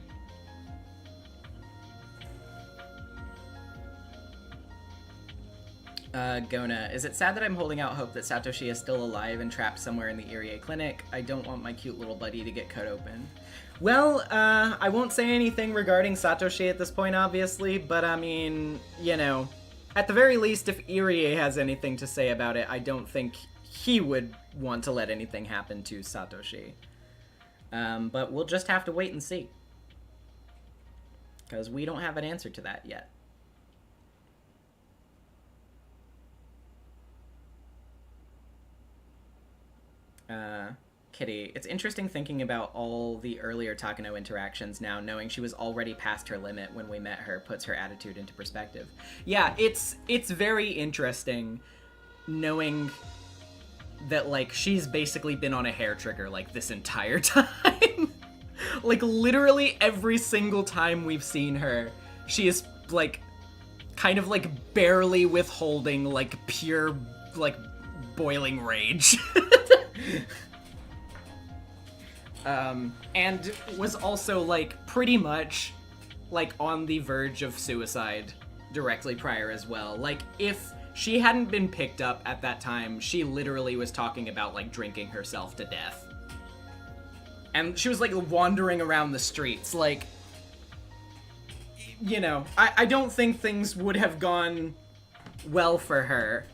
Gona, is it sad that I'm holding out hope that Satoshi is still alive and trapped somewhere in the Irie clinic? I don't want my cute little buddy to get cut open. Well, I won't say anything regarding Satoshi at this point, obviously, but I mean, you know, at the very least, if Irie has anything to say about it, I don't think he would want to let anything happen to Satoshi. But we'll just have to wait and see. Because we don't have an answer to that yet. Kitty, it's interesting thinking about all the earlier Takano interactions now, knowing she was already past her limit when we met her, puts her attitude into perspective. Yeah, it's very interesting knowing that, like, she's basically been on a hair trigger, like, this entire time. Like, literally every single time we've seen her, she is, like, kind of, like, barely withholding, like, pure, like, boiling rage. And was also, like, pretty much, like, on the verge of suicide directly prior as well. Like, if she hadn't been picked up at that time, she literally was talking about, like, drinking herself to death. And she was, like, wandering around the streets, like, you know, I don't think things would have gone well for her,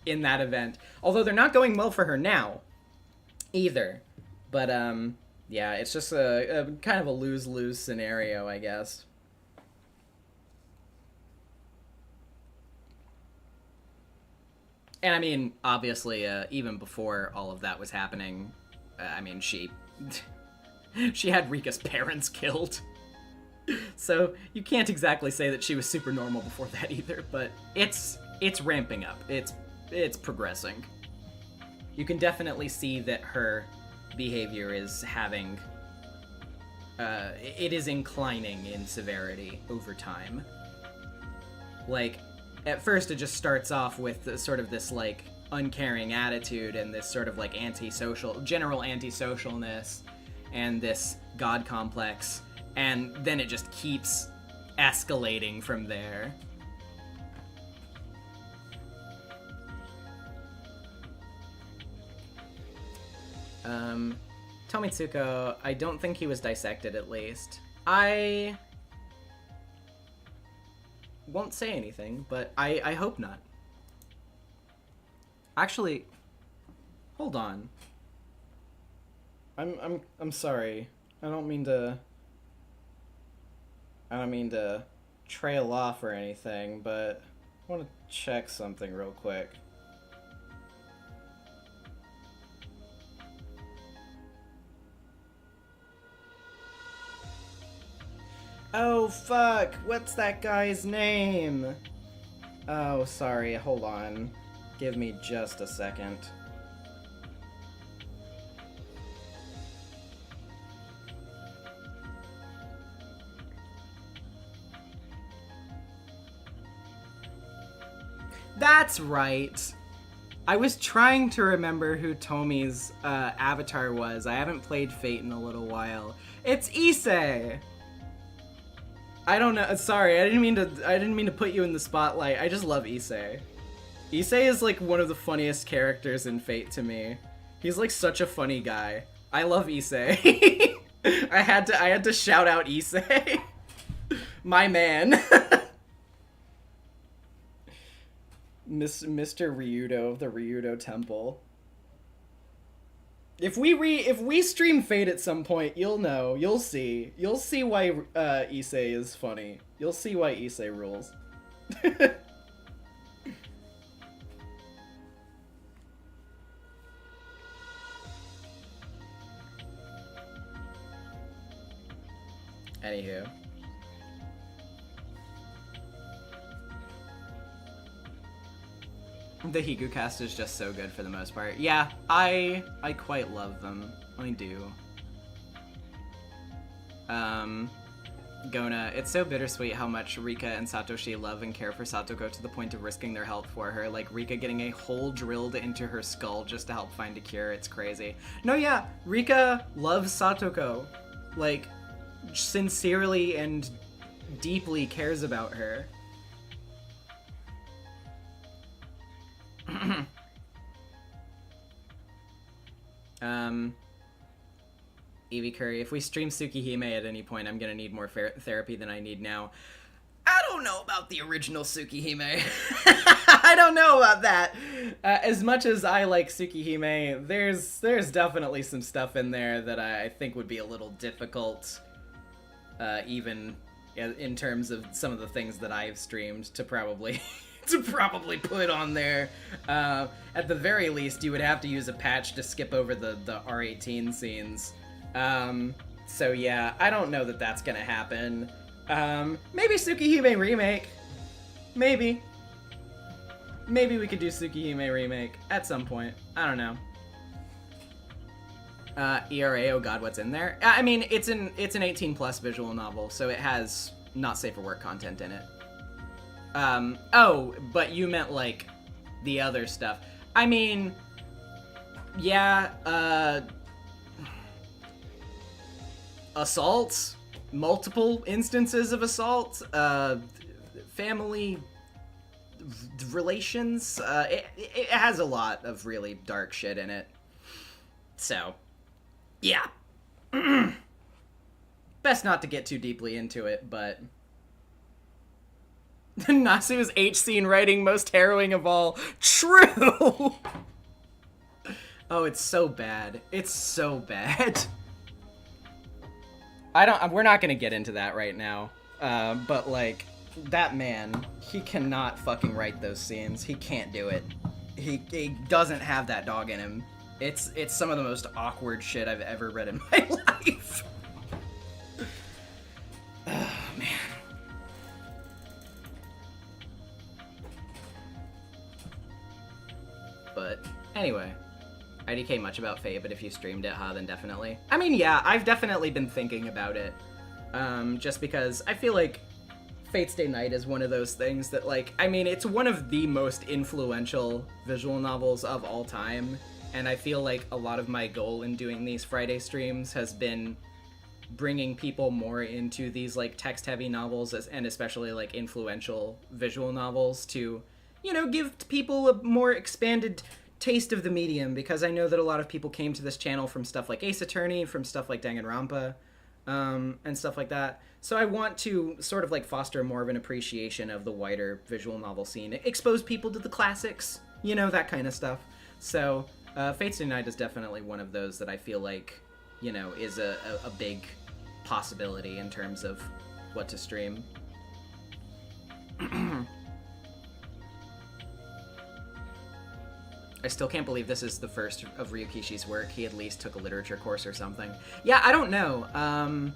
in that event. Although they're not going well for her now, either. But, yeah, it's just a kind of a lose-lose scenario, I guess. And I mean, obviously, even before all of that was happening, I mean, she had Rika's parents killed. So you can't exactly say that she was super normal before that either, but it's ramping up. It's progressing. You can definitely see that her behavior is having, it is inclining in severity over time. Like, at first it just starts off with sort of this, like, uncaring attitude and this sort of, like, general antisocialness and this god complex, and then it just keeps escalating from there. Tomitsuko, I don't think he was dissected, at least. I won't say anything, but I hope not. Actually, hold on. I'm sorry. I don't mean to trail off or anything, but I want to check something real quick. Oh, fuck! What's that guy's name? Oh, sorry, hold on. Give me just a second. That's right! I was trying to remember who Tomi's avatar was. I haven't played Fate in a little while. It's Issei! I don't know. Sorry, I didn't mean to put you in the spotlight. I just love Issei. Issei is like one of the funniest characters in Fate to me. He's like such a funny guy. I love Issei. I had to shout out Issei. My man. Mr. Ryudo of the Ryudo Temple. If we stream Fate at some point, you'll know. You'll see. You'll see why Issei is funny. You'll see why Issei rules. Anywho. The Higu cast is just so good for the most part. Yeah, I quite love them. I do. Gona, it's so bittersweet how much Rika and Satoshi love and care for Satoko to the point of risking their health for her. Like, Rika getting a hole drilled into her skull just to help find a cure. It's crazy. No, yeah, Rika loves Satoko. Like, sincerely and deeply cares about her. Evie Curry, if we stream Tsukihime at any point, I'm gonna need more therapy than I need now. I don't know about the original Tsukihime. I don't know about that. As much as I like Tsukihime, there's definitely some stuff in there that I think would be a little difficult, even in terms of some of the things that I've streamed to probably put on there. At the very least, you would have to use a patch to skip over the R18 scenes. So yeah, I don't know that that's gonna happen. Maybe Tsukihime remake. Maybe we could do Tsukihime remake at some point. I don't know. ERA, oh god, what's in there? I mean, it's an 18+ visual novel, so it has not safe for work content in it. Oh, but you meant, like, the other stuff. I mean, yeah, assaults, multiple instances of assault, family relations, it has a lot of really dark shit in it. So, yeah. Best not to get too deeply into it, but... Nasu's H-scene writing most harrowing of all. True! Oh, it's so bad. It's so bad. We're not gonna get into that right now. But, like, that man, he cannot fucking write those scenes. He can't do it. He doesn't have that dog in him. It's some of the most awkward shit I've ever read in my life. Oh, man. But, anyway. IDK much about Faye, but if you streamed it, then definitely. I mean, yeah, I've definitely been thinking about it. Just because I feel like Fate's Day Night is one of those things that, like, I mean, it's one of the most influential visual novels of all time, and I feel like a lot of my goal in doing these Friday streams has been bringing people more into these, like, text-heavy novels, and especially, like, influential visual novels to, you know, give people a more expanded taste of the medium, because I know that a lot of people came to this channel from stuff like Ace Attorney, from stuff like Danganronpa, and stuff like that. So I want to sort of like foster more of an appreciation of the wider visual novel scene, expose people to the classics, you know, that kind of stuff. So Fate's Day Night is definitely one of those that I feel like, you know, is a big possibility in terms of what to stream. I still can't believe this is the first of Ryukishi's work. He at least took a literature course or something. Yeah, I don't know.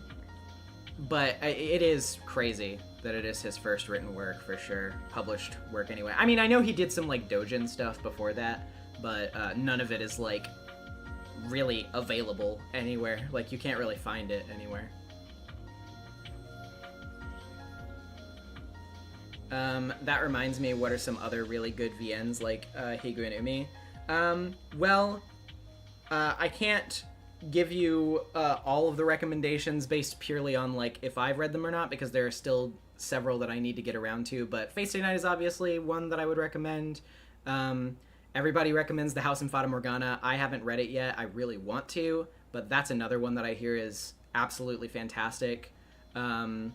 But it is crazy that it is his first written work, for sure. Published work, anyway. I mean, I know he did some, like, doujin stuff before that, but none of it is, like, really available anywhere. Like, you can't really find it anywhere. That reminds me, what are some other really good VNs like Higu and Umi? Well, I can't give you all of the recommendations based purely on, like, if I've read them or not, because there are still several that I need to get around to, but Fate's Day Night is obviously one that I would recommend. Everybody recommends The House in Fata Morgana. I haven't read it yet. I really want to, but that's another one that I hear is absolutely fantastic. I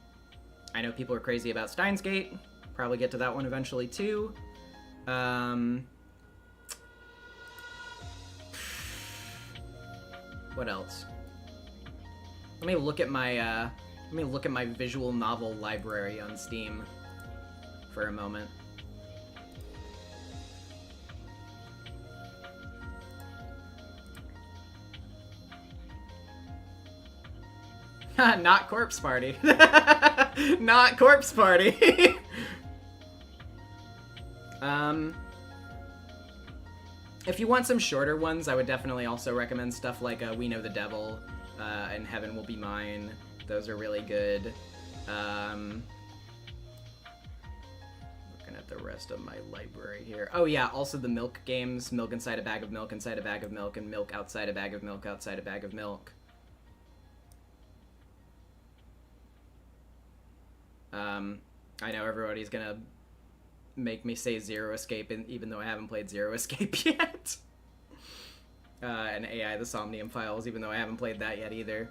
know people are crazy about Steins Gate. Probably get to that one eventually too. What else? Let me look at my visual novel library on Steam for a moment. Not Corpse Party. Not Corpse Party. If you want some shorter ones, I would definitely also recommend stuff like We Know the Devil and Heaven Will Be Mine. Those are really good. Looking at the rest of my library here. Oh yeah, also the milk games. Milk Inside a Bag of Milk, Inside a Bag of Milk, and Milk Outside a Bag of Milk, Outside a Bag of Milk. I know everybody's gonna make me say Zero Escape, even though I haven't played Zero Escape yet. And AI the Somnium Files, even though I haven't played that yet either.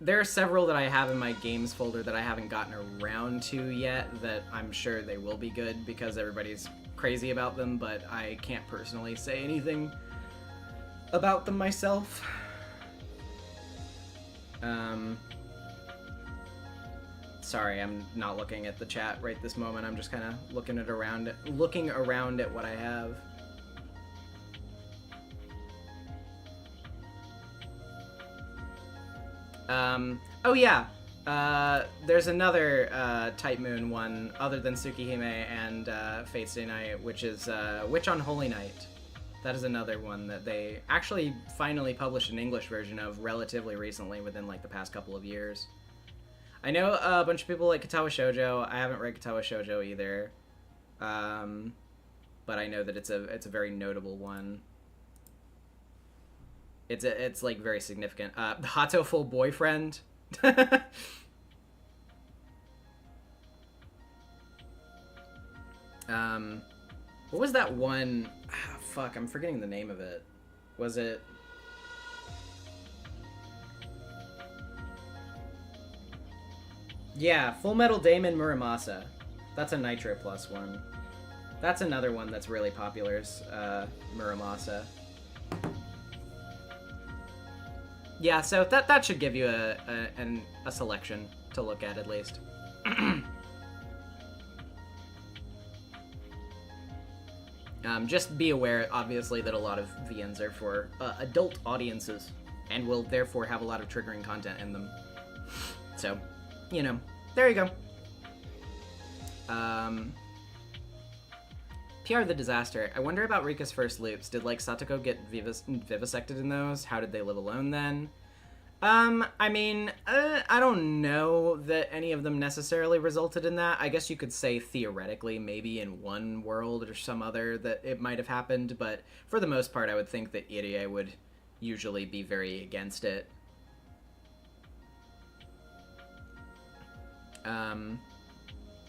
There are several that I have in my games folder that I haven't gotten around to yet that I'm sure they will be good because everybody's crazy about them, but I can't personally say anything about them myself. Sorry, I'm not looking at the chat right this moment. I'm just kind of looking around at what I have. Oh yeah. There's another Type Moon one other than Tsukihime and Fate Stay Night, which is Witch on Holy Night. That is another one that they actually finally published an English version of relatively recently, within like the past couple of years. I know a bunch of people like Katawa Shoujo. I haven't read Katawa Shoujo either, but I know that it's a very notable one. It's like very significant. The Hatoful Boyfriend. What was that one? Fuck, I'm forgetting the name of it. Was it? Yeah, Full Metal Damon Muramasa. That's a Nitro Plus one. That's another one that's really popular, is Muramasa. Yeah, so that should give you a selection to look at least. Just be aware, obviously, that a lot of VNs are for adult audiences and will therefore have a lot of triggering content in them. So, you know, there you go. PR the Disaster. I wonder about Rika's first loops. Did, like, Satoko get vivisected in those? How did they live alone then? I mean, I don't know that any of them necessarily resulted in that. I guess you could say theoretically, maybe in one world or some other, that it might have happened, but for the most part, I would think that Irie would usually be very against it.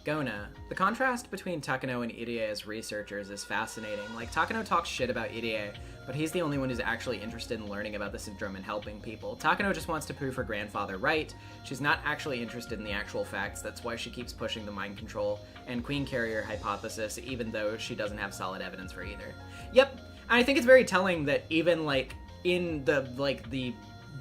Gona. The contrast between Takano and Irie as researchers is fascinating. Like, Takano talks shit about Irie, but he's the only one who's actually interested in learning about the syndrome and helping people. Takano just wants to prove her grandfather right. She's not actually interested in the actual facts. That's why she keeps pushing the mind control and Queen Carrier hypothesis, even though she doesn't have solid evidence for either. Yep, and I think it's very telling that even, like, in the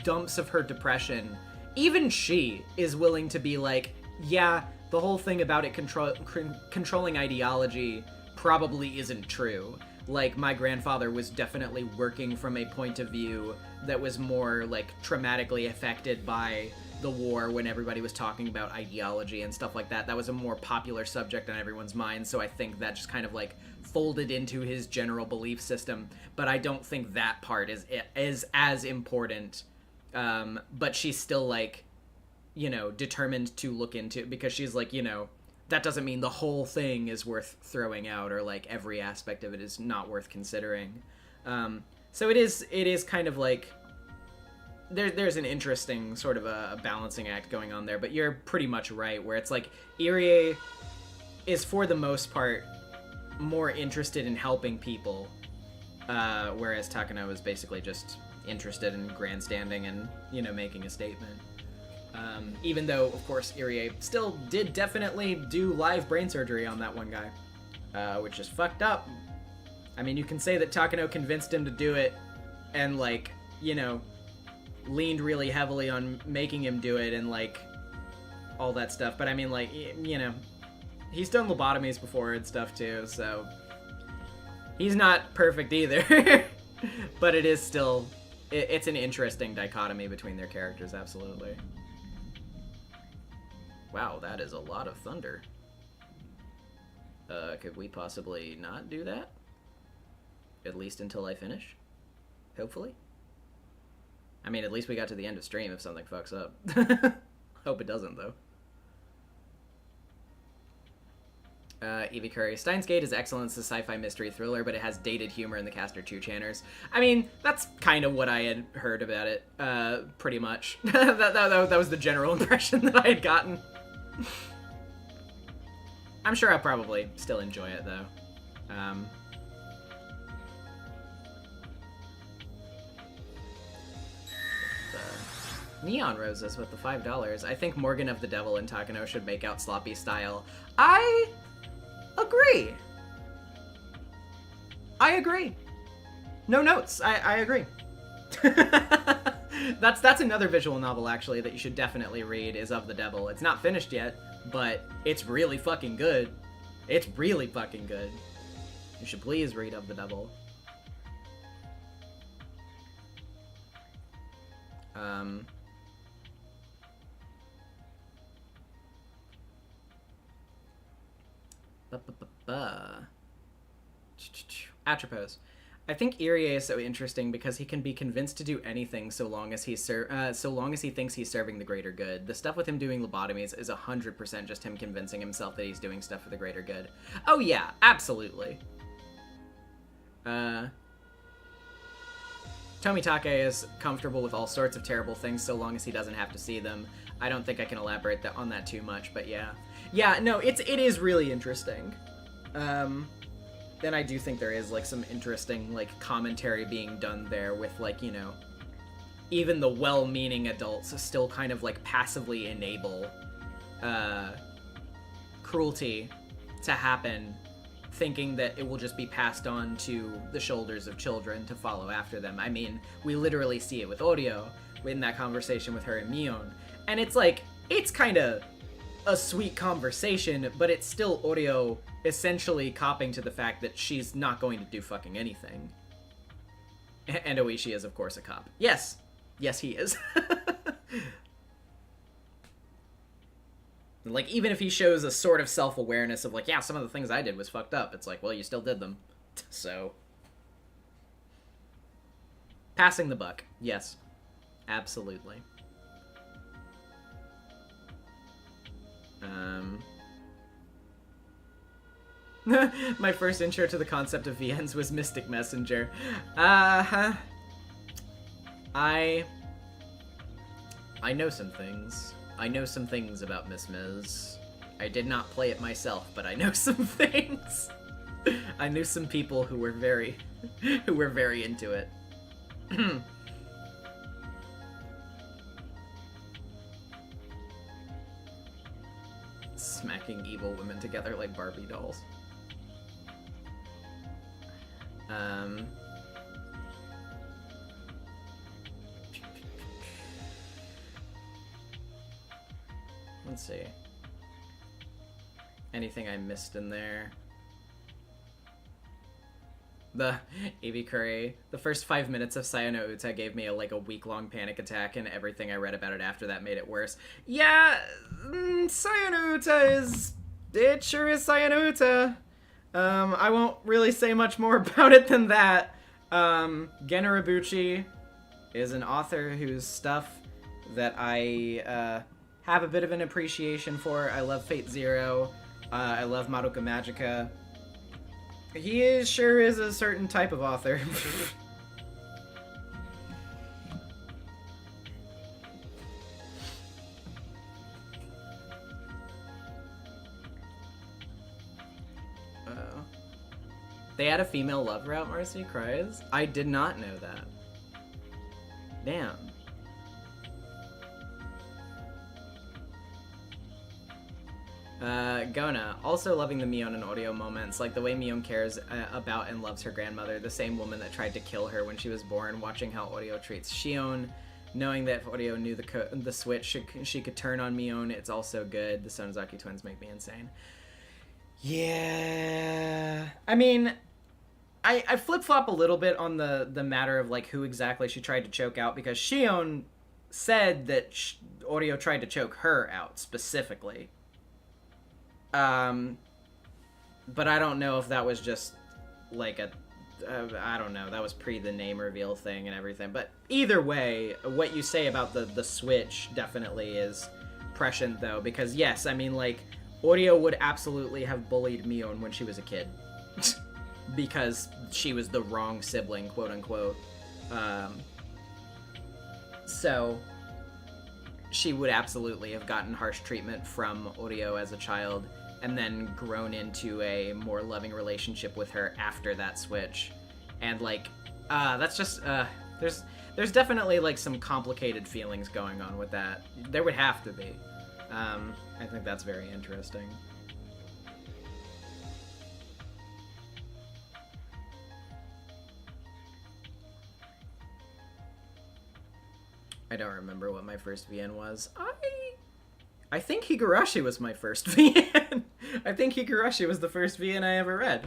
dumps of her depression, even she is willing to be like, yeah, the whole thing about it controlling ideology probably isn't true. Like, my grandfather was definitely working from a point of view that was more, like, traumatically affected by the war when everybody was talking about ideology and stuff like that. That was a more popular subject on everyone's mind, so I think that just kind of, like, folded into his general belief system. But I don't think that part is as important. But she's still, like, you know, determined to look into it because she's like, you know, that doesn't mean the whole thing is worth throwing out or like every aspect of it is not worth considering. So it is kind of like there's an interesting sort of a balancing act going on there, but you're pretty much right where it's like Irie is for the most part more interested in helping people, whereas Takano is basically just interested in grandstanding and, you know, making a statement. Even though, of course, Irie still did definitely do live brain surgery on that one guy, which is fucked up. I mean, you can say that Takano convinced him to do it and, like, you know, leaned really heavily on making him do it and, like, all that stuff. But I mean, like, you know, he's done lobotomies before and stuff too, so he's not perfect either. But it is still, it's an interesting dichotomy between their characters, absolutely. Wow, that is a lot of thunder. Could we possibly not do that? At least until I finish? Hopefully? I mean, at least we got to the end of stream if something fucks up. Hope it doesn't, though. Evie Curry. Steins Gate is excellent as a sci-fi mystery thriller, but it has dated humor in the cast are two-channers. I mean, that's kind of what I had heard about it, pretty much. that was the general impression that I had gotten. I'm sure I'll probably still enjoy it, though. Neon Roses with the $5. I think Morgan of the Devil and Takano should make out sloppy style. I agree. No notes. I agree. That's another visual novel, actually, that you should definitely read, is Of the Devil. It's not finished yet, but it's really fucking good. It's really fucking good. You should please read Of the Devil. Atropos. I think Irie is so interesting because he can be convinced to do anything so long as he thinks he's serving the greater good. The stuff with him doing lobotomies is 100% just him convincing himself that he's doing stuff for the greater good. Oh yeah, absolutely. Tomitake is comfortable with all sorts of terrible things so long as he doesn't have to see them. I don't think I can elaborate on that too much, but yeah. Yeah, no, it is really interesting. Then I do think there is, like, some interesting, like, commentary being done there with, like, you know, even the well-meaning adults still kind of, like, passively enable cruelty to happen, thinking that it will just be passed on to the shoulders of children to follow after them. I mean, we literally see it with Oreo in that conversation with her and Mion, and it's like, it's kind of a sweet conversation, but it's still Oreo essentially copping to the fact that she's not going to do fucking anything. And Oishi is, of course, a cop. Yes, he is. Like, even if he shows a sort of self-awareness of, like, yeah, some of the things I did was fucked up, it's like, well, you still did them. So, passing the buck. Yes, absolutely. My first intro to the concept of VNs was Mystic Messenger. I know some things. I know some things about Miss Miz. I did not play it myself, but I know some things. I knew some people who were very into it. Smacking evil women together like Barbie dolls. Let's see. Anything I missed in there? The Evie Curry. The first 5 minutes of Sayano Uta gave me a week-long panic attack, and everything I read about it after that made it worse. Yeah, Sayano Uta is... It sure is Sayano Uta. I won't really say much more about it than that. Generabuchi is an author whose stuff that I have a bit of an appreciation for. I love Fate Zero. I love Madoka Magica. He sure is a certain type of author. They had a female lover out, Marcy cries. I did not know that. Damn. Gona, also loving the Mion and audio moments, like the way Mion cares about and loves her grandmother, the same woman that tried to kill her when she was born, watching how audio treats Shion, knowing that if audio knew the switch she could turn on Mion, it's also good. The Sonozaki twins make me insane. Yeah, I mean, I flip-flop a little bit on the matter of like who exactly she tried to choke out, because Shion said that audio tried to choke her out specifically. But I don't know if that was just like I don't know, that was pre the name reveal thing and everything. But either way, what you say about the switch definitely is prescient though, because yes, I mean like audio would absolutely have bullied Mion when she was a kid because she was the wrong sibling, quote unquote. So she would absolutely have gotten harsh treatment from audio as a child, and then grown into a more loving relationship with her after that switch. And like that's just there's definitely like some complicated feelings going on with that. There would have to be. I think that's very interesting. I don't remember what my first VN was. I think Higurashi was my first VN. I think Higurashi was the first VN I ever read.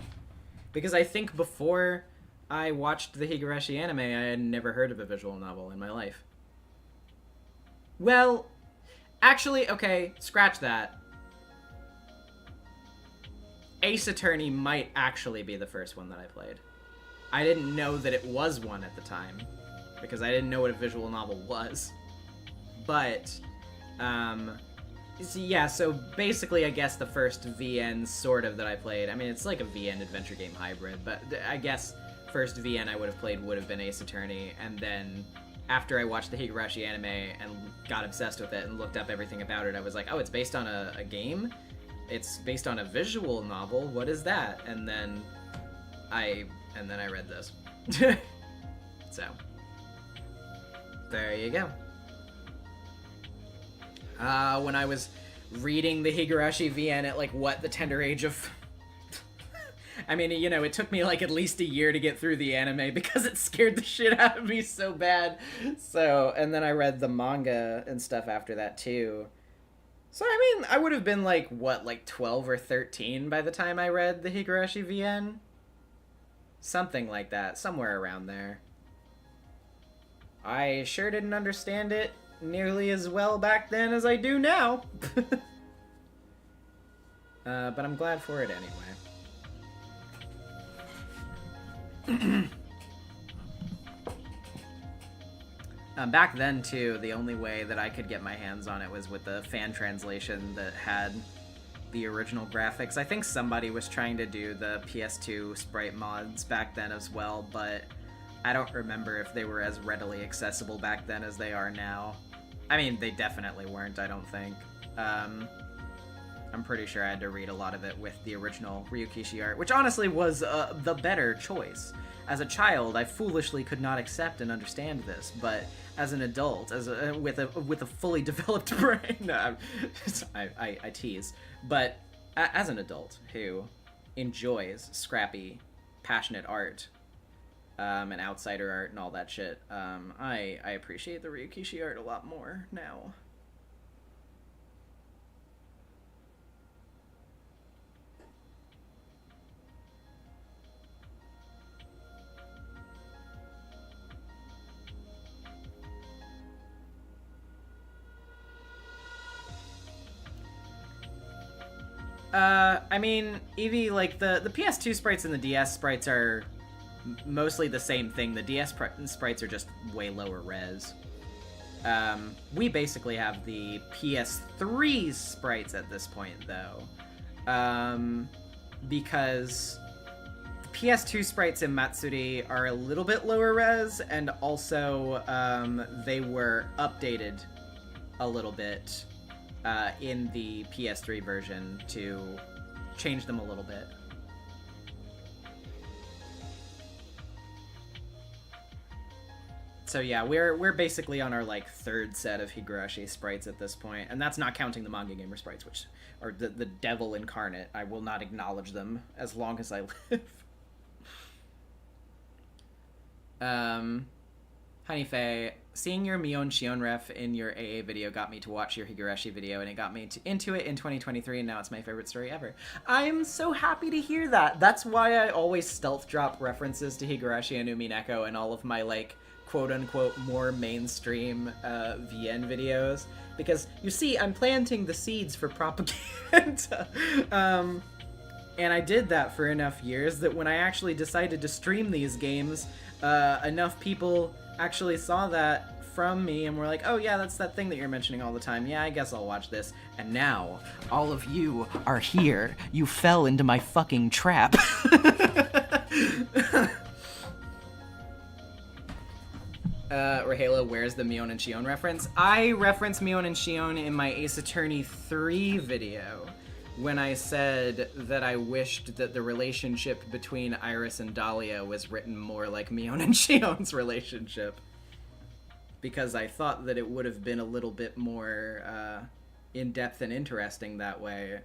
Because I think before I watched the Higurashi anime, I had never heard of a visual novel in my life. Well, actually, okay, scratch that. Ace Attorney might actually be the first one that I played. I didn't know that it was one at the time, because I didn't know what a visual novel was. But, yeah, so basically I guess the first VN sort of that I played, I mean, it's like a VN adventure game hybrid, but I guess first VN I would have played would have been Ace Attorney, and then after I watched the Higurashi anime and got obsessed with it and looked up everything about it, I was like, oh, it's based on a game? It's based on a visual novel? What is that? And then I read this. So, there you go. When I was reading the Higurashi VN at, like, what, the tender age of... I mean, you know, it took me, like, at least a year to get through the anime because it scared the shit out of me so bad. So, and then I read the manga and stuff after that, too. So, I mean, I would have been, like, what, like 12 or 13 by the time I read the Higurashi VN? Something like that, somewhere around there. I sure didn't understand it nearly as well back then as I do now. But I'm glad for it anyway. Back then, too, the only way that I could get my hands on it was with the fan translation that had the original graphics. I think somebody was trying to do the PS2 sprite mods back then as well, but I don't remember if they were as readily accessible back then as they are now. I mean, they definitely weren't, I don't think. I'm pretty sure I had to read a lot of it with the original Ryukishi art, which honestly was the better choice. As a child, I foolishly could not accept and understand this, but as an adult, with a fully developed brain, no, I tease, but as an adult who enjoys scrappy, passionate art, and outsider art and all that shit, I appreciate the Ryukishi art a lot more now. I mean, Eevee, like, the PS2 sprites and the DS sprites are mostly the same thing. The DS sprites are just way lower res. We basically have the PS3 sprites at this point, though. Because the PS2 sprites in Matsuri are a little bit lower res, and also they were updated a little bit in the PS3 version to change them a little bit. So yeah, we're basically on our like third set of Higurashi sprites at this point, and that's not counting the manga gamer sprites, which are the devil incarnate. I will not acknowledge them as long as I live. Honey Faye, seeing your Mion Shion ref in your AA video got me to watch your Higurashi video, and it got me into it in 2023, and now it's my favorite story ever. I'm so happy to hear that. That's why I always stealth drop references to Higurashi and Umineko and all of my, like, quote-unquote more mainstream VN videos, because, you see, I'm planting the seeds for propaganda. And I did that for enough years that when I actually decided to stream these games, enough people actually saw that from me and were like, oh yeah, that's that thing that you're mentioning all the time. Yeah, I guess I'll watch this. And now, all of you are here. You fell into my fucking trap. Rahela, where's the Mion and Shion reference? I reference Mion and Shion in my Ace Attorney 3 video, when I said that I wished that the relationship between Iris and Dahlia was written more like Mion and Shion's relationship. Because I thought that it would have been a little bit more in-depth and interesting that way.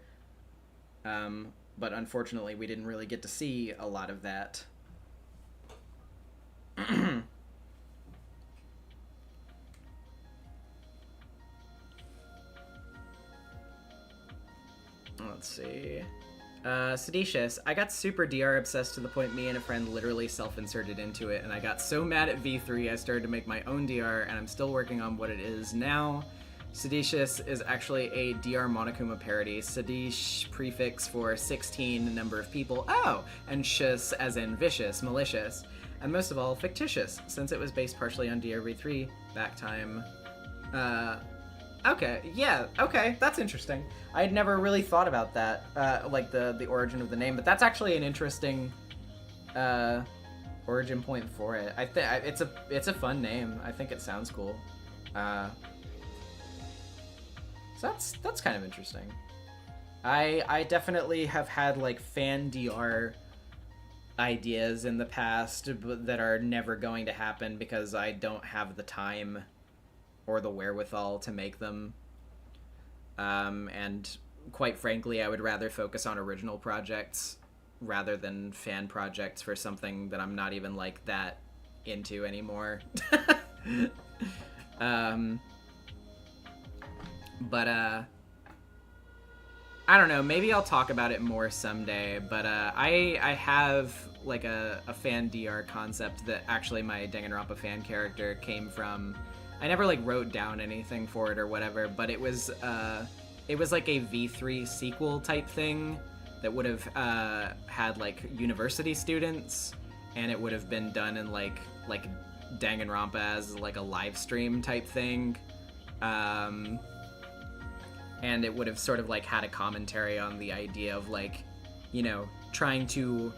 But unfortunately, we didn't really get to see a lot of that. Let's see. Seditious. I got super DR obsessed to the point me and a friend literally self-inserted into it, and I got so mad at V3 I started to make my own DR, and I'm still working on what it is now. Seditious is actually a DR Monokuma parody. Sedish prefix for 16 number of people. Oh! And shus as in vicious, malicious. And most of all, fictitious, since it was based partially on DRV3 back time. Okay, yeah, okay, that's interesting. I had never really thought about that, like the origin of the name, but that's actually an interesting origin point for it. I think it's a fun name. I think it sounds cool. So that's kind of interesting. I definitely have had like fan DR ideas in the past that are never going to happen because I don't have the time or the wherewithal to make them. And quite frankly, I would rather focus on original projects rather than fan projects for something that I'm not even like that into anymore. But I don't know, maybe I'll talk about it more someday, but I have like a fan DR concept that actually my Danganronpa fan character came from. I never like wrote down anything for it or whatever, but it was like a V3 sequel type thing that would have had like university students, and it would have been done in like Danganronpa as like a live stream type thing. And it would have sort of like had a commentary on the idea of like, you know, trying to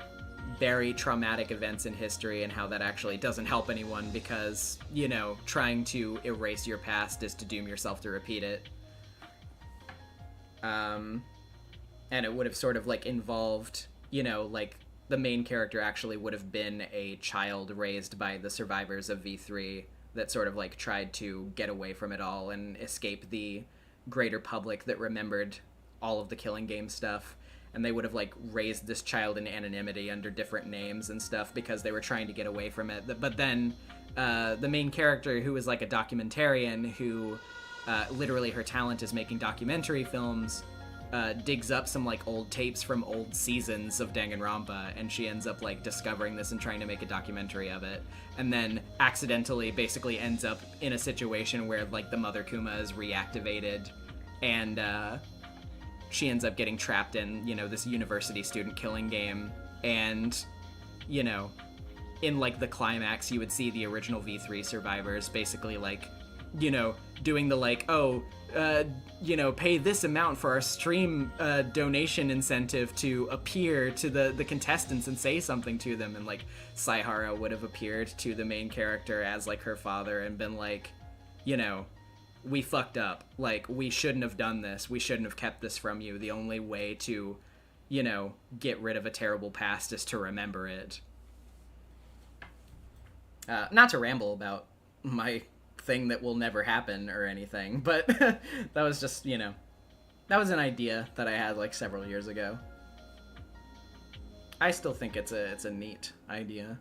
bury traumatic events in history and how that actually doesn't help anyone because, you know, trying to erase your past is to doom yourself to repeat it. And it would have sort of like involved, you know, like the main character actually would have been a child raised by the survivors of V3 that sort of like tried to get away from it all and escape the greater public that remembered all of the Killing Game stuff, and they would have like raised this child in anonymity under different names and stuff because they were trying to get away from it. But then the main character, who is like a documentarian who literally her talent is making documentary films, digs up some like old tapes from old seasons of Danganronpa, and she ends up like discovering this and trying to make a documentary of it, and then accidentally basically ends up in a situation where like the Mother Kuma is reactivated, and she ends up getting trapped in, you know, this university student killing game. And, you know, in like the climax you would see the original V3 survivors basically like, you know, doing the like, oh, you know, pay this amount for our stream donation incentive to appear to the contestants and say something to them. And like Saihara would have appeared to the main character as like her father and been like, you know, we fucked up. Like, we shouldn't have done this. We shouldn't have kept this from you. The only way to, you know, get rid of a terrible past is to remember it. Not to ramble about my thing that will never happen or anything, but that was just, you know, that was an idea that I had like several years ago. I still think it's a neat idea.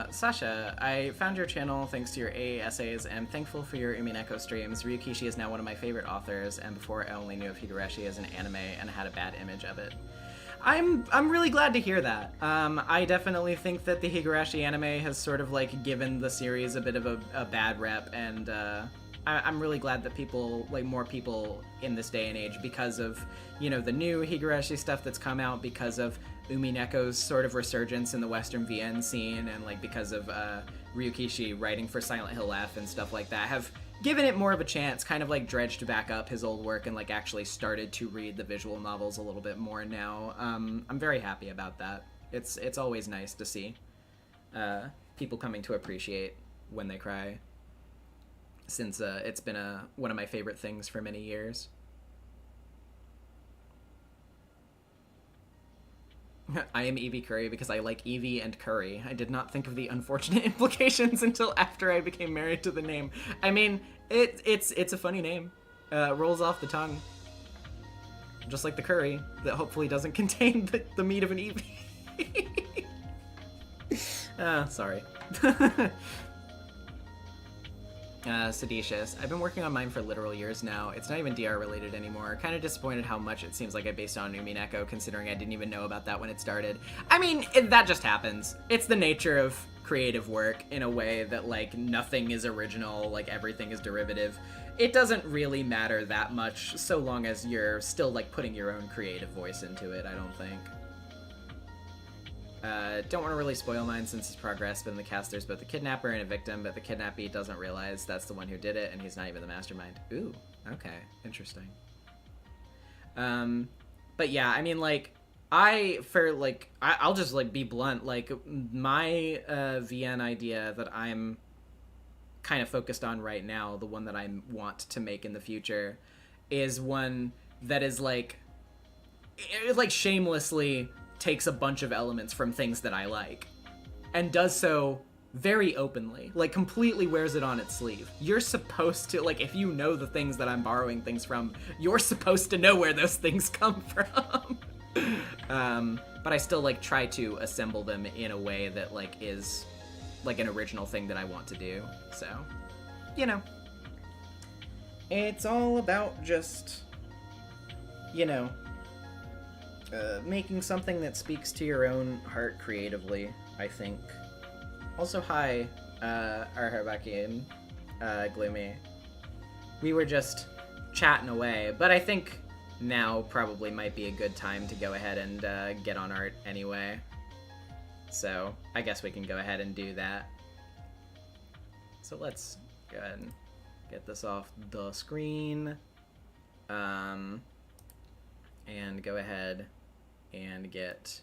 Sasha, I found your channel thanks to your AA essays and I'm thankful for your Umineko streams. Ryukishi is now one of my favorite authors, and before I only knew of Higurashi as an anime and had a bad image of it. I'm really glad to hear that. I definitely think that the Higurashi anime has sort of like given the series a bit of a bad rep, and I'm really glad that people, like more people in this day and age, because of, you know, the new Higurashi stuff that's come out, because of Umineko's sort of resurgence in the Western VN scene, and like because of Ryukishi writing for Silent Hill F and stuff like that, have given it more of a chance, kind of like dredged back up his old work and like actually started to read the visual novels a little bit more now. I'm very happy about that. It's always nice to see people coming to appreciate When They Cry, since it's been one of my favorite things for many years. I am Evie Curry because I like Evie and curry. I did not think of the unfortunate implications until after I became married to the name. I mean, it's a funny name. Rolls off the tongue. Just like the curry that hopefully doesn't contain the meat of an Evie. Sorry. Seditious. I've been working on mine for literal years now. It's not even DR related anymore. Kind of disappointed how much it seems like I based on Umineko, considering I didn't even know about that when it started. I mean, that just happens. It's the nature of creative work in a way that, like, nothing is original, like, everything is derivative. It doesn't really matter that much so long as you're still, like, putting your own creative voice into it, I don't think. Don't want to really spoil mine since it's progressed, but in the cast there's both the kidnapper and a victim, but the kidnappee doesn't realize that's the one who did it, and he's not even the mastermind. Ooh, okay, interesting. But yeah, I mean, like, I'll just, like, be blunt, like, my VN idea that I'm kind of focused on right now, the one that I want to make in the future, is one that is, like, it, like, shamelessly takes a bunch of elements from things that I like, and does so very openly, like completely wears it on its sleeve. You're supposed to, like, if you know the things that I'm borrowing things from, you're supposed to know where those things come from. But I still, like, try to assemble them in a way that, like, is, like, an original thing that I want to do, so, you know. It's all about just, you know, making something that speaks to your own heart creatively, I think. Also, hi, Arhabaki and Gloomy. We were just chatting away, but I think now probably might be a good time to go ahead and get on art anyway. So I guess we can go ahead and do that. So let's go ahead and get this off the screen. And go ahead and get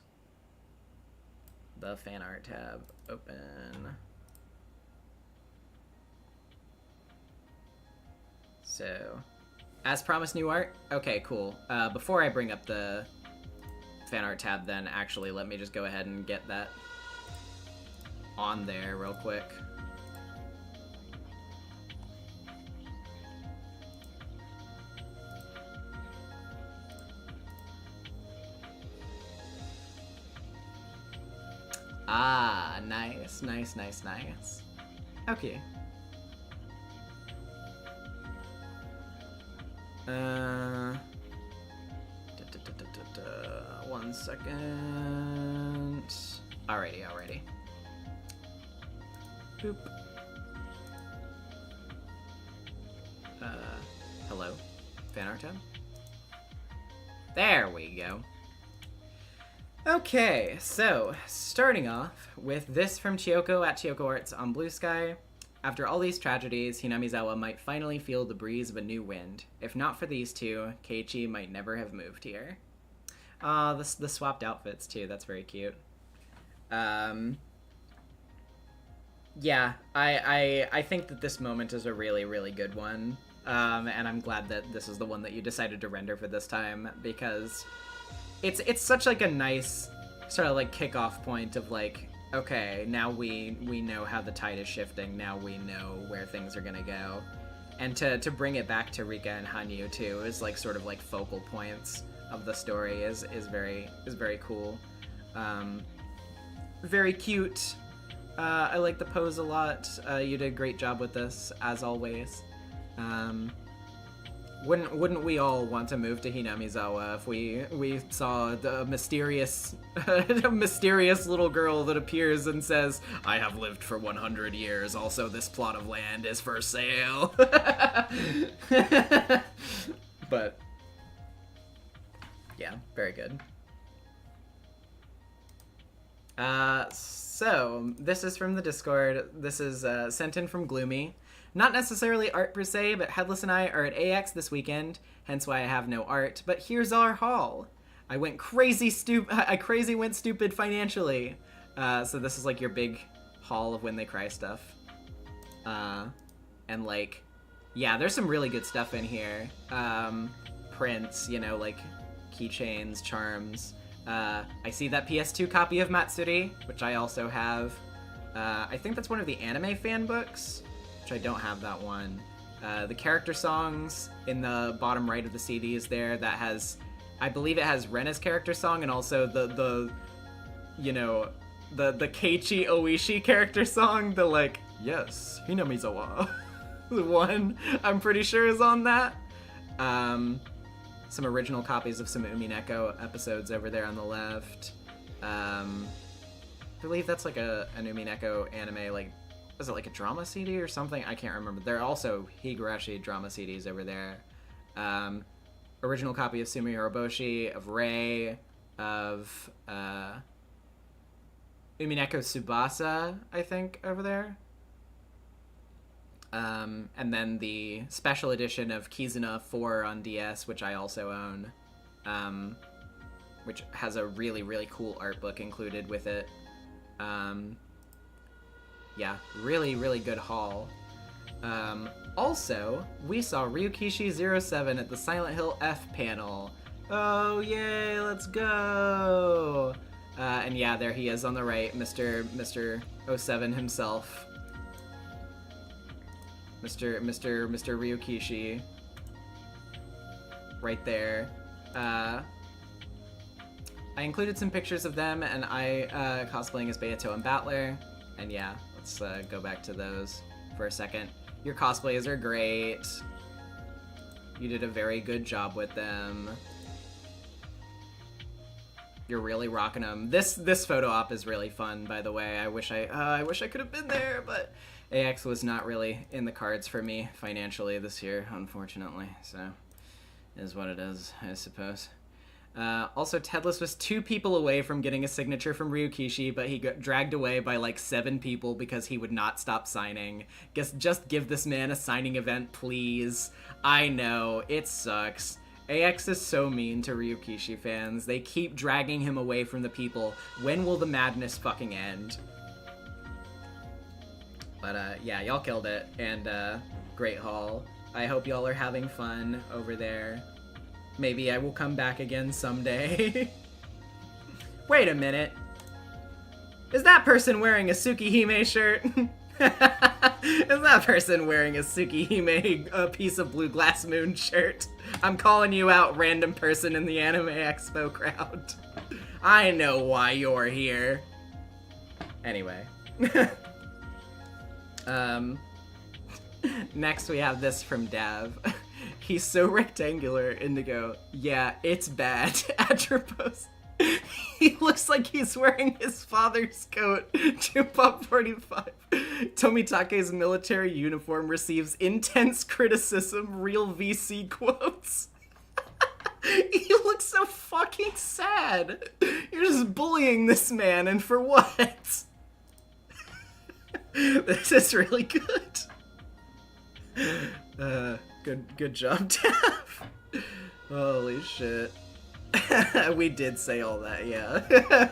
the fan art tab open. So, as promised, new art? Okay, cool. Before I bring up the fan art tab, then actually let me just go ahead and get that on there real quick. Ah, nice, nice, nice, nice. Okay. One second. Alrighty. Boop. Hello? Fan art tab? There we go. Okay, so, starting off with this from Chiyoko at Chiyoko Arts on Blue Sky. After all these tragedies, Hinamizawa might finally feel the breeze of a new wind. If not for these two, Keiichi might never have moved here. The swapped outfits, too. That's very cute. Yeah, I think that this moment is a really, really good one. And I'm glad that this is the one that you decided to render for this time, because it's such, like, a nice sort of like kickoff point of like, okay, now we know how the tide is shifting. Now we know where things are gonna go, and to bring it back to Rika and Hanyu too is like sort of like focal points of the story is very cool. Very cute. I like the pose a lot. You did a great job with this as always. Wouldn't we all want to move to Hinamizawa if we saw the mysterious mysterious little girl that appears and says, "I have lived for 100 years. Also, this plot of land is for sale." But yeah, very good. So this is from the Discord. This is sent in from Gloomy. Not necessarily art per se, but Headless and I are at AX this weekend, hence why I have no art. But here's our haul. I went crazy went stupid financially. So this is like your big haul of When They Cry stuff. And like, yeah, there's some really good stuff in here. Prints, you know, like keychains, charms. I see that PS2 copy of Matsuri, which I also have. I think that's one of the anime fan books, which I don't have that one. The character songs in the bottom right of the CD is there. That has, I believe it has Rena's character song and also the you know, the Keiichi Oishi character song. The like, yes, Hinamizawa. The one I'm pretty sure is on that. Some original copies of some Umineko episodes over there on the left. I believe that's like an Umineko anime, like, is it like a drama CD or something? I can't remember. There are also Higurashi drama CDs over there. Original copy of Sumi Horoboshi, of Rei, of Umineko Tsubasa, I think, over there. And then the special edition of Kizuna 4 on DS, which I also own, which has a really, really cool art book included with it. Yeah, really, really good haul. Also, we saw Ryukishi07 at the Silent Hill F panel. Oh, yay, let's go! And yeah, there he is on the right, Mr. 07 himself. Mr. Ryukishi. Right there. I included some pictures of them and I cosplaying as Beato and Battler. And yeah, let's go back to those for a second. Your cosplays are great. You did a very good job with them. You're really rocking them. This photo op is really fun, by the way. I wish I could have been there, but AX was not really in the cards for me financially this year, unfortunately. So, it is what it is, I suppose. Also, Tedless was 2 people away from getting a signature from Ryukishi, but he got dragged away by like 7 people because he would not stop signing. Just give this man a signing event, please. I know, it sucks. AX is so mean to Ryukishi fans. They keep dragging him away from the people. When will the madness fucking end? But yeah, y'all killed it, and great haul. I hope y'all are having fun over there. Maybe I will come back again someday. Wait a minute. Is that person wearing a Tsukihime shirt? Is that person wearing a Tsukihime piece of Blue Glass Moon shirt? I'm calling you out, random person in the Anime Expo crowd. I know why you're here. Anyway. Next we have this from Dav. He's so rectangular, Indigo. Yeah, it's bad. Atropos. He looks like he's wearing his father's coat. Pop 45. Tomitake's military uniform receives intense criticism. Real VC quotes. He looks so fucking sad. You're just bullying this man, and for what? This is really good. Good job, Taff. Holy shit. We did say all that, yeah.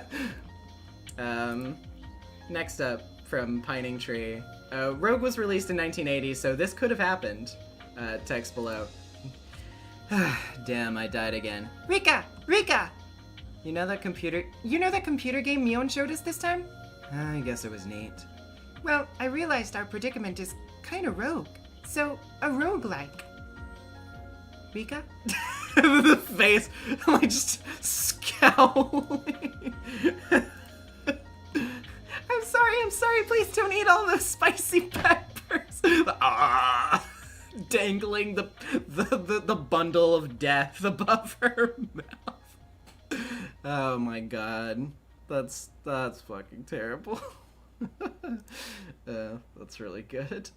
Next up, from Pining Tree. Rogue was released in 1980, so this could have happened. Text below. Damn, I died again. Rika! Rika! You know that computer game Mion showed us this time? I guess it was neat. Well, I realized our predicament is kind of rogue. So, a roguelike. Rika? The face, like just scowling. I'm sorry, please don't eat all those spicy peppers. Dangling the bundle of death above her mouth. Oh my god. That's fucking terrible. That's really good.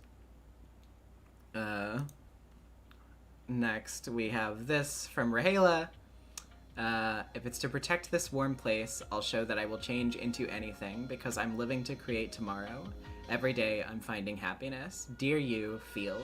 Next, we have this from Rahela. If it's to protect this warm place, I'll show that I will change into anything because I'm living to create tomorrow. Every day, I'm finding happiness. Dear you, feel.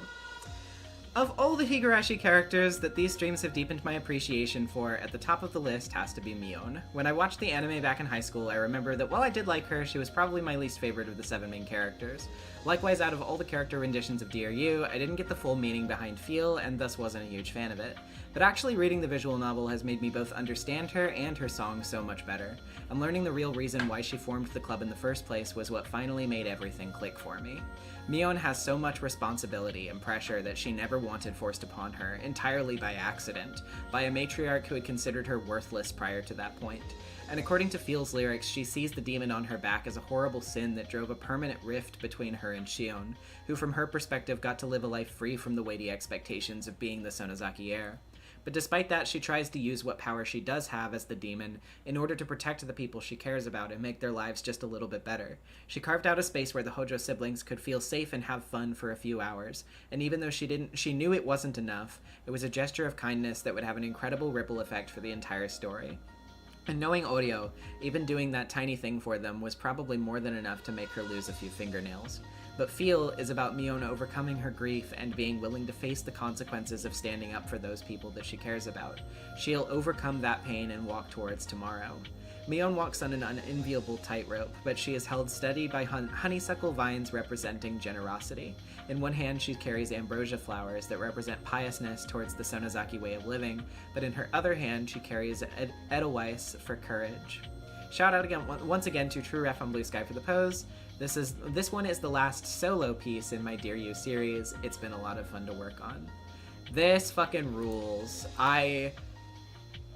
Of all the Higurashi characters that these streams have deepened my appreciation for, at the top of the list has to be Mion. When I watched the anime back in high school, I remember that while I did like her, she was probably my least favorite of the 7 main characters. Likewise, out of all the character renditions of Dear You, I didn't get the full meaning behind Feel, and thus wasn't a huge fan of it. But actually reading the visual novel has made me both understand her and her song so much better. And learning the real reason why she formed the club in the first place was what finally made everything click for me. Mion has so much responsibility and pressure that she never wanted forced upon her, entirely by accident, by a matriarch who had considered her worthless prior to that point. And according to Feel's lyrics, she sees the demon on her back as a horrible sin that drove a permanent rift between her and Shion, who from her perspective got to live a life free from the weighty expectations of being the Sonozaki heir. But despite that, she tries to use what power she does have as the demon in order to protect the people she cares about and make their lives just a little bit better. She carved out a space where the Hojo siblings could feel safe and have fun for a few hours, and even though she knew it wasn't enough, it was a gesture of kindness that would have an incredible ripple effect for the entire story. And knowing Oreo, even doing that tiny thing for them was probably more than enough to make her lose a few fingernails. But Feel is about Mion overcoming her grief and being willing to face the consequences of standing up for those people that she cares about. She'll overcome that pain and walk towards tomorrow. Mion walks on an unenviable tightrope, but she is held steady by honeysuckle vines representing generosity. In one hand, she carries ambrosia flowers that represent piousness towards the Sonozaki way of living, but in her other hand, she carries edelweiss for courage. Shout out again, once again to True Ref on Blue Sky for the pose. This one is the last solo piece in my Dear You series. It's been a lot of fun to work on. This fucking rules. I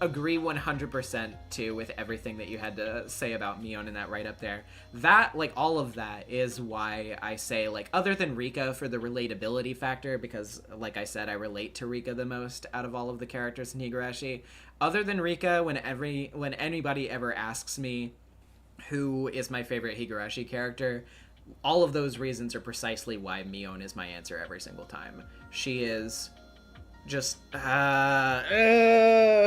agree 100% too with everything that you had to say about Mion in that right up there. That, like, all of that is why I say, like, other than Rika for the relatability factor, because, like I said, I relate to Rika the most out of all of the characters in Higurashi. Other than Rika, when anybody ever asks me who is my favorite Higurashi character, all of those reasons are precisely why Mion is my answer every single time. She is just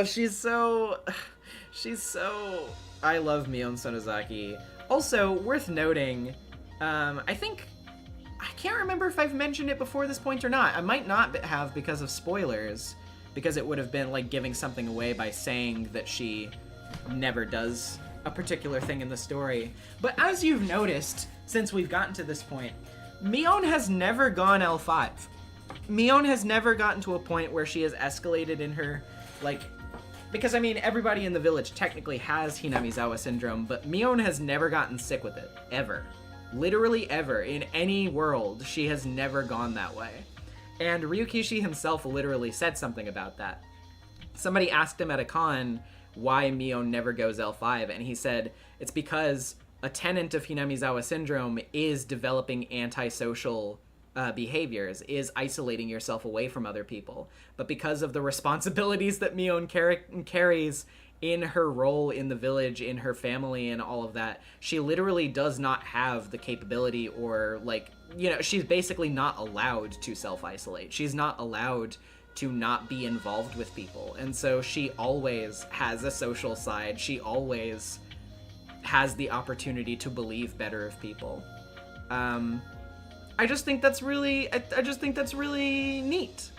she's so I love Mion Sonozaki. Also worth noting, I can't remember if I've mentioned it before this point or not. I might not have because of spoilers, because it would have been like giving something away by saying that she never does a particular thing in the story. But as you've noticed, since we've gotten to this point, Mion has never gone L5. Mion has never gotten to a point where she has escalated in her, like, because, I mean, everybody in the village technically has Hinamizawa syndrome, but Mion has never gotten sick with it. Ever. Literally ever. In any world, she has never gone that way. And Ryukishi himself literally said something about that. Somebody asked him at a con why Mion never goes L5, and he said it's because a tenet of Hinamizawa syndrome is developing antisocial behaviors, is isolating yourself away from other people. But because of the responsibilities that Mion carries in her role in the village, in her family, and all of that, she literally does not have the capability, or, like, you know, she's basically not allowed to self-isolate. She's not allowed to not be involved with people. And so she always has a social side. She always has the opportunity to believe better of people. I just think that's really neat.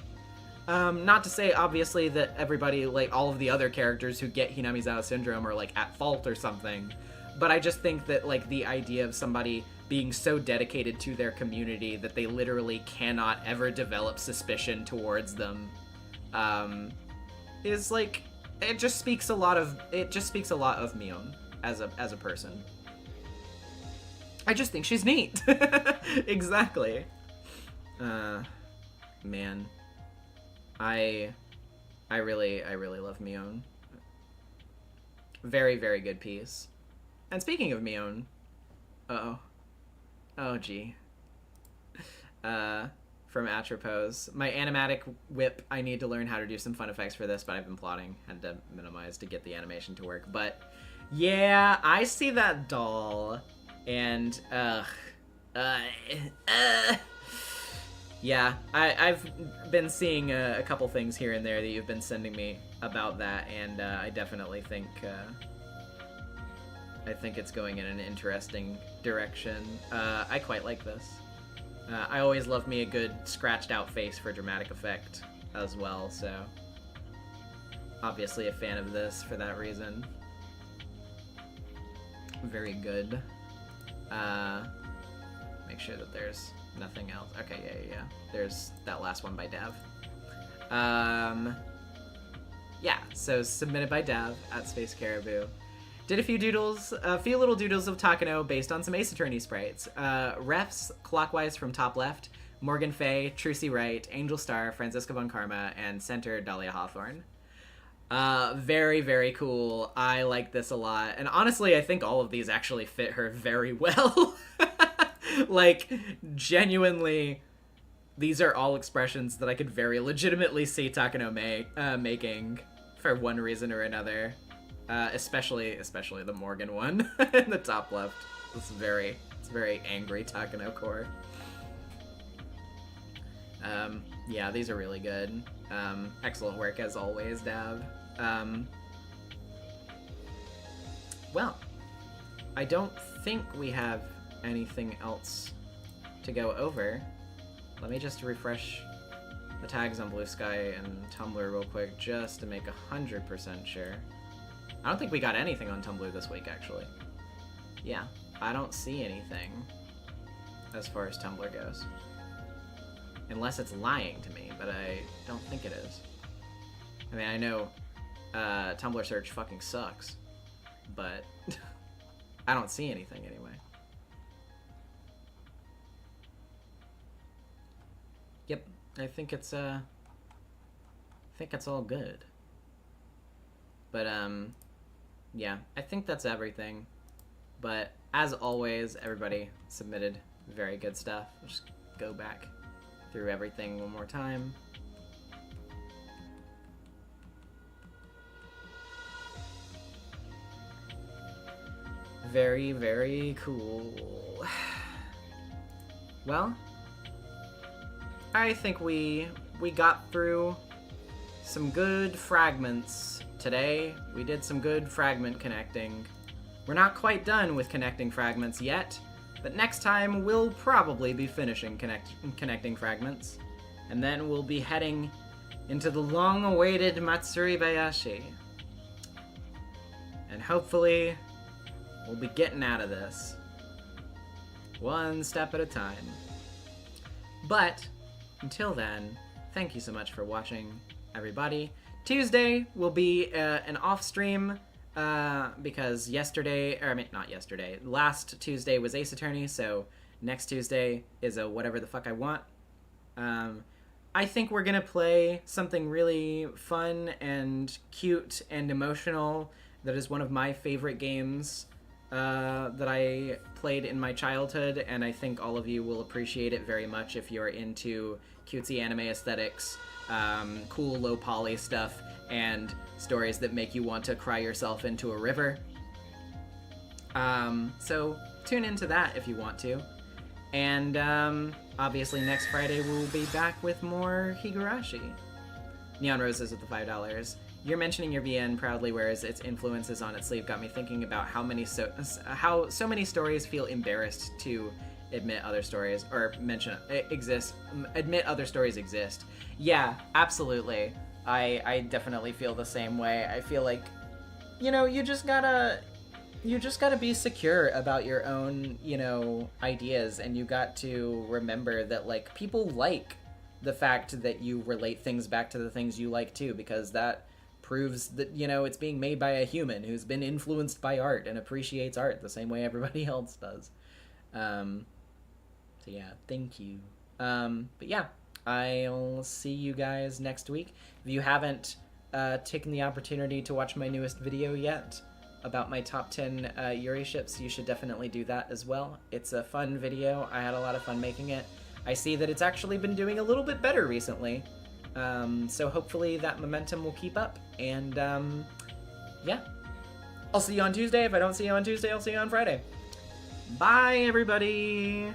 Not to say, obviously, that everybody, like, all of the other characters who get Hinamizawa syndrome are, like, at fault or something. But I just think that, like, the idea of somebody being so dedicated to their community that they literally cannot ever develop suspicion towards them, is, like, it just speaks a lot of Mion as a person. I just think she's neat. Exactly. Man, I really love Mion. Very, very good piece. And speaking of Mion, oh gee. From Atropos. My animatic whip, I need to learn how to do some fun effects for this, but I've been plotting. Had to minimize to get the animation to work. But yeah, I see that doll, and yeah, I've been seeing a couple things here and there that you've been sending me about that, and I definitely think it's going in an interesting direction. I quite like this. I always love me a good scratched out face for dramatic effect as well, so obviously a fan of this for that reason. Very good. Make sure that there's nothing else. Okay, yeah. There's that last one by Dav. Yeah, so submitted by Dav at Space Caribou. Did a few little doodles of Takano based on some Ace Attorney sprites. Refs, clockwise from top left, Morgan Fay, Trucy Wright, Angel Star, Franziska von Karma, and center Dahlia Hawthorne. Very, very cool. I like this a lot. And honestly, I think all of these actually fit her very well. Like, genuinely, these are all expressions that I could very legitimately see Takano making for one reason or another. Especially the Morgan one in the top left. It's very angry Takano core. Yeah, these are really good. Excellent work as always, Dav. Well, I don't think we have anything else to go over. Let me just refresh the tags on Blue Sky and Tumblr real quick just to make 100% sure. I don't think we got anything on Tumblr this week, actually. Yeah, I don't see anything as far as Tumblr goes. Unless it's lying to me, but I don't think it is. I mean, I know Tumblr search fucking sucks, but I don't see anything anyway. Yep, I think it's all good. But yeah, I think that's everything. But as always, everybody submitted very good stuff. I'll just go back through everything one more time. Very, very cool. Well, I think we got through some good fragments today. We did some good fragment connecting. We're not quite done with connecting fragments yet, but next time we'll probably be finishing connecting fragments, and then we'll be heading into the long-awaited Matsuri Bayashi. And hopefully, we'll be getting out of this, one step at a time. But, until then, thank you so much for watching, everybody. Tuesday will be an off stream because last Tuesday was Ace Attorney, so next Tuesday is a whatever the fuck I want. I think we're gonna play something really fun and cute and emotional that is one of my favorite games that I played in my childhood, and I think all of you will appreciate it very much if you're into cutesy anime aesthetics, cool low poly stuff, and stories that make you want to cry yourself into a river. So tune into that if you want to. And obviously next Friday we'll be back with more Higurashi. Neon Roses with the $5. You're mentioning your VN proudly wears its influences on its sleeve got me thinking about how so many stories feel embarrassed to admit other stories admit other stories exist. Yeah, absolutely. I definitely feel the same way. I feel like, you just gotta be secure about your own, ideas, and you got to remember that, like, people like the fact that you relate things back to the things you like too, because that proves that, you know, it's being made by a human who's been influenced by art and appreciates art the same way everybody else does. So yeah, thank you. But yeah, I'll see you guys next week. If you haven't taken the opportunity to watch my newest video yet about my top 10 Yuri ships, you should definitely do that as well. It's a fun video. I had a lot of fun making it. I see that it's actually been doing a little bit better recently. So hopefully that momentum will keep up. And yeah, I'll see you on Tuesday. If I don't see you on Tuesday, I'll see you on Friday. Bye, everybody.